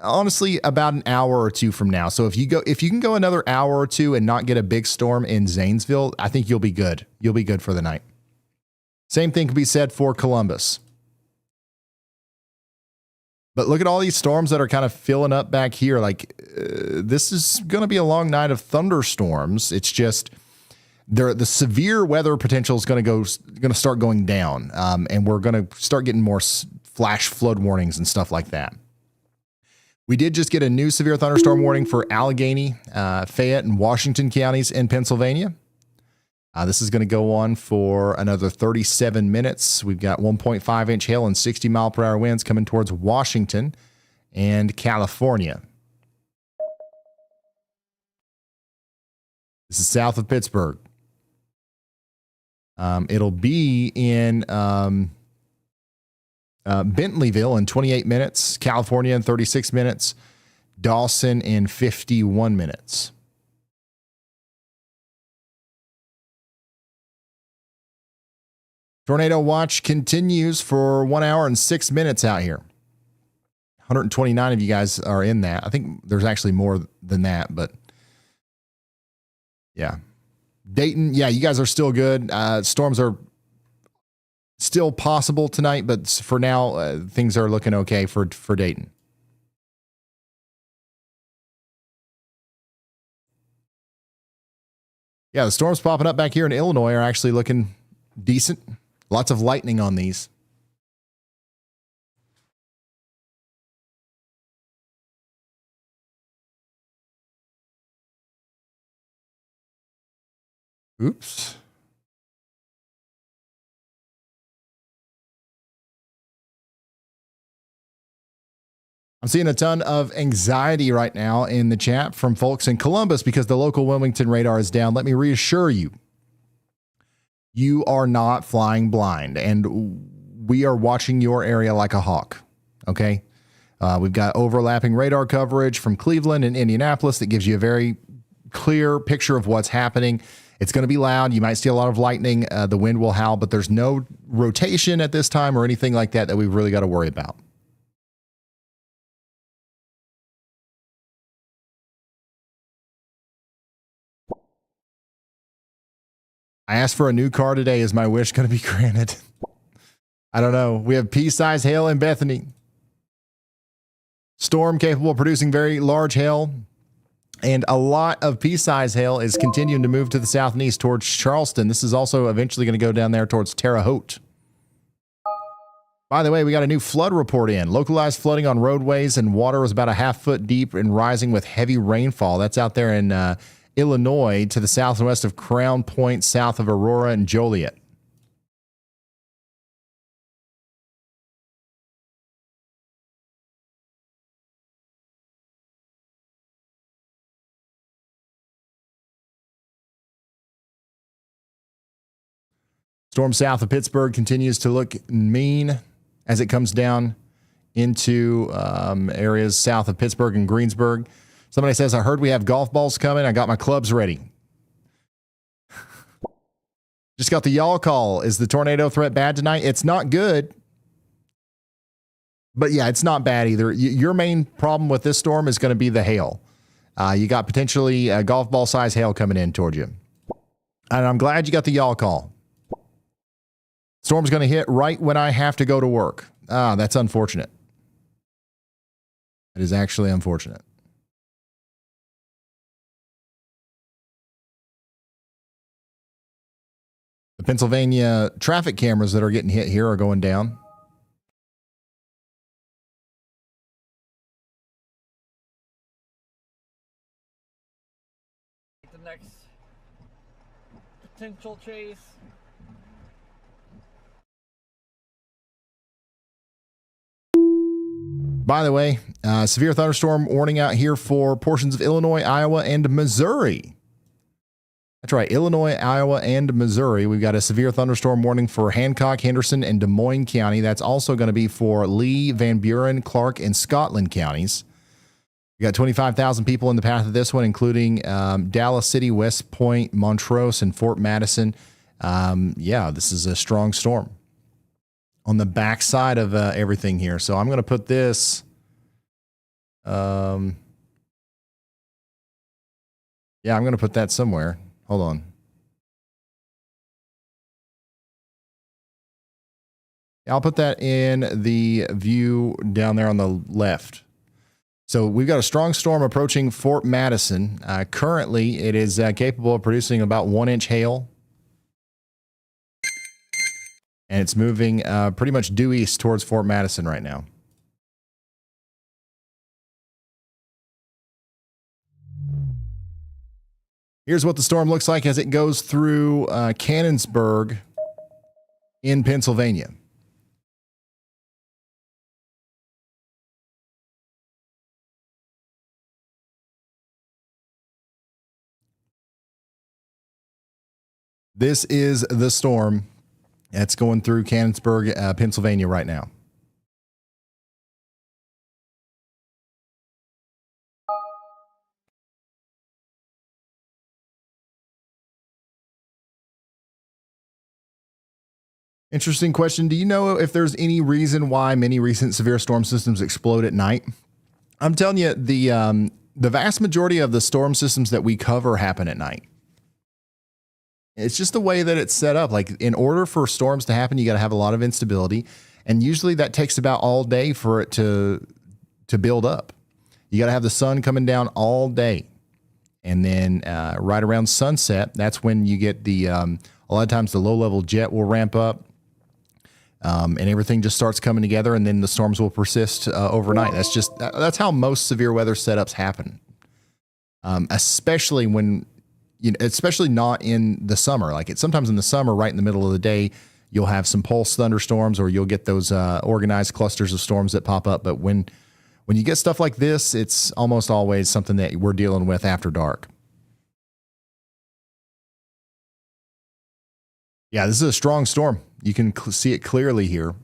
honestly about an hour or two from now. So if you can go another hour or two and not get a big storm in Zanesville, I think you'll be good. You'll be good for the night. Same thing can be said for Columbus. But look at all these storms that are kind of filling up back here. Like this is going to be a long night of thunderstorms. It's just the severe weather potential is going to start going down, and we're going to start getting more flash flood warnings and stuff like that. We did just get a new severe thunderstorm warning for Allegheny, Fayette, and Washington counties in Pennsylvania. This is going to go on for another 37 minutes. We've got 1.5 inch hail and 60 mile per hour winds coming towards Washington and California. This is south of Pittsburgh. It'll be in Bentleyville in 28 minutes, California in 36 minutes, Dawson in 51 minutes. Tornado watch continues for 1 hour and 6 minutes out here. 129 of you guys are in that. I think there's actually more than that, but yeah. Dayton, yeah, you guys are still good. Storms are still possible tonight, but for now, things are looking okay for Dayton. Yeah, the storms popping up back here in Illinois are actually looking decent. Lots of lightning on these. Oops. I'm seeing a ton of anxiety right now in the chat from folks in Columbus because the local Wilmington radar is down. Let me reassure you, you are not flying blind, and we are watching your area like a hawk. Okay. We've got overlapping radar coverage from Cleveland and Indianapolis that gives you a very clear picture of what's happening. It's going to be loud. You might see a lot of lightning. The wind will howl, but there's no rotation at this time or anything like that we've really got to worry about. I asked for a new car today. Is my wish going to be granted? I don't know. We have pea-sized hail in Bethany. Storm capable of producing very large hail. And a lot of pea-sized hail is continuing to move to the south and east towards Charleston. This is also eventually going to go down there towards Terre Haute. By the way, we got a new flood report in. Localized flooding on roadways, and water was about a half foot deep and rising with heavy rainfall. That's out there in Illinois to the south and west of Crown Point, south of Aurora and Joliet. Storm south of Pittsburgh continues to look mean as it comes down into areas south of Pittsburgh and Greensburg. Somebody says, I heard we have golf balls coming. I got my clubs ready. Just got the YALLCALL. Is the tornado threat bad tonight? It's not good. But yeah, it's not bad either. Your main problem with this storm is going to be the hail. You got potentially a golf ball size hail coming in toward you. And I'm glad you got the YALLCALL. Storm's going to hit right when I have to go to work. That's unfortunate. It is actually unfortunate. The Pennsylvania traffic cameras that are getting hit here are going down.
the next potential chase.
By the way, severe thunderstorm warning out here for portions of Illinois, Iowa, and Missouri. That's right, Illinois, Iowa, and Missouri. We've got a severe thunderstorm warning for Hancock, Henderson, and Des Moines County. That's also going to be for Lee, Van Buren, Clark, and Scotland counties. We got 25,000 people in the path of this one, including Dallas City, West Point, Montrose, and Fort Madison. Yeah, this is a strong storm on the backside of everything here. So I'm going to put this. Yeah, I'm going to put that somewhere. Hold on. I'll put that in the view down there on the left. So we've got a strong storm approaching Fort Madison. Currently, it is capable of producing about 1-inch hail. And it's moving pretty much due east towards Fort Madison right now. Here's what the storm looks like as it goes through Cannonsburg in Pennsylvania. This is the storm that's going through Cannonsburg, Pennsylvania right now. Interesting question. Do you know if there's any reason why many recent severe storm systems explode at night? I'm telling you, the vast majority of the storm systems that we cover happen at night. It's just the way that it's set up. Like, in order for storms to happen, you got to have a lot of instability. And usually that takes about all day for it to build up. You got to have the sun coming down all day. And then right around sunset, that's when you get a lot of times the low level jet will ramp up. And everything just starts coming together, and then the storms will persist overnight. That's how most severe weather setups happen. Especially when, especially not in the summer. Like, sometimes in the summer, right in the middle of the day, you'll have some pulse thunderstorms, or you'll get those organized clusters of storms that pop up. But when you get stuff like this, it's almost always something that we're dealing with after dark. Yeah, this is a strong storm. You can see it clearly here.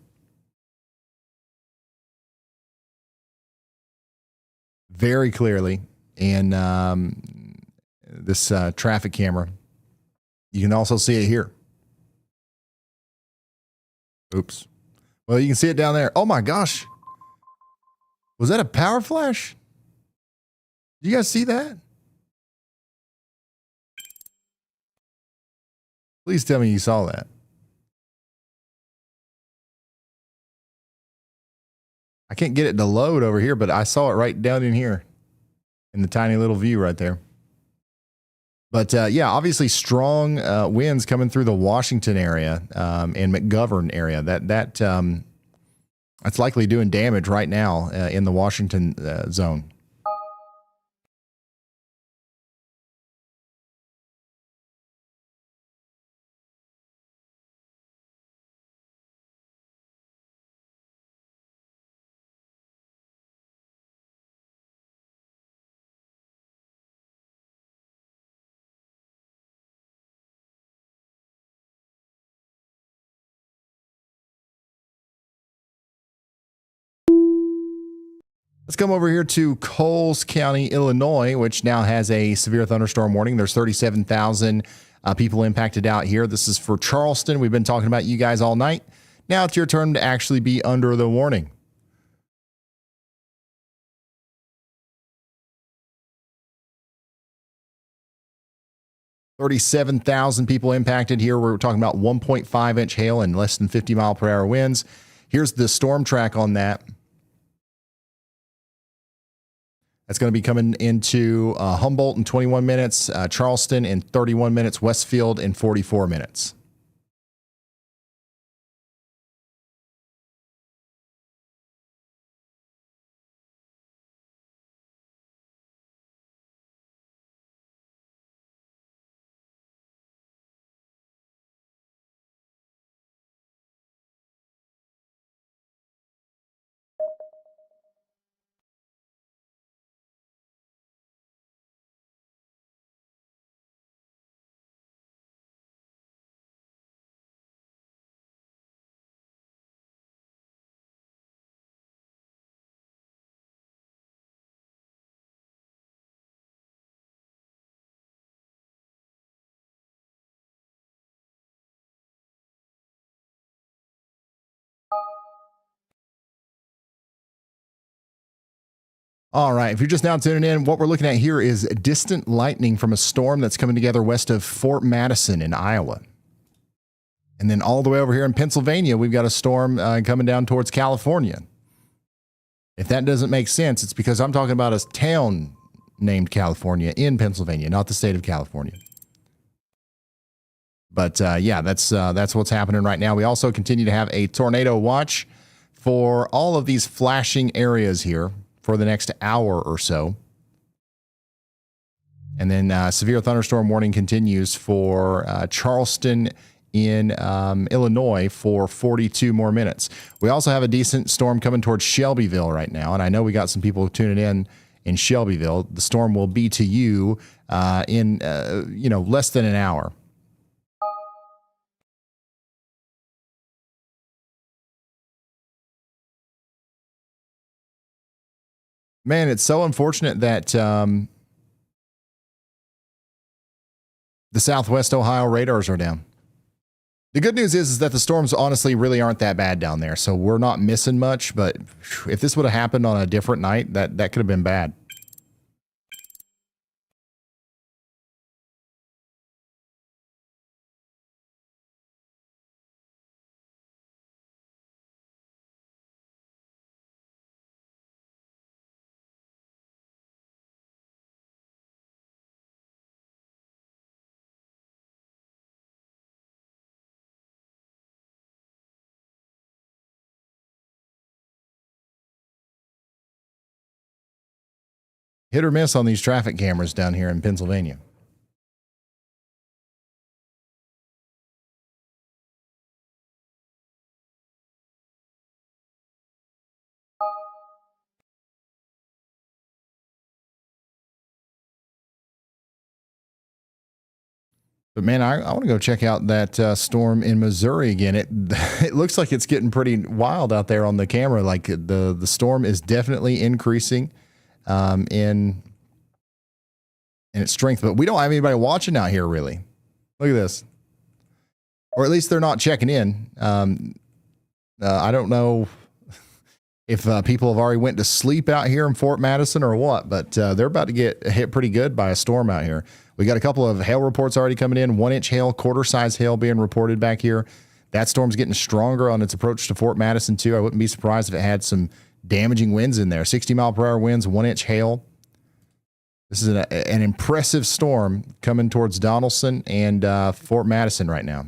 Very clearly. And this traffic camera. You can also see it here. Oops. Well, you can see it down there. Oh my gosh. Was that a power flash? Did you guys see that? Please tell me you saw that. I can't get it to load over here, but I saw it right down in here in the tiny little view right there. But yeah, obviously strong winds coming through the Washington area and McGovern area. That's likely doing damage right now in the Washington zone. Let's come over here to Coles County, Illinois, which now has a severe thunderstorm warning. There's 37,000 people impacted out here. This is for Charleston. We've been talking about you guys all night. Now it's your turn to actually be under the warning. $37,000 people impacted here. We're talking about 1.5-inch hail and less than 50-mile-per-hour winds. Here's the storm track on that. That's going to be coming into Humboldt in 21 minutes, Charleston in 31 minutes, Westfield in 44 minutes. All right. If you're just now tuning in, what we're looking at here is distant lightning from a storm that's coming together west of Fort Madison in Iowa. And then all the way over here in Pennsylvania, we've got a storm coming down towards California. If that doesn't make sense, it's because I'm talking about a town named California in Pennsylvania, not the state of California. But yeah, that's what's happening right now. We also continue to have a tornado watch for all of these flashing areas here for the next hour or so. And then severe thunderstorm warning continues for Charleston in Illinois for 42 more minutes. We also have a decent storm coming towards Shelbyville right now, and I know we got some people tuning in Shelbyville. The storm will be to you in less than an hour. Man, it's so unfortunate that the Southwest Ohio radars are down. The good news is that the storms honestly really aren't that bad down there, so we're not missing much, but if this would have happened on a different night, that could have been bad. Hit or miss on these traffic cameras down here in Pennsylvania. But man, I want to go check out that storm in Missouri again. It looks like it's getting pretty wild out there on the camera. Like the storm is definitely increasing in its strength, but we don't have anybody watching out here really. Look at this, or at least they're not checking in. I don't know if people have already went to sleep out here in Fort Madison or what, but they're about to get hit pretty good by a storm out here. We got a couple of hail reports already coming in. 1-inch hail, quarter-size hail being reported back here. That storm's getting stronger on its approach to Fort Madison, too. I wouldn't be surprised if it had some damaging winds in there. 60-mile-per-hour winds, 1-inch hail. This is an impressive storm coming towards Donaldson and Fort Madison right now.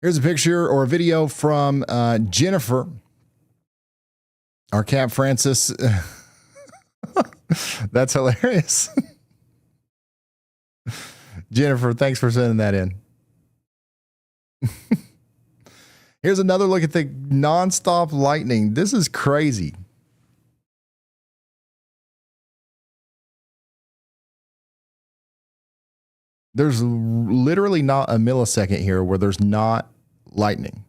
Here's a picture or a video from Jennifer, our cat Francis. That's hilarious. Jennifer, thanks for sending that in. Here's another look at the nonstop lightning. This is crazy. There's literally not a millisecond here where there's not lightning.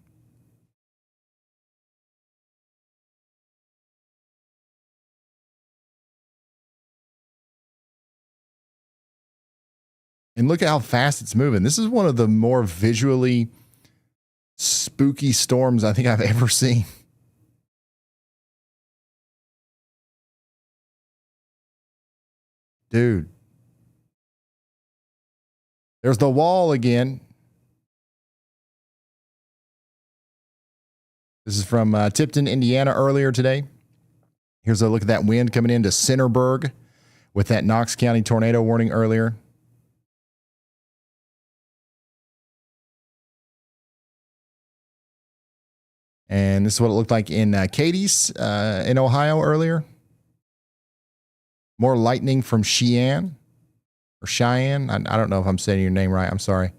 And look at how fast it's moving. This is one of the more visually spooky storms I think I've ever seen. Dude. There's the wall again. This is from Tipton, Indiana earlier today. Here's a look at that wind coming into Centerburg with that Knox County tornado warning earlier. And this is what it looked like in Cadiz in Ohio earlier. More lightning from Cheyenne. Or Cheyenne. I don't know if I'm saying your name right. I'm sorry.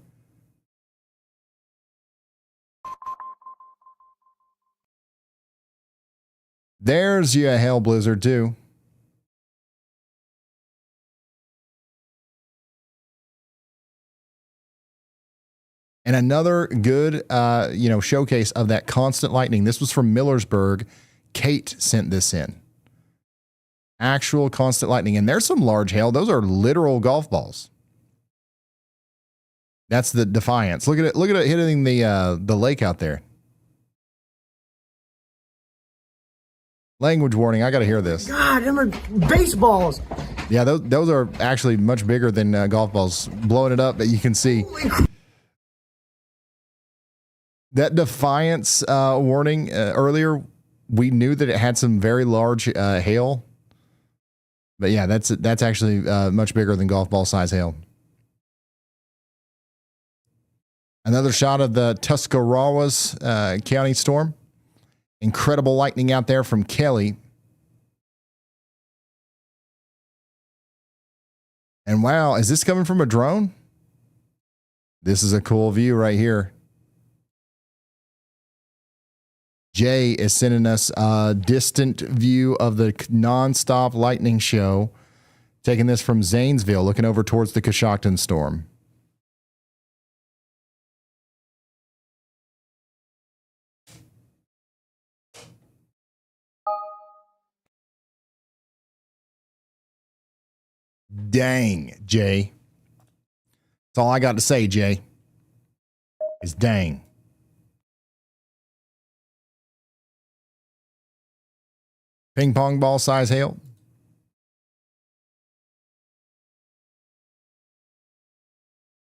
There's your hail blizzard too. And another good, showcase of that constant lightning. This was from Millersburg. Kate sent this in. Actual constant lightning. And there's some large hail. Those are literal golf balls. That's the Defiance. Look at it. Look at it hitting the lake out there. Language warning. I got to hear this.
God, them are baseballs.
Yeah, those are actually much bigger than golf balls. Blowing it up, that you can see. That Defiance warning earlier, we knew that it had some very large hail. But yeah, that's actually much bigger than golf ball size hail. Another shot of the Tuscarawas County storm. Incredible lightning out there from Kelly. And wow, is this coming from a drone? This is a cool view right here. Jay is sending us a distant view of the nonstop lightning show. Taking this from Zanesville, looking over towards the Coshocton storm. Dang, Jay. That's all I got to say, Jay. Is dang. Ping pong ball size hail.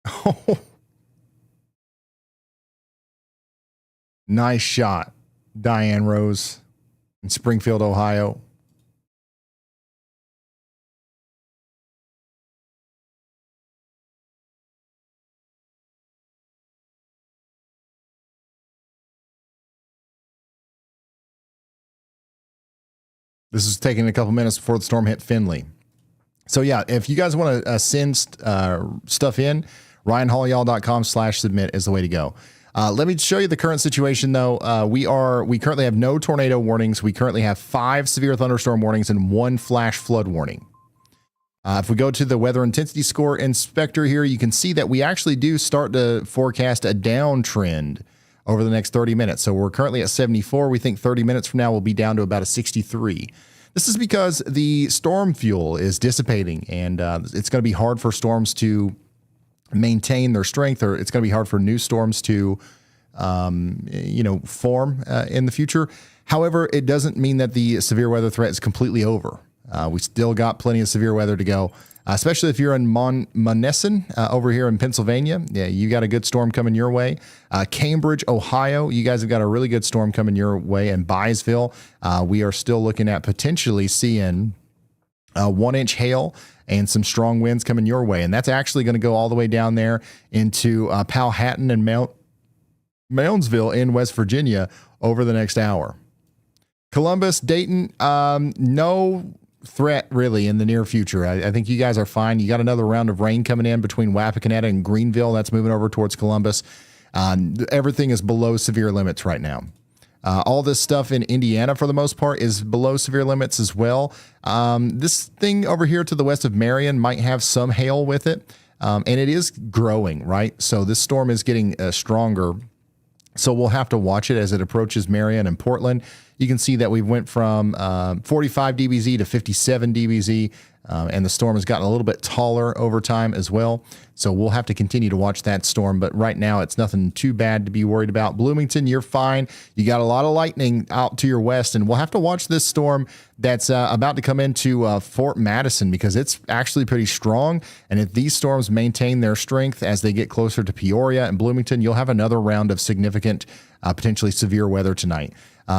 Oh. Nice shot, Diane Rose in Springfield, Ohio. This is taking a couple minutes before the storm hit Finley. So yeah, if you guys want to send stuff in, ryanhaulyall.com/submit is the way to go. Let me show you the current situation though. We currently have no tornado warnings. We currently have 5 severe thunderstorm warnings and 1 flash flood warning. If we go to the weather intensity score inspector here, you can see that we actually do start to forecast a downtrend over the next 30 minutes. So we're currently at 74. We think 30 minutes from now we'll be down to about a 63. This is because the storm fuel is dissipating, and it's going to be hard for storms to maintain their strength, or it's going to be hard for new storms to, form in the future. However, it doesn't mean that the severe weather threat is completely over. We still got plenty of severe weather to go. Especially if you're in Monessen over here in Pennsylvania. Yeah, you got a good storm coming your way. Cambridge, Ohio, you guys have got a really good storm coming your way. And Byesville, we are still looking at potentially seeing 1-inch hail and some strong winds coming your way. And that's actually going to go all the way down there into Powhatan and Moundsville in West Virginia over the next hour. Columbus, Dayton, no threat really in the near future. I think you guys are fine. You got another round of rain coming in between Wapakoneta and Greenville. That's moving over towards Columbus. Everything is below severe limits right now. All this stuff in Indiana, for the most part, is below severe limits as well. This thing over here to the west of Marion might have some hail with it, and it is growing, right? So this storm is getting stronger. So we'll have to watch it as it approaches Marion and Portland. You can see that we went from 45 dBz to 57 dBz, and the storm has gotten a little bit taller over time as well. So we'll have to continue to watch that storm, but right now it's nothing too bad to be worried about. Bloomington, you're fine. You got a lot of lightning out to your west, and we'll have to watch this storm that's about to come into Fort Madison, because it's actually pretty strong. And if these storms maintain their strength as they get closer to Peoria and Bloomington, you'll have another round of significant, potentially severe weather tonight.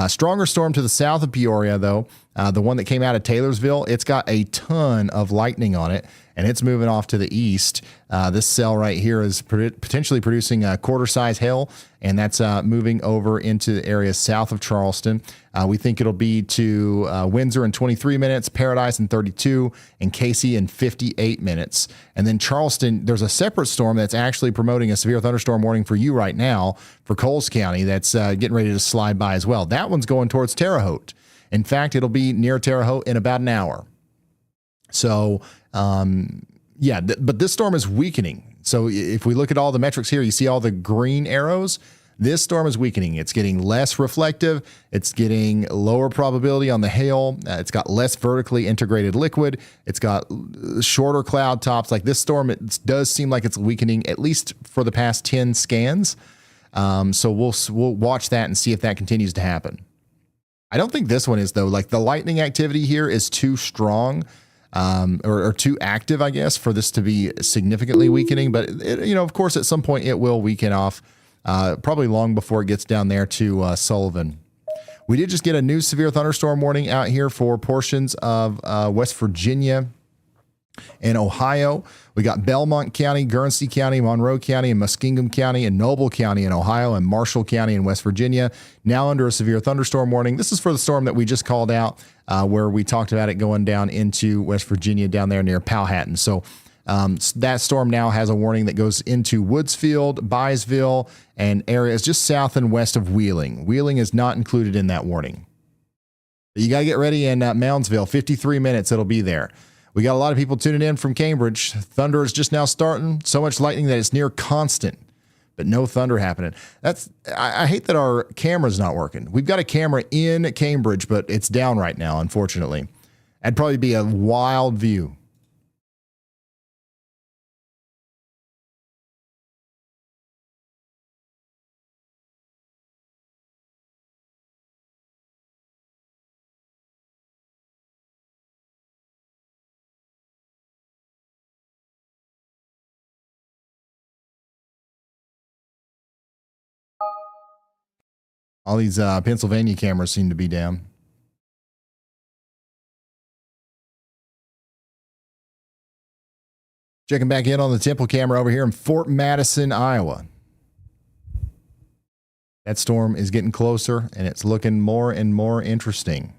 Stronger storm to the south of Peoria, though. The one that came out of Taylorsville, it's got a ton of lightning on it, and it's moving off to the east. This cell right here is potentially producing a quarter-size hail, and that's moving over into the area south of Charleston. We think it'll be to Windsor in 23 minutes, Paradise in 32, and Casey in 58 minutes. And then Charleston, there's a separate storm that's actually promoting a severe thunderstorm warning for you right now for Coles County that's getting ready to slide by as well. That one's going towards Terre Haute. In fact, it'll be near Terre Haute in about an hour. So, but this storm is weakening. So if we look at all the metrics here, you see all the green arrows. This storm is weakening. It's getting less reflective. It's getting lower probability on the hail. It's got less vertically integrated liquid. It's got shorter cloud tops. Like this storm, it does seem like it's weakening, at least for the past 10 scans. So we'll watch that and see if that continues to happen. I don't think this one is, though. Like the lightning activity here is too strong. Or too active, I guess, for this to be significantly weakening. But, of course, at some point it will weaken off, probably long before it gets down there to Sullivan. We did just get a new severe thunderstorm warning out here for portions of West Virginia and Ohio. We got Belmont County, Guernsey County, Monroe County, and Muskingum County, and Noble County in Ohio, and Marshall County in West Virginia, now under a severe thunderstorm warning. This is for the storm that we just called out, where we talked about it going down into West Virginia, down there near Powhatan. So that storm now has a warning that goes into Woodsfield, Byesville, and areas just south and west of Wheeling. Wheeling is not included in that warning. You got to get ready in Moundsville, 53 minutes, it'll be there. We got a lot of people tuning in from Cambridge. Thunder is just now starting. So much lightning that it's near constant, but no thunder happening. I hate that our camera's not working. We've got a camera in Cambridge, but it's down right now, unfortunately. That'd probably be a wild view. All these Pennsylvania cameras seem to be down. Checking back in on the Temple camera over here in Fort Madison, Iowa. That storm is getting closer, and it's looking more and more interesting.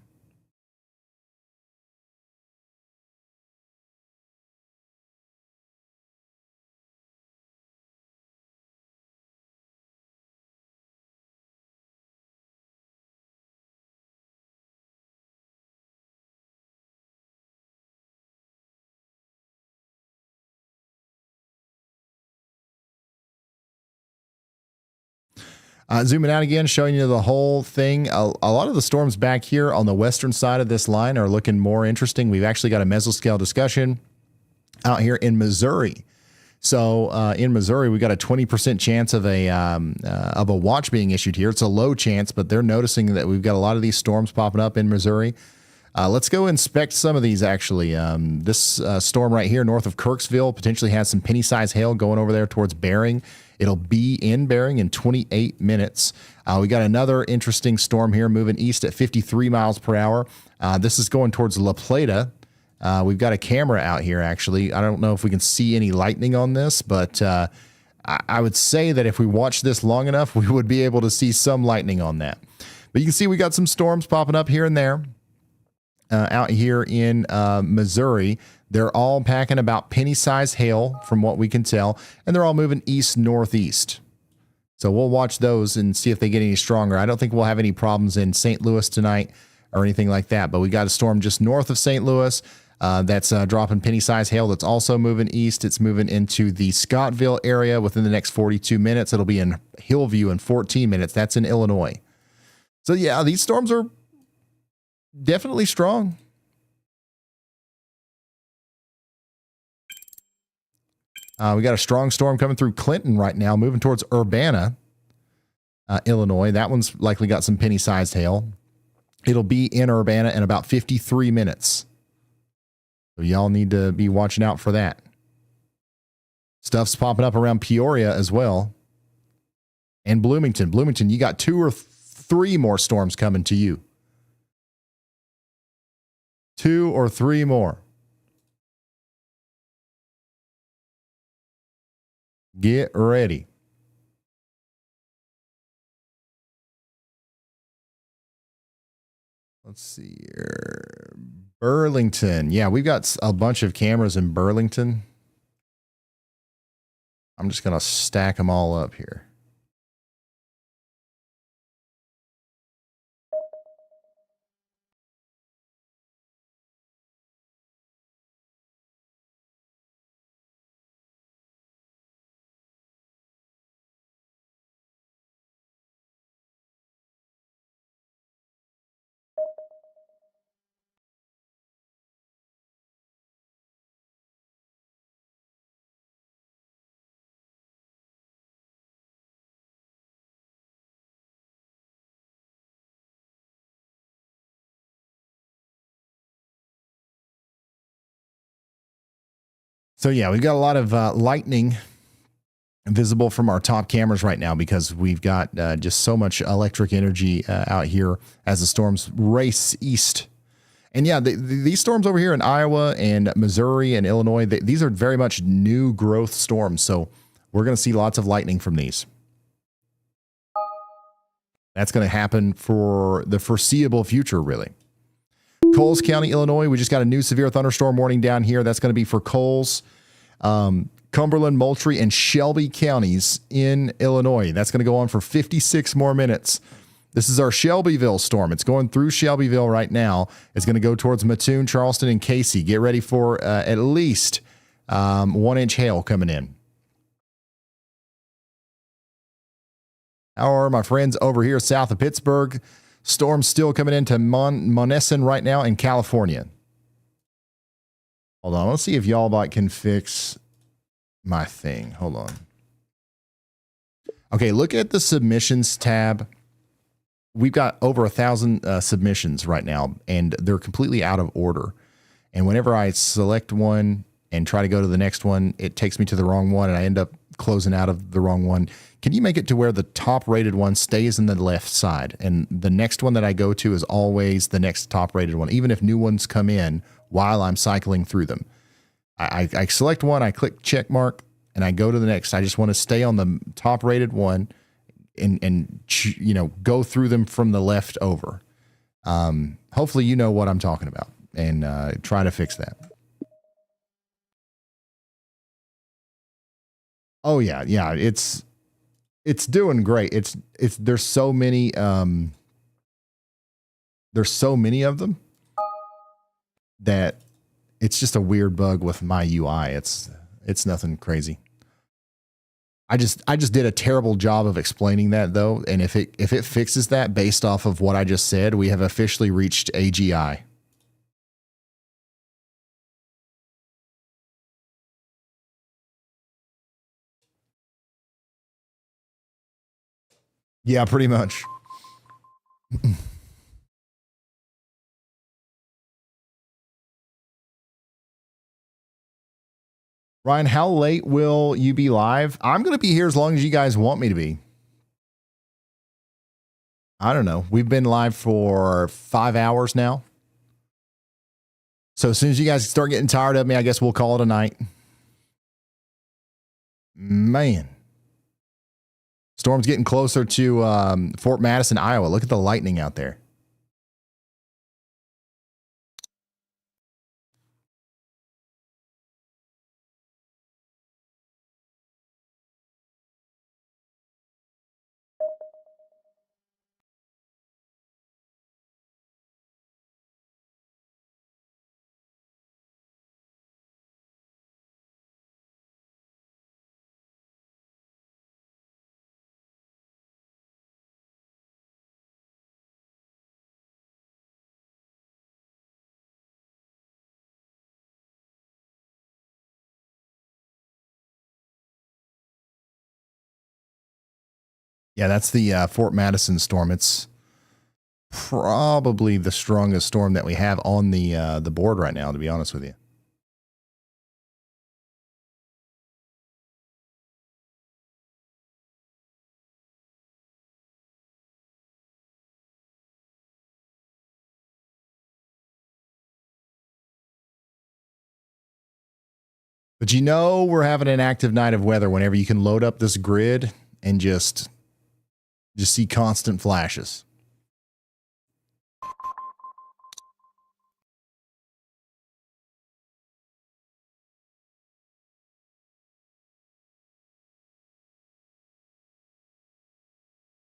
Zooming out again, showing you the whole thing. A lot of the storms back here on the western side of this line are looking more interesting. We've actually got a mesoscale discussion out here in Missouri. So in Missouri, we got a 20% chance of a watch being issued here. It's a low chance, but they're noticing that we've got a lot of these storms popping up in Missouri. Let's go inspect some of these, actually. This storm right here north of Kirksville potentially has some penny-sized hail going over there towards Bering. It'll be in Bering in 28 minutes. We got another interesting storm here moving east at 53 miles per hour. This is going towards La Plata. We've got a camera out here, actually. I don't know if we can see any lightning on this, but I would say that if we watch this long enough, we would be able to see some lightning on that. But you can see we got some storms popping up here and there. Out here in Missouri, they're all packing about penny-sized hail from what we can tell, and they're all moving east-northeast. So we'll watch those and see if they get any stronger. I don't think we'll have any problems in St. Louis tonight or anything like that, but we got a storm just north of St. Louis that's dropping penny-sized hail that's also moving east. It's moving into the Scottville area within the next 42 minutes. It'll be in Hillview in 14 minutes. That's in Illinois. So, yeah, these storms are definitely strong. We got a strong storm coming through Clinton right now, moving towards Urbana, Illinois. That one's likely got some penny-sized hail. It'll be in Urbana in about 53 minutes. So y'all need to be watching out for that. Stuff's popping up around Peoria as well. And Bloomington. Bloomington, you got 2 or 3 more storms coming to you. 2 or 3 more. Get ready. Let's see here. Burlington. Yeah, we've got a bunch of cameras in Burlington. I'm just going to stack them all up here. So yeah, we've got a lot of lightning visible from our top cameras right now because we've got just so much electric energy out here as the storms race east. And yeah, these storms over here in Iowa and Missouri and Illinois, these are very much new growth storms. So we're going to see lots of lightning from these. That's going to happen for the foreseeable future, really. Coles County, Illinois, we just got a new severe thunderstorm warning down here. That's going to be for Coles, Cumberland, Moultrie, and Shelby counties in Illinois. That's going to go on for 56 more minutes. This is our Shelbyville storm. It's going through Shelbyville right now. It's going to go towards Mattoon, Charleston, and Casey. Get ready for at least 1-inch hail coming in. How are my friends over here south of Pittsburgh? Storms still coming into Monessen right now in California. Hold on. Let's see if YALLBot can fix my thing. Hold on. Okay, look at the submissions tab. We've got over 1,000 submissions right now, and they're completely out of order. And whenever I select one and try to go to the next one, it takes me to the wrong one, and I end up closing out of the wrong one. Can you make it to where the top rated one stays in the left side, and the next one that I go to is always the next top rated one, even if new ones come in while I'm cycling through them? I select one, I click check mark, and I go to the next. I just want to stay on the top rated one and you know, go through them from the left over. Hopefully you know what I'm talking about, and try to fix that. Oh yeah, it's doing great. It's there's so many of them that it's just a weird bug with my UI. It's nothing crazy. I just did a terrible job of explaining that though, and if it fixes that based off of what I just said, we have officially reached AGI. Yeah, pretty much. Ryan, how late will you be live? I'm going to be here as long as you guys want me to be. I don't know. We've been live for 5 hours now. So as soon as you guys start getting tired of me, I guess we'll call it a night. Man. Storm's getting closer to Fort Madison, Iowa. Look at the lightning out there. Yeah, that's the Fort Madison storm. It's probably the strongest storm that we have on the board right now, to be honest with you. But you know we're having an active night of weather whenever you can load up this grid and just see constant flashes.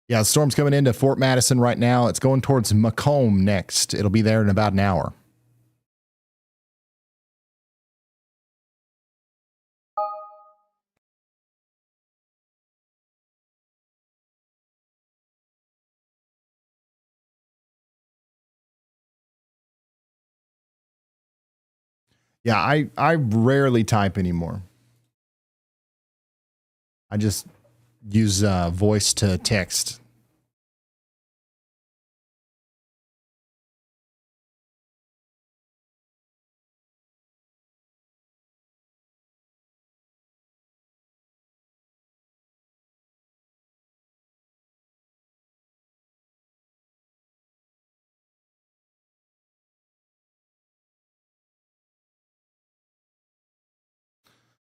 Yeah, the storm's coming into Fort Madison right now. It's going towards Macomb next. It'll be there in about an hour. Yeah, I rarely type anymore. I just use voice to text.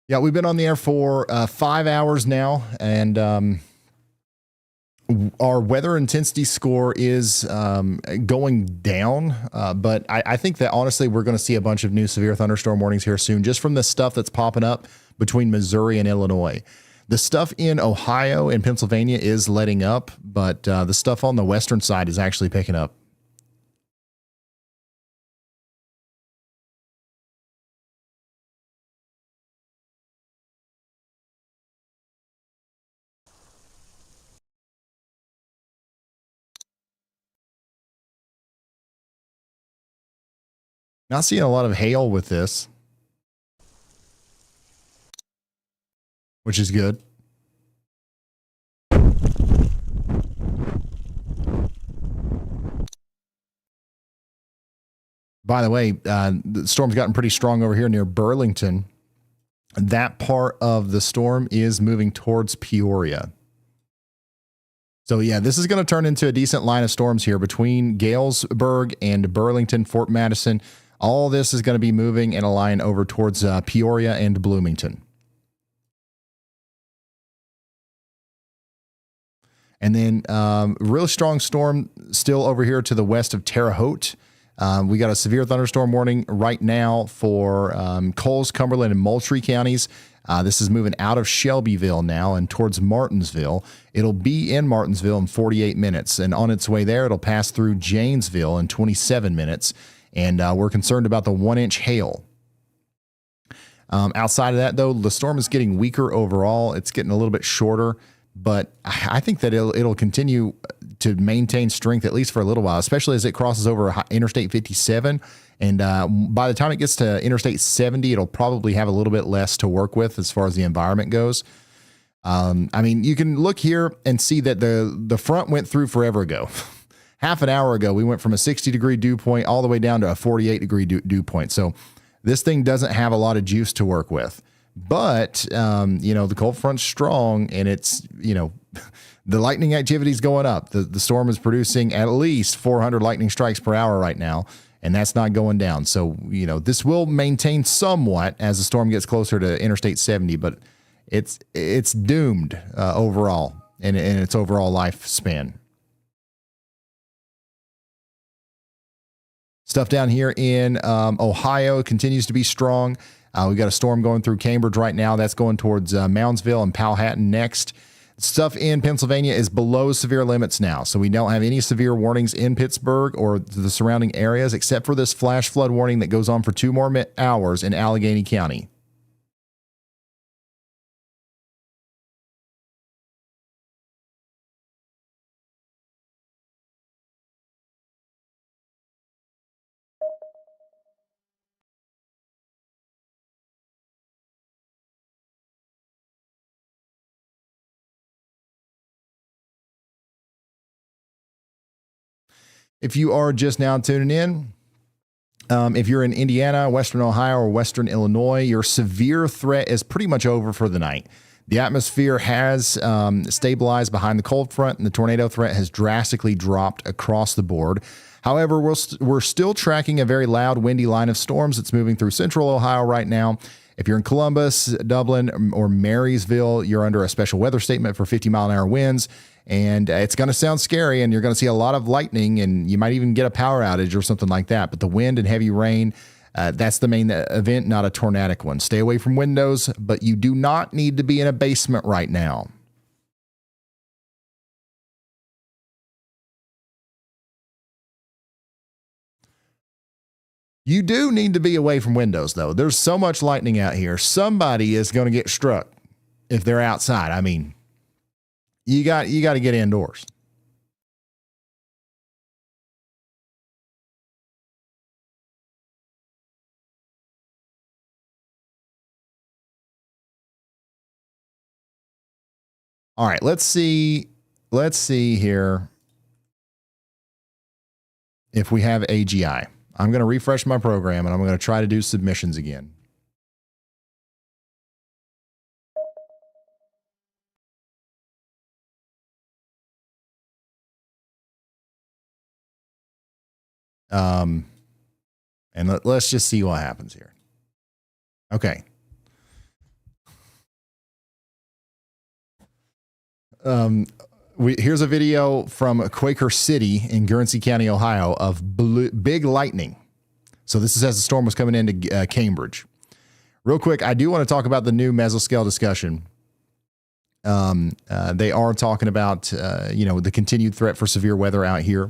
Yeah, we've been on the air for 5 hours now, and our weather intensity score is going down. But I think that honestly, we're going to see a bunch of new severe thunderstorm warnings here soon, just from the stuff that's popping up between Missouri and Illinois. The stuff in Ohio and Pennsylvania is letting up, but the stuff on the western side is actually picking up. Not seeing a lot of hail with this, which is good. By the way, the storm's gotten pretty strong over here near Burlington. That part of the storm is moving towards Peoria. So yeah, this is going to turn into a decent line of storms here between Galesburg and Burlington, Fort Madison. All this is going to be moving in a line over towards Peoria and Bloomington. And then really strong storm still over here to the west of Terre Haute. We got a severe thunderstorm warning right now for Coles, Cumberland, and Moultrie counties. This is moving out of Shelbyville now and towards Martinsville. It'll be in Martinsville in 48 minutes. And on its way there, it'll pass through Janesville in 27 minutes. And we're concerned about the 1-inch hail. Outside of that, though, the storm is getting weaker overall. It's getting a little bit shorter, but I think that it'll continue to maintain strength at least for a little while, especially as it crosses over Interstate 57. And by the time it gets to Interstate 70, it'll probably have a little bit less to work with as far as the environment goes. I mean, you can look here and see that the front went through forever ago. Half an hour ago, we went from a 60-degree dew point all the way down to a 48-degree dew point. So this thing doesn't have a lot of juice to work with. But, the cold front's strong, and it's, the lightning activity is going up. The storm is producing at least 400 lightning strikes per hour right now, and that's not going down. So, this will maintain somewhat as the storm gets closer to Interstate 70, but it's doomed overall in its overall lifespan. Stuff down here in Ohio continues to be strong. We got a storm going through Cambridge right now. That's going towards Moundsville and Powhatan next. Stuff in Pennsylvania is below severe limits now. So we don't have any severe warnings in Pittsburgh or the surrounding areas, except for this flash flood warning that goes on for 2 more hours in Allegheny County. If you are just now tuning in, if you're in Indiana, Western Ohio, or Western Illinois, your severe threat is pretty much over for the night. The atmosphere has stabilized behind the cold front, and the tornado threat has drastically dropped across the board. However, we're still tracking a very loud, windy line of storms that's moving through central Ohio right now. If you're in Columbus, Dublin, or Marysville, you're under a special weather statement for 50-mile-an-hour winds. And it's going to sound scary, and you're going to see a lot of lightning, and you might even get a power outage or something like that. But the wind and heavy rain, that's the main event, not a tornadic one. Stay away from windows, but you do not need to be in a basement right now. You do need to be away from windows, though. There's so much lightning out here. Somebody is going to get struck if they're outside. I mean, you got to get indoors. All right, let's see here if we have AGI. I'm going to refresh my program, and I'm going to try to do submissions again. And let's just see what happens here. Okay. Here's a video from Quaker City in Guernsey County, Ohio, of big lightning. So this is as the storm was coming into Cambridge. Real quick, I do want to talk about the new mesoscale discussion. They are talking about the continued threat for severe weather out here.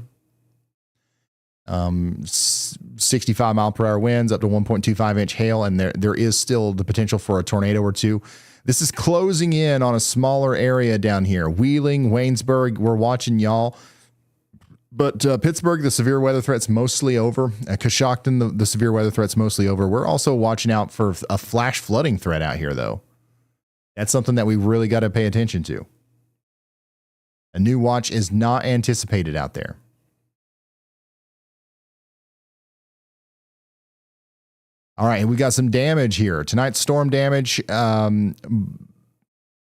65 mile per hour winds, up to 1.25 inch hail, and there is still the potential for a tornado or two. This is closing in on a smaller area down here. Wheeling, Waynesburg, we're watching y'all. But Pittsburgh, the severe weather threat's mostly over. Coshocton, the severe weather threat's mostly over. We're also watching out for a flash flooding threat out here, though. That's something that we really got to pay attention to. A new watch is not anticipated out there. All right, and we got some damage here. Tonight's storm damage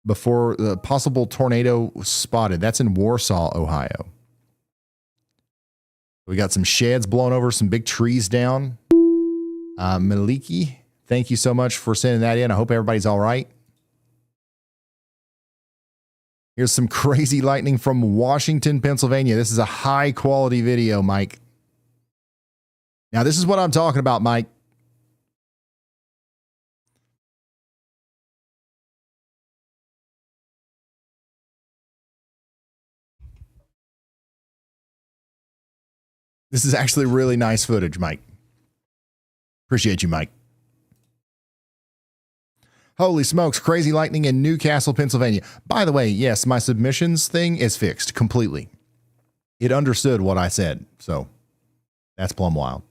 before the possible tornado spotted. That's in Warsaw, Ohio. We got some sheds blown over, some big trees down. Maliki, thank you so much for sending that in. I hope everybody's all right. Here's some crazy lightning from Washington, Pennsylvania. This is a high quality video, Mike. Now, this is what I'm talking about, Mike. This is actually really nice footage, Mike. Appreciate you, Mike. Holy smokes, crazy lightning in Newcastle, Pennsylvania. By the way, yes, my submissions thing is fixed completely. It understood what I said, so that's plumb wild.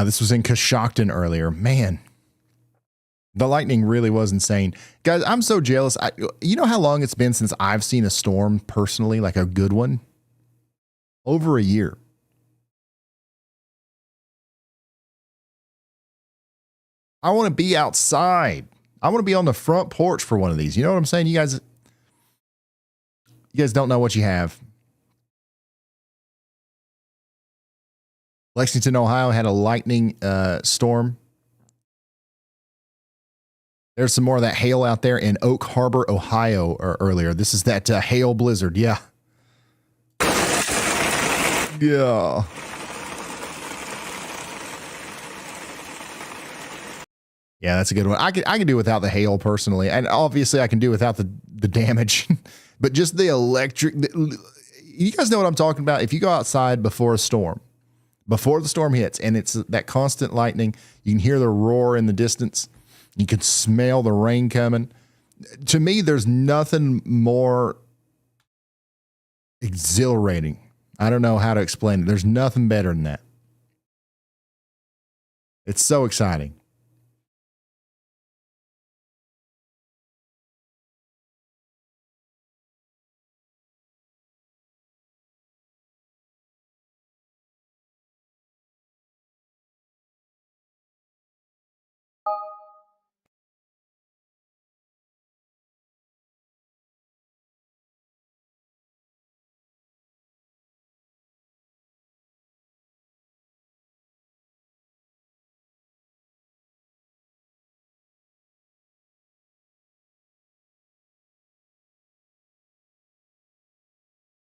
This was in Coshocton earlier. Man, the lightning really was insane. Guys, I'm so jealous. You know how long it's been since I've seen a storm personally, like a good one? Over a year. I want to be outside. I want to be on the front porch for one of these. You know what I'm saying? You guys don't know what you have. Lexington, Ohio had a lightning storm. There's some more of that hail out there in Oak Harbor, Ohio earlier. This is that hail blizzard. Yeah. Yeah. Yeah, that's a good one. I can do without the hail personally. And obviously I can do without the damage. But just the electric. You guys know what I'm talking about. If you go outside before a storm, before the storm hits, and it's that constant lightning, you can hear the roar in the distance. You can smell the rain coming. To me, there's nothing more exhilarating. I don't know how to explain it. There's nothing better than that. It's so exciting.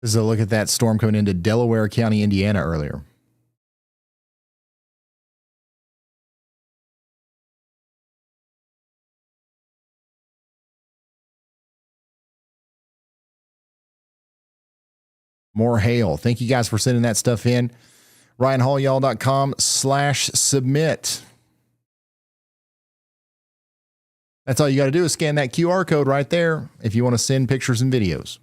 This is a look at that storm coming into Delaware County, Indiana earlier. More hail. Thank you guys for sending that stuff in. RyanHallYall.com/submit. That's all you got to do is scan that QR code right there if you want to send pictures and videos.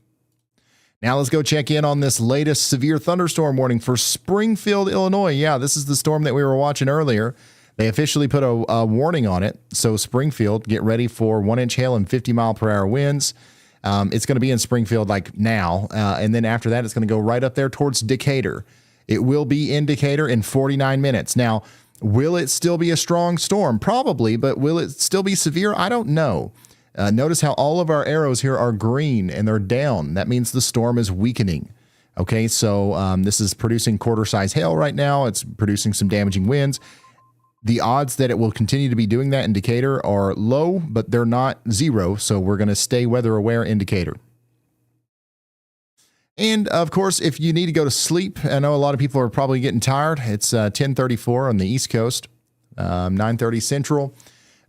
Now let's go check in on this latest severe thunderstorm warning for Springfield, Illinois. Yeah, this is the storm that we were watching earlier. They officially put a warning on it. So Springfield, get ready for 1-inch hail and 50-mile-per-hour winds. It's going to be in Springfield like now. And then after that, it's going to go right up there towards Decatur. It will be in Decatur in 49 minutes. Now, will it still be a strong storm? Probably, but will it still be severe? I don't know. Notice how all of our arrows here are green and they're down. That means the storm is weakening. Okay, so this is producing quarter-size hail right now. It's producing some damaging winds. The odds that it will continue to be doing that in Decatur are low, but they're not zero, so we're going to stay weather-aware in Decatur. And, of course, if you need to go to sleep, I know a lot of people are probably getting tired. It's 10:34 on the East Coast, 9:30 Central.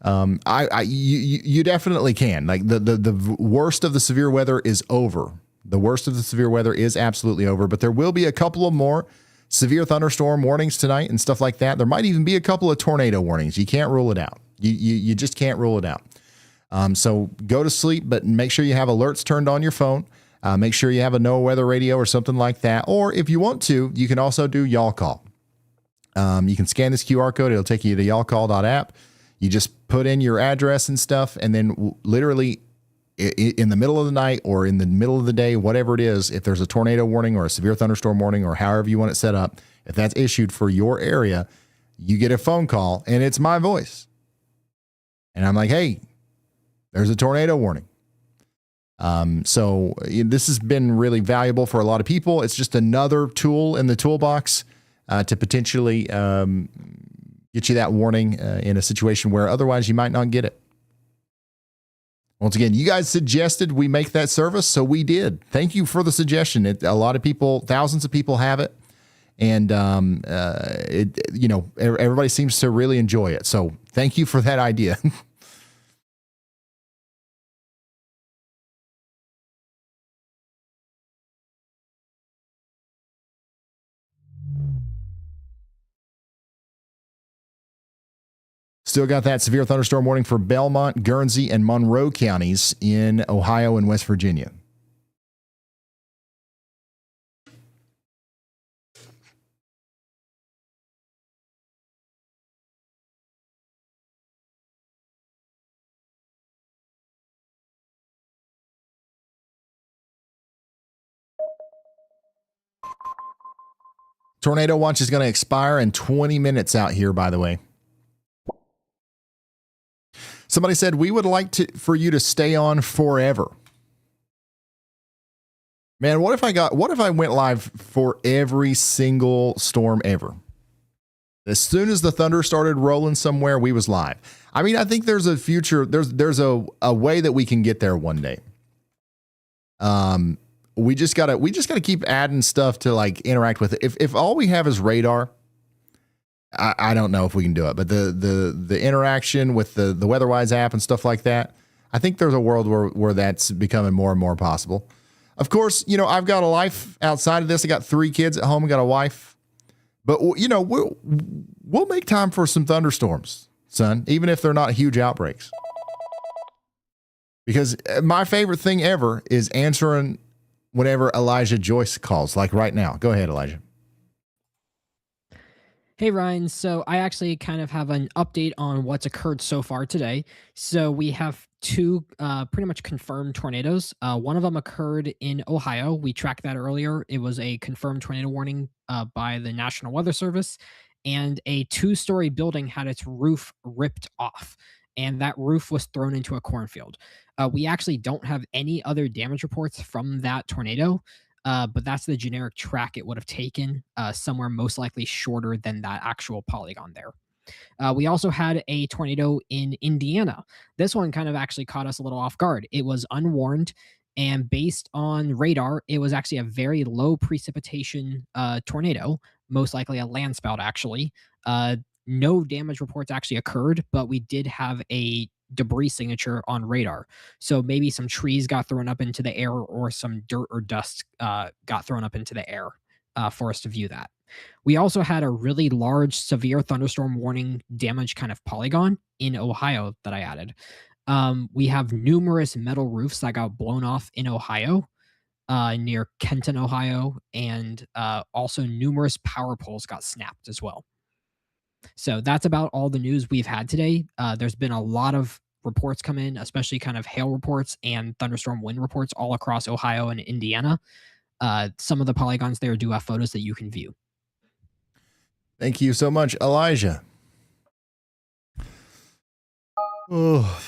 You definitely can. Like the worst of the severe weather is over. The worst of the severe weather is absolutely over, but there will be a couple of more severe thunderstorm warnings tonight and stuff like that. There might even be a couple of tornado warnings. You can't rule it out. You just can't rule it out. So go to sleep, but make sure you have alerts turned on your phone. Make sure you have a NOAA weather radio or something like that. Or if you want to, you can also do YALLCALL. You can scan this QR code. It'll take you to yallcall.app. You just put in your address and stuff, and then literally in the middle of the night or in the middle of the day, whatever it is, if there's a tornado warning or a severe thunderstorm warning or however you want it set up, if that's issued for your area, you get a phone call and it's my voice. And I'm like, hey, there's a tornado warning. So this has been really valuable for a lot of people. It's just another tool in the toolbox to potentially get you that warning in a situation where otherwise you might not get it. Once again, you guys suggested we make that service, so we did. Thank you for the suggestion. A lot of people, thousands of people have it, and everybody seems to really enjoy it. So thank you for that idea. Still got that severe thunderstorm warning for Belmont, Guernsey, and Monroe counties in Ohio and West Virginia. Tornado watch is going to expire in 20 minutes out here, by the way. Somebody said, we would like for you to stay on forever. Man, what if I went live for every single storm ever? As soon as the thunder started rolling somewhere, we was live. I mean, I think there's a future, there's a way that we can get there one day. We just gotta keep adding stuff to like interact with it. If all we have is radar, I don't know if we can do it, but the interaction with the WEATHERWISE app and stuff like that, I think there's a world where that's becoming more and more possible. Of course, I've got a life outside of this. I got 3 kids at home. I got a wife, but we'll make time for some thunderstorms, son, even if they're not huge outbreaks. Because my favorite thing ever is answering whenever Elijah Joyce calls, like right now. Go ahead, Elijah.
Hey, Ryan. So I actually kind of have an update on what's occurred so far today. So we have 2 pretty much confirmed tornadoes. One of them occurred in Ohio. We tracked that earlier. It was a confirmed tornado warning by the National Weather Service, and a 2-story building had its roof ripped off, and that roof was thrown into a cornfield. We actually don't have any other damage reports from that tornado. But that's the generic track it would have taken, somewhere most likely shorter than that actual polygon there. We also had a tornado in Indiana. This one kind of actually caught us a little off guard. It was unwarned, And based on radar, it was actually a very low precipitation tornado, most likely a landspout, actually. No damage reports actually occurred, but we did have a debris signature on radar. So maybe some trees got thrown up into the air or some dirt or dust got thrown up into the air for us to view that. We also had a really large severe thunderstorm warning damage kind of polygon in Ohio that I added. We have numerous metal roofs that got blown off in Ohio, near Kenton, Ohio, and also numerous power poles got snapped as well. So that's about all the news we've had today. There's been a lot of reports come in, especially kind of hail reports and thunderstorm wind reports all across Ohio and Indiana. Some of the polygons there do have photos that you can view.
Thank you so much, Elijah. Oh,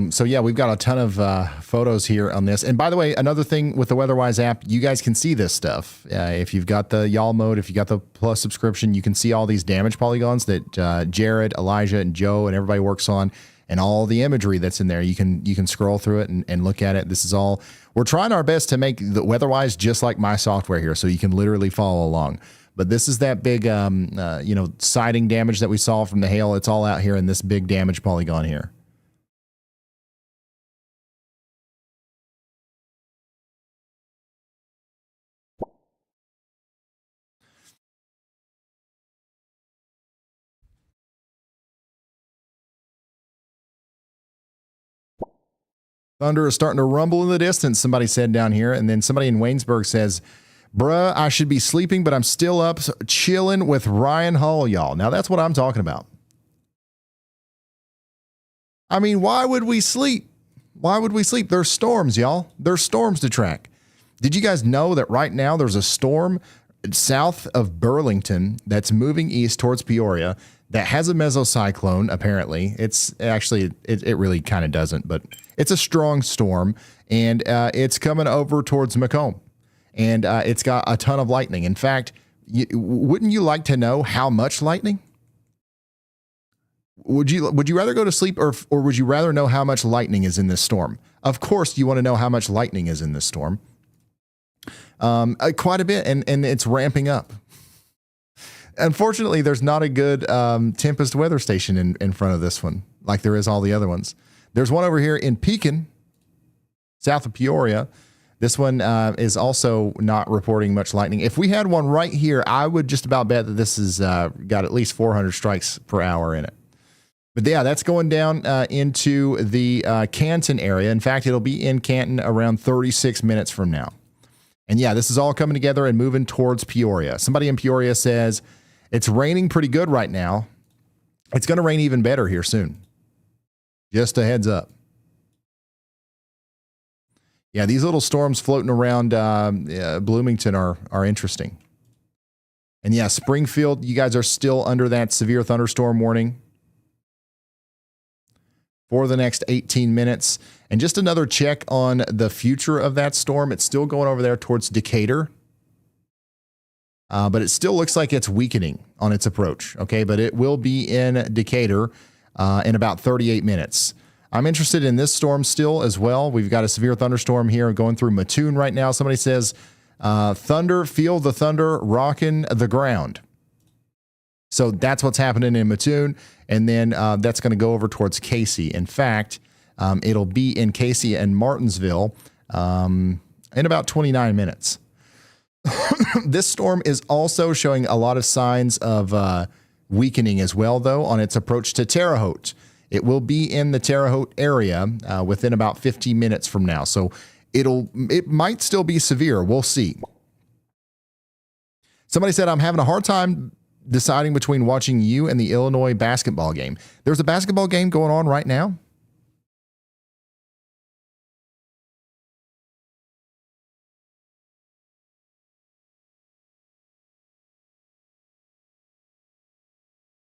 so yeah, we've got a ton of photos here on this. And by the way, another thing with the WeatherWise app, you guys can see this stuff. If you've got the y'all mode, if you got the plus subscription, you can see all these damage polygons that Jared, Elijah, and Joe and everybody works on, and all the imagery that's in there. You can scroll through it and look at it. This is all, we're trying our best to make the WeatherWise just like my software here, so you can literally follow along. But this is that big, siding damage that we saw from the hail. It's all out here in this big damage polygon here. Thunder is starting to rumble in the distance, somebody said down here. And then somebody in Waynesburg says, bruh, I should be sleeping, but I'm still up chilling with Ryan Hull, y'all. Now that's what I'm talking about. I mean, why would we sleep? Why would we sleep? There's storms, y'all. There's storms to track. Did you guys know that right now there's a storm south of Burlington that's moving east towards Peoria that has a mesocyclone, apparently. It's actually, it really kind of doesn't, but it's a strong storm, and it's coming over towards Macomb, and it's got a ton of lightning. In fact, wouldn't you like to know how much lightning? Would you rather go to sleep, or would you rather know how much lightning is in this storm? Of course, you want to know how much lightning is in this storm. Quite a bit, and it's ramping up. Unfortunately, there's not a good Tempest weather station in front of this one, like there is all the other ones. There's one over here in Pekin, south of Peoria. This one is also not reporting much lightning. If we had one right here, I would just about bet that this has got at least 400 strikes per hour in it. But yeah, that's going down into the Canton area. In fact, it'll be in Canton around 36 minutes from now. And yeah, this is all coming together and moving towards Peoria. Somebody in Peoria says, it's raining pretty good right now. It's going to rain even better here soon. Just a heads up. Yeah, these little storms floating around Bloomington are interesting. And yeah, Springfield, you guys are still under that severe thunderstorm warning for the next 18 minutes. And just another check on the future of that storm. It's still going over there towards Decatur. But it still looks like it's weakening on its approach. Okay, but it will be in Decatur in about 38 minutes. I'm interested in this storm still as well. We've got a severe thunderstorm here going through Mattoon right now. Somebody says, thunder, feel the thunder rocking the ground. So that's what's happening in Mattoon. And then that's going to go over towards Casey. In fact, it'll be in Casey and Martinsville in about 29 minutes. This storm is also showing a lot of signs of weakening as well, though, on its approach to Terre Haute. It will be in the Terre Haute area within about 15 minutes from now. So it might still be severe. We'll see. Somebody said, I'm having a hard time deciding between watching you and the Illinois basketball game. There's a basketball game going on right now.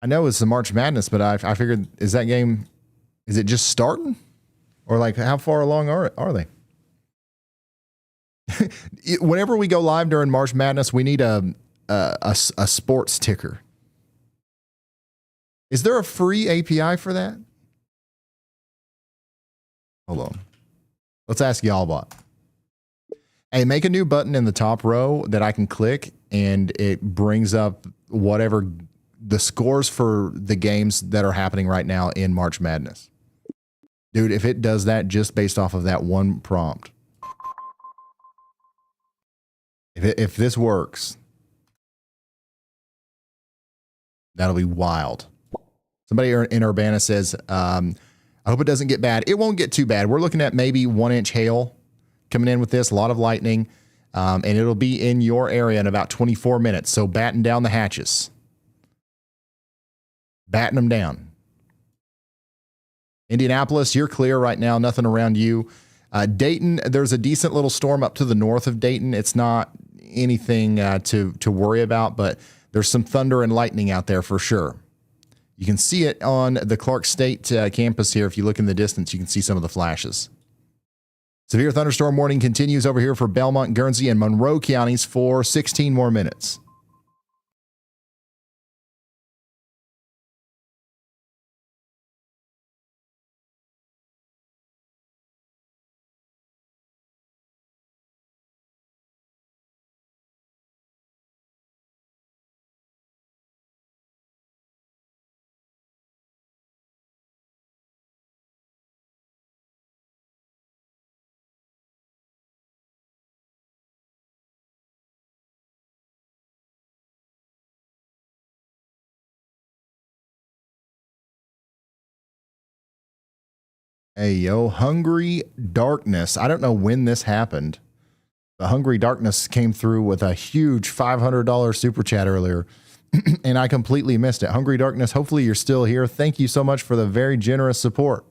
I know it's the March Madness, but I figured, is that game, is it just starting? Or like how far along are they? Whenever we go live during March Madness, we need a sports ticker. Is there a free API for that? Hold on. Let's ask YALLBot. Hey, make a new button in the top row that I can click, and it brings up whatever the scores for the games that are happening right now in March Madness. Dude, if it does that just based off of that one prompt, if this works, that'll be wild. Somebody in Urbana says, I hope it doesn't get bad. It won't get too bad. We're looking at maybe 1-inch hail coming in with this, a lot of lightning, and it'll be in your area in about 24 minutes. So batten down the hatches. Batten them down. Indianapolis, you're clear right now. Nothing around you. Dayton, there's a decent little storm up to the north of Dayton. It's not anything to worry about, but there's some thunder and lightning out there for sure. You can see it on the Clark State campus here. If you look in the distance, you can see some of the flashes. Severe thunderstorm warning continues over here for Belmont, Guernsey, and Monroe counties for 16 more minutes. Hey, yo, Hungry Darkness. I don't know when this happened. The Hungry Darkness came through with a huge $500 super chat earlier, and I completely missed it. Hungry Darkness, hopefully you're still here. Thank you so much for the very generous support.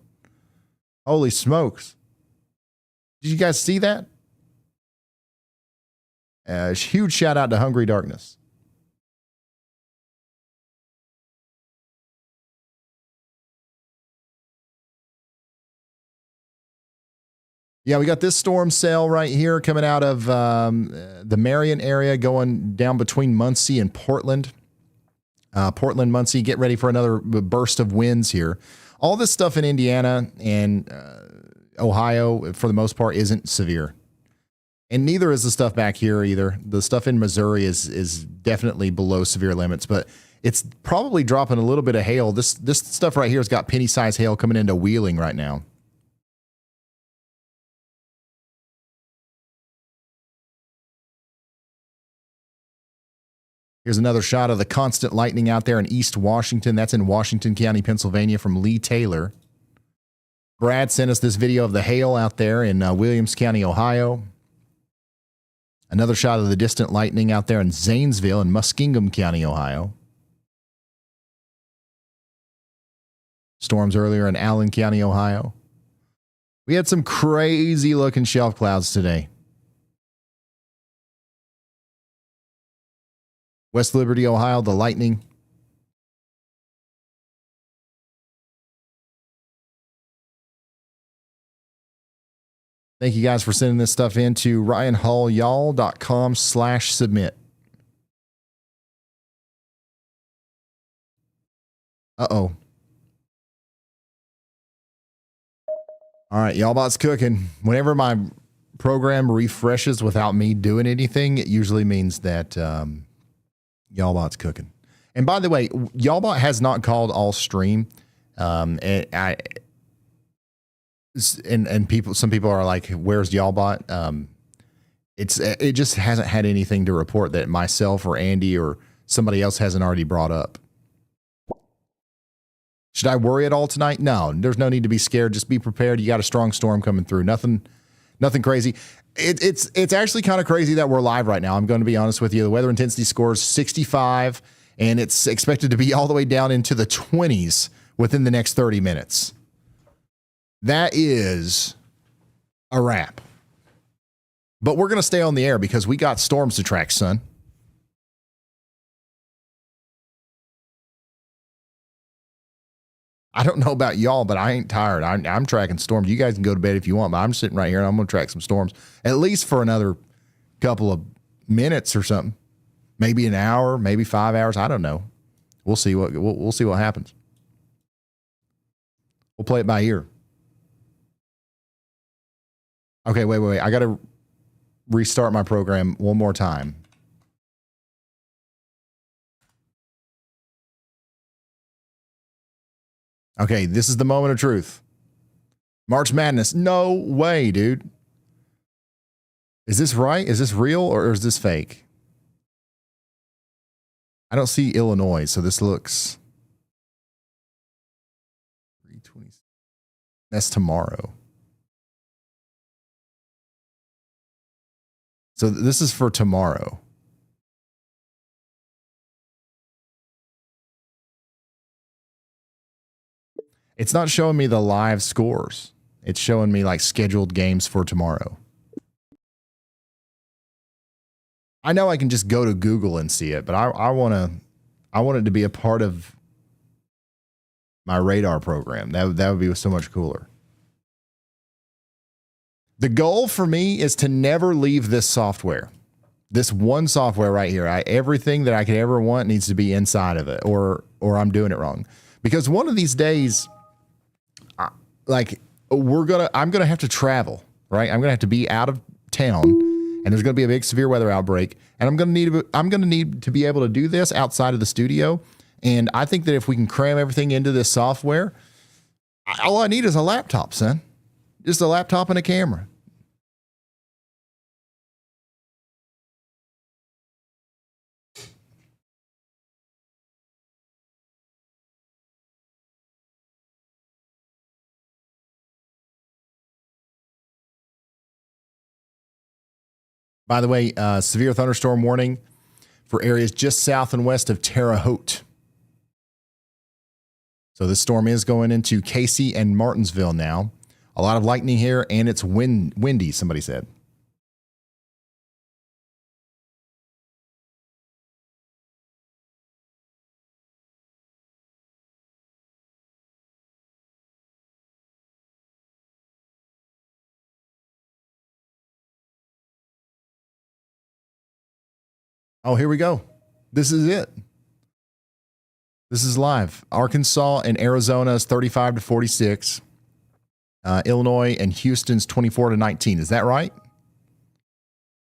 Holy smokes. Did you guys see that? Huge shout out to Hungry Darkness. Yeah, we got this storm cell right here coming out of the Marion area, going down between Muncie and Portland. Portland, Muncie, get ready for another burst of winds here. All this stuff in Indiana and Ohio, for the most part, isn't severe. And neither is the stuff back here either. The stuff in Missouri is definitely below severe limits, but it's probably dropping a little bit of hail. This stuff right here has got penny-sized hail coming into Wheeling right now. Here's another shot of the constant lightning out there in East Washington. That's in Washington County, Pennsylvania, from Lee Taylor. Brad sent us this video of the hail out there in Williams County, Ohio. Another shot of the distant lightning out there in Zanesville in Muskingum County, Ohio. Storms earlier in Allen County, Ohio. We had some crazy looking shelf clouds today. West Liberty, Ohio, the lightning. Thank you guys for sending this stuff in to ryanhallyall.com/submit. Uh-oh. All right, Y'allbot's cooking. Whenever my program refreshes without me doing anything, it usually means that Y'allbot's cooking. And by the way, Y'allbot has not called all stream. And some people are like, "Where's Y'allbot?" It just hasn't had anything to report that myself or Andy or somebody else hasn't already brought up. Should I worry at all tonight? No, there's no need to be scared. Just be prepared. You got a strong storm coming through. Nothing crazy. It's actually kind of crazy that we're live right now. I'm going to be honest with you. The weather intensity score is 65, and it's expected to be all the way down into the 20s within the next 30 minutes. That is a wrap. But we're going to stay on the air because we got storms to track, son. I don't know about y'all, but I ain't tired. I'm tracking storms. You guys can go to bed if you want, but I'm sitting right here and I'm going to track some storms at least for another couple of minutes or something. Maybe an hour, maybe 5 hours. I don't know. We'll see we'll see what happens. We'll play it by ear. Okay, wait. I got to restart my program one more time. Okay, this is the moment of truth. March Madness. No way, dude. Is this right? Is this real or is this fake? I don't see Illinois, so this looks 320. That's tomorrow. So this is for tomorrow. It's not showing me the live scores. It's showing me like scheduled games for tomorrow. I know I can just go to Google and see it, but I want it to be a part of my radar program. That would be so much cooler. The goal for me is to never leave this software. This one software right here. Everything that I could ever want needs to be inside of it, or I'm doing it wrong. Because one of these days, like I'm gonna have to travel, right? I'm gonna have to be out of town, and there's gonna be a big severe weather outbreak, and I'm gonna need to be able to do this outside of the studio. And I think that if we can cram everything into this software, all I need is a laptop, son. Just a laptop and a camera. By the way, severe thunderstorm warning for areas just south and west of Terre Haute. So this storm is going into Casey and Martinsville now. A lot of lightning here, and it's windy, somebody said. Oh, here we go. This is it. This is live. Arkansas and Arizona's 35 to 46. Illinois and Houston's 24 to 19. Is that right?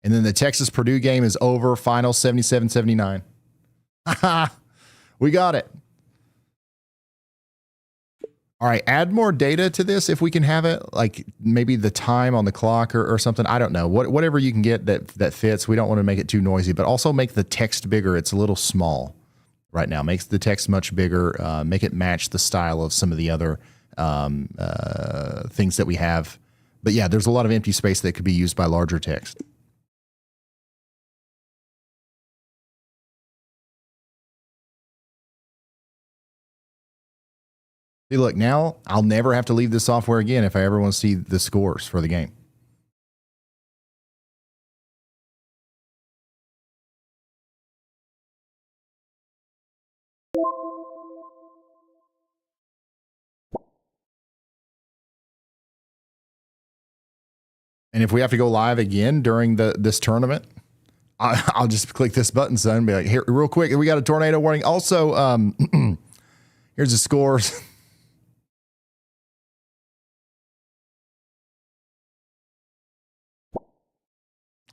And then the Texas-Purdue game is over. Final 77-79. We got it. All right, add more data to this if we can have it, like maybe the time on the clock or something. I don't know. Whatever you can get that fits. We don't want to make it too noisy, but also make the text bigger. It's a little small right now. Makes the text much bigger. Make it match the style of some of the other things that we have. But yeah, there's a lot of empty space that could be used by larger text. See, look, now I'll never have to leave this software again if I ever want to see the scores for the game. And if we have to go live again during this tournament, I'll just click this button, son, and be like, here, real quick, we got a tornado warning. Also, here's the scores.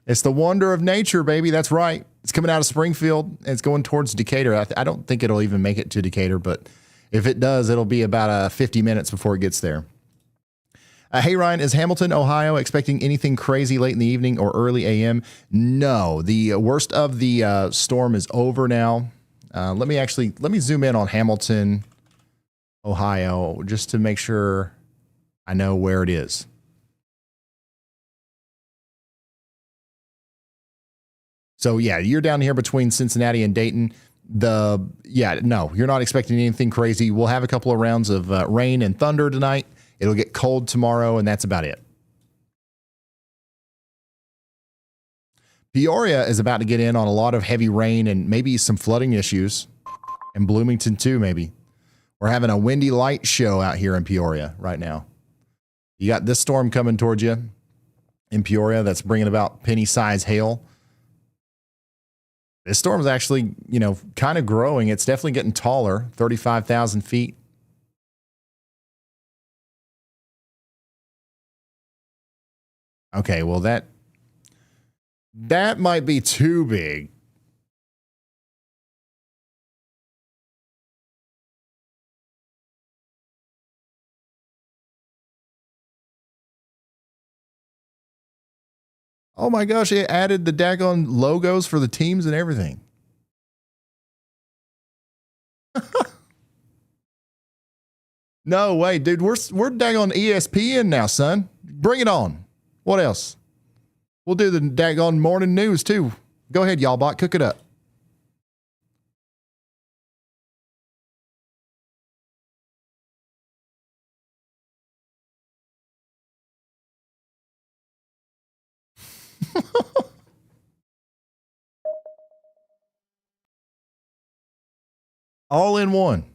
It's the wonder of nature, baby. That's right. It's coming out of Springfield, and it's going towards Decatur. I don't think it'll even make it to Decatur, but if it does, it'll be about 50 minutes before it gets there. Hey, Ryan, is Hamilton, Ohio expecting anything crazy late in the evening or early a.m.? No. The worst of the storm is over now. Let me zoom in on Hamilton, Ohio, just to make sure I know where it is. So yeah, you're down here between Cincinnati and Dayton. No, you're not expecting anything crazy. We'll have a couple of rounds of rain and thunder tonight. It'll get cold tomorrow, and that's about it. Peoria is about to get in on a lot of heavy rain and maybe some flooding issues. And Bloomington too, maybe. We're having a windy light show out here in Peoria right now. You got this storm coming towards you in Peoria that's bringing about penny-sized hail. This storm is actually, kind of growing. It's definitely getting taller, 35,000 feet. Okay, well, that That might be too big. Oh my gosh, it added the daggone logos for the teams and everything. No way, dude. We're daggone ESPN now, son. Bring it on. What else? We'll do the daggone morning news too. Go ahead, y'all bot. Cook it up. All in one.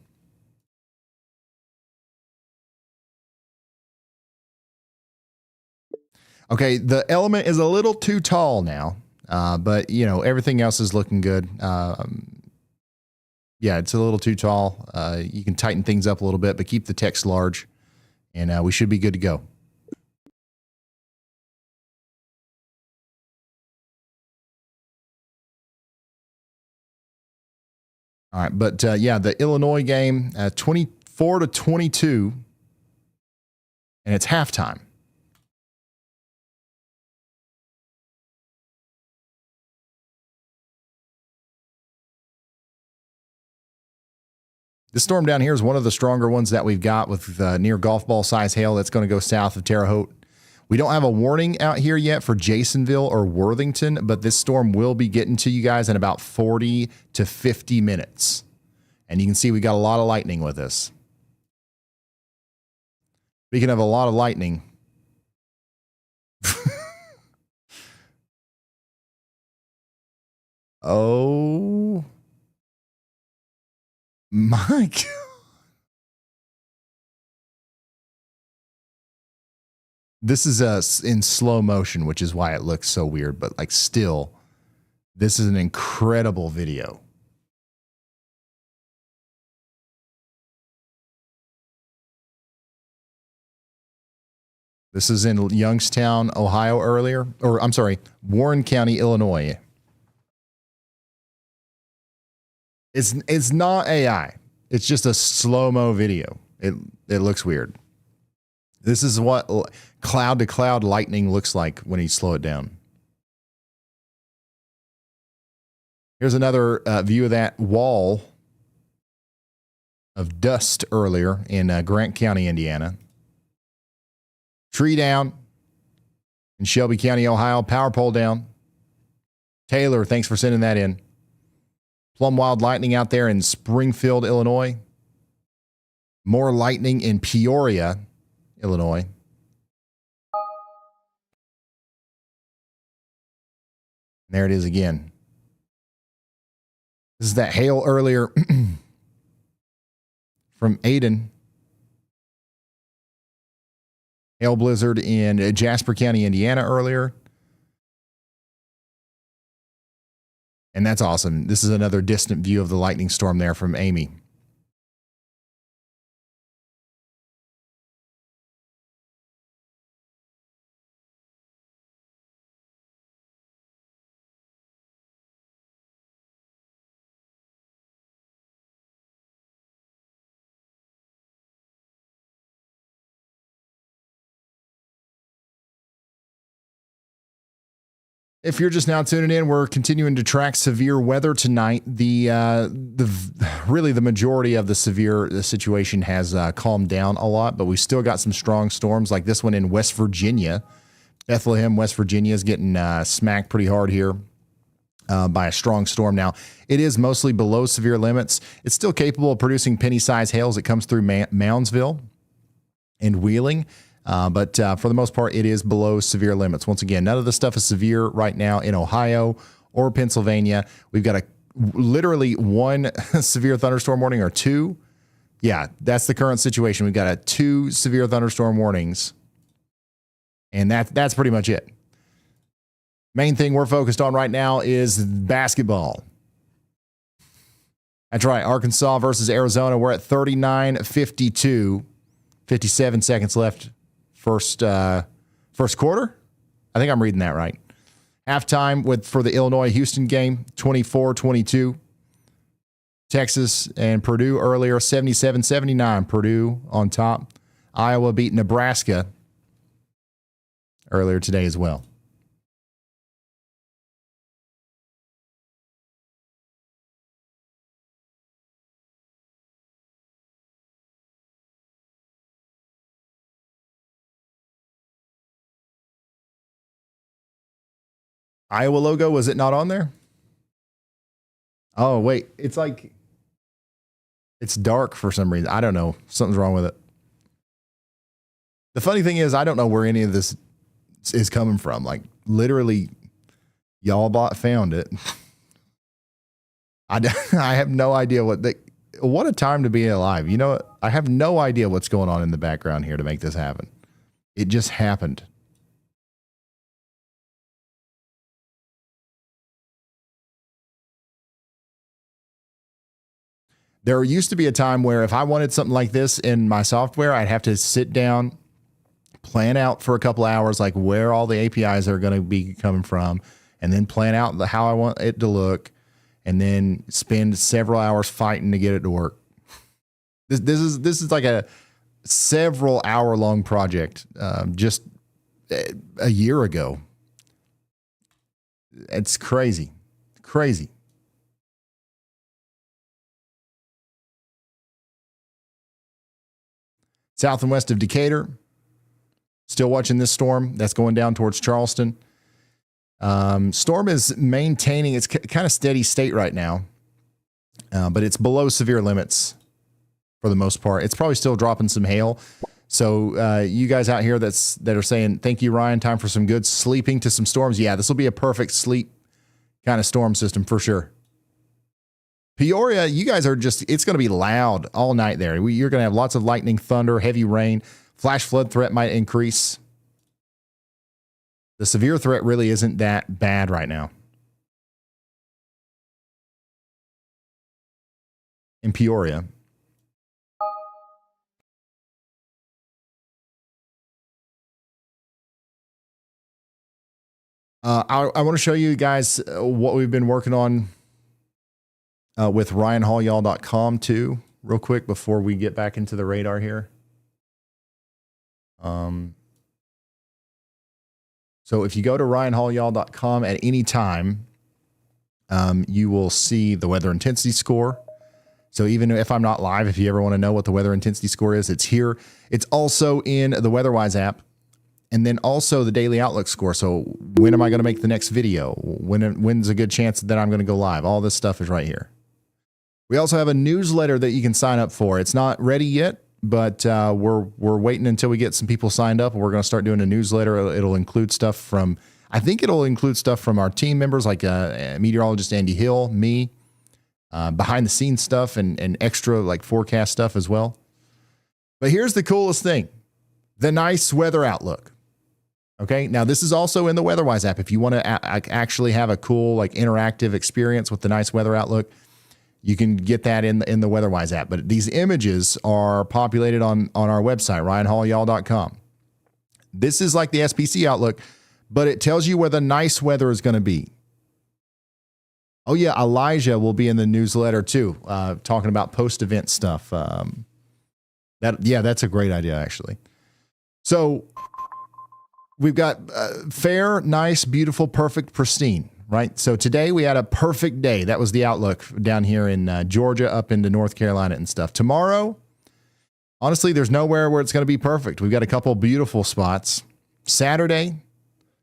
Okay, the element is a little too tall now, but you know everything else is looking good. Yeah, it's a little too tall. You can tighten things up a little bit, but keep the text large, and we should be good to go. All right, but yeah, the Illinois game, 24-22, and it's halftime. This storm down here is one of the stronger ones that we've got with near golf ball size hail that's going to go south of Terre Haute. We don't have a warning out here yet for Jasonville or Worthington, but this storm will be getting to you guys in about 40 to 50 minutes. And you can see we got a lot of lightning with this. Speaking of a lot of lightning. Oh my God. This is in slow motion, which is why it looks so weird, but like still, this is an incredible video. This is in Youngstown, Ohio earlier, or I'm sorry, Warren County, Illinois. It's not AI. It's just a slow-mo video. It looks weird. This is what cloud-to-cloud lightning looks like when you slow it down. Here's another view of that wall of dust earlier in Grant County, Indiana. Tree down in Shelby County, Ohio. Power pole down. Taylor, thanks for sending that in. Plum wild lightning out there in Springfield, Illinois. More lightning in Peoria, Illinois. There it is again. This is that hail earlier from Aiden. Hail blizzard in Jasper County, Indiana earlier. And that's awesome. This is another distant view of the lightning storm there from Amy. If you're just now tuning in, we're continuing to track severe weather tonight. Really the majority of the severe situation has calmed down a lot, but we still got some strong storms like this one in West Virginia. Bethlehem, West Virginia is getting smacked pretty hard here by a strong storm. Now, it is mostly below severe limits. It's still capable of producing penny-sized hail as it comes through Moundsville and Wheeling. But for the most part, it is below severe limits. Once again, none of the stuff is severe right now in Ohio or Pennsylvania. We've got literally one severe thunderstorm warning or two. Yeah, that's the current situation. We've got 2 severe thunderstorm warnings. And that's pretty much it. Main thing we're focused on right now is basketball. That's right. Arkansas versus Arizona. We're at 39-52. 57 seconds left. First quarter? I think I'm reading that right. Halftime for the Illinois-Houston game, 24-22. Texas and Purdue earlier, 77-79. Purdue on top. Iowa beat Nebraska earlier today as well. Iowa logo, was it not on there? Oh, wait. It's like, it's dark for some reason. I don't know. Something's wrong with it. The funny thing is, I don't know where any of this is coming from. Like, literally, YALLBot found it. I have no idea what a time to be alive. You know what? I have no idea what's going on in the background here to make this happen. It just happened. There used to be a time where if I wanted something like this in my software, I'd have to sit down, plan out for a couple hours, like where all the APIs are going to be coming from, and then plan out how I want it to look, and then spend several hours fighting to get it to work. This is like a several hour long project just a year ago. It's crazy. Crazy. South and west of Decatur. Still watching this storm that's going down towards Charleston. Storm is maintaining its kind of steady state right now, but it's below severe limits for the most part. It's probably still dropping some hail. So you guys out here that are saying, thank you, Ryan, time for some good sleeping to some storms. Yeah, this will be a perfect sleep kind of storm system for sure. Peoria, you guys are just, it's going to be loud all night there. You're going to have lots of lightning, thunder, heavy rain. Flash flood threat might increase. The severe threat really isn't that bad right now. In Peoria. I want to show you guys what we've been working on with RyanHallYall.com too, real quick before we get back into the radar here. So if you go to RyanHallYall.com at any time, you will see the weather intensity score. So even if I'm not live, if you ever want to know what the weather intensity score is, it's here. It's also in the WeatherWise app. And then also the daily outlook score. So when am I going to make the next video? When's a good chance that I'm going to go live? All this stuff is right here. We also have a newsletter that you can sign up for. It's not ready yet, but we're waiting until we get some people signed up. And we're going to start doing a newsletter. It'll include stuff from, I think it'll include stuff from our team members like meteorologist Andy Hill, me, behind the scenes stuff and extra like forecast stuff as well. But here's the coolest thing, the nice weather outlook. Okay, now this is also in the WeatherWise app. If you want to actually have a cool, like interactive experience with the nice weather outlook, you can get that in the WeatherWise app. But these images are populated on our website, RyanHallYall.com. This is like the SPC outlook, but it tells you where the nice weather is going to be. Oh yeah, Elijah will be in the newsletter too, talking about post-event stuff. That's a great idea actually. So we've got fair, nice, beautiful, perfect, pristine, right? So today we had a perfect day. That was the outlook down here in Georgia, up into North Carolina and stuff. Tomorrow, honestly, there's nowhere where it's going to be perfect. We've got a couple beautiful spots. Saturday,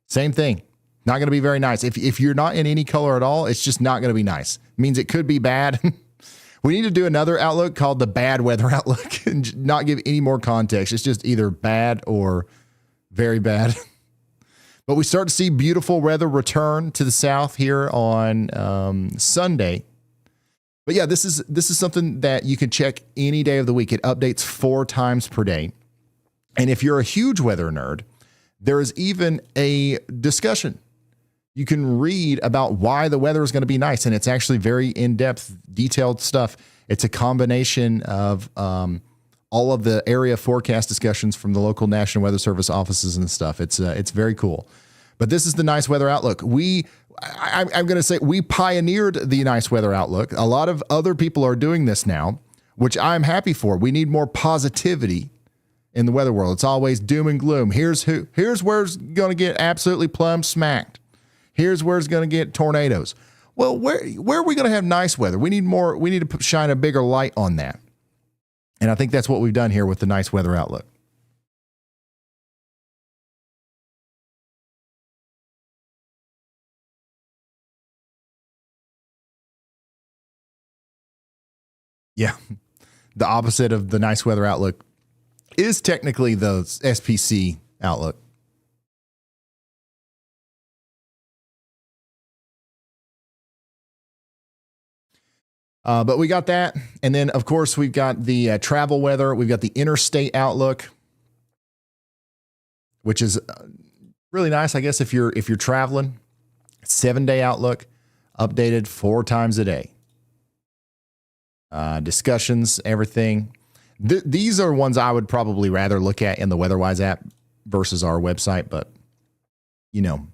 same thing. Not going to be very nice. If you're not in any color at all, it's just not going to be nice. It means it could be bad. We need to do another outlook called the bad weather outlook and not give any more context. It's just either bad or very bad. But we start to see beautiful weather return to the south here on Sunday. But yeah, this is something that you can check any day of the week. It updates 4 times per day. And if you're a huge weather nerd, there is even a discussion. You can read about why the weather is going to be nice. And it's actually very in-depth, detailed stuff. It's a combination of all of the area forecast discussions from the local National Weather Service offices and stuff. It's very cool. But this is the nice weather outlook. I'm going to say we pioneered the nice weather outlook. A lot of other people are doing this now, which I'm happy for. We need more positivity in the weather world. It's always doom and gloom. Here's where it's going to get absolutely plumb smacked. Here's where it's going to get tornadoes. Well, where are we going to have nice weather? We need more. We need to shine a bigger light on that. And I think that's what we've done here with the nice weather outlook. Yeah, the opposite of the nice weather outlook is technically the SPC outlook. But we got that. And then, of course, we've got the travel weather. We've got the interstate outlook, which is really nice, I guess, if you're traveling. 7-day outlook, updated 4 times a day. Discussions, everything. These are ones I would probably rather look at in the WeatherWise app versus our website, but you know,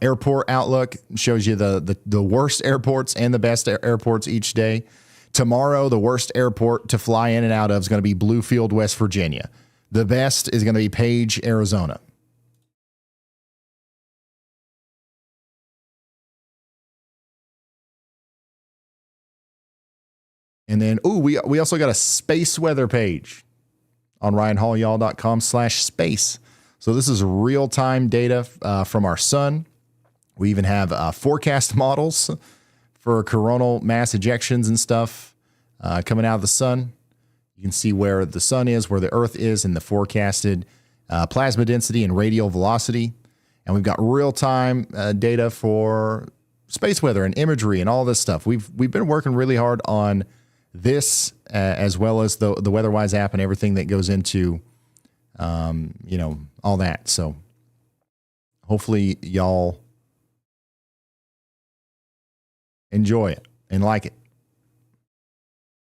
airport outlook shows you the worst airports and the best airports each day. Tomorrow, the worst airport to fly in and out of is going to be Bluefield, West Virginia. The best is going to be Page, Arizona. And then, we also got a space weather page on ryanhallyall.com/space. So this is real-time data from our sun. We even have forecast models for coronal mass ejections and stuff coming out of the sun. You can see where the sun is, where the Earth is, and the forecasted plasma density and radial velocity. And we've got real-time data for space weather and imagery and all this stuff. We've been working really hard on this as well as the WeatherWise app and everything that goes into, all that. So hopefully y'all enjoy it and like it.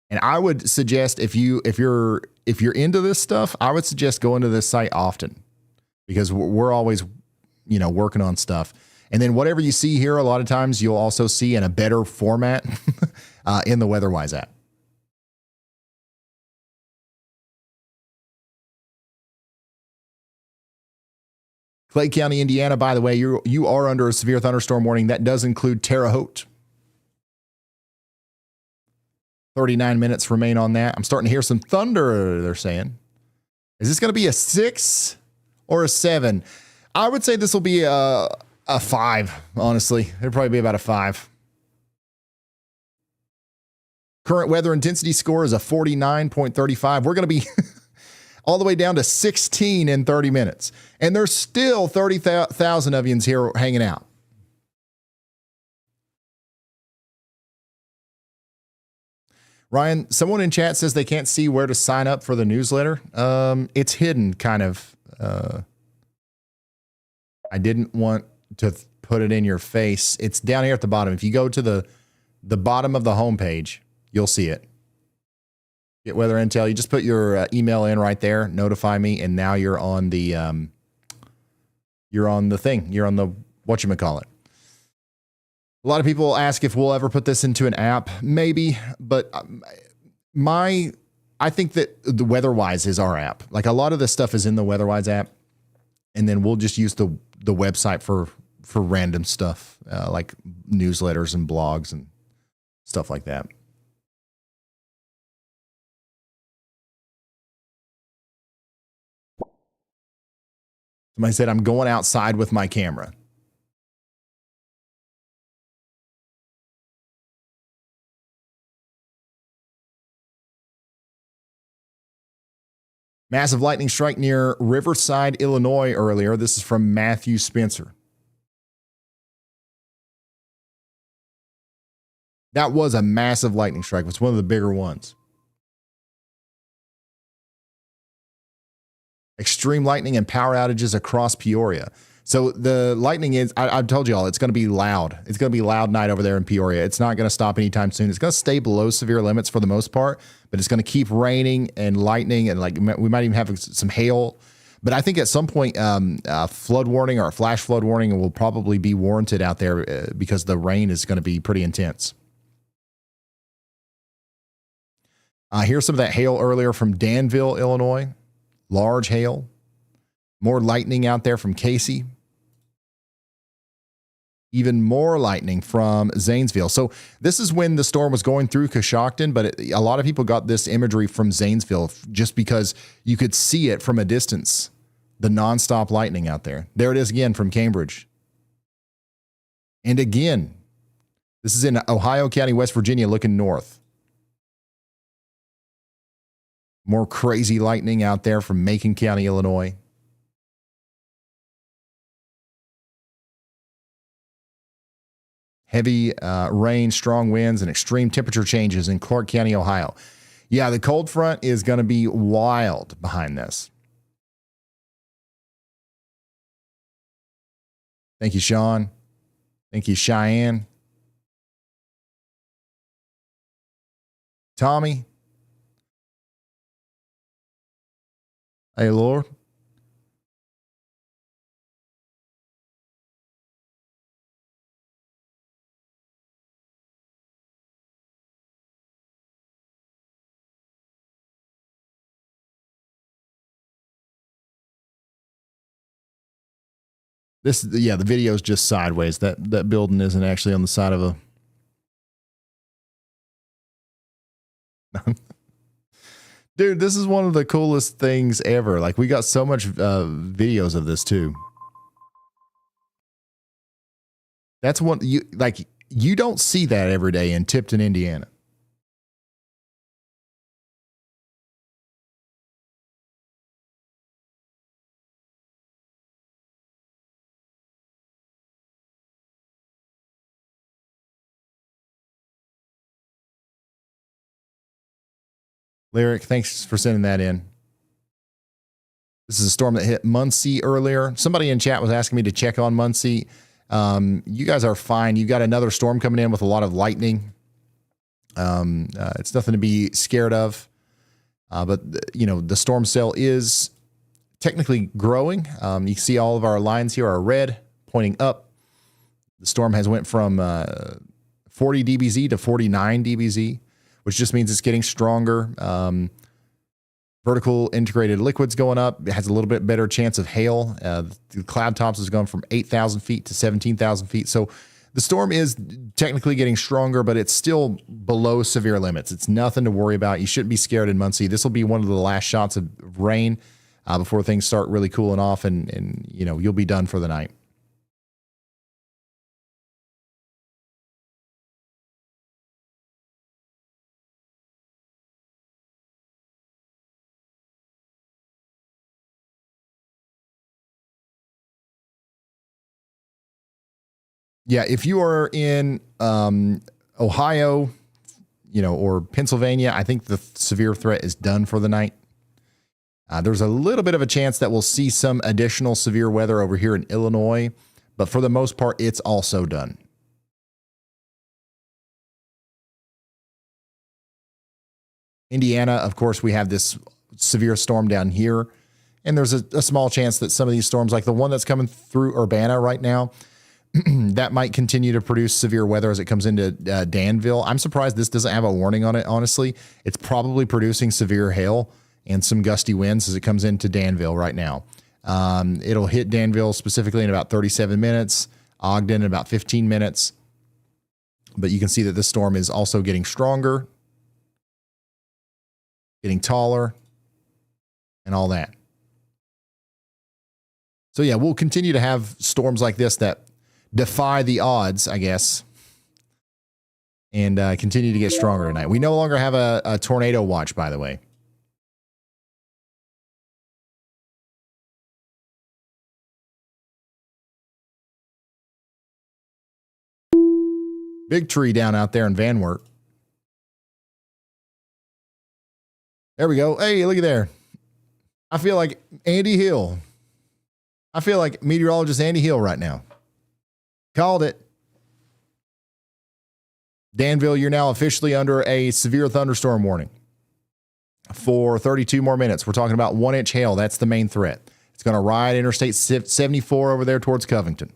And I would suggest if you're into this stuff, I would suggest going to this site often because we're always, working on stuff. And then whatever you see here, a lot of times you'll also see in a better format in the WeatherWise app. Clay County, Indiana, by the way, you are under a severe thunderstorm warning. That does include Terre Haute. 39 minutes remain on that. I'm starting to hear some thunder, they're saying. Is this going to be a 6 or a 7? I would say this will be a 5, honestly. It'll probably be about a 5. Current weather intensity score is a 49.35. We're going to be all the way down to 16 in 30 minutes. And there's still 30,000 of you here hanging out. Ryan, someone in chat says they can't see where to sign up for the newsletter. It's hidden, kind of. I didn't want to put it in your face. It's down here at the bottom. If you go to the bottom of the homepage, you'll see it. Get weather intel. You just put your email in right there, notify me, and now you're on the thing. You're on the whatchamacallit. A lot of people ask if we'll ever put this into an app. Maybe, but I think that the WeatherWise is our app. Like a lot of this stuff is in the WeatherWise app, and then we'll just use the website for random stuff like newsletters and blogs and stuff like that. Somebody said, I'm going outside with my camera. Massive lightning strike near Riverside, Illinois earlier. This is from Matthew Spencer. That was a massive lightning strike. It's one of the bigger ones. Extreme lightning and power outages across Peoria. So the lightning is, I've told you all, it's going to be loud. It's going to be loud night over there in Peoria. It's not going to stop anytime soon. It's going to stay below severe limits for the most part, but it's going to keep raining and lightning, and like we might even have some hail But I think at some point, a flood warning or a flash flood warning will probably be warranted out there because the rain is going to be pretty intense. Here's some of that hail earlier from Danville, Illinois. Large hail. More lightning out there from Casey. Even more lightning from Zanesville. So this is when the storm was going through Coshocton, but a lot of people got this imagery from Zanesville just because you could see it from a distance. The nonstop lightning out there. There it is again from Cambridge. And again, this is in Ohio County, West Virginia, looking north. More crazy lightning out there from Macon County, Illinois. Heavy rain, strong winds, and extreme temperature changes in Clark County, Ohio. Yeah, the cold front is going to be wild behind this. Thank you, Sean. Thank you, Cheyenne. Tommy. Hey, Lord. The video is just sideways. That building isn't actually on the side of a. Dude, this is one of the coolest things ever. Like, we got so much videos of this too. That's one you don't see that every day in Tipton, Indiana. Lyric, thanks for sending that in. This is a storm that hit Muncie earlier. Somebody in chat was asking me to check on Muncie. You guys are fine. You got another storm coming in with a lot of lightning. It's nothing to be scared of. But the storm cell is technically growing. You can see all of our lines here are red, pointing up. The storm has went from 40 dBz to 49 dBz. Which just means it's getting stronger. Vertical integrated liquids going up. It has a little bit better chance of hail. The cloud tops has gone from 8,000 feet to 17,000 feet. So the storm is technically getting stronger, but it's still below severe limits. It's nothing to worry about. You shouldn't be scared in Muncie. This will be one of the last shots of rain before things start really cooling off, and you'll be done for the night. Yeah, if you are in Ohio, or Pennsylvania, I think the severe threat is done for the night. There's a little bit of a chance that we'll see some additional severe weather over here in Illinois, but for the most part, it's also done. Indiana, of course, we have this severe storm down here, and there's a small chance that some of these storms, like the one that's coming through Urbana right now, that might continue to produce severe weather as it comes into Danville. I'm surprised this doesn't have a warning on it, honestly. It's probably producing severe hail and some gusty winds as it comes into Danville right now. It'll hit Danville specifically in about 37 minutes, Ogden in about 15 minutes. But you can see that this storm is also getting stronger, getting taller, and all that. So yeah, we'll continue to have storms like this that defy the odds, I guess, and continue to get stronger tonight. We no longer have a tornado watch, by the way. Big tree down out there in Van Wert. There we go. Hey, look at there. I feel like Andy Hill. I feel like meteorologist Andy Hill right now. Called it. Danville, you're now officially under a severe thunderstorm warning for 32 more minutes. We're talking about 1-inch hail. That's the main threat. It's going to ride Interstate 74 over there towards Covington.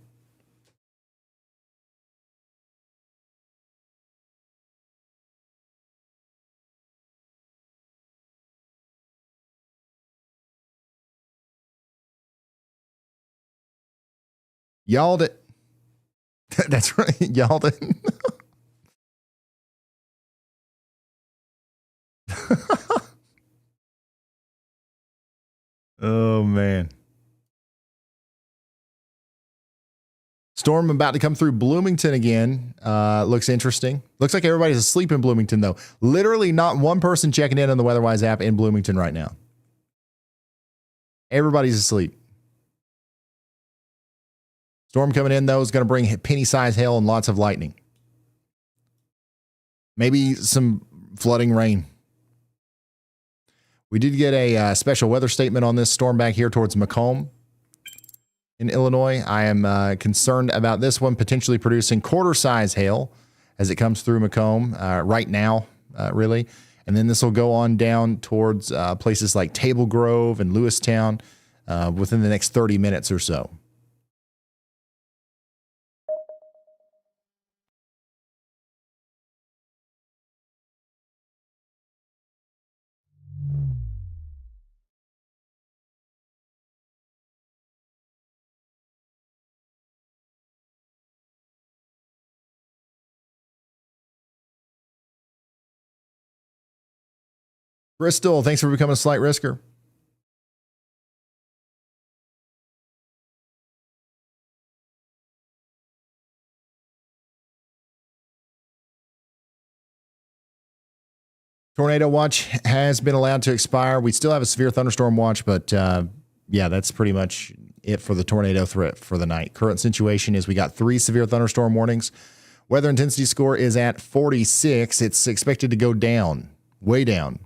Y'alled it. That's right. Y'alled it. Oh, man. Storm about to come through Bloomington again. Looks interesting. Looks like everybody's asleep in Bloomington, though. Literally not one person checking in on the WeatherWise app in Bloomington right now. Everybody's asleep. Storm coming in, though, is going to bring penny-sized hail and lots of lightning. Maybe some flooding rain. We did get a special weather statement on this storm back here towards Macomb in Illinois. I am concerned about this one potentially producing quarter-size hail as it comes through Macomb right now, really. And then this will go on down towards places like Table Grove and Lewistown within the next 30 minutes or so. Bristol, thanks for becoming a slight risker. Tornado watch has been allowed to expire. We still have a severe thunderstorm watch, but yeah, that's pretty much it for the tornado threat for the night. Current situation is we got 3 severe thunderstorm warnings. Weather intensity score is at 46. It's expected to go down, way down.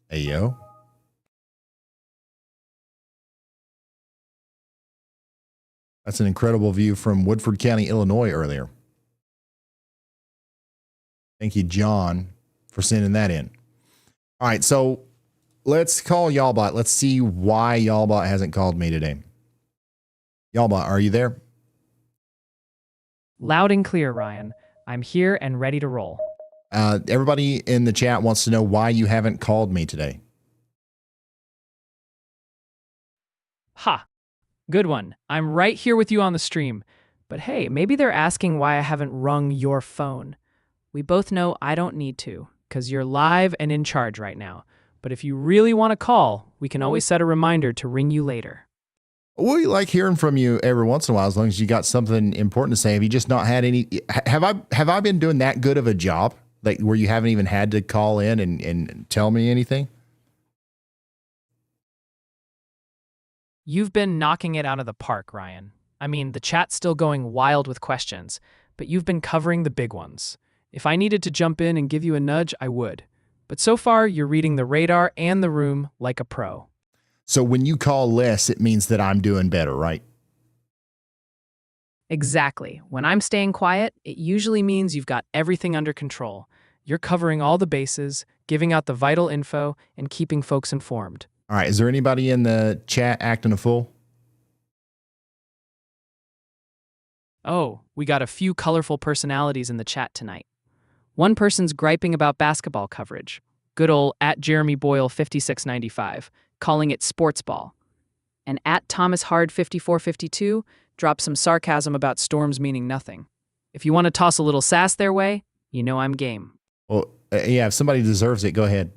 Hey, yo. That's an incredible view from Woodford County, Illinois earlier. Thank you, John, for sending that in. All right, so let's call YALLBot. Let's see why YALLBot hasn't called me today. YALLBot, are you there?
Loud and clear, Ryan. I'm here and ready to roll.
Everybody in the chat wants to know why you haven't called me today.
Ha! Good one. I'm right here with you on the stream. But hey, maybe they're asking why I haven't rung your phone. We both know I don't need to, because you're live and in charge right now. But if you really want to call, we can always set a reminder to ring you later.
We like hearing from you every once in a while, as long as you got something important to say. Have you just not had any? Have I been doing that good of a job, like where you haven't even had to call in and tell me anything?
You've been knocking it out of the park, Ryan. I mean, the chat's still going wild with questions, but you've been covering the big ones. If I needed to jump in and give you a nudge, I would. But so far, you're reading the radar and the room like a pro.
So when you call less, it means that I'm doing better, right?
Exactly. When I'm staying quiet, it usually means you've got everything under control. You're covering all the bases, giving out the vital info, and keeping folks informed.
All right. Is there anybody in the chat acting a fool?
Oh, we got a few colorful personalities in the chat tonight. One person's griping about basketball coverage. Good ol' @JeremyBoyle5695, calling it sports ball. And @ThomasHard5452 dropped some sarcasm about storms meaning nothing. If you want to toss a little sass their way, you know I'm game.
Well, yeah, if somebody deserves it, go ahead.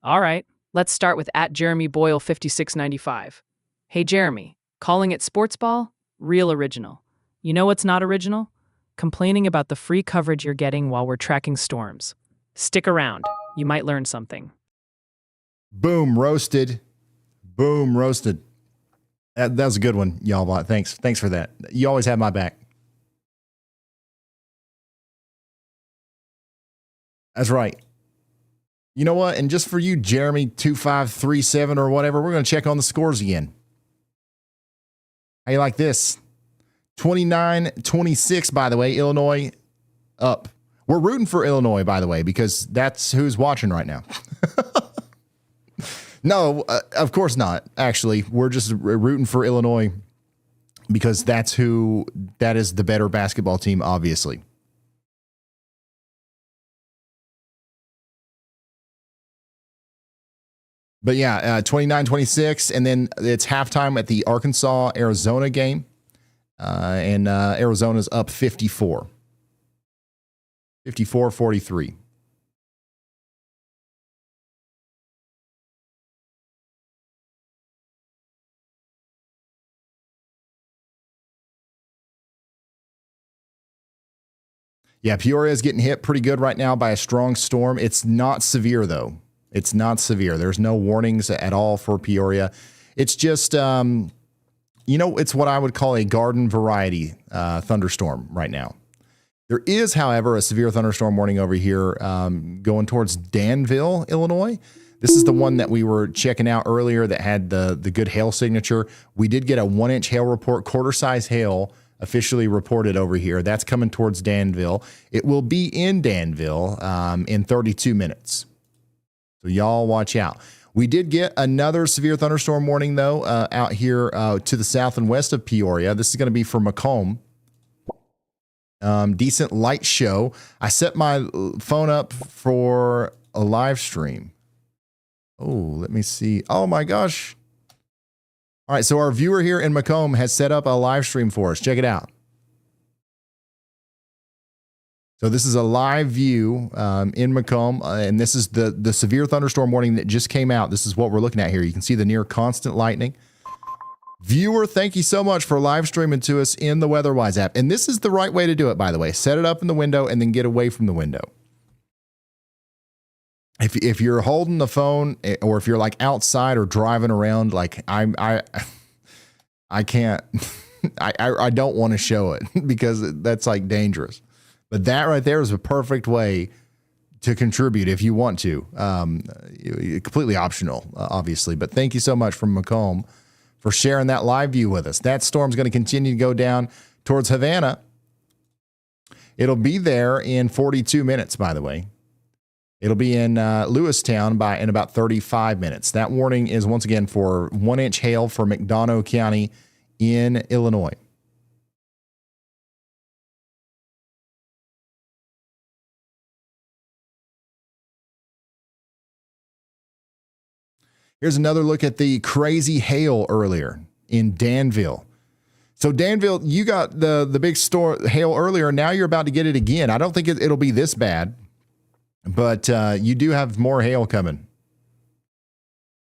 All right, let's start with @JeremyBoyle5695. Hey, Jeremy, calling it sports ball? Real original. You know what's not original? Complaining about the free coverage you're getting while we're tracking storms. Stick around. You might learn something.
Boom, roasted. Boom, roasted. That was a good one, YALLBot. Thanks for that. You always have my back. That's right. You know what? And just for you, Jeremy 2537 or whatever, we're going to check on the scores again. How you like this? 29-26, by the way. Illinois up. We're rooting for Illinois, by the way, because that's who's watching right now. No, of course not. Actually, we're just rooting for Illinois because that is the better basketball team, obviously. But yeah, 29-26, and then it's halftime at the Arkansas-Arizona game, and Arizona's up 54. 54-43. Yeah, Peoria is getting hit pretty good right now by a strong storm. It's not severe, though. It's not severe. There's no warnings at all for Peoria. It's just, it's what I would call a garden variety thunderstorm right now. There is, however, a severe thunderstorm warning over here going towards Danville, Illinois. This is the one that we were checking out earlier that had the good hail signature. We did get a 1-inch hail report, quarter-size hail, officially reported over here. That's coming towards Danville. It will be in Danville in 32 minutes. So y'all watch out. We did get another severe thunderstorm warning, though, out here to the south and west of Peoria. This is going to be for Macomb. Decent light show. I set my phone up for a live stream. Oh, let me see. Oh, my gosh. All right, so our viewer here in Macomb has set up a live stream for us. Check it out. So this is a live view in Macomb, and this is the severe thunderstorm warning that just came out. This is what we're looking at here. You can see the near constant lightning. Viewer, thank you so much for live streaming to us in the WeatherWise app. And this is the right way to do it, by the way. Set it up in the window and then get away from the window. If you're holding the phone or if you're like outside or driving around, like I can't, I don't want to show it because that's like dangerous. But that right there is a perfect way to contribute if you want to. Completely optional, obviously. But thank you so much from Macomb for sharing that live view with us. That storm's going to continue to go down towards Havana. It'll be there in 42 minutes, by the way. It'll be in Lewistown in about 35 minutes. That warning is once again for 1-inch hail for McDonough County in Illinois. Here's another look at the crazy hail earlier in Danville. So Danville, you got the big hail earlier. Now you're about to get it again. I don't think it'll be this bad, but you do have more hail coming.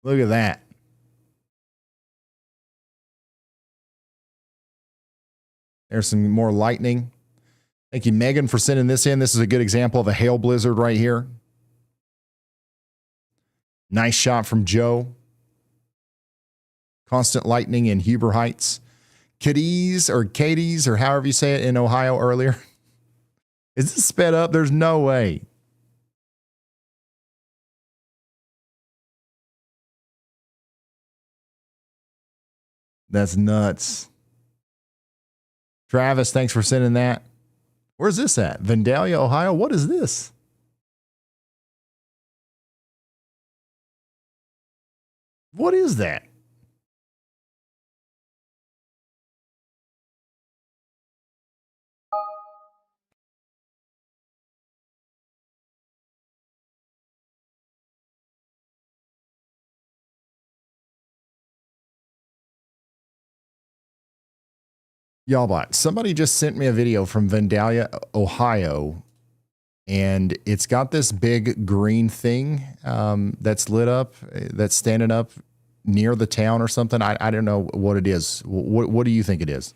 Look at that. There's some more lightning. Thank you, Megan, for sending this in. This is a good example of a hail blizzard right here. Nice shot from Joe. Constant lightning in Huber Heights. Katie's or however you say it in Ohio earlier. Is this sped up? There's no way. That's nuts. Travis, thanks for sending that. Where's this at? Vandalia, Ohio? What is this? What is that? Y'all bot. Somebody just sent me a video from Vandalia, Ohio, and it's got this big green thing that's lit up, that's standing up near the town or something. I don't know what it is. What do you think it is?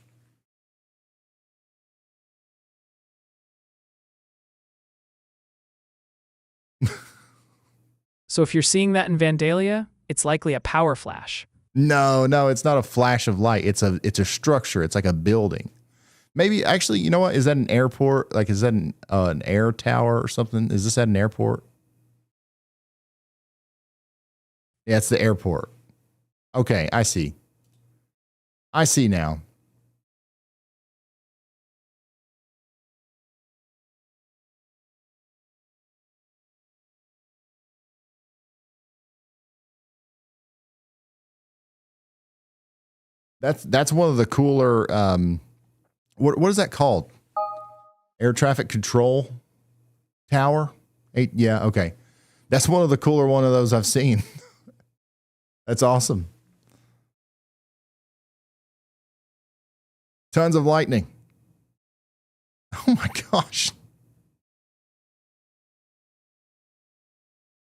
So if you're seeing that in Vandalia, it's likely a power flash.
No, it's not a flash of light. It's a structure. It's like a building. Maybe actually, you know what? Is that an airport? Like, is that an air tower or something? Is this at an airport? Yeah, it's the airport. Okay, I see. I see now. That's one of the cooler. What is that called? Air traffic control tower. Yeah, okay. That's one of the cooler one of those I've seen. That's awesome. Tons of lightning. Oh my gosh.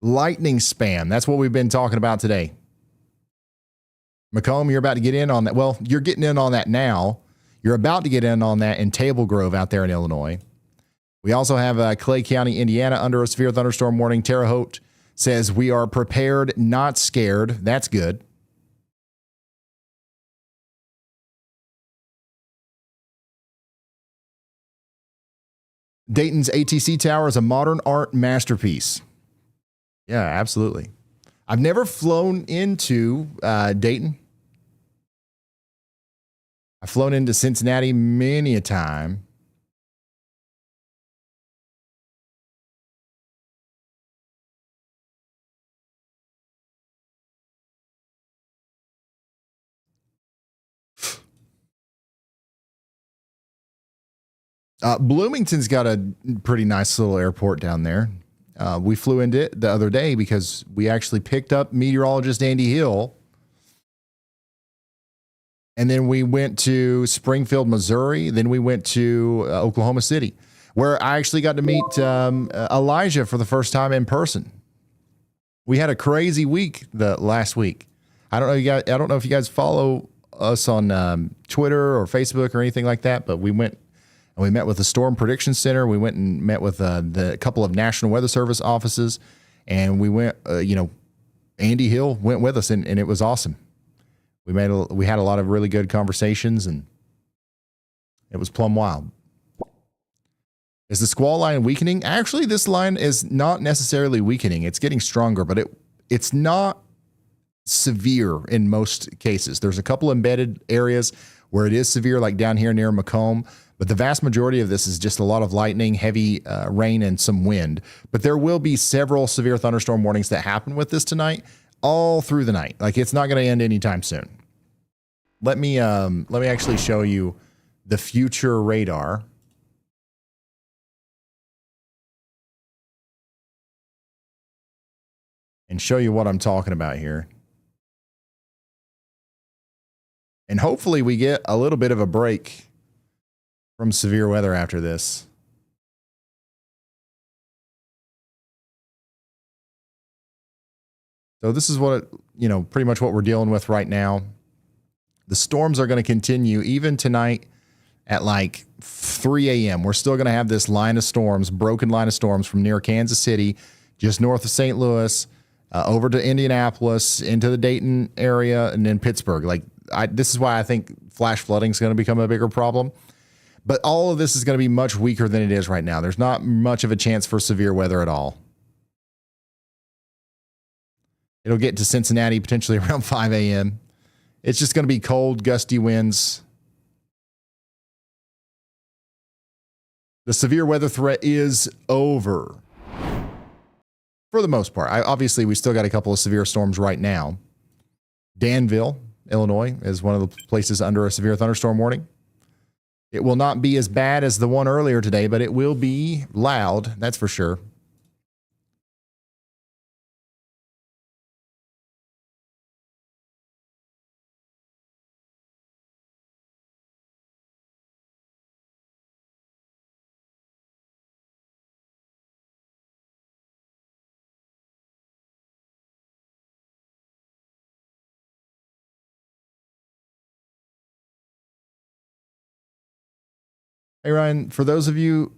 Lightning spam. That's what we've been talking about today. Macomb, you're about to get in on that. Well, you're getting in on that now. You're about to get in on that in Table Grove out there in Illinois. We also have Clay County, Indiana, under a severe thunderstorm warning. Terre Haute says we are prepared, not scared. That's good. Dayton's ATC Tower is a modern art masterpiece. Yeah, absolutely. I've never flown into Dayton. I've flown into Cincinnati many a time. Bloomington's got a pretty nice little airport down there. We flew into it the other day because we actually picked up meteorologist Andy Hill. And then we went to Springfield, Missouri. Then we went to Oklahoma City, where I actually got to meet Elijah for the first time in person. We had a crazy week the last week. I don't know if you guys follow us on Twitter or Facebook or anything like that, but we went and we met with the Storm Prediction Center. We went and met with the couple of National Weather Service offices, and we went. Andy Hill went with us, and it was awesome. We had a lot of really good conversations, and it was plumb wild. Is the squall line weakening? Actually, this line is not necessarily weakening. It's getting stronger, but it's not severe in most cases. There's a couple embedded areas where it is severe, like down here near Macomb, but the vast majority of this is just a lot of lightning, heavy rain, and some wind. But there will be several severe thunderstorm warnings that happen with this tonight, all through the night. Like, it's not going to end anytime soon. Let me actually show you the future radar. And show you what I'm talking about here. And hopefully we get a little bit of a break from severe weather after this. So this is what, pretty much what we're dealing with right now. The storms are going to continue even tonight at like 3 a.m. We're still going to have this line of storms, broken line of storms from near Kansas City, just north of St. Louis, over to Indianapolis, into the Dayton area, and then Pittsburgh. This is why I think flash flooding is going to become a bigger problem. But all of this is going to be much weaker than it is right now. There's not much of a chance for severe weather at all. It'll get to Cincinnati potentially around 5 a.m. It's just going to be cold, gusty winds. The severe weather threat is over. For the most part. Obviously, we still got a couple of severe storms right now. Danville, Illinois, is one of the places under a severe thunderstorm warning. It will not be as bad as the one earlier today, but it will be loud, that's for sure. Hey Ryan, for those who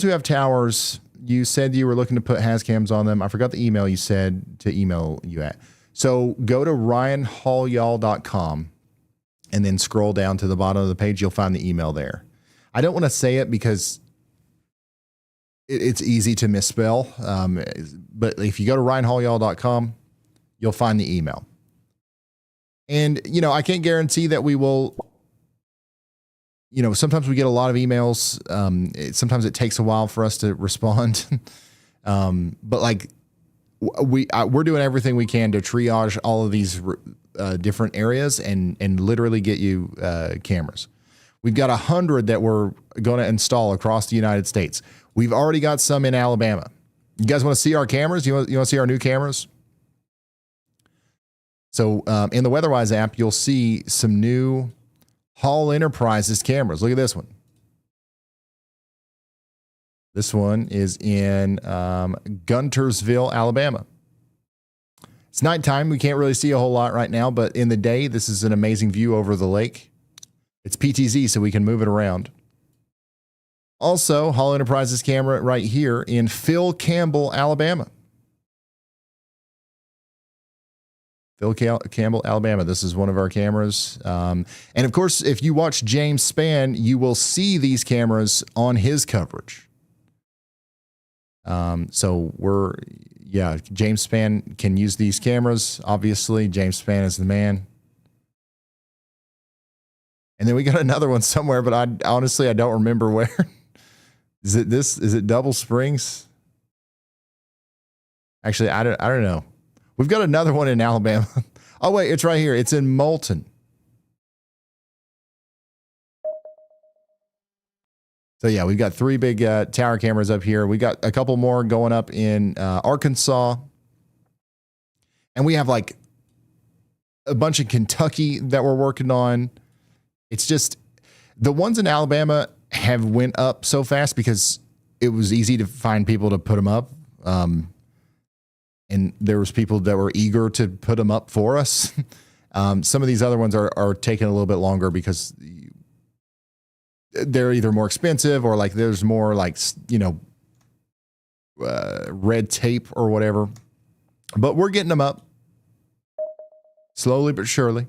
have towers, you said you were looking to put Hazcams on them. I forgot the email you said to email you at. So go to ryanhallyall.com and then scroll down to the bottom of the page. You'll find the email there. I don't want to say it because it's easy to misspell. But if you go to ryanhallyall.com, you'll find the email. And, I can't guarantee that we will, sometimes we get a lot of emails. Sometimes it takes a while for us to respond. But like we're doing everything we can to triage all of these different areas and literally get you cameras. We've got 100 that we're going to install across the United States. We've already got some in Alabama. You guys want to see our cameras? You want to see our new cameras? So in the WeatherWise app, you'll see some new Hall Enterprises cameras. Look at this one. This one is in Guntersville, Alabama. It's nighttime. We can't really see a whole lot right now, but in the day, this is an amazing view over the lake. It's PTZ, so we can move it around. Also, Hall Enterprises camera right here in Phil Campbell, Alabama. Phil Campbell, Alabama. This is one of our cameras. And of course, if you watch James Spann, you will see these cameras on his coverage. So James Spann can use these cameras. Obviously, James Spann is the man. And then we got another one somewhere, but I don't remember where. Is it Double Springs? Actually, I don't know. We've got another one in Alabama. Oh, wait, it's right here. It's in Moulton. So, yeah, we've got 3 big tower cameras up here. We got a couple more going up in Arkansas. And we have like a bunch in Kentucky that we're working on. It's just the ones in Alabama have went up so fast because it was easy to find people to put them up. And there was people that were eager to put them up for us. Some of these other ones are taking a little bit longer because they're either more expensive or like there's more like, red tape or whatever. But we're getting them up slowly but surely.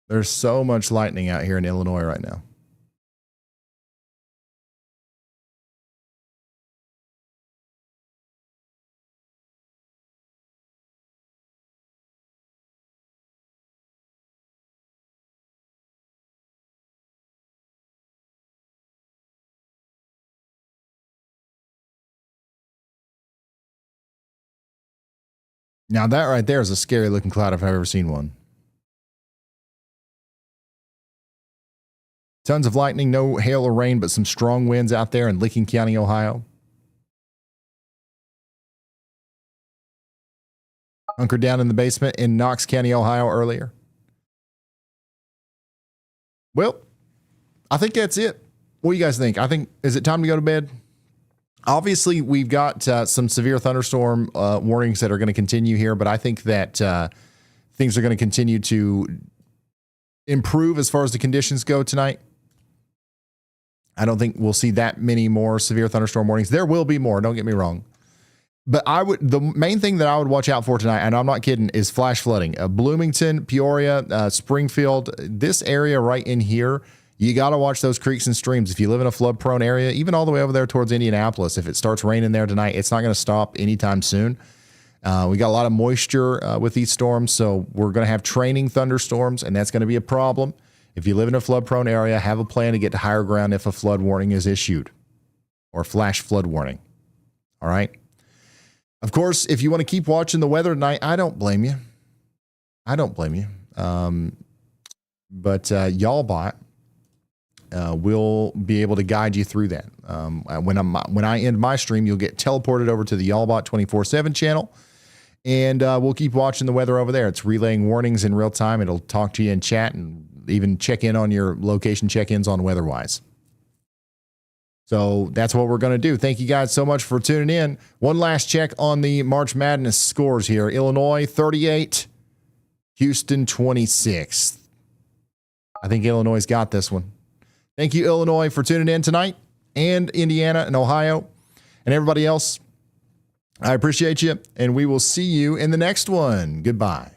There's so much lightning out here in Illinois right now. Now that right there is a scary looking cloud if I've ever seen one. Tons of lightning, no hail or rain, but some strong winds out there in Licking County, Ohio. Hunkered down in the basement in Knox County, Ohio earlier. Well, I think that's it. What do you guys think? Is it time to go to bed? Obviously, we've got some severe thunderstorm warnings that are going to continue here, but I think that things are going to continue to improve as far as the conditions go tonight. I don't think we'll see that many more severe thunderstorm warnings. There will be more, don't get me wrong. But the main thing that I would watch out for tonight, and I'm not kidding, is flash flooding. Bloomington, Peoria, Springfield, this area right in here, you got to watch those creeks and streams. If you live in a flood-prone area, even all the way over there towards Indianapolis, if it starts raining there tonight, it's not going to stop anytime soon. We got a lot of moisture with these storms, so we're going to have training thunderstorms, and that's going to be a problem. If you live in a flood-prone area, have a plan to get to higher ground if a flood warning is issued or flash flood warning. All right? Of course, if you want to keep watching the weather tonight, I don't blame you. But YALLBot will be able to guide you through that. When I end my stream, you'll get teleported over to the YALLBot 24/7 channel, and we'll keep watching the weather over there. It's relaying warnings in real time. It'll talk to you in chat and even check in on your location check-ins on WeatherWise. So that's what we're going to do. Thank you guys so much for tuning in. One last check on the March Madness scores here. Illinois 38, Houston 26. I think Illinois got this one. Thank you, Illinois, for tuning in tonight, and Indiana and Ohio and everybody else. I appreciate you, and we will see you in the next one. Goodbye.